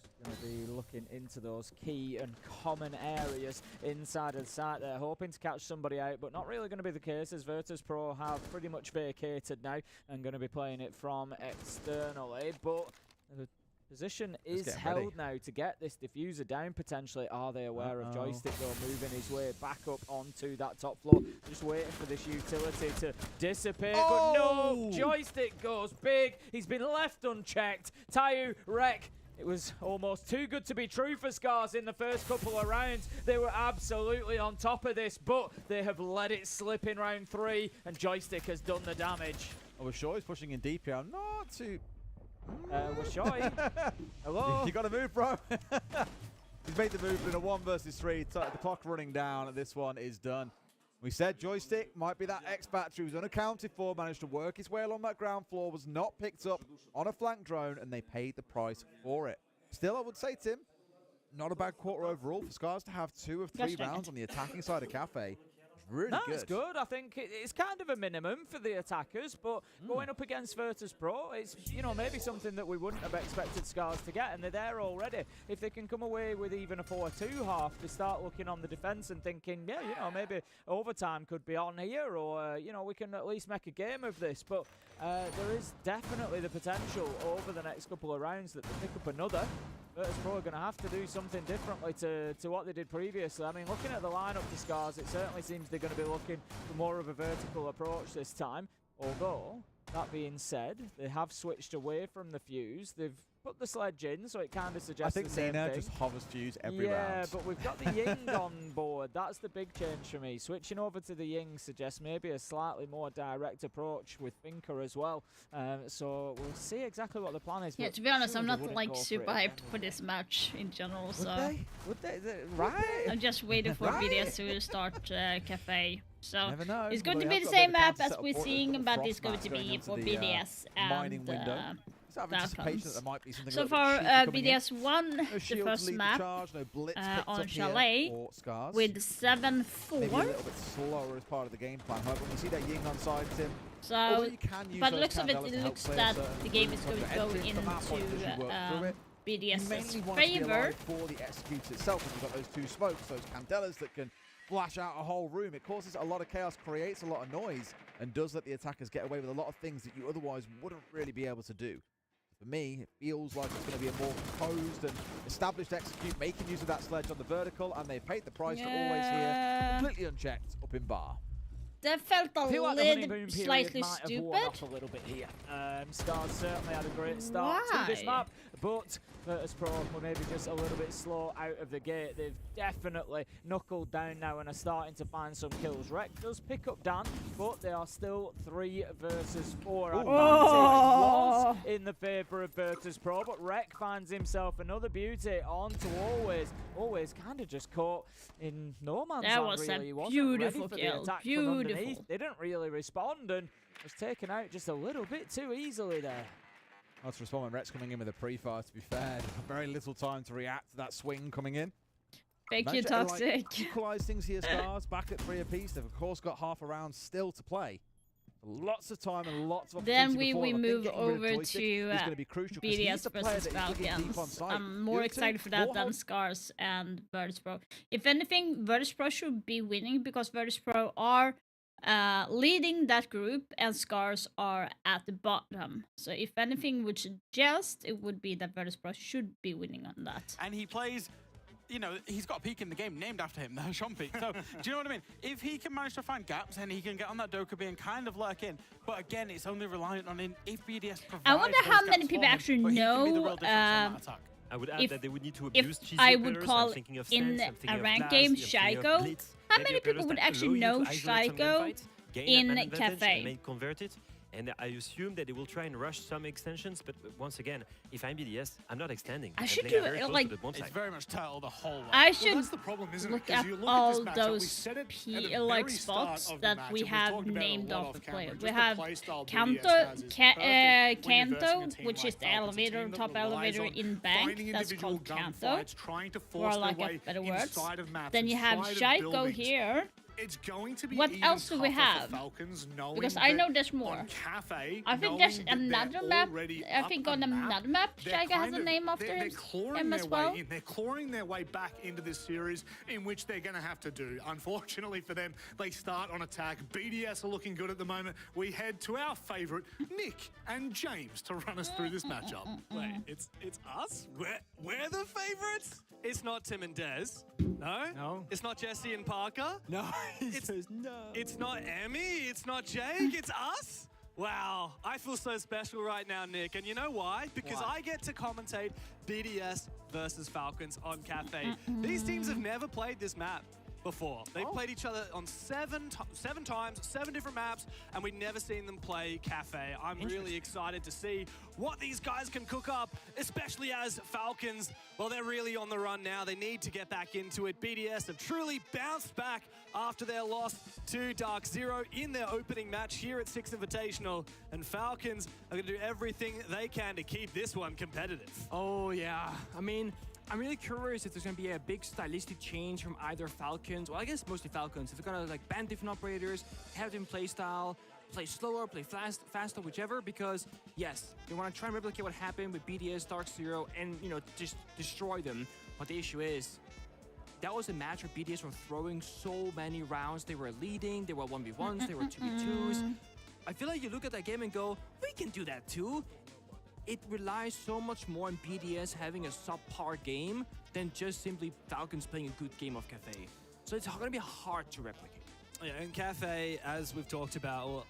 Just going to be looking into those key and common areas inside of the site there, hoping to catch somebody out, but not really going to be the case, as Virtus Pro have pretty much vacated now and going to be playing it from externally. But the position is held now to get this diffuser down potentially. Are they aware of Joystick though, moving his way back up onto that top floor, just waiting for this utility to dissipate, but no, Joystick goes big. He's been left unchecked. Tayu, Rek, It was almost too good to be true for Scars in the first couple of rounds. They were absolutely on top of this, but they have let it slip in round 3, and Joystick has done the damage. Oh, Wishoy's pushing in deep here. I'm not too... Wishoy. Hello? You got to move, bro. He's made the move in a 1 versus 3. The clock running down, and this one is done. We said Joystick might be that X battery, was unaccounted for, managed to work his way along that ground floor, was not picked up on a flank drone, and they paid the price for it. Still, I would say, Tim, not a bad quarter overall for Scars to have 2 of 3 rounds on the attacking side of Cafe. Really good. It's good. I think it's kind of a minimum for the attackers, but going up against Virtus Pro, it's, you know, maybe something that we wouldn't have expected Scars to get, and they're there already. If they can come away with even a 4-2 half, they start looking on the defense and thinking, yeah, you know, maybe overtime could be on here, or, you know, we can at least make a game of this. But there is definitely the potential over the next couple of rounds that they pick up another. Virtus Pro are going to have to do something differently to what they did previously. I mean, looking at the lineup for Scars, it certainly seems they're going to be looking for more of a vertical approach this time. Although, that being said, they have switched away from the fuse. They've put the sledge in, so it kind of suggests the same thing. I think Nina just hovers fuse every round. Yeah, but we've got the Ying on board. That's the big change for me. Switching over to the Ying suggests maybe a slightly more direct approach with Finker as well. So we'll see exactly what the plan is. Yeah, to be honest, I'm not like super hyped for this match in general. So Would they? Right? I'm just waiting for BDS to start Cafe. So Never know. it's going Well, to they be have the got a same bit of map counter as setup we're for it. seeing, They've got but the it's going frost to mats be going for onto the, BDS mining and window. So I have anticipation that there might be something a so little bit far, cheeky coming in. BDS won No the shield to first lead the map charge, no blitz picked on up here Chalet for Scars. with Maybe a 7-4. little bit slower as part of the game plan. However, when we see that Ying on side, Tim, So, you can use by the those looks of it, candelas to it help looks clear that certain the game is rooms going to onto go entry into the map, or just as you work through into it. You BDS's mainly want to be favor. alive for the executor itself, and you've got those 2 smokes, those candelas that can flash out a whole room. It causes a lot of chaos, creates a lot of noise, and does let the attackers get away with a lot of things that you otherwise wouldn't really be able to do. For me, it feels like it's going to be a more composed and established execute, making use of that sledge on the vertical, and they've paid the price to always here, completely unchecked, up in bar. That felt a I feel like the little honeymoon period slightly might have worn stupid. off a little bit here. Scars certainly had a great start to this Why? map, but Virtus Pro were maybe just a little bit slow out of the gate. They've definitely knuckled down now and are starting to find some kills. Rec does pick up Dan, but they are still 3 versus 4. Advantage was in the favour of Virtus Pro, but Rec finds himself another beauty on to Always kind of just caught in no man's That land, was really. He a wasn't beautiful ready for kill. the attack from Beautiful. underneath. They didn't really respond and was taken out just a little bit too easily there. Well, to respond when Ret's coming in with a pre-fire, to be fair. Very little time to react to that swing coming in. Thank you, Managed to, Toxic. equalise things here, Scars. Back at 3 apiece. They've, of course, got half a round still to play. Lots of time and lots of Then opportunity we before, and I think move getting rid of over Joystick to is gonna be crucial, 'cause he's BDS the player versus that is digging deep on Falcons. site. I'm more The other excited two, for that than Warhol, Scars and Virtus Pro. If anything, Virtus Pro should be winning because Virtus Pro are leading that group and Scars are at the bottom. So if anything would suggest, it would be that Virtus Pro should be winning on that. And he plays, you know, he's got a peak in the game named after him, the Hashon peak. So, do you know what I mean? If he can manage to find gaps and he can get on that Dokkaebi and kind of lurk in, but again, it's only reliant on if BDS provides I wonder those how gaps many for people him, actually but he can be the know real difference on that attack. I would add if, that they would need to if abuse cheesy I would players. call I'm thinking of in Sense, I'm thinking a of ranked Blast, game I'm thinking of Shaiko, Blitz. how Maybe many players people would that actually allow know you to isolate some Shaiko gunfights, gain in an advantage and Cafe? then convert it. And I assume that they will try and rush some extensions, but once again, if I'm BDS, I'm not extending. I I'm should playing do very it, close like- to the bomb It's site. very much turtle the whole way. I should that's the problem, isn't it? look 'Cause up you look at all this matchup, we those said it at the like very start spots of the that match, we and we have talked about it a named lot off off the camera, player. just We the have playstyle Kanto, BDS has is perfect when you're Kanto, versing a team which like is the Falcons, a elevator, team that top relies elevator on in bank. finding That's individual called Kanto, gunfights, trying to for force their like way a better words. inside of maps, Then you have inside of Shaiko buildings. here. It's going to be What even else do we tougher for have? Falcons, knowing Because I that know there's more. on Cafe, I think knowing there's that they're another map. already I up think a on another map, they're Shaika has kind a of- name after they're him clawing as their well. way in. They're clawing their way back into this series, in which they're going to have to do. Unfortunately for them, they start on attack. BDS are looking good at the moment. We head to our favourite, Nick and James, to run us through this matchup. Wait, it's us? We're the favorites? It's not Tim and Dez. No? No. It's not Jesse and Parker? No. It's not Emmy. It's not Jake. It's us? Wow, I feel so special right now, Nick. And you know why? Because Why? I get to commentate BDS versus Falcons on Cafe. These teams have never played this map before. They've played each other on seven times, 7 different maps, and we've never seen them play Cafe. I'm really excited to see what these guys can cook up, especially as Falcons, well, they're really on the run now. They need to get back into it. BDS have truly bounced back after their loss to Dark Zero in their opening match here at Six Invitational, and Falcons are going to do everything they can to keep this one competitive. Oh, yeah. I mean, I'm really curious if there's going to be a big stylistic change from either Falcons, well, I guess mostly Falcons. If they're going to like ban different operators, have different play style, play slower, play faster, whichever, because yes, they want to try and replicate what happened with BDS, Dark Zero, and, you know, just destroy them. But the issue is, that was a match where BDS were throwing so many rounds. They were leading, they were 1v1s, they were 2v2s. I feel like you look at that game and go, we can do that too. It relies so much more on BDS having a subpar game than just simply Falcons playing a good game of Cafe. So it's going to be hard to replicate. Yeah, and Cafe, as we've talked about, well,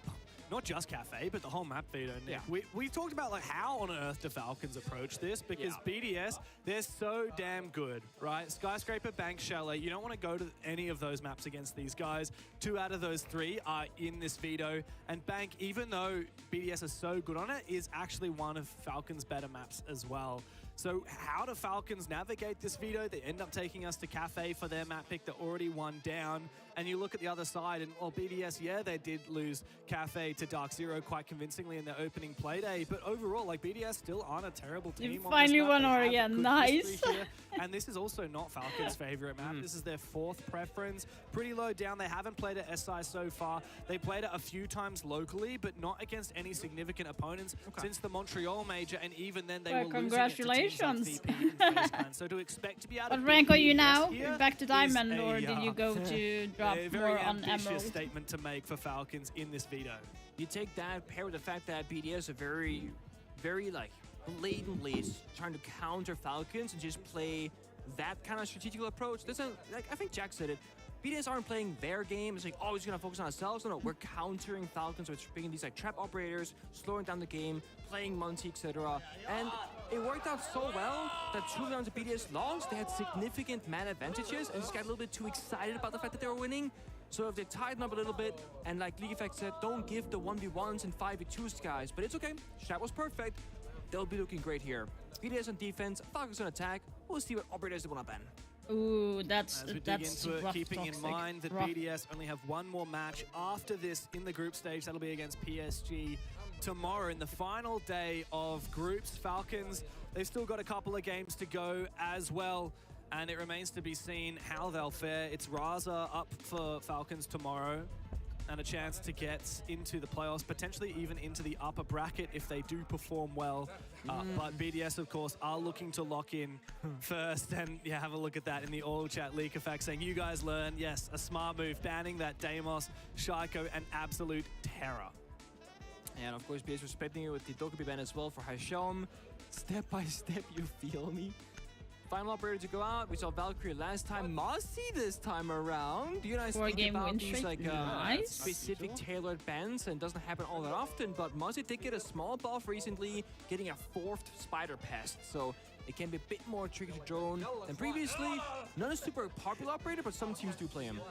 not just Cafe, but the whole map Vito, Nick. Yeah. We talked about like how on earth do Falcons approach this, because BDS, they're so damn good, right? Skyscraper, Bank, Chalet, you don't want to go to any of those maps against these guys. 2 out of those 3 are in this Vito, and Bank, even though BDS is so good on it, is actually one of Falcons' better maps as well. So how do Falcons navigate this Vito? They end up taking us to Cafe for their map pick. They're already 1 down. And you look at the other side, and well, BDS, yeah, they did lose Cafe to Dark Zero quite convincingly in their opening play day. But overall, like, BDS still aren't a terrible team. You finally won again. Nice. And this is also not Falcons' favorite map. This is their 4th preference. Pretty low down. They haven't played at SI so far. They played it a few times locally, but not against any significant opponents since the Montreal major. And even then, they were congratulations. losing it to teams like VP and FacePlan. So to expect to be able to What rank are you now? here You're back to Diamond, is or did you go to drop a very more on ambitious Emerald? statement to make for Falcons in this Vito. You take that, pair with the fact that BDS are very, very like blatantly trying to counter Falcons and just play that kind of strategical approach. There's a, like, I think Jack said it. BDS aren't playing their game. It's like, oh, we're just gonna focus on ourselves. No, we're countering Falcons with bringing these like trap operators, slowing down the game, playing Monty, etc. And it worked out so well that 2 rounds of BDS lost. They had significant man advantages and just got a little bit too excited about the fact that they were winning. So if they tighten up a little bit, and like League Effect said, don't give the 1v1s and 5v2s guys, but it's okay. Strat was perfect. They'll be looking great here. BDS on defense, Falcons on attack. We'll see what operators they want to ban. Ooh, that's As we dig that's into it, rough, keeping toxic, in mind that rough. BDS only have 1 more match after this in the group stage. That'll be against PSG tomorrow in the final day of groups. Falcons, they've still got a couple of games to go as well, and it remains to be seen how they'll fare. It's Raza up for Falcons tomorrow, and a chance to get into the playoffs, potentially even into the upper bracket if they do perform well. But BDS, of course, are looking to lock in first. And yeah, have a look at that in the all chat. Leak Effect saying, you guys learn, yes, a smart move, banning that Deimos, Shaiko, and Absolute Terror. And of course, BDS respecting it with the Dokkaebi ban as well for Hashom. Step by step, you feel me? Final operator to go out. We saw Valkyrie last time. Mossy this time around. Do you guys think about these like specific tailored bans? And it doesn't happen all that often, but Mossy did get a small buff recently, getting a 4th Spider Pest. So it can be a bit more tricky to drone than previously. Not a super popular operator, but some teams do play him.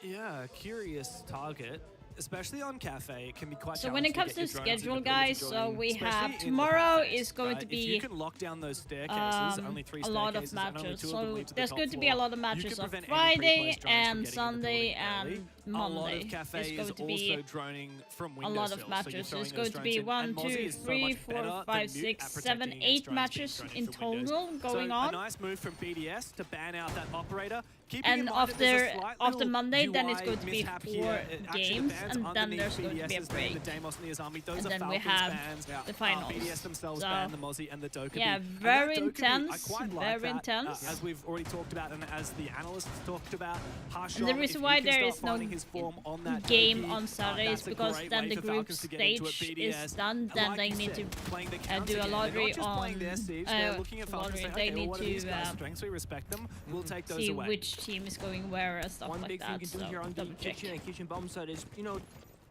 Yeah, curious target. Especially on Cafe, it can be quite So when it comes to challenging get your schedule, drones guys, into so drone, we especially have in the tomorrow cafes, is going right? to be If you can lock down those staircases, only 3 a lot of staircases, and only matches. 2 of them So lead to the there's top going to be a floor, lot of you matches can on prevent any Friday pre-placed drones from and getting Sunday into the building early. and A lot Monday. of Cafe It's is going to also be droning from a windowsill, lot so of you're matches. throwing There's those going to drones be in, 1, and Mozzie 2, is so 3, much 4, better than 5, Nuke 6, at 7, protecting 8 against drones matches being in thrown in from total windows. going so on. a nice move from BDS to ban out that operator. Keeping in And mind that there's a slight after little Monday, then it's UI going to be mishap 4 here. Actually, the games, bans and then underneath there's going to be a BDS's ban, break. The Deimos and the Azami, those And are then we Falcons have bans. the finals. BDS themselves So, ban the Mozzie and the Dokkaebi. yeah, And that very Dokkaebi, intense, I quite like very that, intense. as we've already talked about and as the analysts talked about. Hashom, And the reason if why you can there start is no finding his form on that game Doki. on Saturdays, That's a because great then way the for group Falcons to get into stage it. is BDS, done. Then like they you need said, playing the to counter do a game. They're lottery not just playing their on siege, they're looking at Falcons saying, lottery. okay, They well, need what are these guys' to strengths? We respect them. We'll take those see away. which team is going where and stuff One like big thing that. you can do So here on the double check. kitchen and kitchen bomb side is, you know,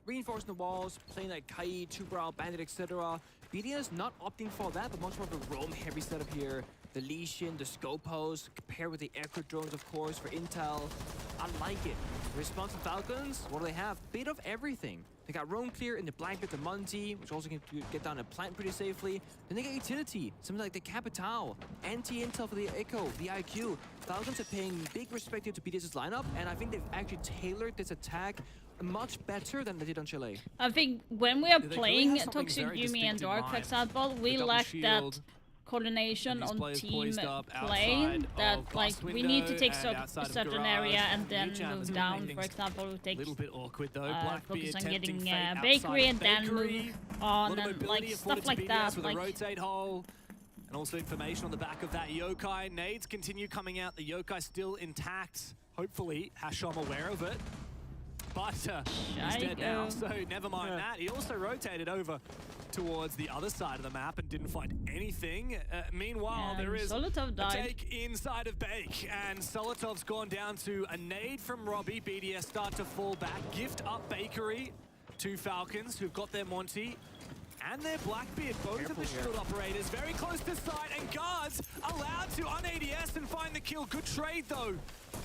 reinforcing the walls, playing like Kai, Two-Brow, Bandit, etc. BDS not opting for that, but much more of a roam-heavy setup here. The Lesion, the Scopos, paired with the Echo drones, of course, for intel. I like it. Responsive Falcons, what do they have? Bit of everything. They got roam clear in the blanket, the Munzi, which also can get down and plant pretty safely. Then they got utility, something like the Capitao, anti-intel for the Echo, the IQ. Falcons are paying big respect here to BDS's lineup, and I think they've actually tailored this attack much better than they did on Chile. I think when we are They playing have something Toxic very Yumi and distinct in Dark, for mind. example, we The double lack that shield, coordination and these on players team poised up play. outside That of like glass we need to window take and outside a of certain garage. area and then New Jam has move been down. making For example, a take little bit awkward though. Blackbeard focus on tempting getting fate outside bakery and then bakery. move on Little and mobility like afforded stuff to like BDS that. with a Like rotate hole. And also information on the back of that Yokai. Nades continue coming out. The Yokai still intact. Hopefully, Hasham aware of it. But he's dead now, so never mind that. He also rotated over towards the other side of the map and didn't find anything. Meanwhile, there is Solotov a died. take inside of Bake, and Solotov's gone down to a nade from Robbie. BDS start to fall back. Gift up Bakery to Falcons, who've got their Monty and their Blackbeard, both of the shield operators very close to site, and guards allowed to un-ADS and find the kill. Good trade though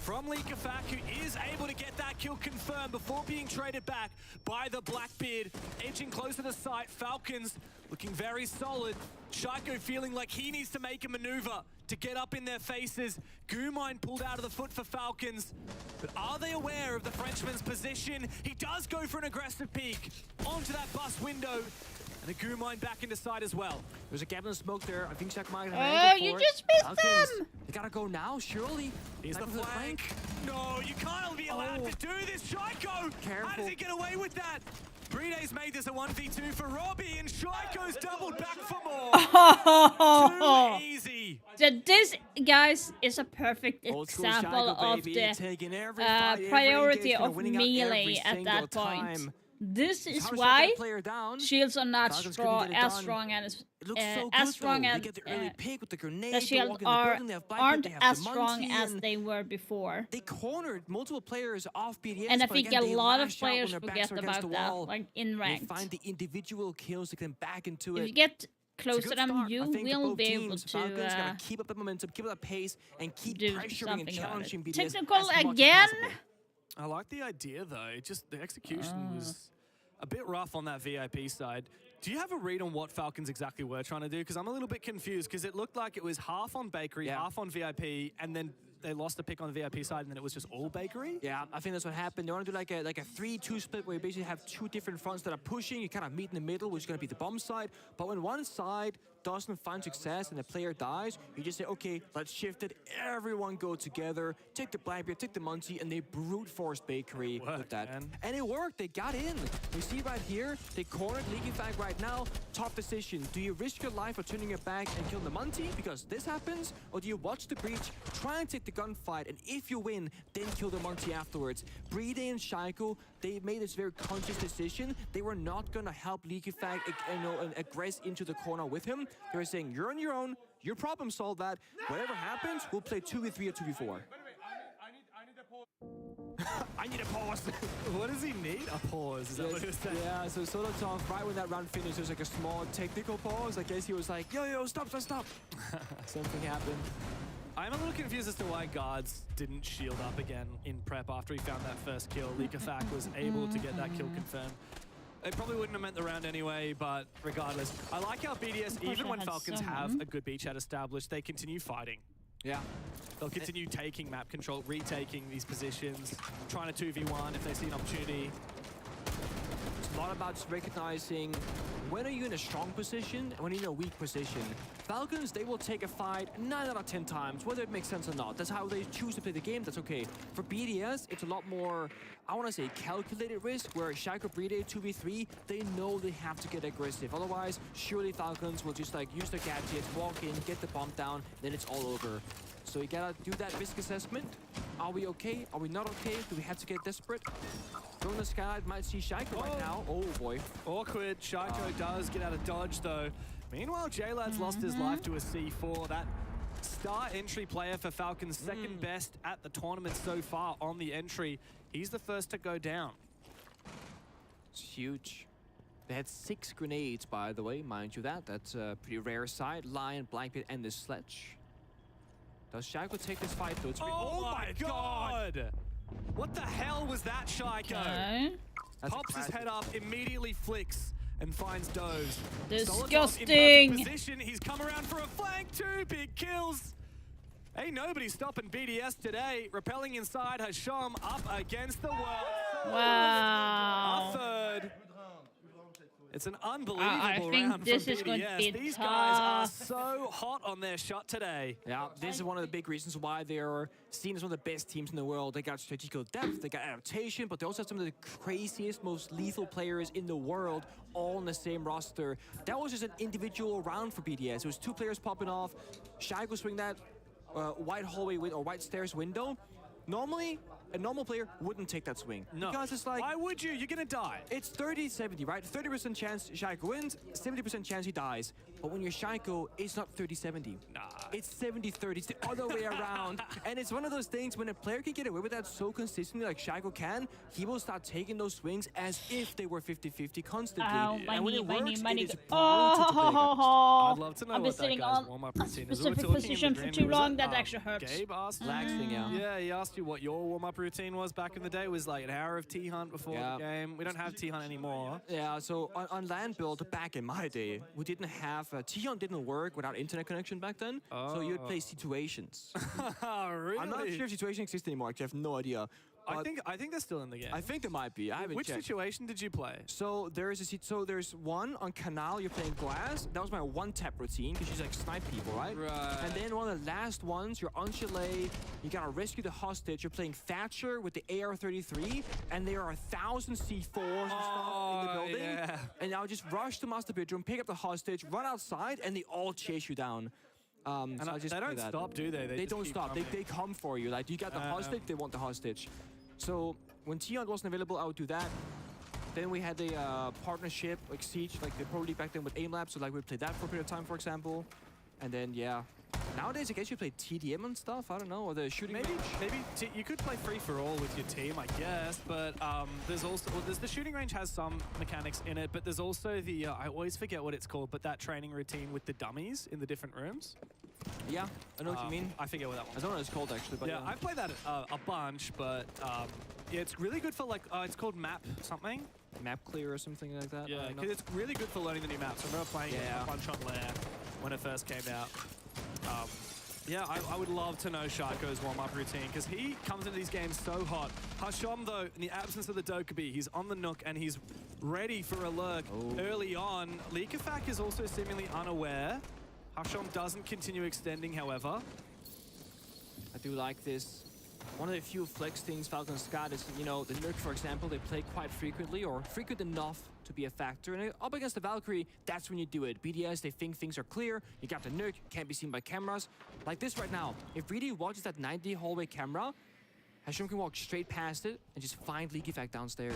from Likafak, who is able to get that kill confirmed before being traded back by the Blackbeard. Edging closer to site, Falcons looking very solid. Shaiko feeling like he needs to make a maneuver to get up in their faces. Goomine pulled out of the foot for Falcons. But are they aware of the Frenchman's position? He does go for an aggressive peek onto that bus window. And the Goomine back into side as well. There's a gap in the smoke there. I think Shaq might have an Oh, angle you for it. just missed Falcons, them! They gotta go now, surely. Here's Back the with flank. No, you can't be allowed to do this, Shaiko! How Careful. does he get away with that? Bride's made this a 1v2 for Robbie, and Shaiko's doubled back for more. Too easy. So this, guys, is a perfect Old school example Shaiko, of baby, the taking every fight, every priority engagement, of winning out every melee at single that point. time. This It's is how to shut why that player down. shields are not Falcons couldn't get it as done. strong and It looks so as good, strong though. and They get the early pick with the grenade, the they shield walk in the building, they have Blackbeard, aren't they have as the strong Munty, as and they were before. they cornered multiple players off BDS, And I but think again, a they lot of lash out when players their backs forget are against about the that, wall. like in They ranked. find the individual kills to get them back into If it. you get It's a close to good them, start. you I think that will both be able teams, to Falcons gotta keep up that momentum, keep up that pace, and keep do pressuring and something about challenging it. BDS Technical as much as again? possible. I like the idea though. It just the execution was a bit rough on that VIP side. Do you have a read on what Falcons exactly were trying to do? Because I'm a little bit confused because it looked like it was half on Bakery, half on VIP, and then they lost a pick on the VIP side, and then it was just all Bakery? Yeah, I think that's what happened. They want to do like a 3-2 split where you basically have two different fronts that are pushing. You kind of meet in the middle, which is going to be the bomb side. But when one side doesn't find success and the player dies, you just say, okay, let's shift it. Everyone go together, take the Blackbeard, take the Muncie, and they brute force Bakery with that. And it worked. They got in. You see right here, they cornered Likafak right now. Top decision. Do you risk your life or turning your back and kill the Muncie because this happens? Or do you watch the breach, try and take the gunfight, and if you win, then kill the Muncie afterwards? Bride and Shaiko, they made this very conscious decision. They were not going to help Likafak and aggress into the corner with him. They were saying, you're on your own, you problem solve that. Whatever happens, we'll play 2v3 or 2v4. I need a pause. What does he need? A pause? Is that what he was saying? Yeah, so Solotov, right when that round finished, there was like a small technical pause. I guess he was like, yo, stop. Something happened. I'm a little confused as to why guards didn't shield up again in prep after he found that first kill. Likafak was able to get that kill confirmed. It probably wouldn't have meant the round anyway, but regardless. I like how BDS, even when Falcons have a good beachhead established, they continue fighting. Yeah. They'll continue taking map control, retaking these positions, trying to 2v1 if they see an opportunity. It's a lot about just recognizing when are you in a strong position and when you're in a weak position. Falcons, they will take a fight 9 out of 10 times, whether it makes sense or not. That's how they choose to play the game, that's okay. For BDS, it's a lot more, I want to say, calculated risk, where Shaiko Bride 2v3, they know they have to get aggressive. Otherwise, surely Falcons will just like use their gadgets, walk in, get the bomb down, then it's all over. So you gotta do that risk assessment. Are we okay? Are we not okay? Do we have to get desperate? Going to Skylight might see Shaiko right now. Oh boy. Awkward. Shaiko does get out of dodge though. Meanwhile, J-Lad's lost his life to a C4. That star entry player for Falcons, second best at the tournament so far on the entry. He's the first to go down. It's huge. They had 6 grenades, by the way, mind you that. That's a pretty rare side. Lion, Blankbeard, and the Sledge. Does Shaiko take this fight though? Oh my god! What the hell was that, Shaiko? Okay. Pops his head up, immediately flicks, and finds Doves. Disgusting! In position. He's come around for a flank, 2 big kills. Ain't nobody stopping BDS today. Repelling inside, Hasham up against the world. Wow. A third. It's an unbelievable I think round this from is going to BDS. be These tough. guys are so hot on their shot today. Yeah, this is one of the big reasons why they're seen as one of the best teams in the world. They got strategical depth, they got adaptation, but they also have some of the craziest, most lethal players in the world all on the same roster. That was just an individual round for BDS. It was 2 players popping off. Shaiko swing that white hallway or white stairs window. Normally, a normal player wouldn't take that swing. No. Because it's like... Why would you? You're gonna die. It's 30-70, right? 30% chance Shaiko wins, 70% chance he dies. But when you're Shaiko, it's not 30-70. Nah. It's 70-30. It's the other way around. And it's one of those things when a player can get away with that so consistently like Shaiko can, he will start taking those swings as if they were 50-50 constantly. Ow, and when it works, it is brutal to play against. Oh, I'd love to know I've been what that sitting guy's on warm-up a routine is. specific position for too long. That actually hurts. Gabe asked. Laxing, yeah. Yeah, he asked you what your warm-up routine was back in the day. It was like an hour of T-Hunt before the game. We don't have T-Hunt anymore. Yeah, so on land build back in my day, we didn't have T-Hunt didn't work without internet connection back then. So you'd play situations. Really? I'm not sure if situations exist anymore. Actually, I have no idea. I think they're still in the game. I think they might be. I haven't Which checked. situation did you play? So there's one on Canal. You're playing Glass. That was my one-tap routine because you like snipe people, right? Right. And then one of the last ones, you're on Chalet. You gotta rescue the hostage. You're playing Thatcher with the AR-33, and there are 1,000 C4s and stuff in the building. Yeah. And I would just rush to master bedroom, pick up the hostage, run outside, and they all chase you down. And so I just they play don't that. stop, do they? They just don't keep stop. coming. They come for you. Like, you got the hostage, they want the hostage. So when T-Hunt wasn't available, I would do that. Then we had a partnership, like Siege, like the Pro League back then with AimLab, so like we'd play that for a period of time, for example. And then, yeah. Nowadays, I guess you play TDM and stuff, I don't know, or the shooting range. Maybe you could play free-for-all with your team, I guess, but there's also, the shooting range has some mechanics in it, but there's also the, I always forget what it's called, but that training routine with the dummies in the different rooms. Yeah, I know what you mean. I forget what that one. I don't know what it's called, actually. But yeah, I played that a bunch, but yeah, it's really good for like, it's called map something. Map clear or something like that? Yeah, because it's really good for learning the new maps. I remember playing it a bunch on Lair when it first came out. Yeah, I would love to know Shaiko's warm-up routine because he comes into these games so hot. Hasham, though, in the absence of the Dokkaebi, he's on the Nook and he's ready for a lurk early on. Likafak is also seemingly unaware. Hasham doesn't continue extending, however. I do like this. One of the few flex things Falcons got is, you know, the Nurk, for example, they play quite frequently or frequent enough to be a factor. And up against the Valkyrie, that's when you do it. BDS, they think things are clear. You got the Nurk, can't be seen by cameras. Like this right now. If Reedy watches that 90 hallway camera, Hasham can walk straight past it and just find Likafak downstairs.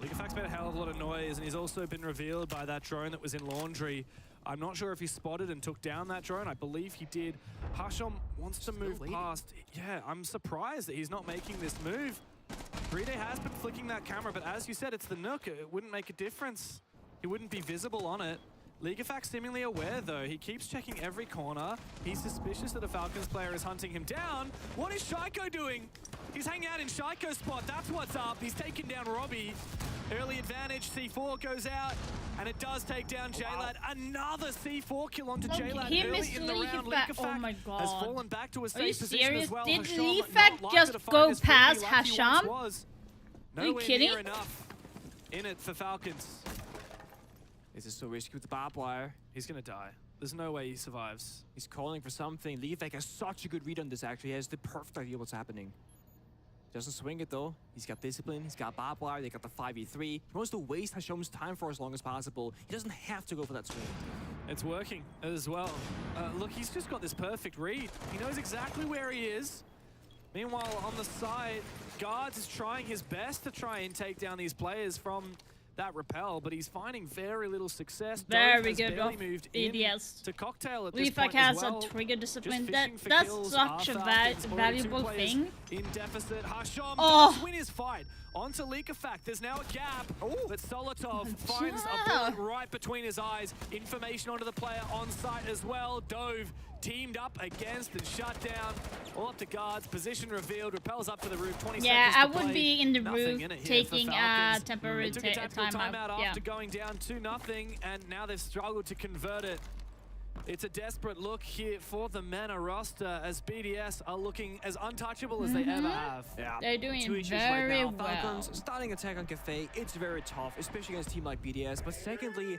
Likafak's made a hell of a lot of noise, and he's also been revealed by that drone that was in Laundry. I'm not sure if he spotted and took down that drone. I believe he did. Hasham wants to move past. Yeah, I'm surprised that he's not making this move. Bride has been flicking that camera, but as you said, it's the Nook. It wouldn't make a difference. He wouldn't be visible on it. Likafak seemingly aware, though. He keeps checking every corner. He's suspicious that a Falcons player is hunting him down. What is Shaiko doing? He's hanging out in Shaiko's spot. That's what's up. He's taken down Robbie. Early advantage. C4 goes out, and it does take down J-Lad. Another C4 kill onto J-Lad he early missed in the round. Likafak. Oh my god. Has fallen back to a Are safe you position serious? as well. Did Hasham not Likafak likely just to find go his friendly past like he once Hasham? was. Are you Nowhere kidding? near enough in it for Falcons. This is so risky with the barbed wire. He's gonna die. There's no way he survives. He's calling for something. Likafak has such a good read on this, actually. He has the perfect idea what's happening. Doesn't swing it, though. He's got discipline. He's got barbed wire. They got the 5v3. He wants to waste Hasham's time for as long as possible. He doesn't have to go for that swing. It's working as well. Look, he's just got this perfect read. He knows exactly where he is. Meanwhile, on the side, Guards is trying his best to try and take down these players from that rappel, but he's finding very little success. Very good off BDS. To Cocktail at this Leafak point has as well. a trigger discipline. Just fishing for That's kills such a are Falcons. Already valuable 2 players thing. In deficit. Hasham Oh. does win his fight. Onto Leakafak. There's now a gap, but Solotov finds a bullet right between his eyes. Information onto the player on site as well. Dove teamed up against and shut down. All up to Guards. Position revealed. Rappels up to the roof. 20 Yeah, seconds I to would play. be in the Nothing roof in it here for taking a Falcons. temporary They took a tactical timeout. Yeah. after going down 2-0, and now they've struggled to convert it. It's a desperate look here for the Mana roster as BDS are looking as untouchable as they ever have. Yeah. They're doing Two issues very right now. well. Falcons starting attack on Cafe, it's very tough, especially against a team like BDS. But secondly,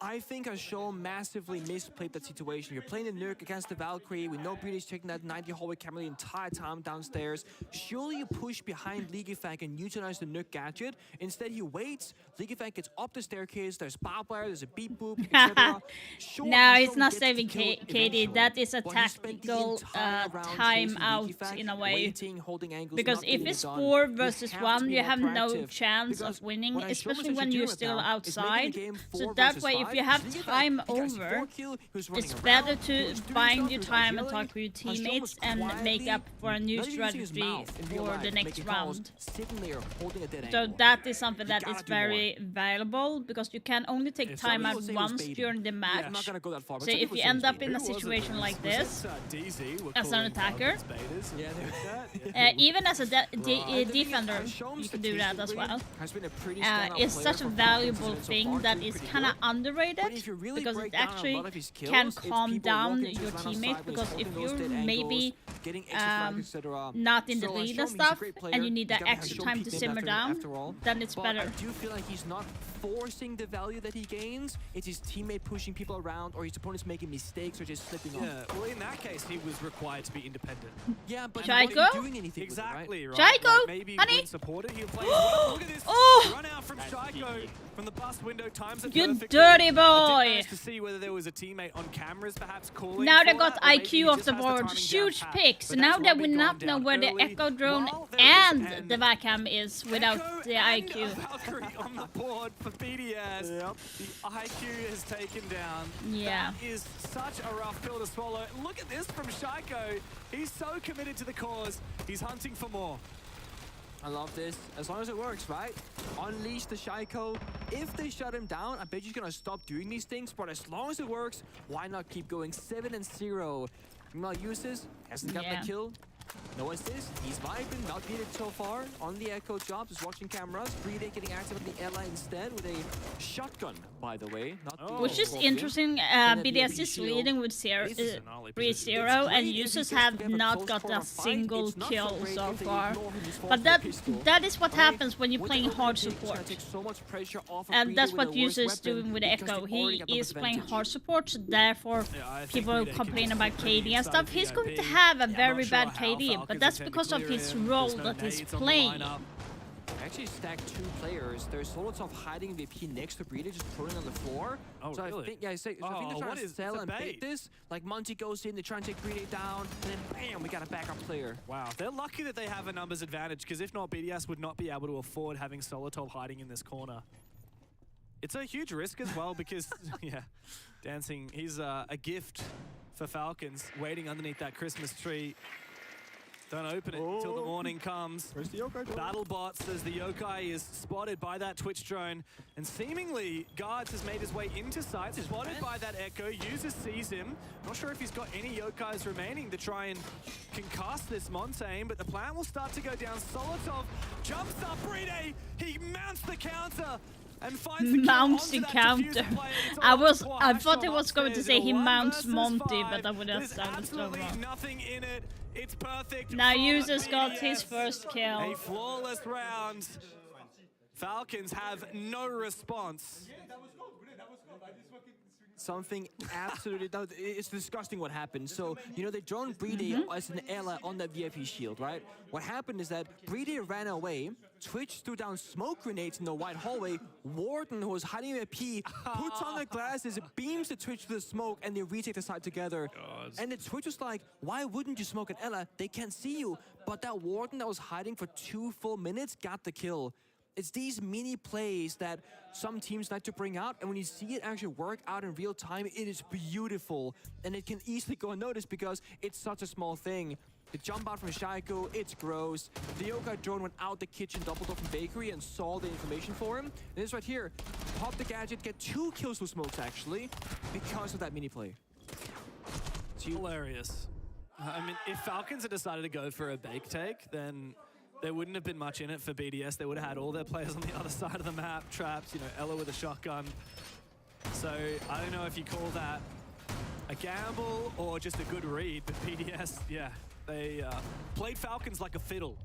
I think Ashol massively misplayed that situation. You're playing the Nuke against the Valkyrie. We know British taking that 90 hallway camera the entire time downstairs. Surely you push behind Leaguefang and utilize the Nuke gadget. Instead, he waits. Leaguefang gets up the staircase. There's barbed wire, there's a beep boop, etc. Sure, No, Ashol it's not gets saving the kill Katie. eventually, That is a but he spent the tactical entire round time chasing out Leaguefang, in a way. waiting, holding angles, Because not if getting it it's done. 4 You versus have to 1, be you more have no proactive, chance because of winning, what Ashol especially is when actually you're doing still right now is making outside. the game So 4 that versus way, if 5. you have Leaguefang, time he got over, 4 kill, he was running it's around, better he was to doing find stuff, your he was time and yelling. talk to your Ashol was teammates and make quietly up for a new not even using his strategy mouth in real for life, the next making calls, round. sitting there holding a dead So angle. that is something You that gotta is do more. very valuable because you can only take If time somebody out will say it was once baiting. during the match. I'm not gonna go that far, but So some if people you say it end was up baiting. in a Who was it? situation like Was this, it, DZ were as an calling attacker, Falcons betas? Yeah, even as a And the thing is, defender, Ashom you can do that as well. has been a pretty standout It's player such a for Falcons valuable and so thing far that doing is pretty kind of good. underrated But if you really because break it down a actually lot of his kills, can it's calm people down walking to your his line of teammates sight when he's because if holding those you're dead maybe angles, getting extra flags, etc. not in the So, lead Ashom, and he's a stuff, great and player. you need He's that got extra Ashom time to peaked simmer down, after all. then it's But better. I do feel like he's not forcing the value that he gains. It's his teammate pushing people around or his opponents making mistakes or just slipping off. Yeah, well, in that case, he was required to be independent. Yeah, but Chaiko? he wasn't doing anything Exactly, with it, right? Chaiko, Like, maybe honey? when supported, he'll play as well. Look at this Oh! run out from Chaiko from the bus window. Times it You perfectly. dirty I did boy! manage to see whether there was a teammate on cameras perhaps calling Now they for got that, or maybe he IQ off just the has board, timing huge down pat. picks. But Now that's they Robbie will not gone know down where the early. Echo drone While there is and an the Vacam is without Echo the and IQ. a Valkyrie on the board for BDS. The IQ is taken down. Yeah. That is such a rough pill to swallow. Look at this from Shaiko. He's so committed to the cause. He's hunting for more. I love this. As long as it works, right? Unleash the Shaiko. If they shut him down, I bet he's gonna stop doing these things. But as long as it works, why not keep going? 7-0. Meanwhile, Uses hasn't gotten Yeah. the kill. No assist. He's vibing, not beat it so far. On the Echo job, just watching cameras. Breeding getting active on the Ella instead with a shotgun, by the way. Not the Which is Scorpion. interesting, And a BDS DLP is shield. leading with This is an early 3-0, and great if users he gets have together not close got quarter a fight. single It's not kill great so if they far. ignore him, he's fought But for that a pistol. that is what Okay? happens when you're With playing the hard opening, it's gonna support. take so much pressure off of And Breeder that's with what the worst users weapon doing with because Echo. they've already He got the is playing advantage. hard support, so therefore I think people Breeder can complain just about be pretty KD and stuff. He's going to PvP. have a I'm very not sure bad how KD, Falcons but that's intend to because of clear his him. role There's no that he's nades on the playing. lineup. Actually stacked 2 players. There's Solotov hiding VP next to Breeder, just throwing on the floor. Oh, so really? I think, so I think Oh, they're trying what to is- sell it's a and bait bait. this. Like Monty goes in, they try and take Breeder down, and then bam, we got a backup player. Wow, they're lucky that they have a numbers advantage, because if not, BDS would not be able to afford having Solotov hiding in this corner. It's a huge risk as well, because, yeah, Dancing, he's a gift for Falcons, waiting underneath that Christmas tree. Don't open it until the morning comes. Where's the Yokai drone? BattleBot says the Yokai is spotted by that Twitch drone, and seemingly Guards has made his way into sight, spotted by that Echo. User sees him. Not sure if he's got any Yokais remaining to try and concuss this Montaigne, but the plan will start to go down. Solotov jumps up, Bride, he mounts the counter. And finds the Mounts kill the onto that counter. Diffuser player. It's all I on Squash thought from it was going to say upstairs. he 1 mounts versus Monty, 5. but that would have There's sounded so absolutely wrong. nothing in it. It's perfect. Now from users got his BDS. first kill. A flawless round. Falcons have no response. something absolutely... No, it's disgusting what happened. So, you know, they droned Brede as an Ela on that VIP shield, right? What happened is that Brede ran away, Twitch threw down smoke grenades in the wide hallway, Warden, who was hiding in VIP, puts on the glasses, beams the Twitch to the smoke, and they retake the side together. And the Twitch was like, why wouldn't you smoke an Ela? They can't see you. But that Warden that was hiding for 2 full minutes got the kill. It's these mini plays that some teams like to bring out, and when you see it actually work out in real time, it is beautiful. And it can easily go unnoticed because it's such a small thing. The jump out from Shaiko, it's gross. The Yokai drone went out the kitchen, doubled off from Bakery, and saw the information for him. And this right here, pop the gadget, get 2 kills with smokes actually, because of that mini play. It's hilarious. I mean, if Falcons had decided to go for a bake take, then there wouldn't have been much in it for BDS. They would have had all their players on the other side of the map, traps, you know, Ela with a shotgun. So I don't know if you call that a gamble or just a good read, but BDS, yeah, they played Falcons like a fiddle.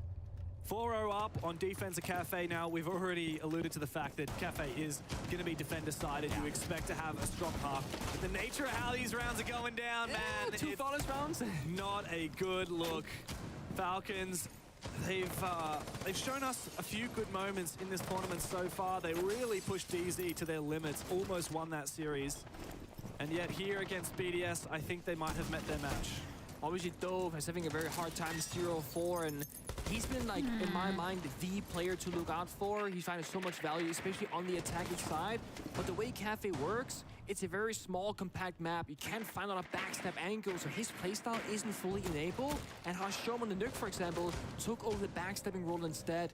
4-0 up on defense of Cafe now. We've already alluded to the fact that Cafe is going to be defender-sided. You expect to have a strong half. But the nature of how these rounds are going down, man. 2 flawless rounds. Not a good look. Falcons, they've shown us a few good moments in this tournament so far. They really pushed DZ to their limits, almost won that series. And yet here against BDS, I think they might have met their match. Obviously, Dove is having a very hard time 0-4, and he's been, like, in my mind, the player to look out for. He's finding so much value, especially on the attacking side. But the way Cafe works, it's a very small, compact map. You can't find a lot of backstab angles, so his playstyle isn't fully enabled. And Hashom on the Nuke, for example, took over the backstabbing role instead.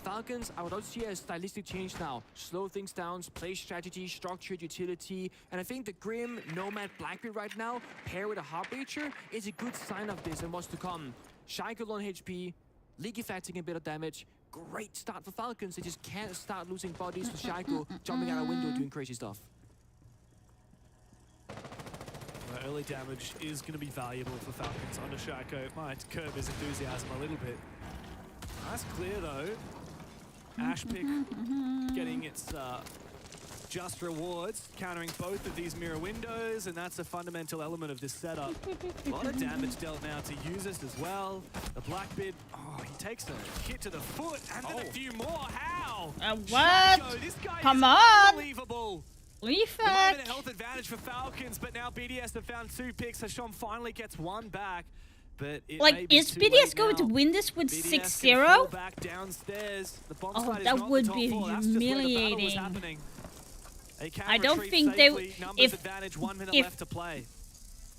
Falcons, I would also see a stylistic change now. Slow things down, play strategy, structured utility, and I think the Grim, Nomad, Blackbeard right now, paired with a Heartbreacher, is a good sign of this and what's to come. Shaiko on HP, League Effect taking a bit of damage. Great start for Falcons. They just can't start losing bodies with Shaiko jumping out a window doing crazy stuff. The early damage is going to be valuable for Falcons under Shaiko. It might curb his enthusiasm a little bit. Nice clear though. Ashpick getting its just rewards, countering both of these mirror windows, and that's a fundamental element of this setup. A lot of damage dealt now to Users as well. The Blackbeard, oh, he takes a hit to the foot, and then a few more. How? What? Shaiko, this guy Come is on! Unbelievable. Leaf There might have been a health advantage for Falcons, but now BDS have found 2 picks. Hashom finally gets 1 back. But it like, may be is too BDS late going now. to win this with BDS 6-0? Back downstairs. The bomb Oh, site is that not would the top be 4. That's just where the battle was humiliating. happening. They can I don't retreat think safely. they... Numbers advantage, 1 minute left to play.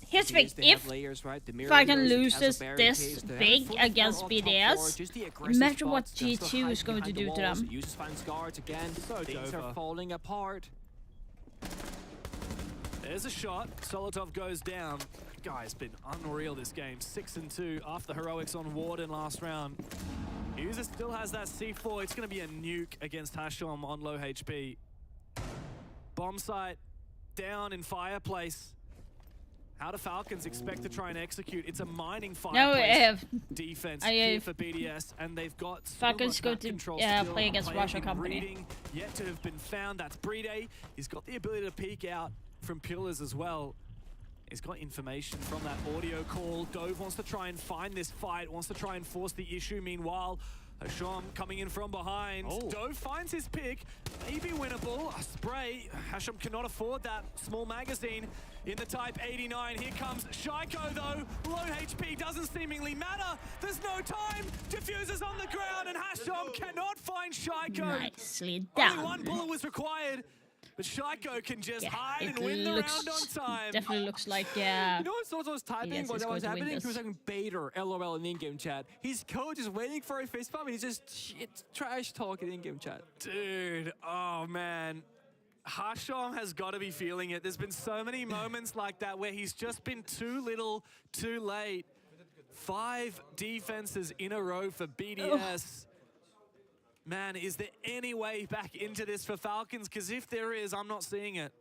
Here's the thing, if Falcon loses this big against BDS, imagine what G2 is going to do to them. Users finds guards again. Things are falling apart. There's a shot. Solotov goes down. Guy's been unreal this game. 6-2 after heroics on Warden last round. User still has that C4. It's going to be a nuke against Hashom on low HP. Bomb site down in Fireplace. How do Falcons expect to try and execute? It's a mining Fireplace defense here for BDS, and they've got so Falcons much go map to control play against still. Russia Company. Reading, yet to have been found. That's Brede. He's got the ability to peek out from pillars as well. He's got information from that audio call. Dove wants to try and find this fight, wants to try and force the issue. Meanwhile, Hashom coming in from behind. Dove finds his pick, maybe winnable. A spray. Hashom cannot afford that small magazine in the Type 89. Here comes Shaiko though. Low HP doesn't seemingly matter. There's no time. Diffuser's on the ground and Hashom cannot find Shaiko. Nicely done. Only 1 bullet was required. But Shaiko can just hide and win the round on time. Definitely looks like, You know what Soto was typing while that was happening? He was having Bader, LOL in in-game chat. His coach is waiting for a face palm and he's just trash talking in-game chat. Dude, oh man. Hashom has got to be feeling it. There's been so many moments like that where he's just been too little, too late. 5 defenses in a row for BDS. Man, is there any way back into this for Falcons? Because if there is, I'm not seeing it.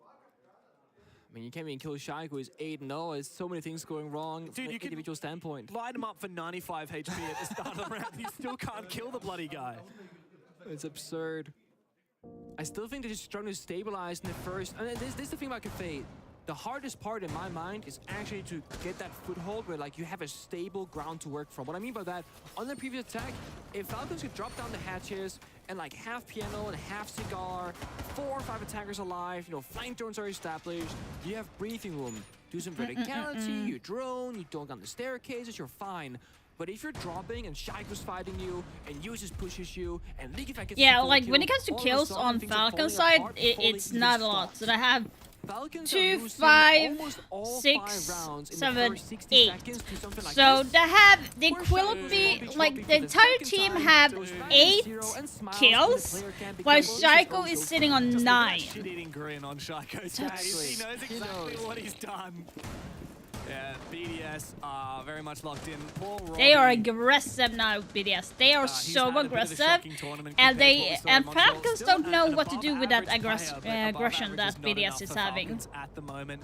I mean, you can't even kill Shaiko, who's 8-0. There's so many things going wrong from an individual standpoint. Light him up for 95 HP at the start of the round. You still can't kill the bloody guy. It's absurd. I still think they're just trying to stabilize in the first. And this is the thing about Cafe. the hardest part in my mind is actually to get that foothold where like you have a stable ground to work from. What I mean by that, on the previous attack, if Falcons could drop down the hatches and like half Piano and half Cigar, 4 or 5 attackers alive, you know, flank drones are established, you have breathing room. Do some verticality, you drone, you dunk on the staircases, you're fine. But if you're dropping and Shaiko's fighting you and Usis pushes you and League Effect gets Yeah, the full like kill, when it comes to all of a kills sudden on things are Falcon's falling side, apart, it's falling not into a lot. spots. So I have Falcons 2, are losing 5, almost all 6, 5 rounds in the 7, first 60 8. seconds to something like So this. they have the equivalent, like the entire team have 8 kills, while Shaiko is sitting on 9. Shit-eating grin on Shaiko's face. He knows exactly what he's done. Yeah, BDS are very much locked in. Poor They are Robbie. aggressive now, BDS. They are He's so had a bit of a aggressive, shocking tournament and compared to what we saw in and Montreal. Falcons Still don't know an what to do with that above average player, but above aggression average that is not enough BDS is for having. Falcons at the moment.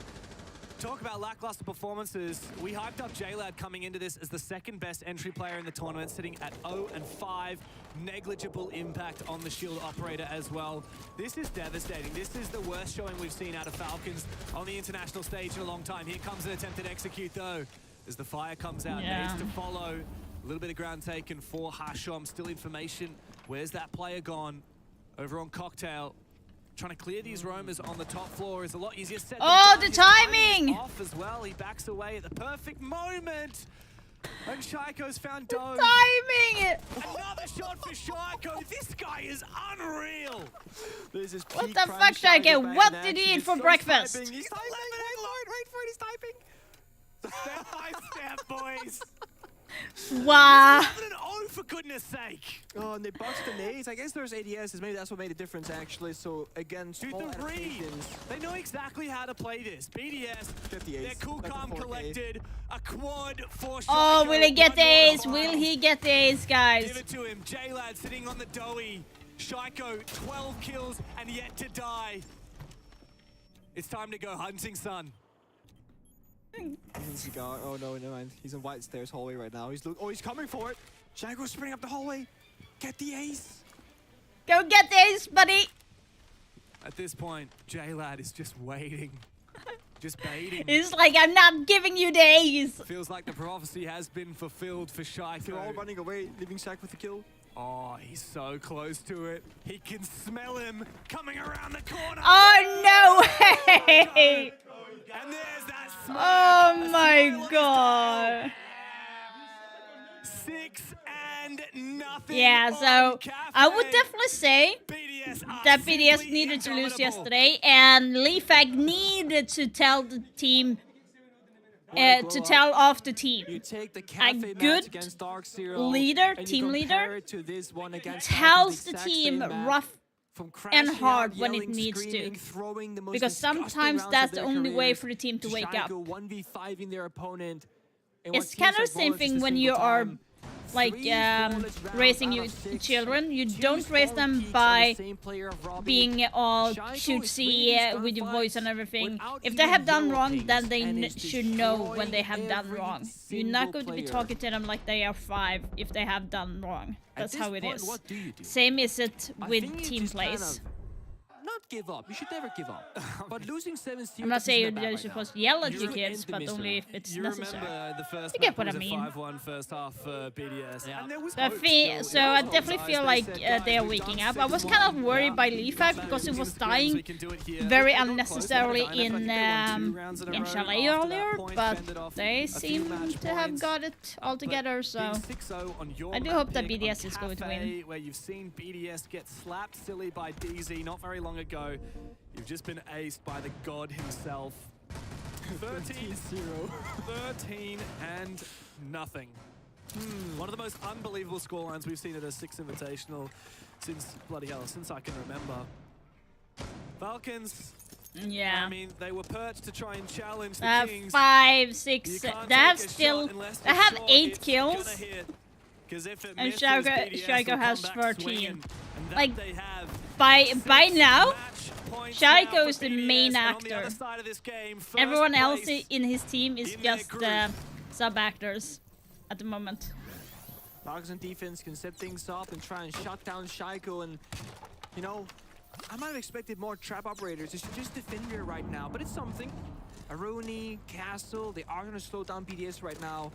Talk about lackluster performances. We hyped up JLad coming into this as the second best entry player in the tournament, sitting at 0-5. Negligible impact on the Shield operator as well. This is devastating. This is the worst showing we've seen out of Falcons on the international stage in a long time. Here comes an attempted execute though, as the fire comes out. Yeah. Needs to follow. A little bit of ground taken for Hashom. Still information. Where's that player gone? Over on Cocktail. Trying to clear these roamers on the top floor is a lot easier said than Oh, done. the His timing timing! is off as well. He backs away at the perfect moment. And Shaiko's found Dove. Timing! Another shot for Shaiko. This guy is unreal. This is What peak the prime fuck, Shaiko Shaiko? back What in did he action. eat for He's breakfast? typing. He's typing. Wait for it. He's typing. Step by step, boys. Wow. 11-0 for goodness sake. Oh, and they botched the nades. I guess there's ADSs. Maybe that's what made a difference, actually. So, again, Dude, small the read. adaptations. They know exactly how to play this. BDS, 50 they're ace. cool, That's a calm, 4K. collected. A quad for Oh, Shaiko. will he get the One more ace? to Will five. he get the ace, Give guys? it to him. JLad sitting on the doughy. Shaiko, 12 kills and yet to die. It's time to go hunting, son. He's in Cigar. Oh, no, never mind. He's in White Stairs hallway right now. He's coming for it. Shaiko's sprinting up the hallway. Get the ace. Go get the ace, buddy. At this point, JLad is just waiting. Just baiting. It's like, I'm not giving you the ace. Feels like the prophecy has been fulfilled for Shaiko. They're all running away, leaving Shaq with the kill. Oh, he's so close to it. He can smell him coming around the corner. Oh, no way. And there's that smile. Oh, A my smile on his God. tail. 6-0. Yeah, so I would definitely say that BDS simply needed to lose indomitable. yesterday, and Leafag needed to tell the team, to tell off the team. You take the A cafe match good against Dark Zero leader, and team you compare leader, it to this one against tells the the exact team same map. rough From and crashing hard out, when it yelling, needs screaming, to. throwing the most Because disgusting sometimes rounds that's of the their only way careers, for the team to wake up. Shaiko 1v5ing their opponent. in what It's seems kind of like the same bullets just thing a when single you are time. like 3 flawless rounds raising out your of 6. children. You Two don't raise strong them peaks on the by same player of Robbie. being all Shaiko cutesy is winning these with your voice and gunfights everything. without If they even have done yellow wrong, pings, then they and is should know when they destroying have done every wrong. You're not single going to be player. talking to them like they are 5 if they have done wrong. At That's this how it point, is. what do you do? Same is it I with think you team just kind plays. of not give up. You should never give up. But losing 7-0 I'm not saying isn't that you're bad supposed right to yell now. at your You kids, end the but misery. only if it's You necessary. remember the first You get map what was I a mean. 5-1 first half for BDS. And there was So I hope feel, still. so There I was definitely hope, feel guys. like They said, they are "Guys, we've waking done up. I was kind of 6-1. worried by Yeah. Leafag Back because he in was the scrims, dying we can do it here. very They got close. unnecessarily They got 9. I in think they won 2 rounds in a row Chalet after that earlier, point, but fended off they a few seem match to have points. got it all together, so Being 6-0 on your I do map hope that pick BDS on is going to win. Cafe, where you've seen BDS get slapped silly by DZ not very long ago. You've just been aced by the god himself. 13-0. 13 and nothing. One of the most unbelievable scorelines we've seen at a 6 Invitational since, bloody hell, since I can remember. Falcons, yeah. I mean, they were perched to try and challenge the Kings. 5, 6, You can't they have take a still, shot unless they you're have sure 8 it's kills, gonna hit. 'Cause if it and misses, Shaiko BDS will come has back 13. swinging, and that Like, they have. by now, Points Shaiko now is for the BDS, main and on the actor. other side of this game, first Everyone else place in his team is in their just group. sub-actors at the moment. Falcons and defense can set things up and try and shut down Shaiko, and you know, I might have expected more trap operators just to defend here right now, but it's something. Aruni, Castle, they are going to slow down BDS right now.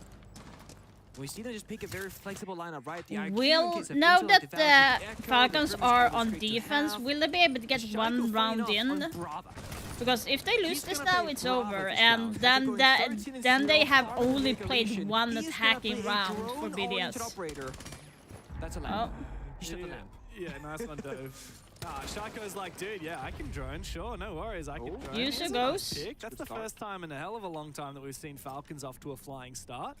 We see them just pick a very flexible lineup, right? The IQ Will, in case of now Intel, that the the Echo, Falcons the are Grimm's on great to defense, have. will they be able to get Shaiko one funny round enough in? on Brava. Because if they lose He's this gonna now, play it's Brava over, this and round. then After going 13 and then they 0, have far from only the played regulation. one He's gonna attacking play a round drone for oriented BDS. operator. That's a Oh. lamp. He shot the lamp. Yeah, nice one, Dove. Shaiko's like, dude, yeah, I can drone. Sure, no worries, I can drone. User Here's a goes. nice pick. That's the first time in a hell of a long time that we've seen Falcons off to a flying start.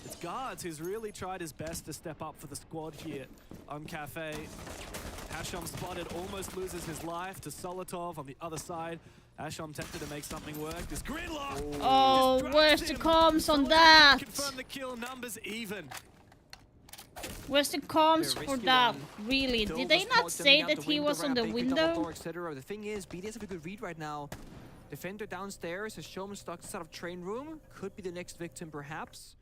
It's Guards who's really tried his best to step up for the squad here on Cafe. Hasham spotted, almost loses his life to Solotov on the other side. Hasham tempted to make something work. This gridlock! Oh, where's the comms on that? Confirm the kill numbers even. Where's the comms Very for risky that? one. Really? Dove Did they was not caught say jumping out that he was on the ramp, Bakery double window? door, etc. The thing is, BDS have a good read right now. Defender downstairs, a showman stuck inside of train room. Could be the next victim, perhaps.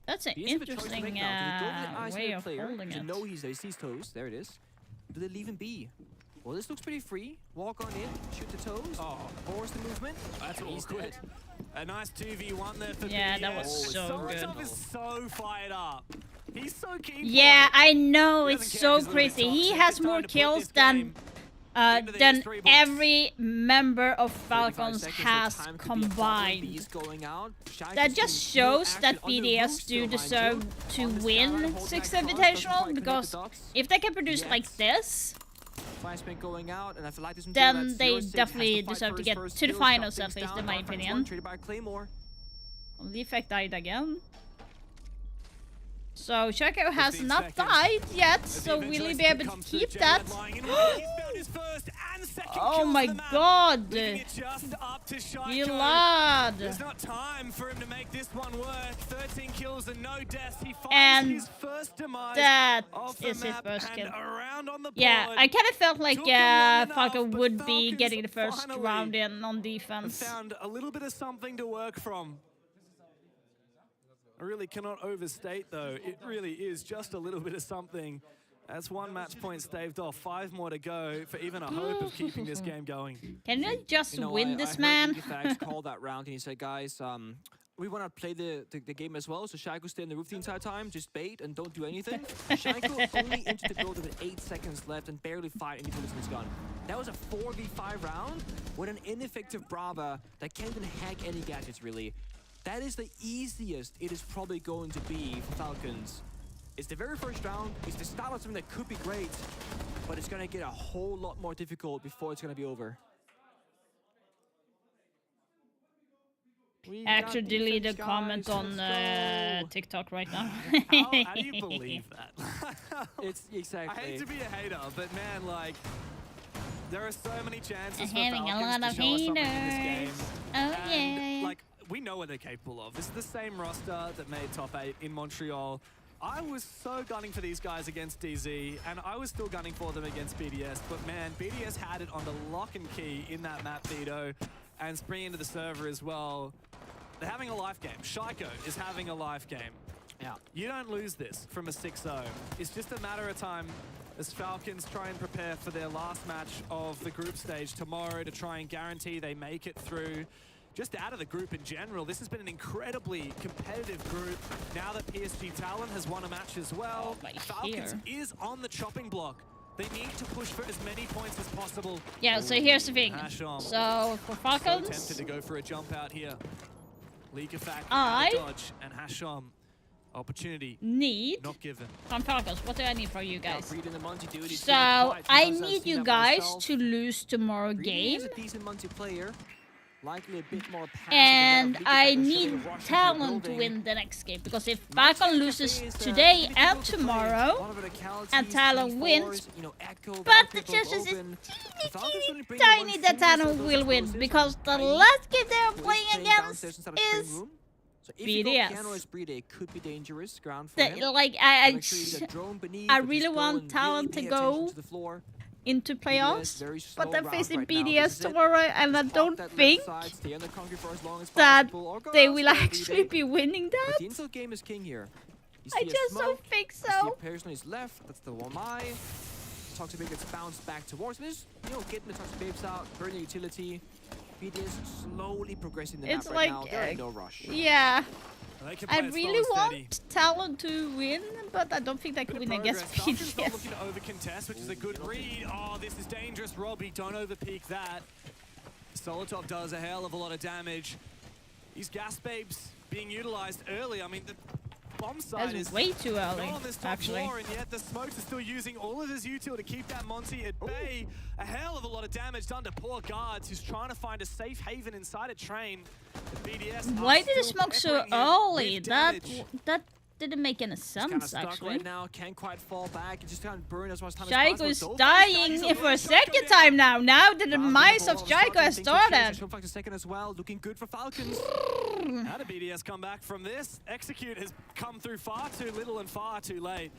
That's an BDS have a choice to make interesting now. Do they go with the eyes way of of the player holding to it. know he sees toes? There it is. Do they leave him be? Well, this looks pretty free. Walk on in, shoot the toes, force the movement. That's and he's awkward. dead. A nice 2v1 there for Yeah, BDS. that was so Solotov good. is so fired up. He's so keen for Yeah, it. I know, He it's doesn't care so if he's a little bit crazy. He toxic. has It's time more to put kills this than game into the history books. every member of 35 Falcons seconds, so has time could be a problem. combined. Bees going out. Shaiko's That just doing no shows action that on the BDS roof do still, mind deserve you. to On the win skyline, holding 6th that cross, doesn't Invitational, quite connect because the dots. if they can produce Yet. like this, Flashbang going out, and I feel like this one then that's they 0-6, definitely has to fight deserve for to his get first to the kill, finals, shut at things least, down. in my Dark Phantom opinion. traded by Claymore. the effect died again. So Shaiko has 15 not seconds. died yet, As the so will he eventualist be able to comes through, keep J-Red that? lying in wait. He's found his first and second Oh kills my of the map, god! leaving it just up to Shaiko. You lad! There's not time for him to make this one work. 13 kills and no deaths. He finds And his first demise that of the is his map first and kill. around on the Yeah, board. I kind of felt like Took him long enough, Falco but would be Falcons getting the first finally round in on have defense. found a little bit of something to work from. I really cannot overstate, though. It really is just a little bit of something. That's one match point staved off. 5 more to go for even a hope of keeping this game going. Can you just You know, win I this, heard man? Fags call that round, and he said, guys, we want to play the game as well, so Shaiko stay on the roof the entire time, just bait and don't do anything. Shaiko only entered the build with 8 seconds left and barely fired any bullets in his gun. That was a 4v5 round with an ineffective Brava that can't even hack any gadgets, really. That is the easiest it is probably going to be for Falcons. It's the very first round, it's the start of something that could be great, but it's going to get a whole lot more difficult before it's going to be over. Actually delete a comment on TikTok right now. How do you believe that? It's exactly. I hate to be a hater, but man, like, there are so many chances for Having a Falcons lot to of show us something in this haters. game. Oh And, yeah. like, we know what they're capable of. This is the same roster that made top 8 in Montreal. I was so gunning for these guys against DZ, and I was still gunning for them against BDS, but man, BDS had it on the lock and key in that map, Vito, and spring into the server as well. They're having a life game. Shaiko is having a life game. Yeah. You don't lose this from a 6-0. It's just a matter of time as Falcons try and prepare for their last match of the group stage tomorrow to try and guarantee they make it through. Just out of the group in general, this has been an incredibly competitive group. Now that PSG Talon has won a match as well, Falcons is on the chopping block. They need to push for as many points as possible. Yeah, so here's the thing. Hasham. So for So Falcons, tempted to go for a jump out here. Leak effect, I dodge, and Hasham. Opportunity need not given. from Falcons. What do I need from you guys? Breed in the Monty, dude. He's So feeling quiet I because I've need seen you that guys myself. to lose tomorrow Breed game. is a decent multiplayer. Likely a bit more passive And than I League, need rushing through Talon to building. win the next game, because if Falcon loses today and tomorrow, and Talon wins, but the chances is tiny that Talon will win, because the last game they are playing against is So if you go Piano as BDS. Breed, it could be dangerous ground for him. Like Gonna create a drone beneath, I or really just go want and Talon to really pay attention go to the floor. into playoffs, very but slow they're round facing right now. BDS This is it. tomorrow, and I Just don't pop that left think side, stay on the concrete for as long as that possible, or go they out, will stay actually BD. be winning But that. the intel game is king here. You I see a just smoke, don't think you see so. a person is left, that's the Wamai. Toxic Babe gets bounced back towards this. You know, getting the Toxic Babes out, burning utility. BDS slowly progressing the It's map right like, now. They're in no rush. Yeah. They can I play as far really as 30. want Talon to win, but I don't think they can win against Falcons not BDS. looking to over-contest, which is a good read. Oh, this is dangerous, Robbie. Don't over-peek that. Solotov does a hell of a lot of damage. These gas babes being utilized early. I mean, the bomb side That's is way too early, not on this top actually. floor, and yet the Smokes are still using all of his util to keep that Monty at bay. A hell of a lot of damage done to poor Guards, who's trying to find a safe haven inside a train. The BDS Why are did it still smoke so peppering him early? with That damage. didn't make any Kind of sense, stuck actually. right now, can't quite fall back. It just can't burn as much time as Jaiko possible. is Dolphins dying for a second time now. Now that the mice of Jaiko has started. A second as well, looking good for Falcons. How did BDS come back from this? Execute has come through far too little and far too late.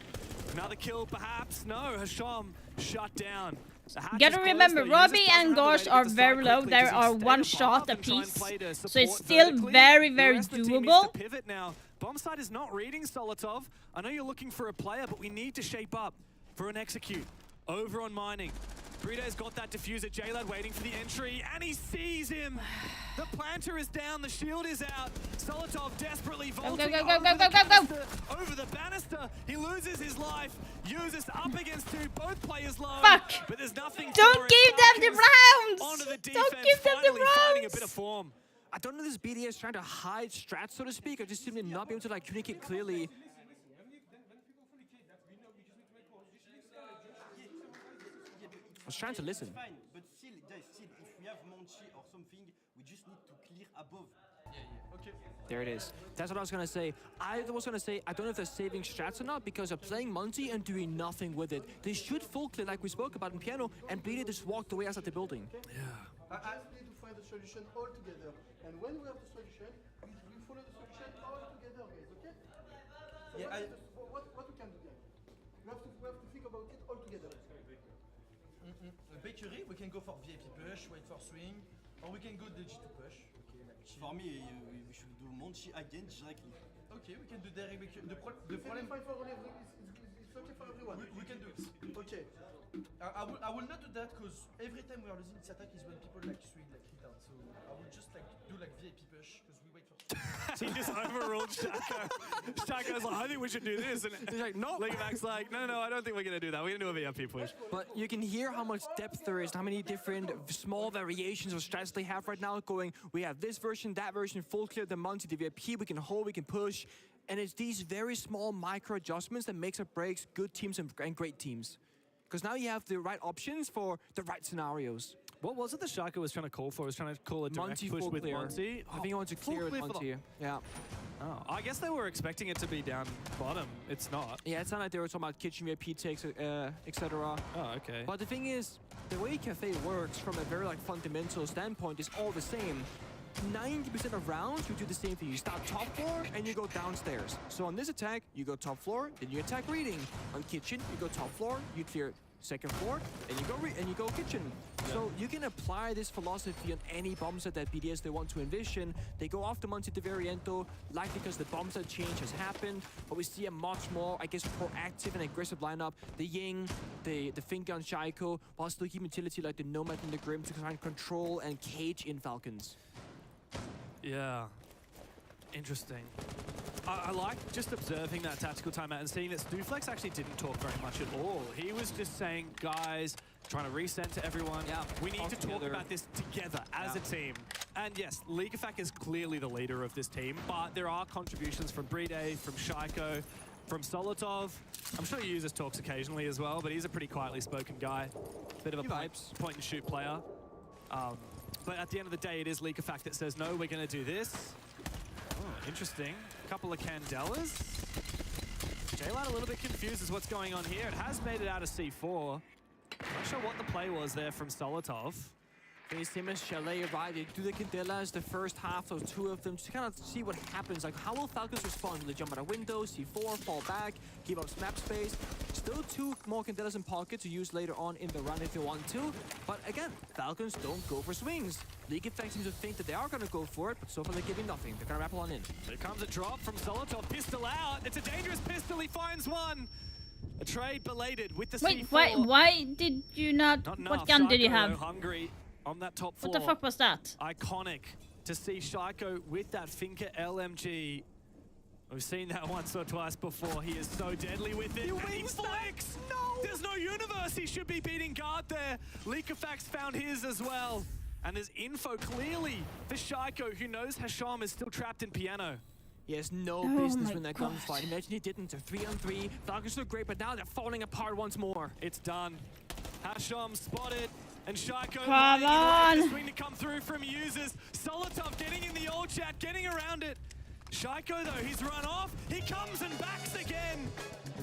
Another kill, perhaps? No, Hasham shut down. The hatch is Gotta closed, remember, though. Robbie Users and doesn't have a way Gors to are get the very side low. quickly. There Does he are stay one above shot and try and apiece. play to So it's support still vertically? very, The very rest of the team needs doable. to pivot now. Bombside is not reading Solotov. I know you're looking for a player, but we need to shape up for an execute. Over on mining. Bride's got that diffuser. J-Lad waiting for the entry, and he sees him. The planter is down, the shield is out. Solotov desperately vaulting go, over go, the go, go, go. canister, over the banister. He loses his life. Uses up against two, both players low. Fuck. But there's nothing Don't for it. give them the Falcons rounds. onto the Don't defense, give them the finally finding a rounds. bit of form. I don't know if this BDS is trying to hide strats, so to speak, or just simply not be able to like communicate clearly. I was trying to listen. Fine, but still, if we have Monchi or something, we just need to clear above. Okay. There it is. That's what I was gonna say. I was gonna say I don't know if they're saving strats or not because they're playing Monty and doing nothing with it. They should full clear like we spoke about in piano, and BD just walked away outside the building. Yeah. I need to find the solution all together, and when we have the solution, we follow the solution all together, guys. Okay? So what we can do then? We have to think about it all together. Bakery, we can go for VIP push, wait for swing, or we can go the G2 push. Okay, like For me, we should do Monchi again directly. Okay, we can do direct bakery. The problem. It's okay for everyone. We can do it. Okay. I will not do that because every time we are losing this attack is when people like swing like hit down. So I will just like do like VIP push because we wait for. He just overruled Shako. Shako's like, I think we should do this. And he's like, no. Ligamac's like, no, I don't think we're going to do that. We're going to do a VIP push. But you can hear how much depth there is, how many different small variations of strats they have right now going. We have this version, that version, full clear, the Monty, the VIP, we can hold, we can push. And it's these very small micro adjustments that makes or breaks good teams and great teams. Because now you have the right options for the right scenarios. What was it that Shako was trying to call for? Was trying to call a direct Monty push full with clear. Monty? I think he wants to clear with Monty. Yeah. Oh, I guess they were expecting it to be down bottom. It's not. Yeah, it's not like they were talking about kitchen VIP takes, etc. Oh, okay. But the thing is, the way Cafe works from a very like fundamental standpoint is all the same. 90% of rounds, you do the same thing. You start top floor and you go downstairs. So on this attack, you go top floor, then you attack reading. On kitchen, you go top floor, you clear second floor, and you go kitchen. Yeah. So you can apply this philosophy on any bomb set that BDS they want to envision. They go after Monty at the very end though, likely because the bomb set change has happened, but we see a much more, I guess, proactive and aggressive lineup. The Ying, the Finger on Shiko, while still keeping utility like the Nomad and the Grim to try and control and cage in Falcons. Yeah. Interesting. I like just observing that tactical timeout and seeing that Stuflex actually didn't talk very much at all. He was just saying, guys, trying to resend to everyone. Yeah, we need to talk about this together as a team. And yes, Ligafak is clearly the leader of this team, but there are contributions from Bride, from Shiko, from Solotov. I'm sure he uses talks occasionally as well, but he's a pretty quietly spoken guy. Bit of a point and shoot player. But at the end of the day, it is Ligafak that says, no, we're going to do this. Oh, interesting. Couple of Candelas. J-Lad a little bit confused as what's going on here. It has made it out of C4. Not sure what the play was there from Solotov. Face him as Chalet arrive, they do the Candelas, the first half, those two of them, just kind of see what happens. Like, how will Falcons respond? Will they jump out of windows, C4, fall back, give up map space? Still two more Candelas in pocket to use later on in the run if they want to. But again, Falcons don't go for swings. League Effect seems to think that they are going to go for it, but so far they're giving nothing. They're going to rappel on in. Here comes a drop from Solotov. Pistol out. It's a dangerous pistol. He finds one. A trade belated with the C4. Wait, why did you not? Not enough. What gun did you Shiko, have? though, hungry. on that top floor. What the fuck was that? Iconic to see Shaiko with that Finka LMG. We've seen that once or twice before. He is so deadly with it. And he flicks! No! There's no universe. He should be beating guard there. Leakafax found his as well. And there's info clearly for Shaiko, who knows Hasham is still trapped in piano. He has no Oh business my with that God. gunfight. Imagine he didn't. They're 3-on-3. Falcons look great, but now they're falling apart once more. It's done. Hasham spotted. And Shaiko Come waiting on. for the to come through from users. Solotov getting in the old chat, getting around it. Shaiko though, he's run off. He comes and backs again.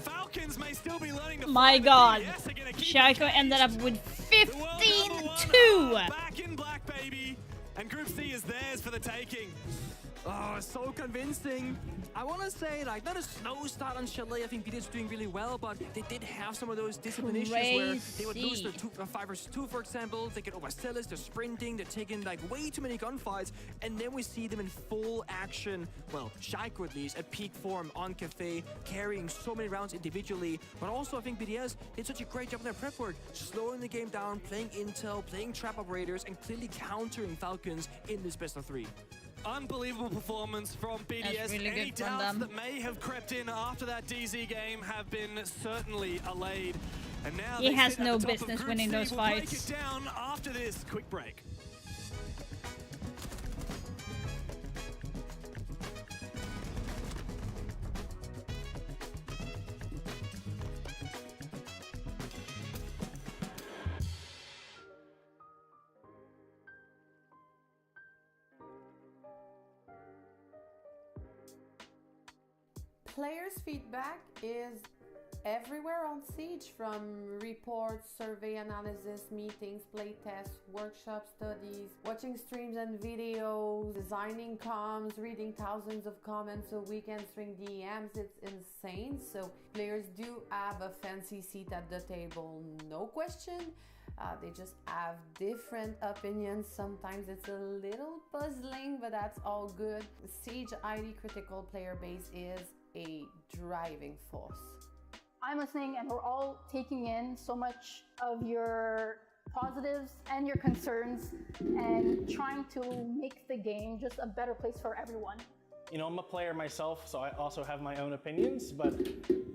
Falcons may still be learning to My fight, but God. BDS are gonna keep Shaiko ended up with 15-2. back in black, baby. And Group C is theirs for the taking. Oh, so convincing. I want to say, like, not a slow start on Chalet. I think BDS are doing really well, but they did have some of those discipline issues where they would lose their 5 versus 2, for example. They get overzealous, they're sprinting, they're taking, like, way too many gunfights, and then we see them in full action. Well, Shaiko at least, at peak form on Cafe, carrying so many rounds individually, but also I think BDS did such a great job in their prep work, slowing the game down, playing intel, playing trap operators, and clearly countering Falcons in this best of 3. Unbelievable performance from BDS. That's really Any good from doubts them. that may have crept in after that DZ game have been certainly allayed. And now He they has sit at no the top of business Group winning C. those We'll break fights. it down after this quick break. Players' feedback is everywhere on Siege, from reports, survey analysis, meetings, playtests, workshop studies, watching streams and videos, designing comms, reading thousands of comments a week, answering DMs. It's insane. So players do have a fancy seat at the table, no question. They just have different opinions. Sometimes it's a little puzzling, but that's all good. The Siege ID critical player base is a driving force. I'm listening and we're all taking in so much of your positives and your concerns and trying to make the game just a better place for everyone. You know, I'm a player myself, so I also have my own opinions, but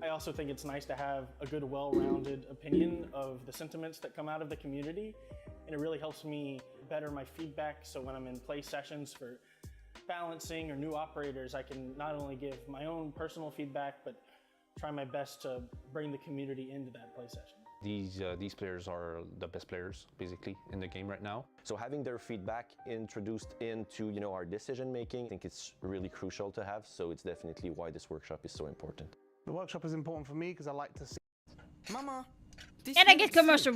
I also think it's nice to have a good, well-rounded opinion of the sentiments that come out of the community, and it really helps me better my feedback, so when I'm in play sessions for balancing or new operators, I can not only give my own personal feedback, but try my best to bring the community into that play session. These players are the best players basically in the game right now. So having their feedback introduced into our decision making, I think it's really crucial to have. So it's definitely why this workshop is so important. The workshop is important for me because I like to see. Mama, And I get commercial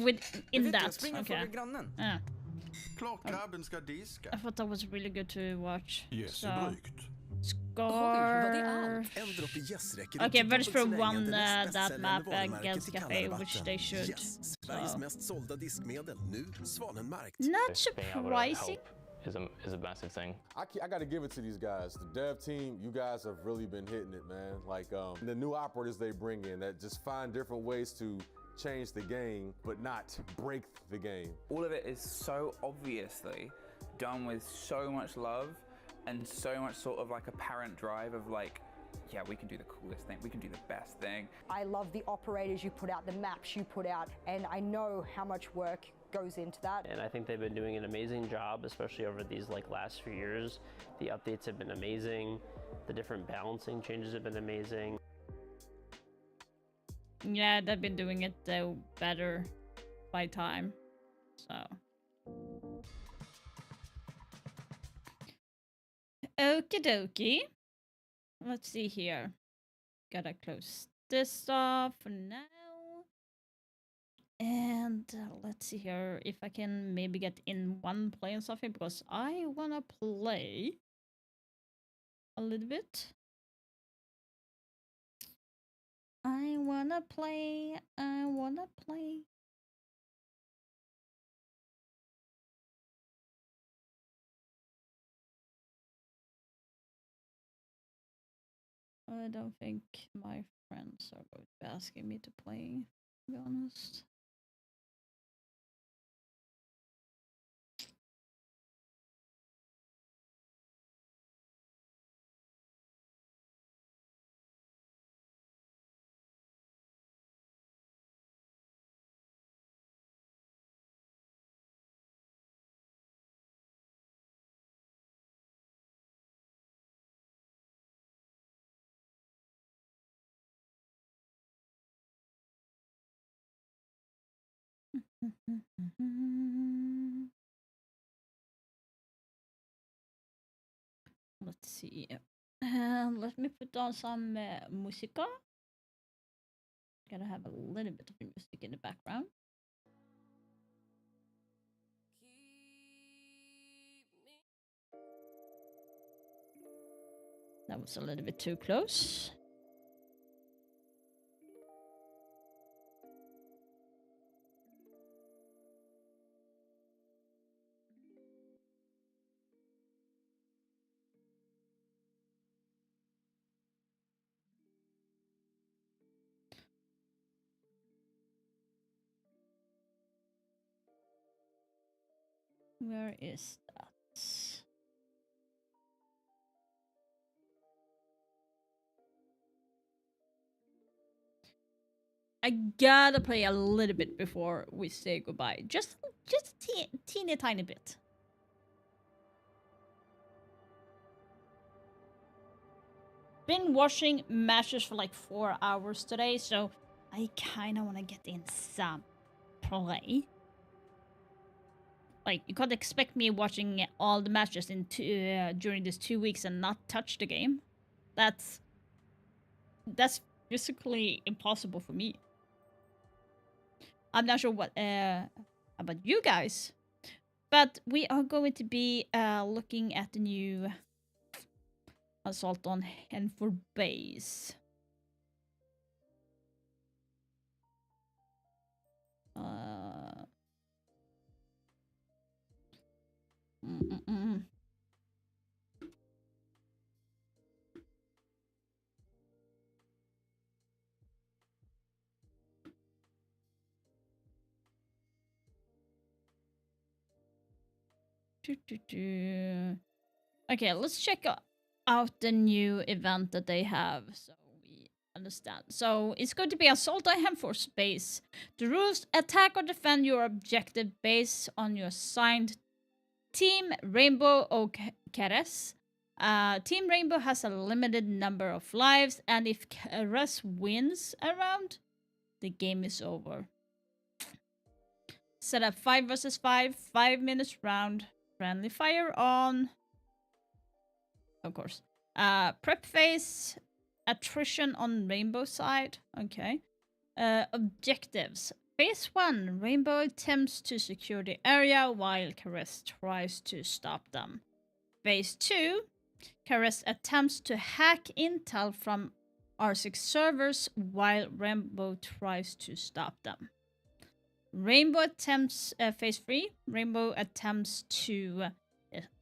in that. Okay. Yeah. Klart grabben ska diska. I thought that was really good to watch. Yes, So, brukligt. Scar. Okay, Verge Pro won that map against Cafe, which they should. Sveriges mest sålda diskmedel, nu Svanenmarkt. Not surprising. Is a massive thing. I got to give it to these guys. The dev team, you guys have really been hitting it, man. Like the new operators they bring in that just find different ways to change the game, but not break the game. All of it is so obviously done with so much love and so much sort of like apparent drive of like, yeah, we can do the coolest thing, we can do the best thing. I love the operators you put out, the maps you put out, and I know how much work goes into that. And I think they've been doing an amazing job, especially over these last few years. The updates have been amazing. The different balancing changes have been amazing. Yeah, they've been doing it better by time. So. Okie dokie. Let's see here. Gotta close this off for now. And let's see here if I can maybe get in one play or something, because I wanna play a little bit. I wanna play. I don't think my friends are going to be asking me to play, to be honest. Let's see. Let me put on some musica. Gotta have a little bit of music in the background. That was a little bit too close. Where is that? I gotta play a little bit before we say goodbye. Just teeny tiny bit. Been watching matches for like 4 hours today, so I kind of want to get in some play. Like, you can't expect me watching all the matches in during these 2 weeks and not touch the game. That's physically impossible for me. I'm not sure what about you guys, but we are going to be looking at the new Assault on Henford Base. Okay, let's check out the new event that they have so we understand. So it's going to be Assault on Henford Base. The rules: attack or defend your objective based on your assigned Team Rainbow or Keres. Team Rainbow has a limited number of lives, and if Keres wins a round, the game is over. Set up 5 versus 5, 5 minutes round. Friendly fire on. Of course. Prep phase. Attrition on Rainbow side. Okay. Objectives. Phase 1. Rainbow attempts to secure the area while Keres tries to stop them. Phase 2. Keres attempts to hack intel from R6 servers while Rainbow tries to stop them. Rainbow attempts, phase 3, Rainbow attempts to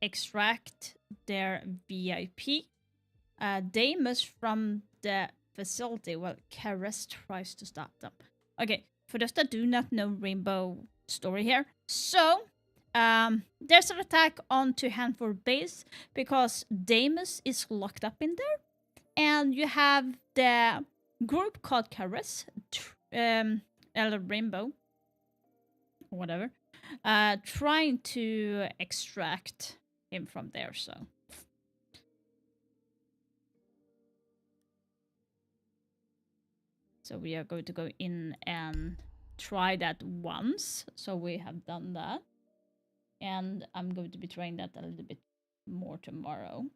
extract their VIP Damus from the facility while Keres tries to stop them. Okay, for those that do not know Rainbow story here, so there's an attack onto Henford Base because Damus is locked up in there, and you have the group called Keres, Rainbow, whatever, trying to extract him from there. So we are going to go in and try that once. So we have done that, and I'm going to be trying that a little bit more tomorrow.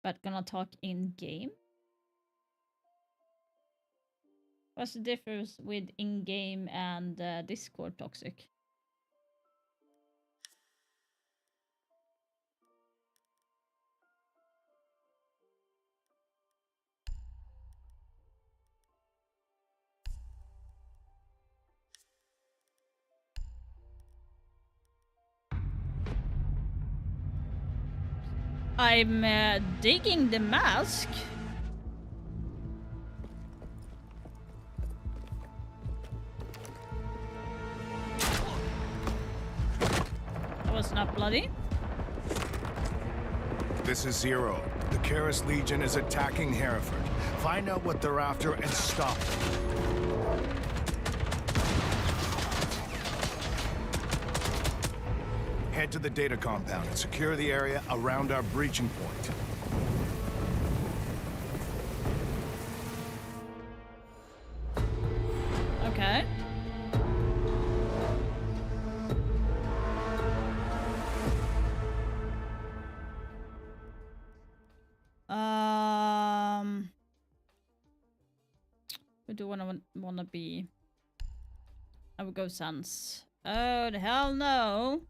But gonna talk in game. What's the difference with in game and Discord toxic? I'm digging the mask. That was not bloody. This is Zero. The Keres Legion is attacking Hereford. Find out what they're after and stop them. Head to the data compound and secure the area around our breaching point. Who do I wanna be? I would go Sans. Oh, the hell no.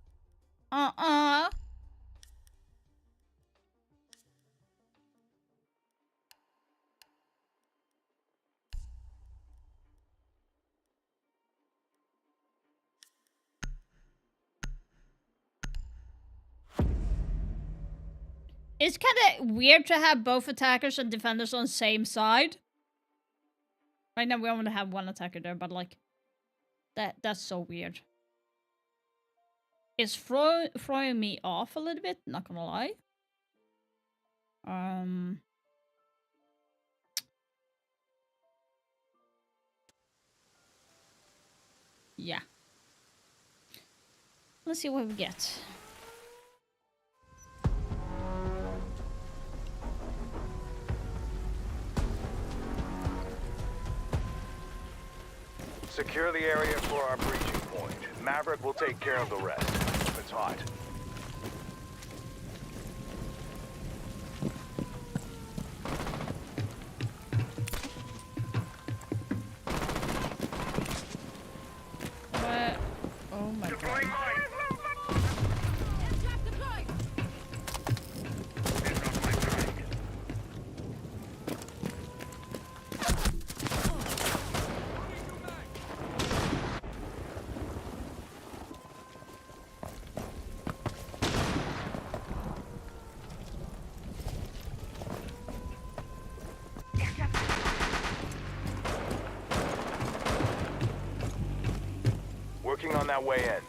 It's kind of weird to have both attackers and defenders on the same side. Right now we only have one attacker there, but like that's so weird. It's throwing me off a little bit, not gonna lie. Yeah. Let's see what we get. Secure the area for our breaching point. Maverick will take care of the rest. It's hot. What? Oh my god. Working on that way in.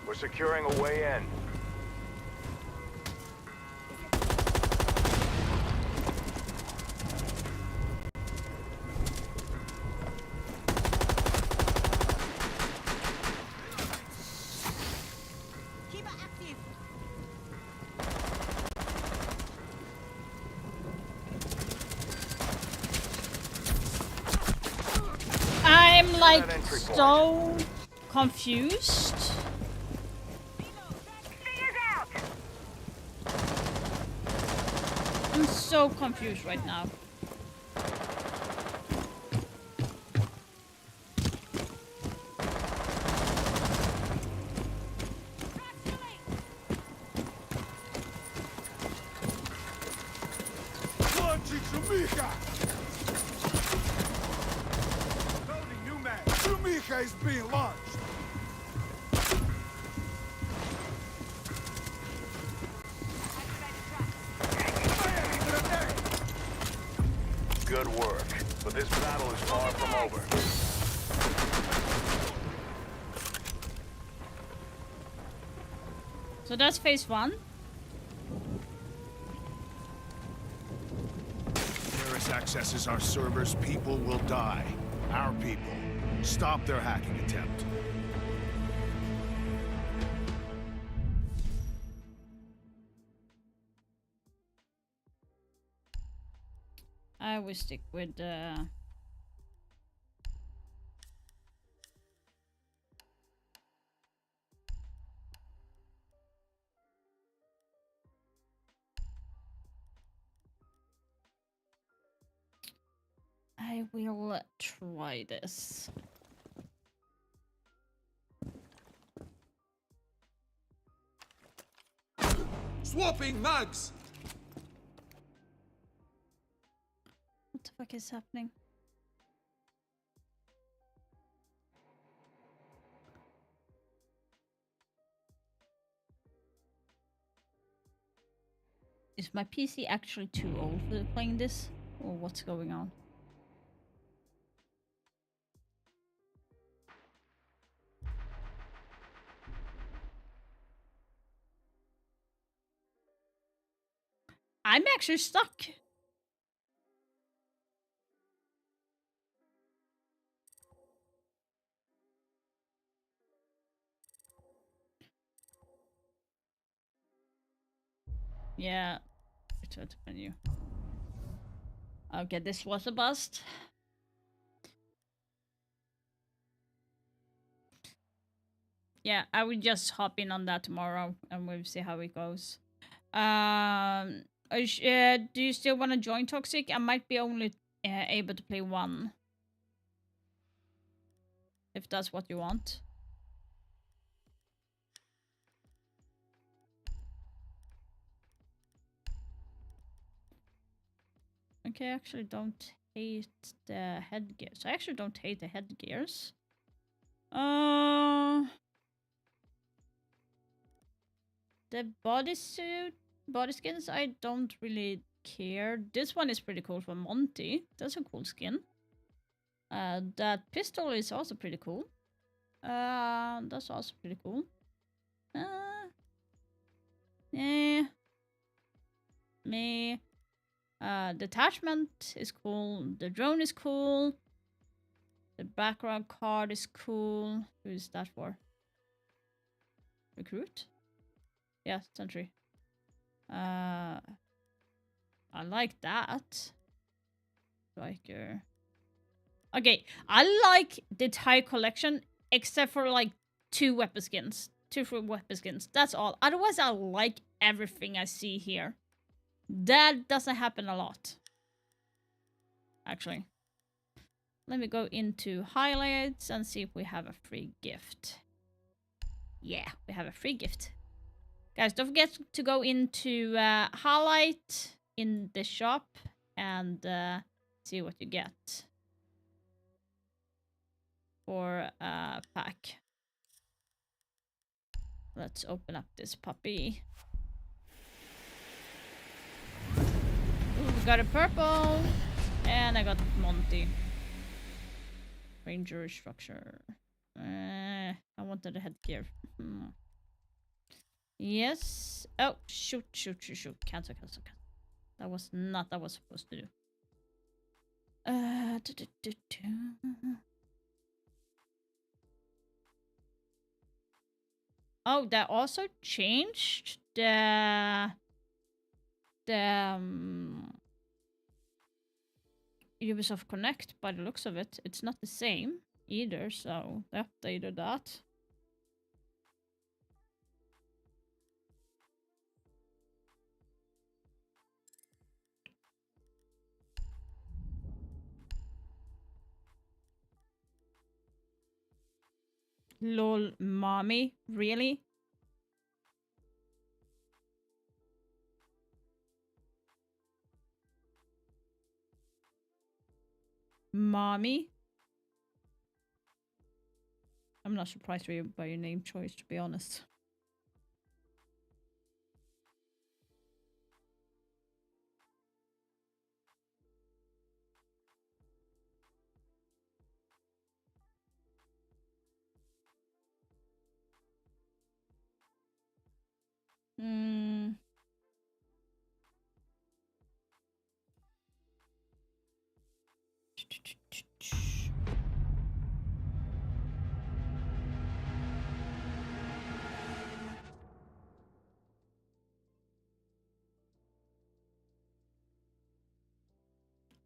We're securing a way in. I'm like so confused. I'm so confused right now. Launching Shumicha! Loading new mag. Shumicha is being launched. Good work, but this battle is far from over. So that's phase 1. Terrorist accesses our servers, people will die. Our people. Stop their hacking attempt. I will stick with I will try this. Swapping mags! What the fuck is happening? Is my PC actually too old for playing this? Or what's going on? I'm actually stuck. Yeah. Return to menu. Okay, this was a bust. Yeah, I will just hop in on that tomorrow and we'll see how it goes. Do you still want to join Toxic? I might be only able to play one. If that's what you want. Okay, I actually don't hate the headgears. I actually don't hate the headgears. The bodysuit, body skins, I don't really care. This one is pretty cool for Monty. That's a cool skin. That pistol is also pretty cool. That's also pretty cool. Me. Detachment is cool. The drone is cool. The background card is cool. Who is that for? Recruit? Yeah, sentry. I like that. Striker. Okay, I like the entire collection except for like 2 weapon skins. 2 free weapon skins. That's all. Otherwise, I like everything I see here. That doesn't happen a lot. Actually. Let me go into highlights and see if we have a free gift. Yeah, we have a free gift. Guys, don't forget to go into highlight in the shop and see what you get for a pack. Let's open up this puppy. Ooh, we got a purple. And I got Monty. Ranger structure. I wanted a headgear. Yes. Oh, shoot. Cancel. That was not what I was supposed to do. Oh, that also changed the Ubisoft Connect by the looks of it. It's not the same either, so they updated that. Lol, mommy, really? Mommy? I'm not surprised by your name choice, to be honest.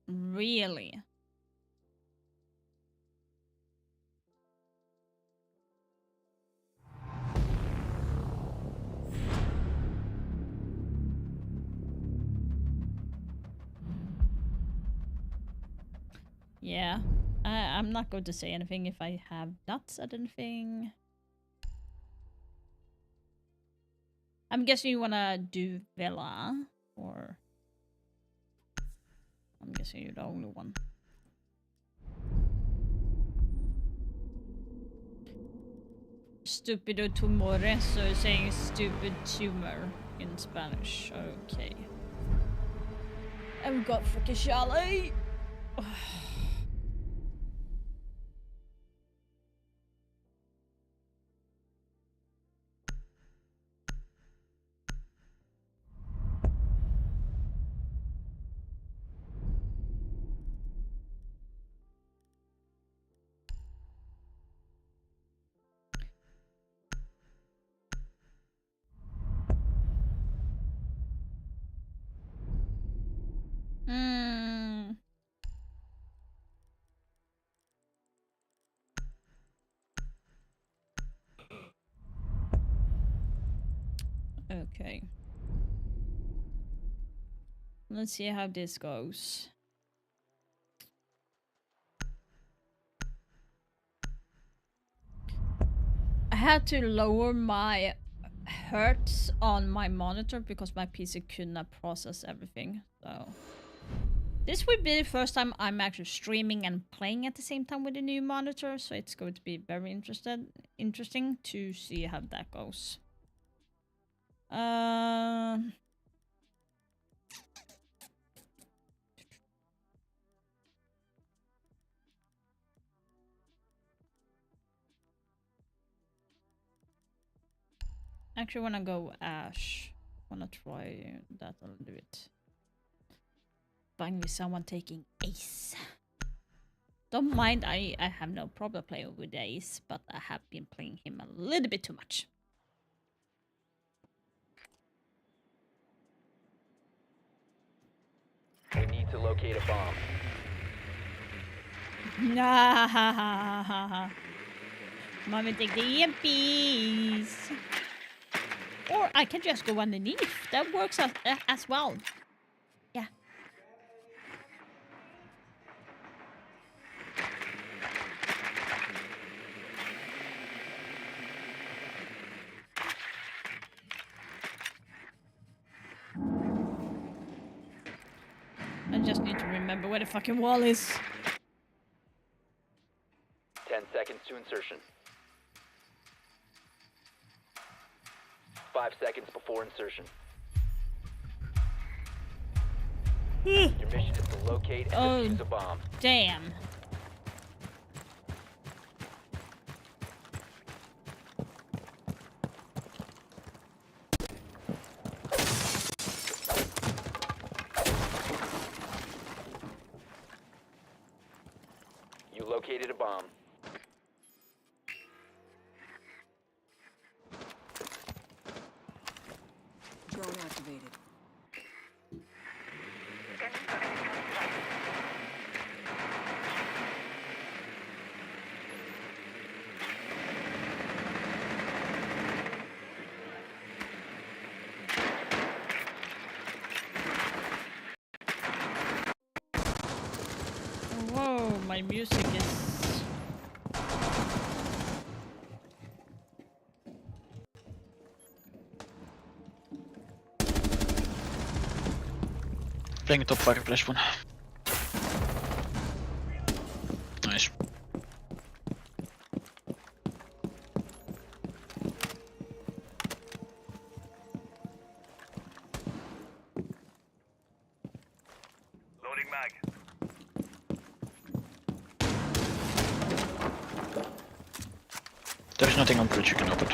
Really? Yeah. I'm not going to say anything if I have not said anything. I'm guessing you wanna do Villa, or... I'm guessing you're the only one. Stupido tumore, so saying stupid tumor in Spanish. Okay. And we got freaking Charlie! Okay. Let's see how this goes. I had to lower my hertz on my monitor because my PC could not process everything. So this would be the first time I'm actually streaming and playing at the same time with the new monitor, so it's going to be very interesting to see how that goes. Actually, when I go Ash, wanna try that a little bit. Finally, someone taking Ace. Don't mind, I have no problem playing with Ace, but I have been playing him a little bit too much. We need to locate a bomb. Nah, ha ha ha ha. Mommy, take the EMPs. Or I can just go underneath. That works as well. Yeah. I just need to remember where the fucking wall is. 10 seconds to insertion. 5 seconds before insertion. Your mission is to locate and defuse a bomb. Damn. You located a bomb. Drone activated. Whoa, my music is... Playing top 5 flash one. Nice. Loading mag. There is nothing on bridge you can open.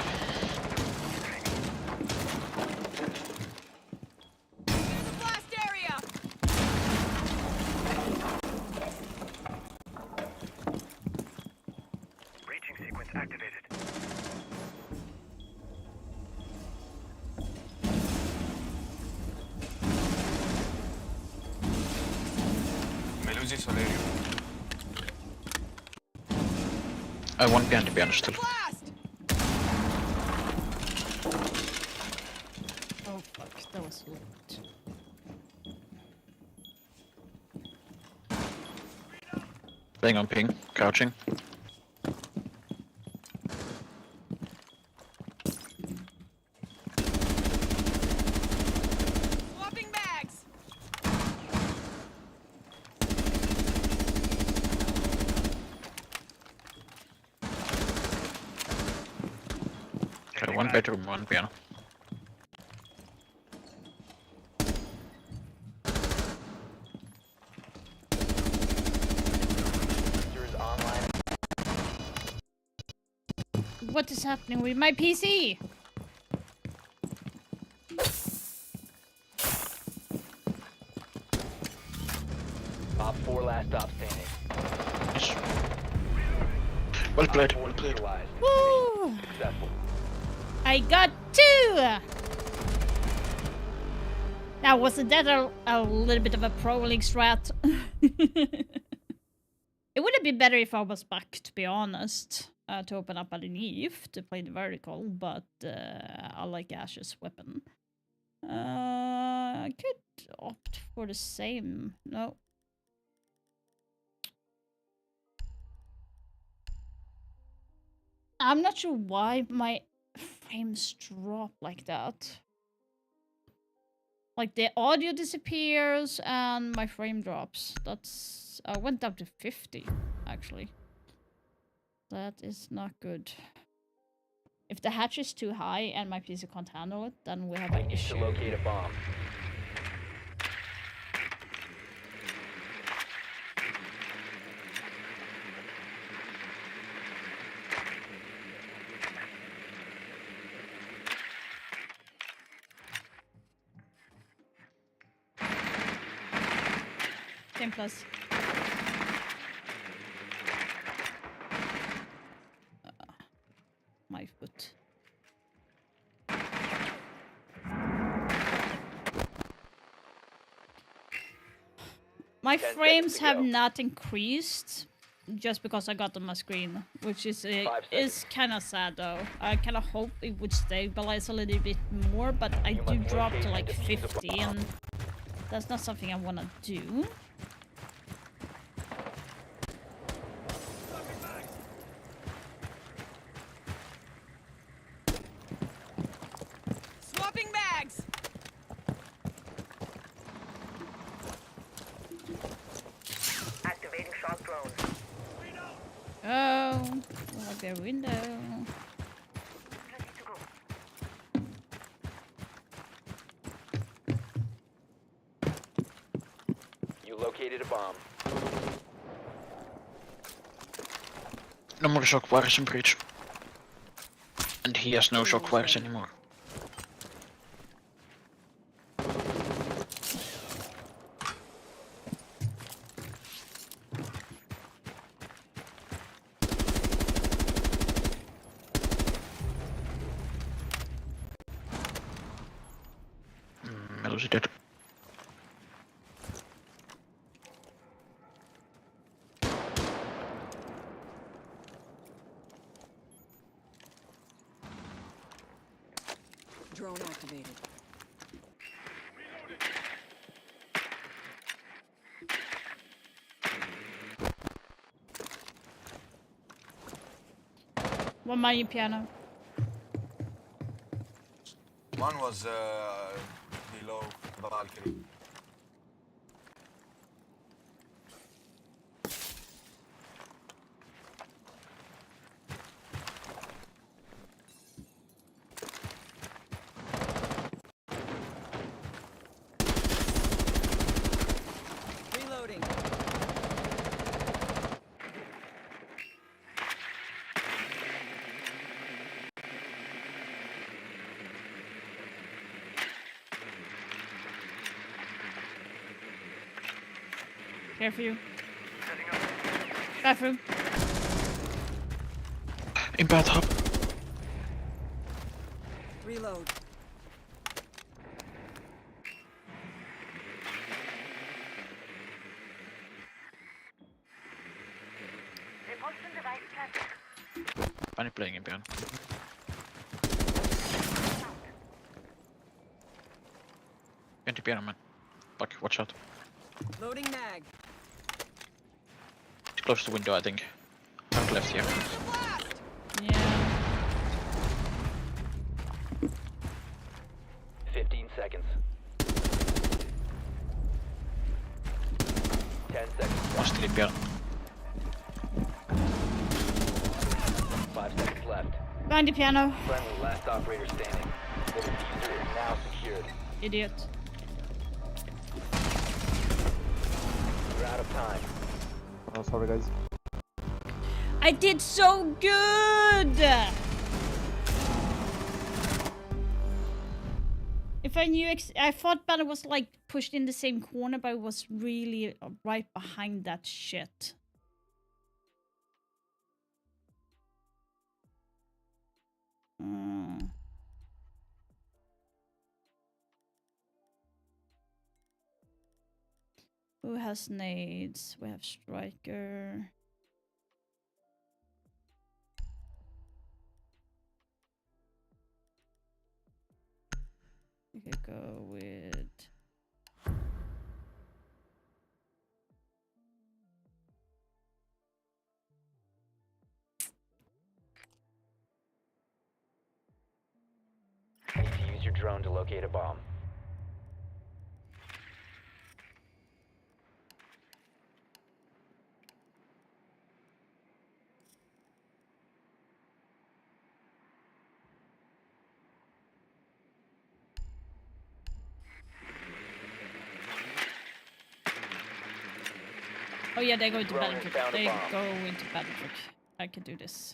I have one behind the piano still. Oh fuck, that was locked. Playing on ping, crouching. Swapping bags. Okay, one bedroom, one piano. What is happening with my PC? Op 4 last stop standing. Nice. Well played, well played. Woo! Successful. I got 2! Now, wasn't that a little bit of a pro league strat? It would have been better if I was back, to be honest. to open up underneath to play the vertical, but I like Ash's weapon. I could opt for the same. No. I'm not sure why my frames drop like that. Like the audio disappears and my frame drops. That's... I went down to 50, actually. That is not good. If the hatch is too high and my PC can't handle it, then we have an issue. To locate a bomb. Same plus. My foot. My frames have not increased just because I got on my screen, which is kind of sad though. I kind of hope it would stabilize a little bit more, but I do drop to like 50, and that's not something I want to do. Swapping bags. Activating shock drone. Oh, like their window. You located a bomb. No more shock wires in breach. And he has no shock wires anymore. Meadows is dead. Drone activated. One money piano. One was below the Valkyrie. Reloading. Care for you. Bathroom. In bathtub. Reload. Repulsion device planted. Funny playing in piano. Into piano, man. Fuck, watch out. Loading mag. It's close to the window, I think. Front left here. Yeah. 15 seconds. 10 seconds. One still in piano. 5 seconds left. Behind the piano. Friendly, last operator standing. The diffuser is now secured. Idiot. You're out of time. Oh, sorry guys. I did so good! If I knew, I thought Banner was like pushed in the same corner, but it was really right behind that shit. Who has nades? We have Striker. could go with... Need to use your drone to locate a bomb. Oh yeah, they go into Drone has Battlefield. found a They bomb. go into Battlefield. I can do this.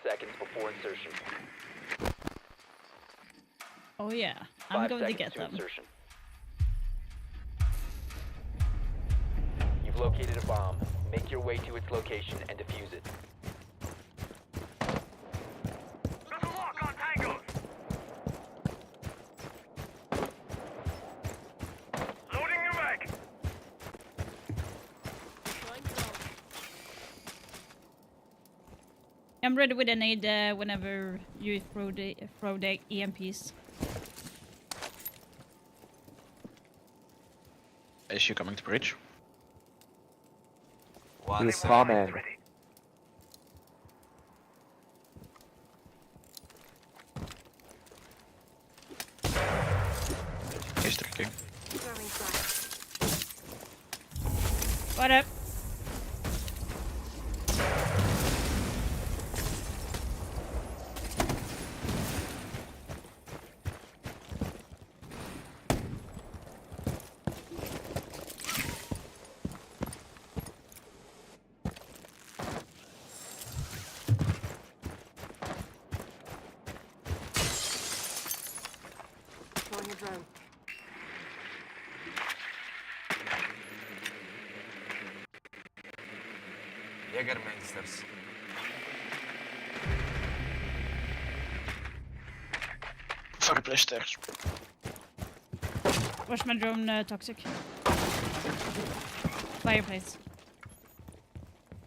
Seconds before insertion. Oh yeah, I'm 5 going to seconds get to them. insertion. You've located a bomb. Make your way to its location and defuse it. I'm ready with a nade whenever you throw the EMPs. Is she coming to bridge? He's coming. He's tricking. What up? Throwing a drone. Jäger main stairs. Fireplace stairs. Watch my drone toxic. Fireplace.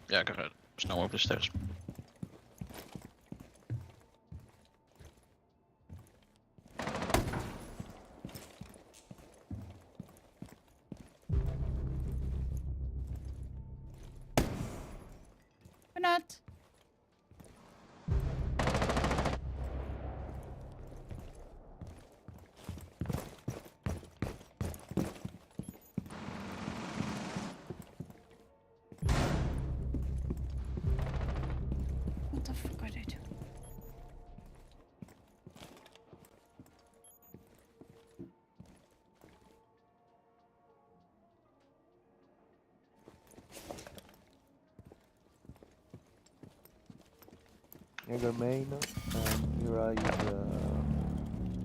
Yeah, I got it. Snow over the stairs. Or not. What the fuck are they doing? Jäger main, and Mira is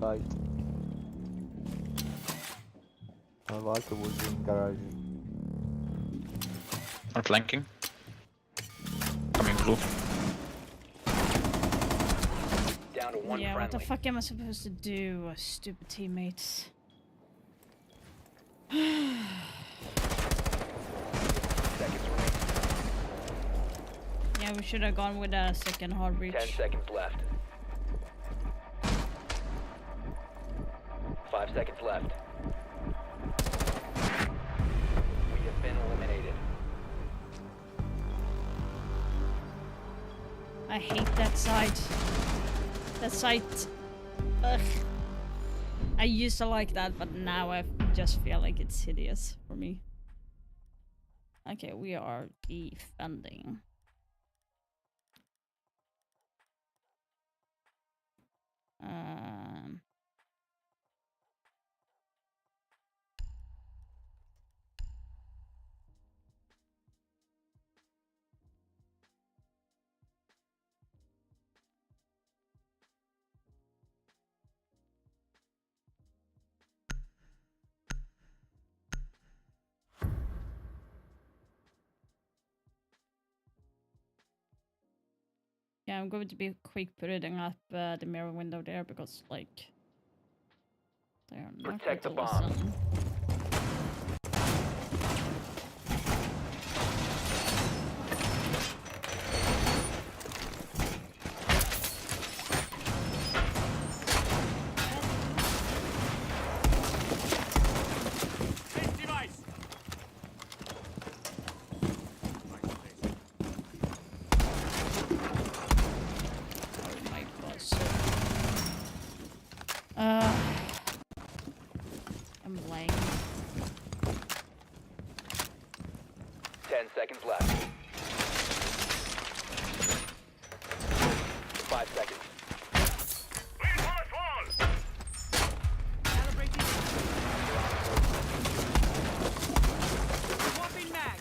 light. Walter was in garage. I'm flanking. Coming blue. Down to one Yeah, what the friendly. fuck am I supposed to do, stupid teammates? Seconds remaining. Yeah, we should have gone with a second hard breach. 10 seconds left. 5 seconds left. We have been eliminated. I hate that site. That site. Ugh. I used to like that, but now I just feel like it's hideous for me. Okay, we are defending. Yeah, I'm going to be quick putting up the mirror window there because, like, they're not Protect the going to bomb. listen. 5 seconds. Swapping mag.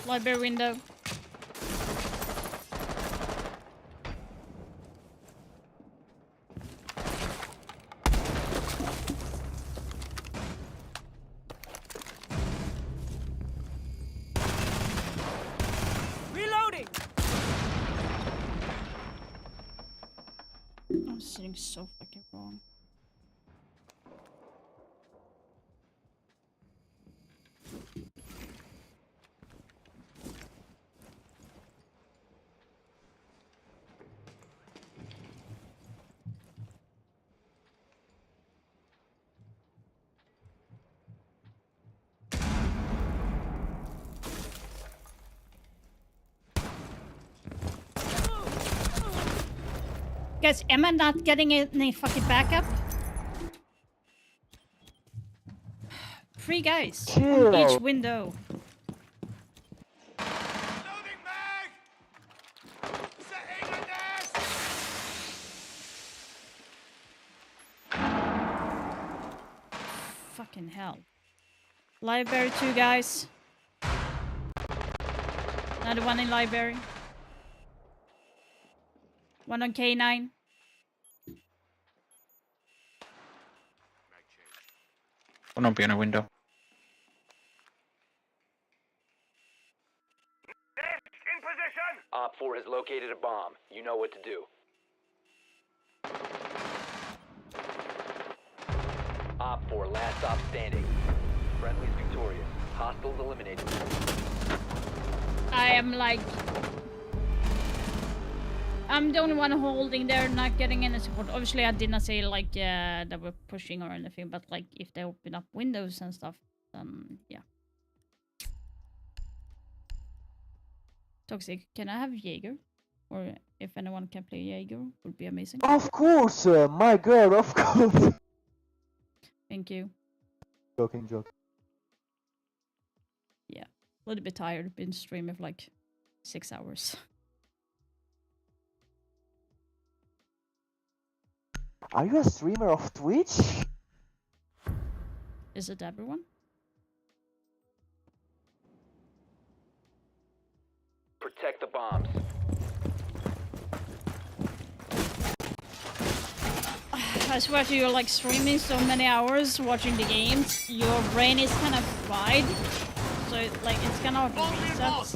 Library window. Reloading. I'm sitting so fucking wrong. Guys, am I not getting any fucking backup? 3 guys on each window. Fucking hell. Library 2 guys. Another one in library. One on K9. One on piano window. In position! Op 4 has located a bomb. You know what to do. Op 4, last stop standing. Friendly's victorious. Hostiles eliminated. I am like... I'm the only one holding there, not getting any support. Obviously, I did not say like that we're pushing or anything, but like if they open up windows and stuff, then yeah. Toxic, can I have Jaeger? Or if anyone can play Jaeger, would be amazing. Of course, my girl, of course. Thank you. Joking, joke. Yeah, a little bit tired. Been streaming for like 6 hours. Are you a streamer of Twitch? Is it everyone? Protect the bombs. I swear to you, like streaming so many hours, watching the games, your brain is kind of fried. So like it's kind of resets.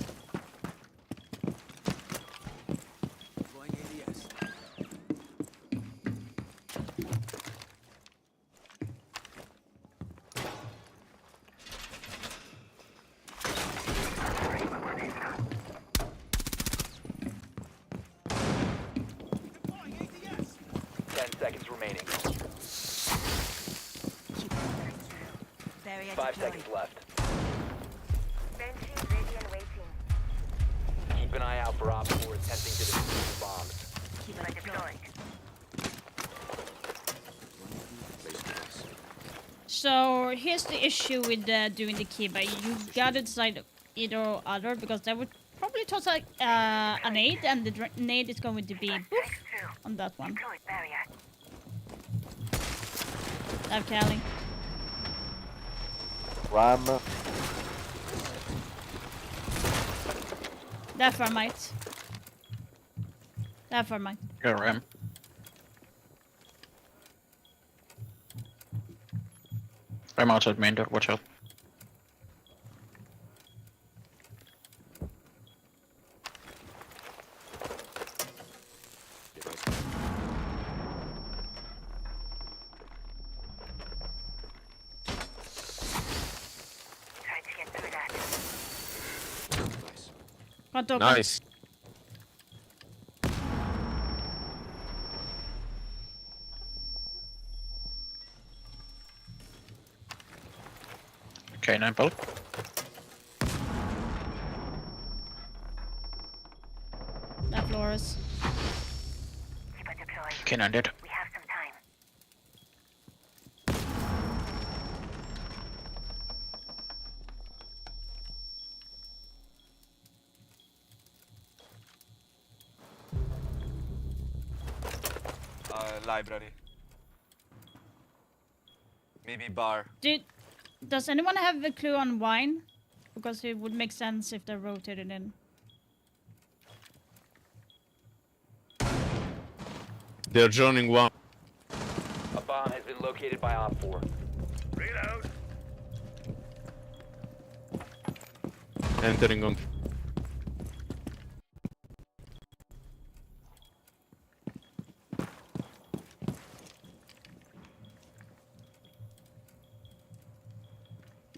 Seconds remaining. Barrier 5 deployed. seconds left. Benching ready and waiting. Keep an eye out for Op 4 attempting to defuse the bombs. Keep it deployed. So here's the issue with doing the Kiba. You gotta decide either or other because that would probably toss like a nade, and the nade is going to be poof on that one. I have Callie. Ram. That Thermite. That Thermite. Got Ram. I'm outside main door, watch out. Nice. Okay, 9 bullet. That floors. Cannon dead. We have some time. Library. Maybe bar. Does anyone have a clue on wine? Because it would make sense if they're rotated in. They're joining one. A bomb has been located by Op 4. Reload. Entering on.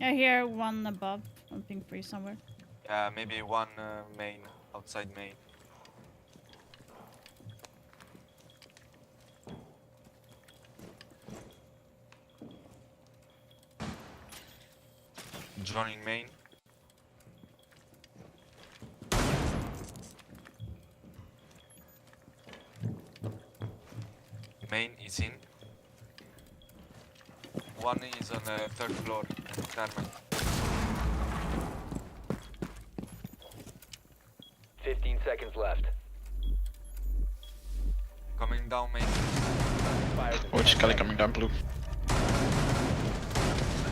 I hear one above on ping 3 somewhere. Yeah, maybe one main, outside main. Joining main. Main is in. One is on the third floor. Carmen. 15 seconds left. Coming down main. Which Kelly coming down blue?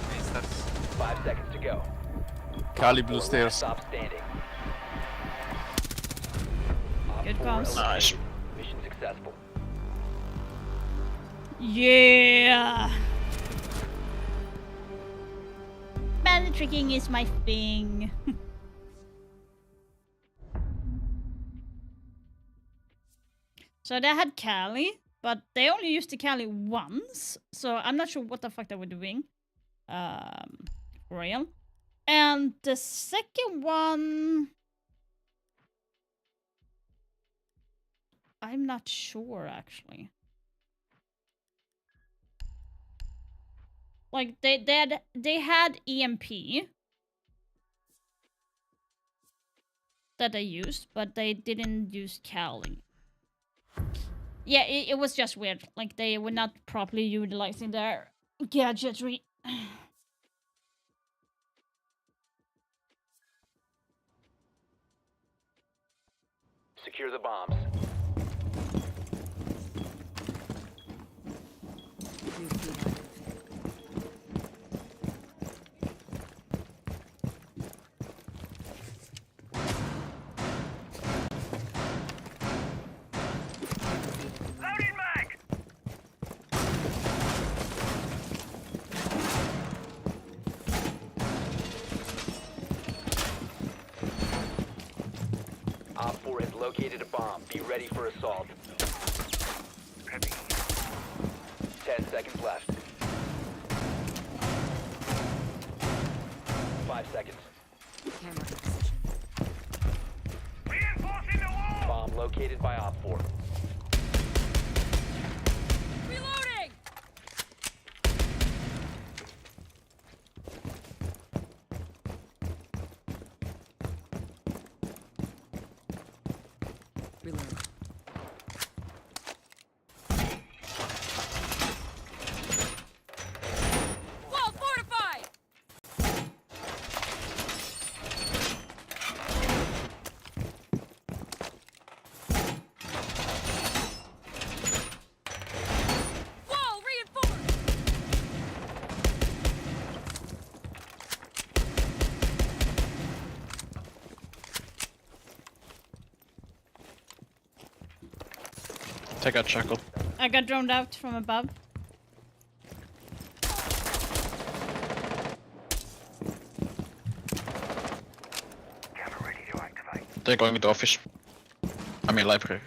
Main stairs. 5 seconds to go. Kali blue stairs. Stop standing. Good comms. Nice. Mission successful. Yeah. Bandit tricking is my thing. So they had Kali, but they only used the Kali once, so I'm not sure what the fuck they were doing. For real. And the second one, I'm not sure actually. Like they had EMP that they used, but they didn't use Kali. Yeah, it was just weird. Like they were not properly utilizing their gadgetry. Secure the bombs. Loading mag. Op 4 has located a bomb. Be ready for assault. 10 seconds left. 5 seconds. Reinforcing the wall. Bomb located by Op 4. Reloading! Reload. Wall fortified! Wall reinforced! Take out Chuckle. I got droned out from above. Camera ready to activate. They're going to the office. I mean library.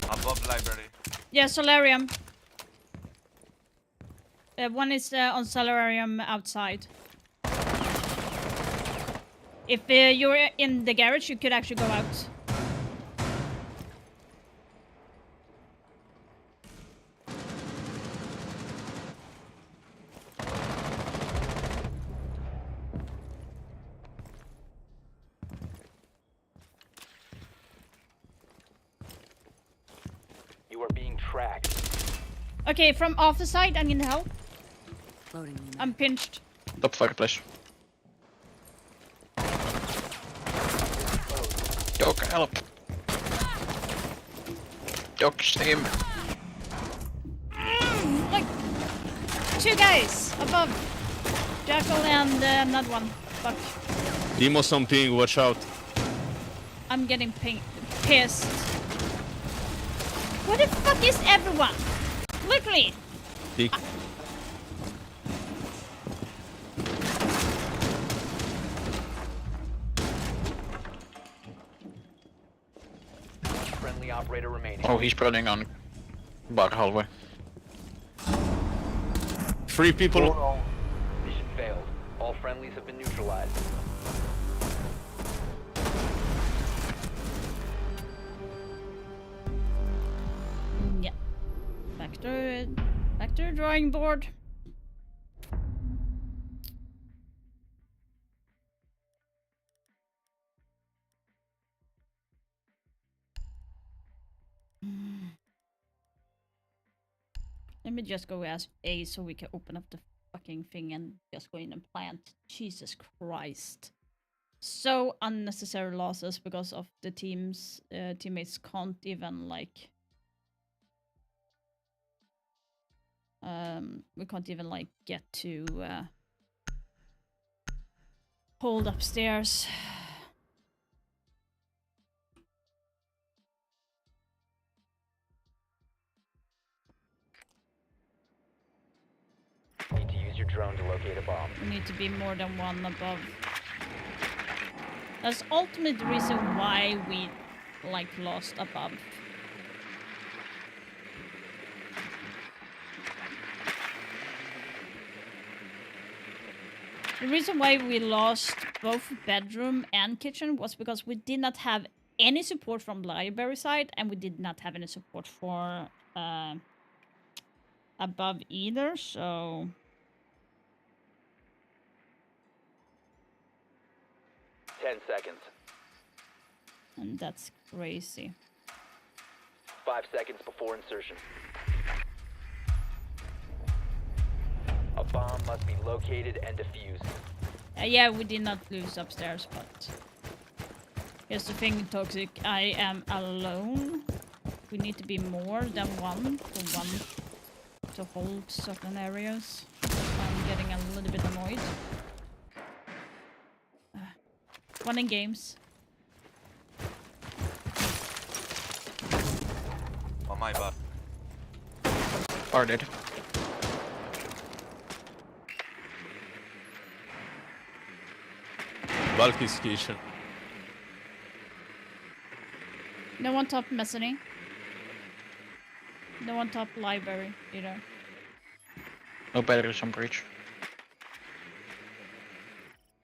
Above library. Yeah, Solarium. One is on Solarium outside. If you're in the garage, you could actually go out. tracked. Okay, from off the side, I need help. Loading new I'm pinched. Top fireplace. Dog, help. Dog, steam. Like, 2 guys above. Jackal and another one. Fuck. Demos on ping, watch out. I'm getting pissed. What the fuck is everyone? Literally. Peek. Friendly operator remaining. Oh, he's running on bar hallway. 3 people. Mission failed. All friendlies have been neutralized. Yeah. Back to the drawing board. Let me just go as A so we can open up the fucking thing and just go in and plant. Jesus Christ. So unnecessary losses because of the teammates can't even like we can't even like get to hold upstairs. Need to use your drone to locate a bomb. We need to be more than 1 above. That's ultimately the reason why we like lost above. The reason why we lost both bedroom and kitchen was because we did not have any support from library side, and we did not have any support for above either, so... Ten seconds. And that's crazy. 5 seconds before insertion. A bomb must be located and defused. Yeah, we did not lose upstairs, but... Here's the thing, Toxic. I am alone. We need to be more than 1 for 1 to hold certain areas. I'm getting a little bit annoyed. 1 in games. Oh my bad. Are dead. Bulk is kitchen. No one top mezzanine. No one top library either. No batteries on breach.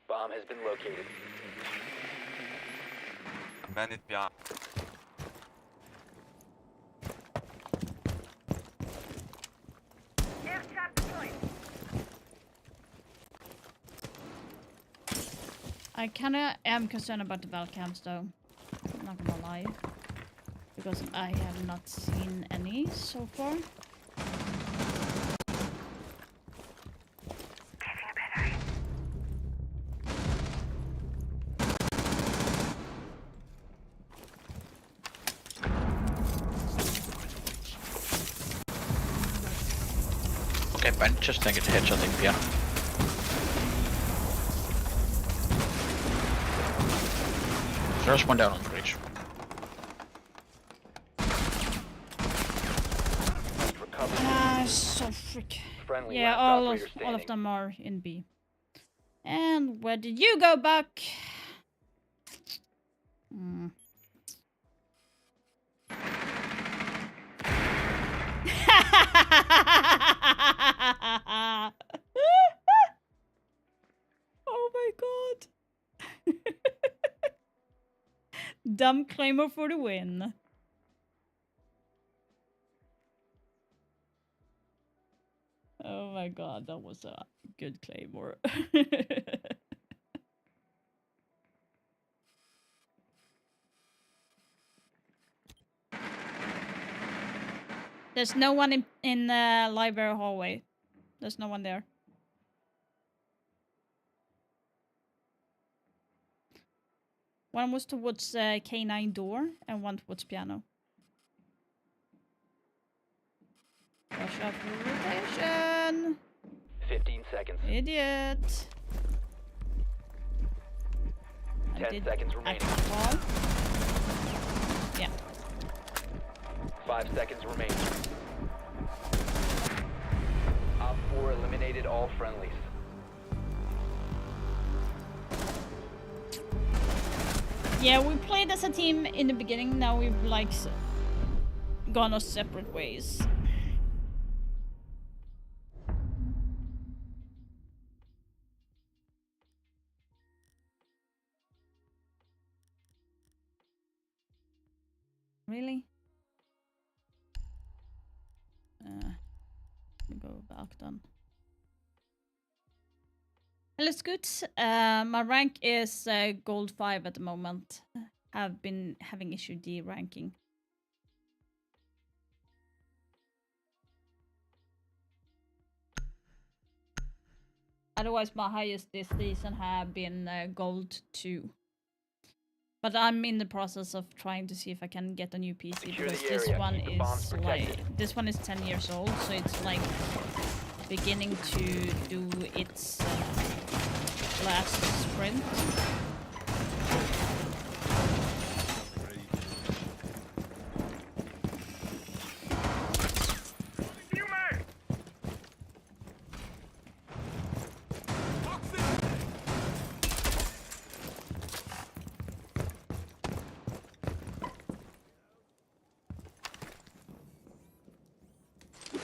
Bomb has been located. Bandit behind. I kinda am concerned about the Valcams though. I'm not gonna lie. Because I have not seen any so far. Okay, Ben, just take it headshot in piano. There's 1 down on the bridge. So frick. Friendly Yeah, last all operator of standing. them are in B. And where did you go, Buck? Hmm. Oh my god. Dumb claimer for the win. Oh my god, that was a good claymore. There's no one in the library hallway. There's no one there. One was towards K9 door and one towards piano. Rush out for rotation. 15 seconds. Idiot. 10 seconds remaining. Yeah. 5 seconds remaining. Op 4 eliminated all friendlies. Yeah, we played as a team in the beginning. Now we've like gone our separate ways. Really? Go back then. Hello, Scoots. My rank is gold 5 at the moment. Have been having issue de-ranking. Otherwise, my highest this season have been gold 2. But I'm in the process of trying to see if I can get a new PC Secure because the this area. one Keep the bombs is protected. like this one is 10 years old, so it's like beginning to do its last sprint.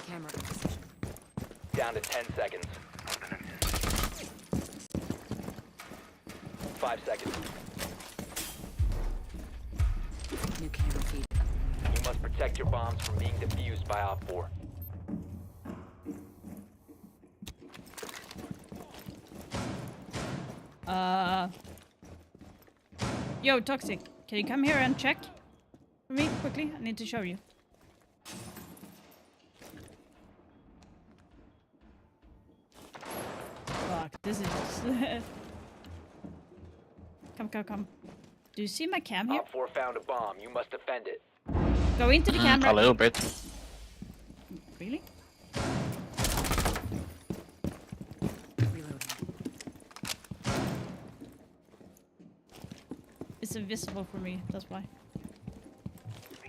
Camera in position. Down to 10 seconds. 5 seconds. New camera feed. You must protect your bombs from being defused by Op 4. Yo, Toxic, can you come here and check for me quickly? I need to show you. Fuck, this is come. Do you see my cam here? Op 4 found a bomb. You must defend it. Go into the camera. A little bit. Really? It's invisible for me, that's why.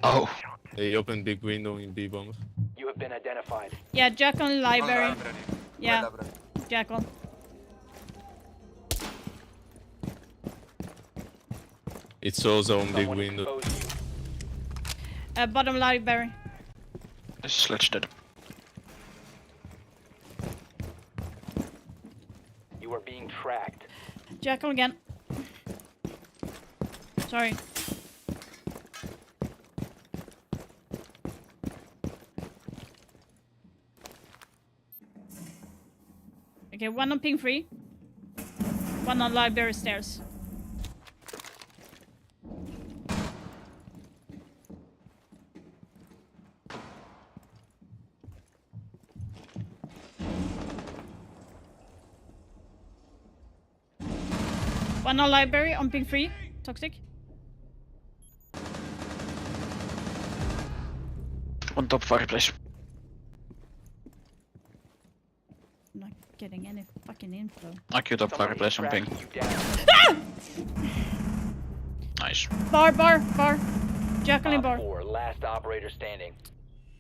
Oh. They opened big window in B bomb. You have been identified. Yeah, Jackal library. Yeah, Jackal. It's also on big Someone window. exposed you. Bottom library. This sledge dead. You are being tracked. Jackal again. Sorry. Okay, one on ping 3. One on library stairs. One on library on ping 3. Toxic. On top fireplace. I'm not getting any fucking info. I queued up fireplace on ping. Ah! Nice. Bar. Jackal in Op bar. 4, last operator standing.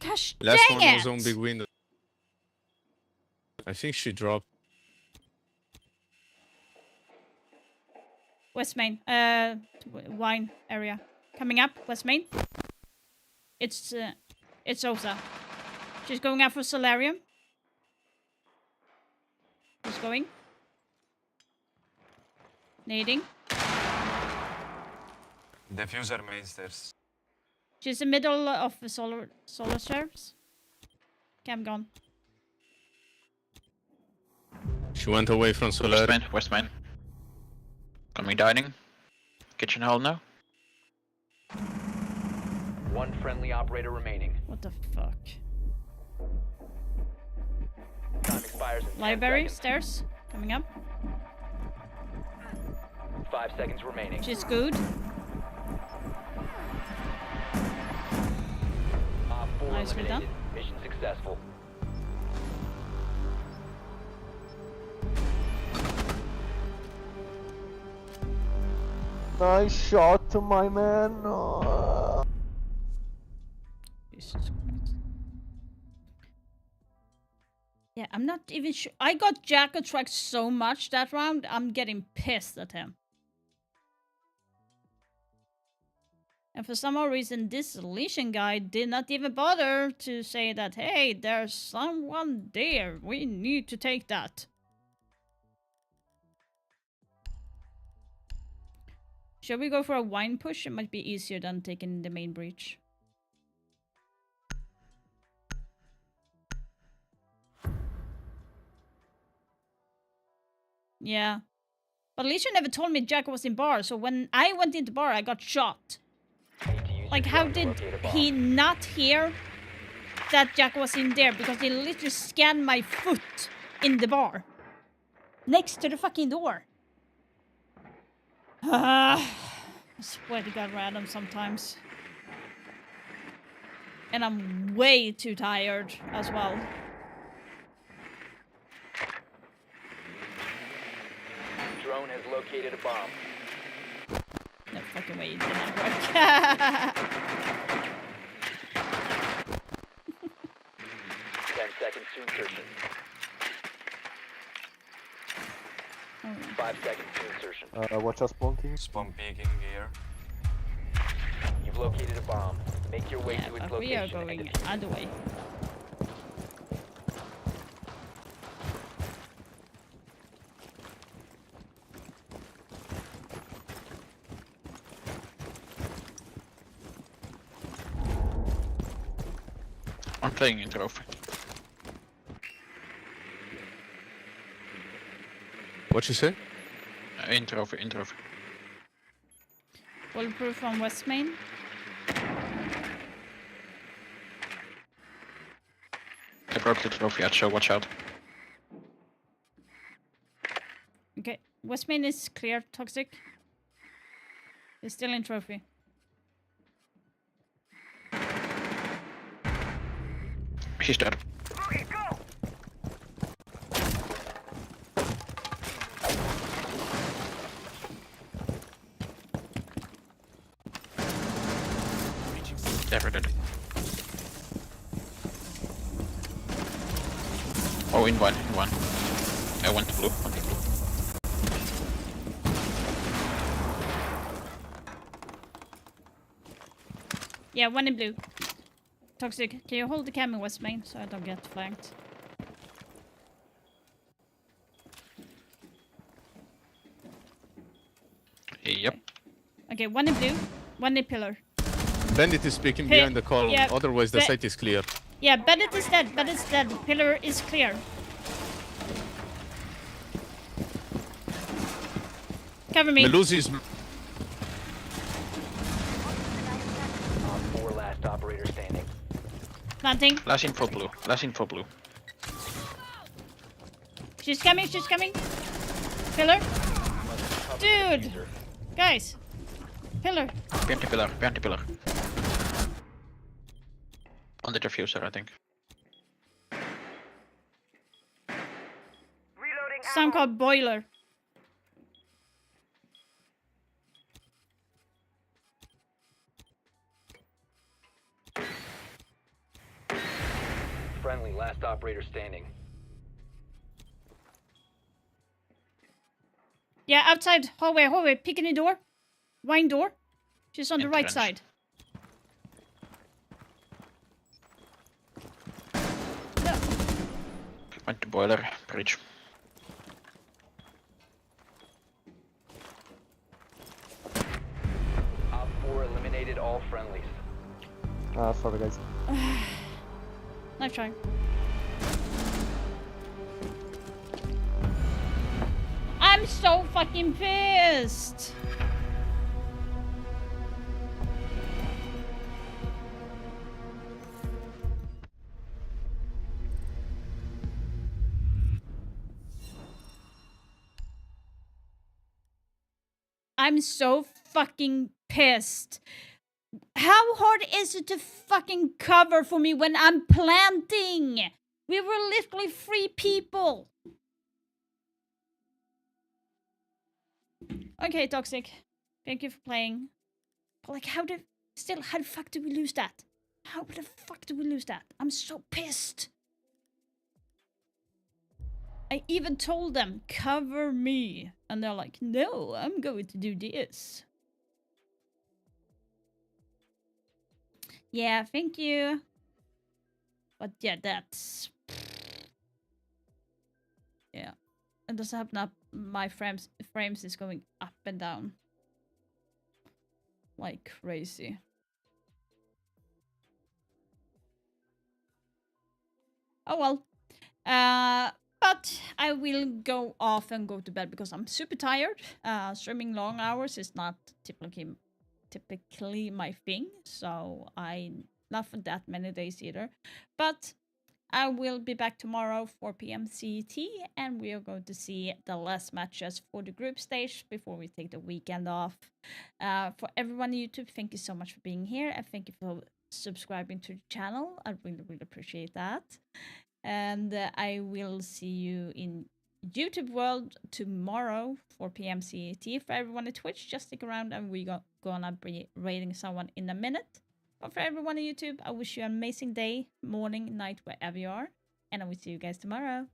Gosh Last dang one it! was on big window. I think she dropped. West main. Wine area. Coming up, West main. It's Osa. She's going out for Solarium. She's going. Nading. Diffuser main stairs. She's in middle of the solar stairs. Cam gone. She went away from Solar. West main. Coming dining. Kitchen hall now. One friendly operator remaining. What the fuck? Time expires in 10 Library, seconds. stairs, coming up. 5 seconds remaining. She's good. Op 4 Nicely done. eliminated. Mission successful. Nice shot to my man. Jesus Christ. Yeah, I'm not even sure. I got Jacko tracked so much that round, I'm getting pissed at him. And for some odd reason, this Legion guy did not even bother to say that, hey, there's someone there. We need to take that. Shall we go for a wine push? It might be easier than taking the main breach. Yeah. But Legion never told me Jack was in bar, so when I went into bar, I got shot. Like, how did he not hear that Jack was in there? Because he literally scanned my foot in the bar. Next to the fucking door. I swear to God, random sometimes. And I'm way too tired as well. Drone has located a bomb. No fucking way, it did not work. 10 seconds to insertion. 5 seconds to insertion. Watch us bonking. Spawn peeking here. You've located a bomb. Make your way to its But we are location. going other way. I'm playing in trophy. What you say? In trophy, in trophy. Bulletproof from West Main. I broke the trophy yet, so watch out. Okay, West Main is clear, Toxic. He's still in trophy. He's dead. Never did. Oh, in one, in one. I went to blue. Went to blue. Yeah, one in blue. Toxic, can you hold the cam in West Main so I don't get flanked? Yep. Okay, one in blue, one in pillar. Bandit is speaking Hey, behind the column, yeah, otherwise the but- site is clear. Yeah, Bandit is dead, Bandit's dead. Pillar is clear. Cover me. Melusi is... Op 4 last operator standing. Planting. Last info blue. Last info blue. She's coming, she's coming. Pillar. Dude. Guys. Pillar. Behind the pillar. Behind the pillar. On the diffuser, I think. Sound called boiler. Friendly, last operator standing. Yeah, outside. Hallway, hallway. Picking the door. Wine door. She's on the right Entrance. side. Went to boiler. Breach. Op 4 eliminated all friendlies. Sorry guys. Nice try. I'm so fucking pissed. I'm so fucking pissed. How hard is it to fucking cover for me when I'm planting? We were literally 3 people. Okay, Toxic. Thank you for playing. But like, how the fuck did we lose that? How the fuck did we lose that? I'm so pissed. I even told them, cover me. And they're like, no, I'm going to do this. Yeah, thank you. But yeah, that's... Yeah. It doesn't happen up. My frames is going up and down. Like crazy. Oh well. But I will go off and go to bed because I'm super tired. Streaming long hours is not typically my thing, so I not for that many days either. But I will be back tomorrow 4 p.m. CET, and we are going to see the last matches for the group stage before we take the weekend off. For everyone on YouTube, thank you so much for being here, and thank you for subscribing to the channel. I really appreciate that. And I will see you in YouTube world tomorrow 4 p.m. CET. For everyone at Twitch, just stick around and we're gonna be raiding someone in a minute. But for everyone on YouTube, I wish you an amazing day, morning, night, wherever you are. And I will see you guys tomorrow.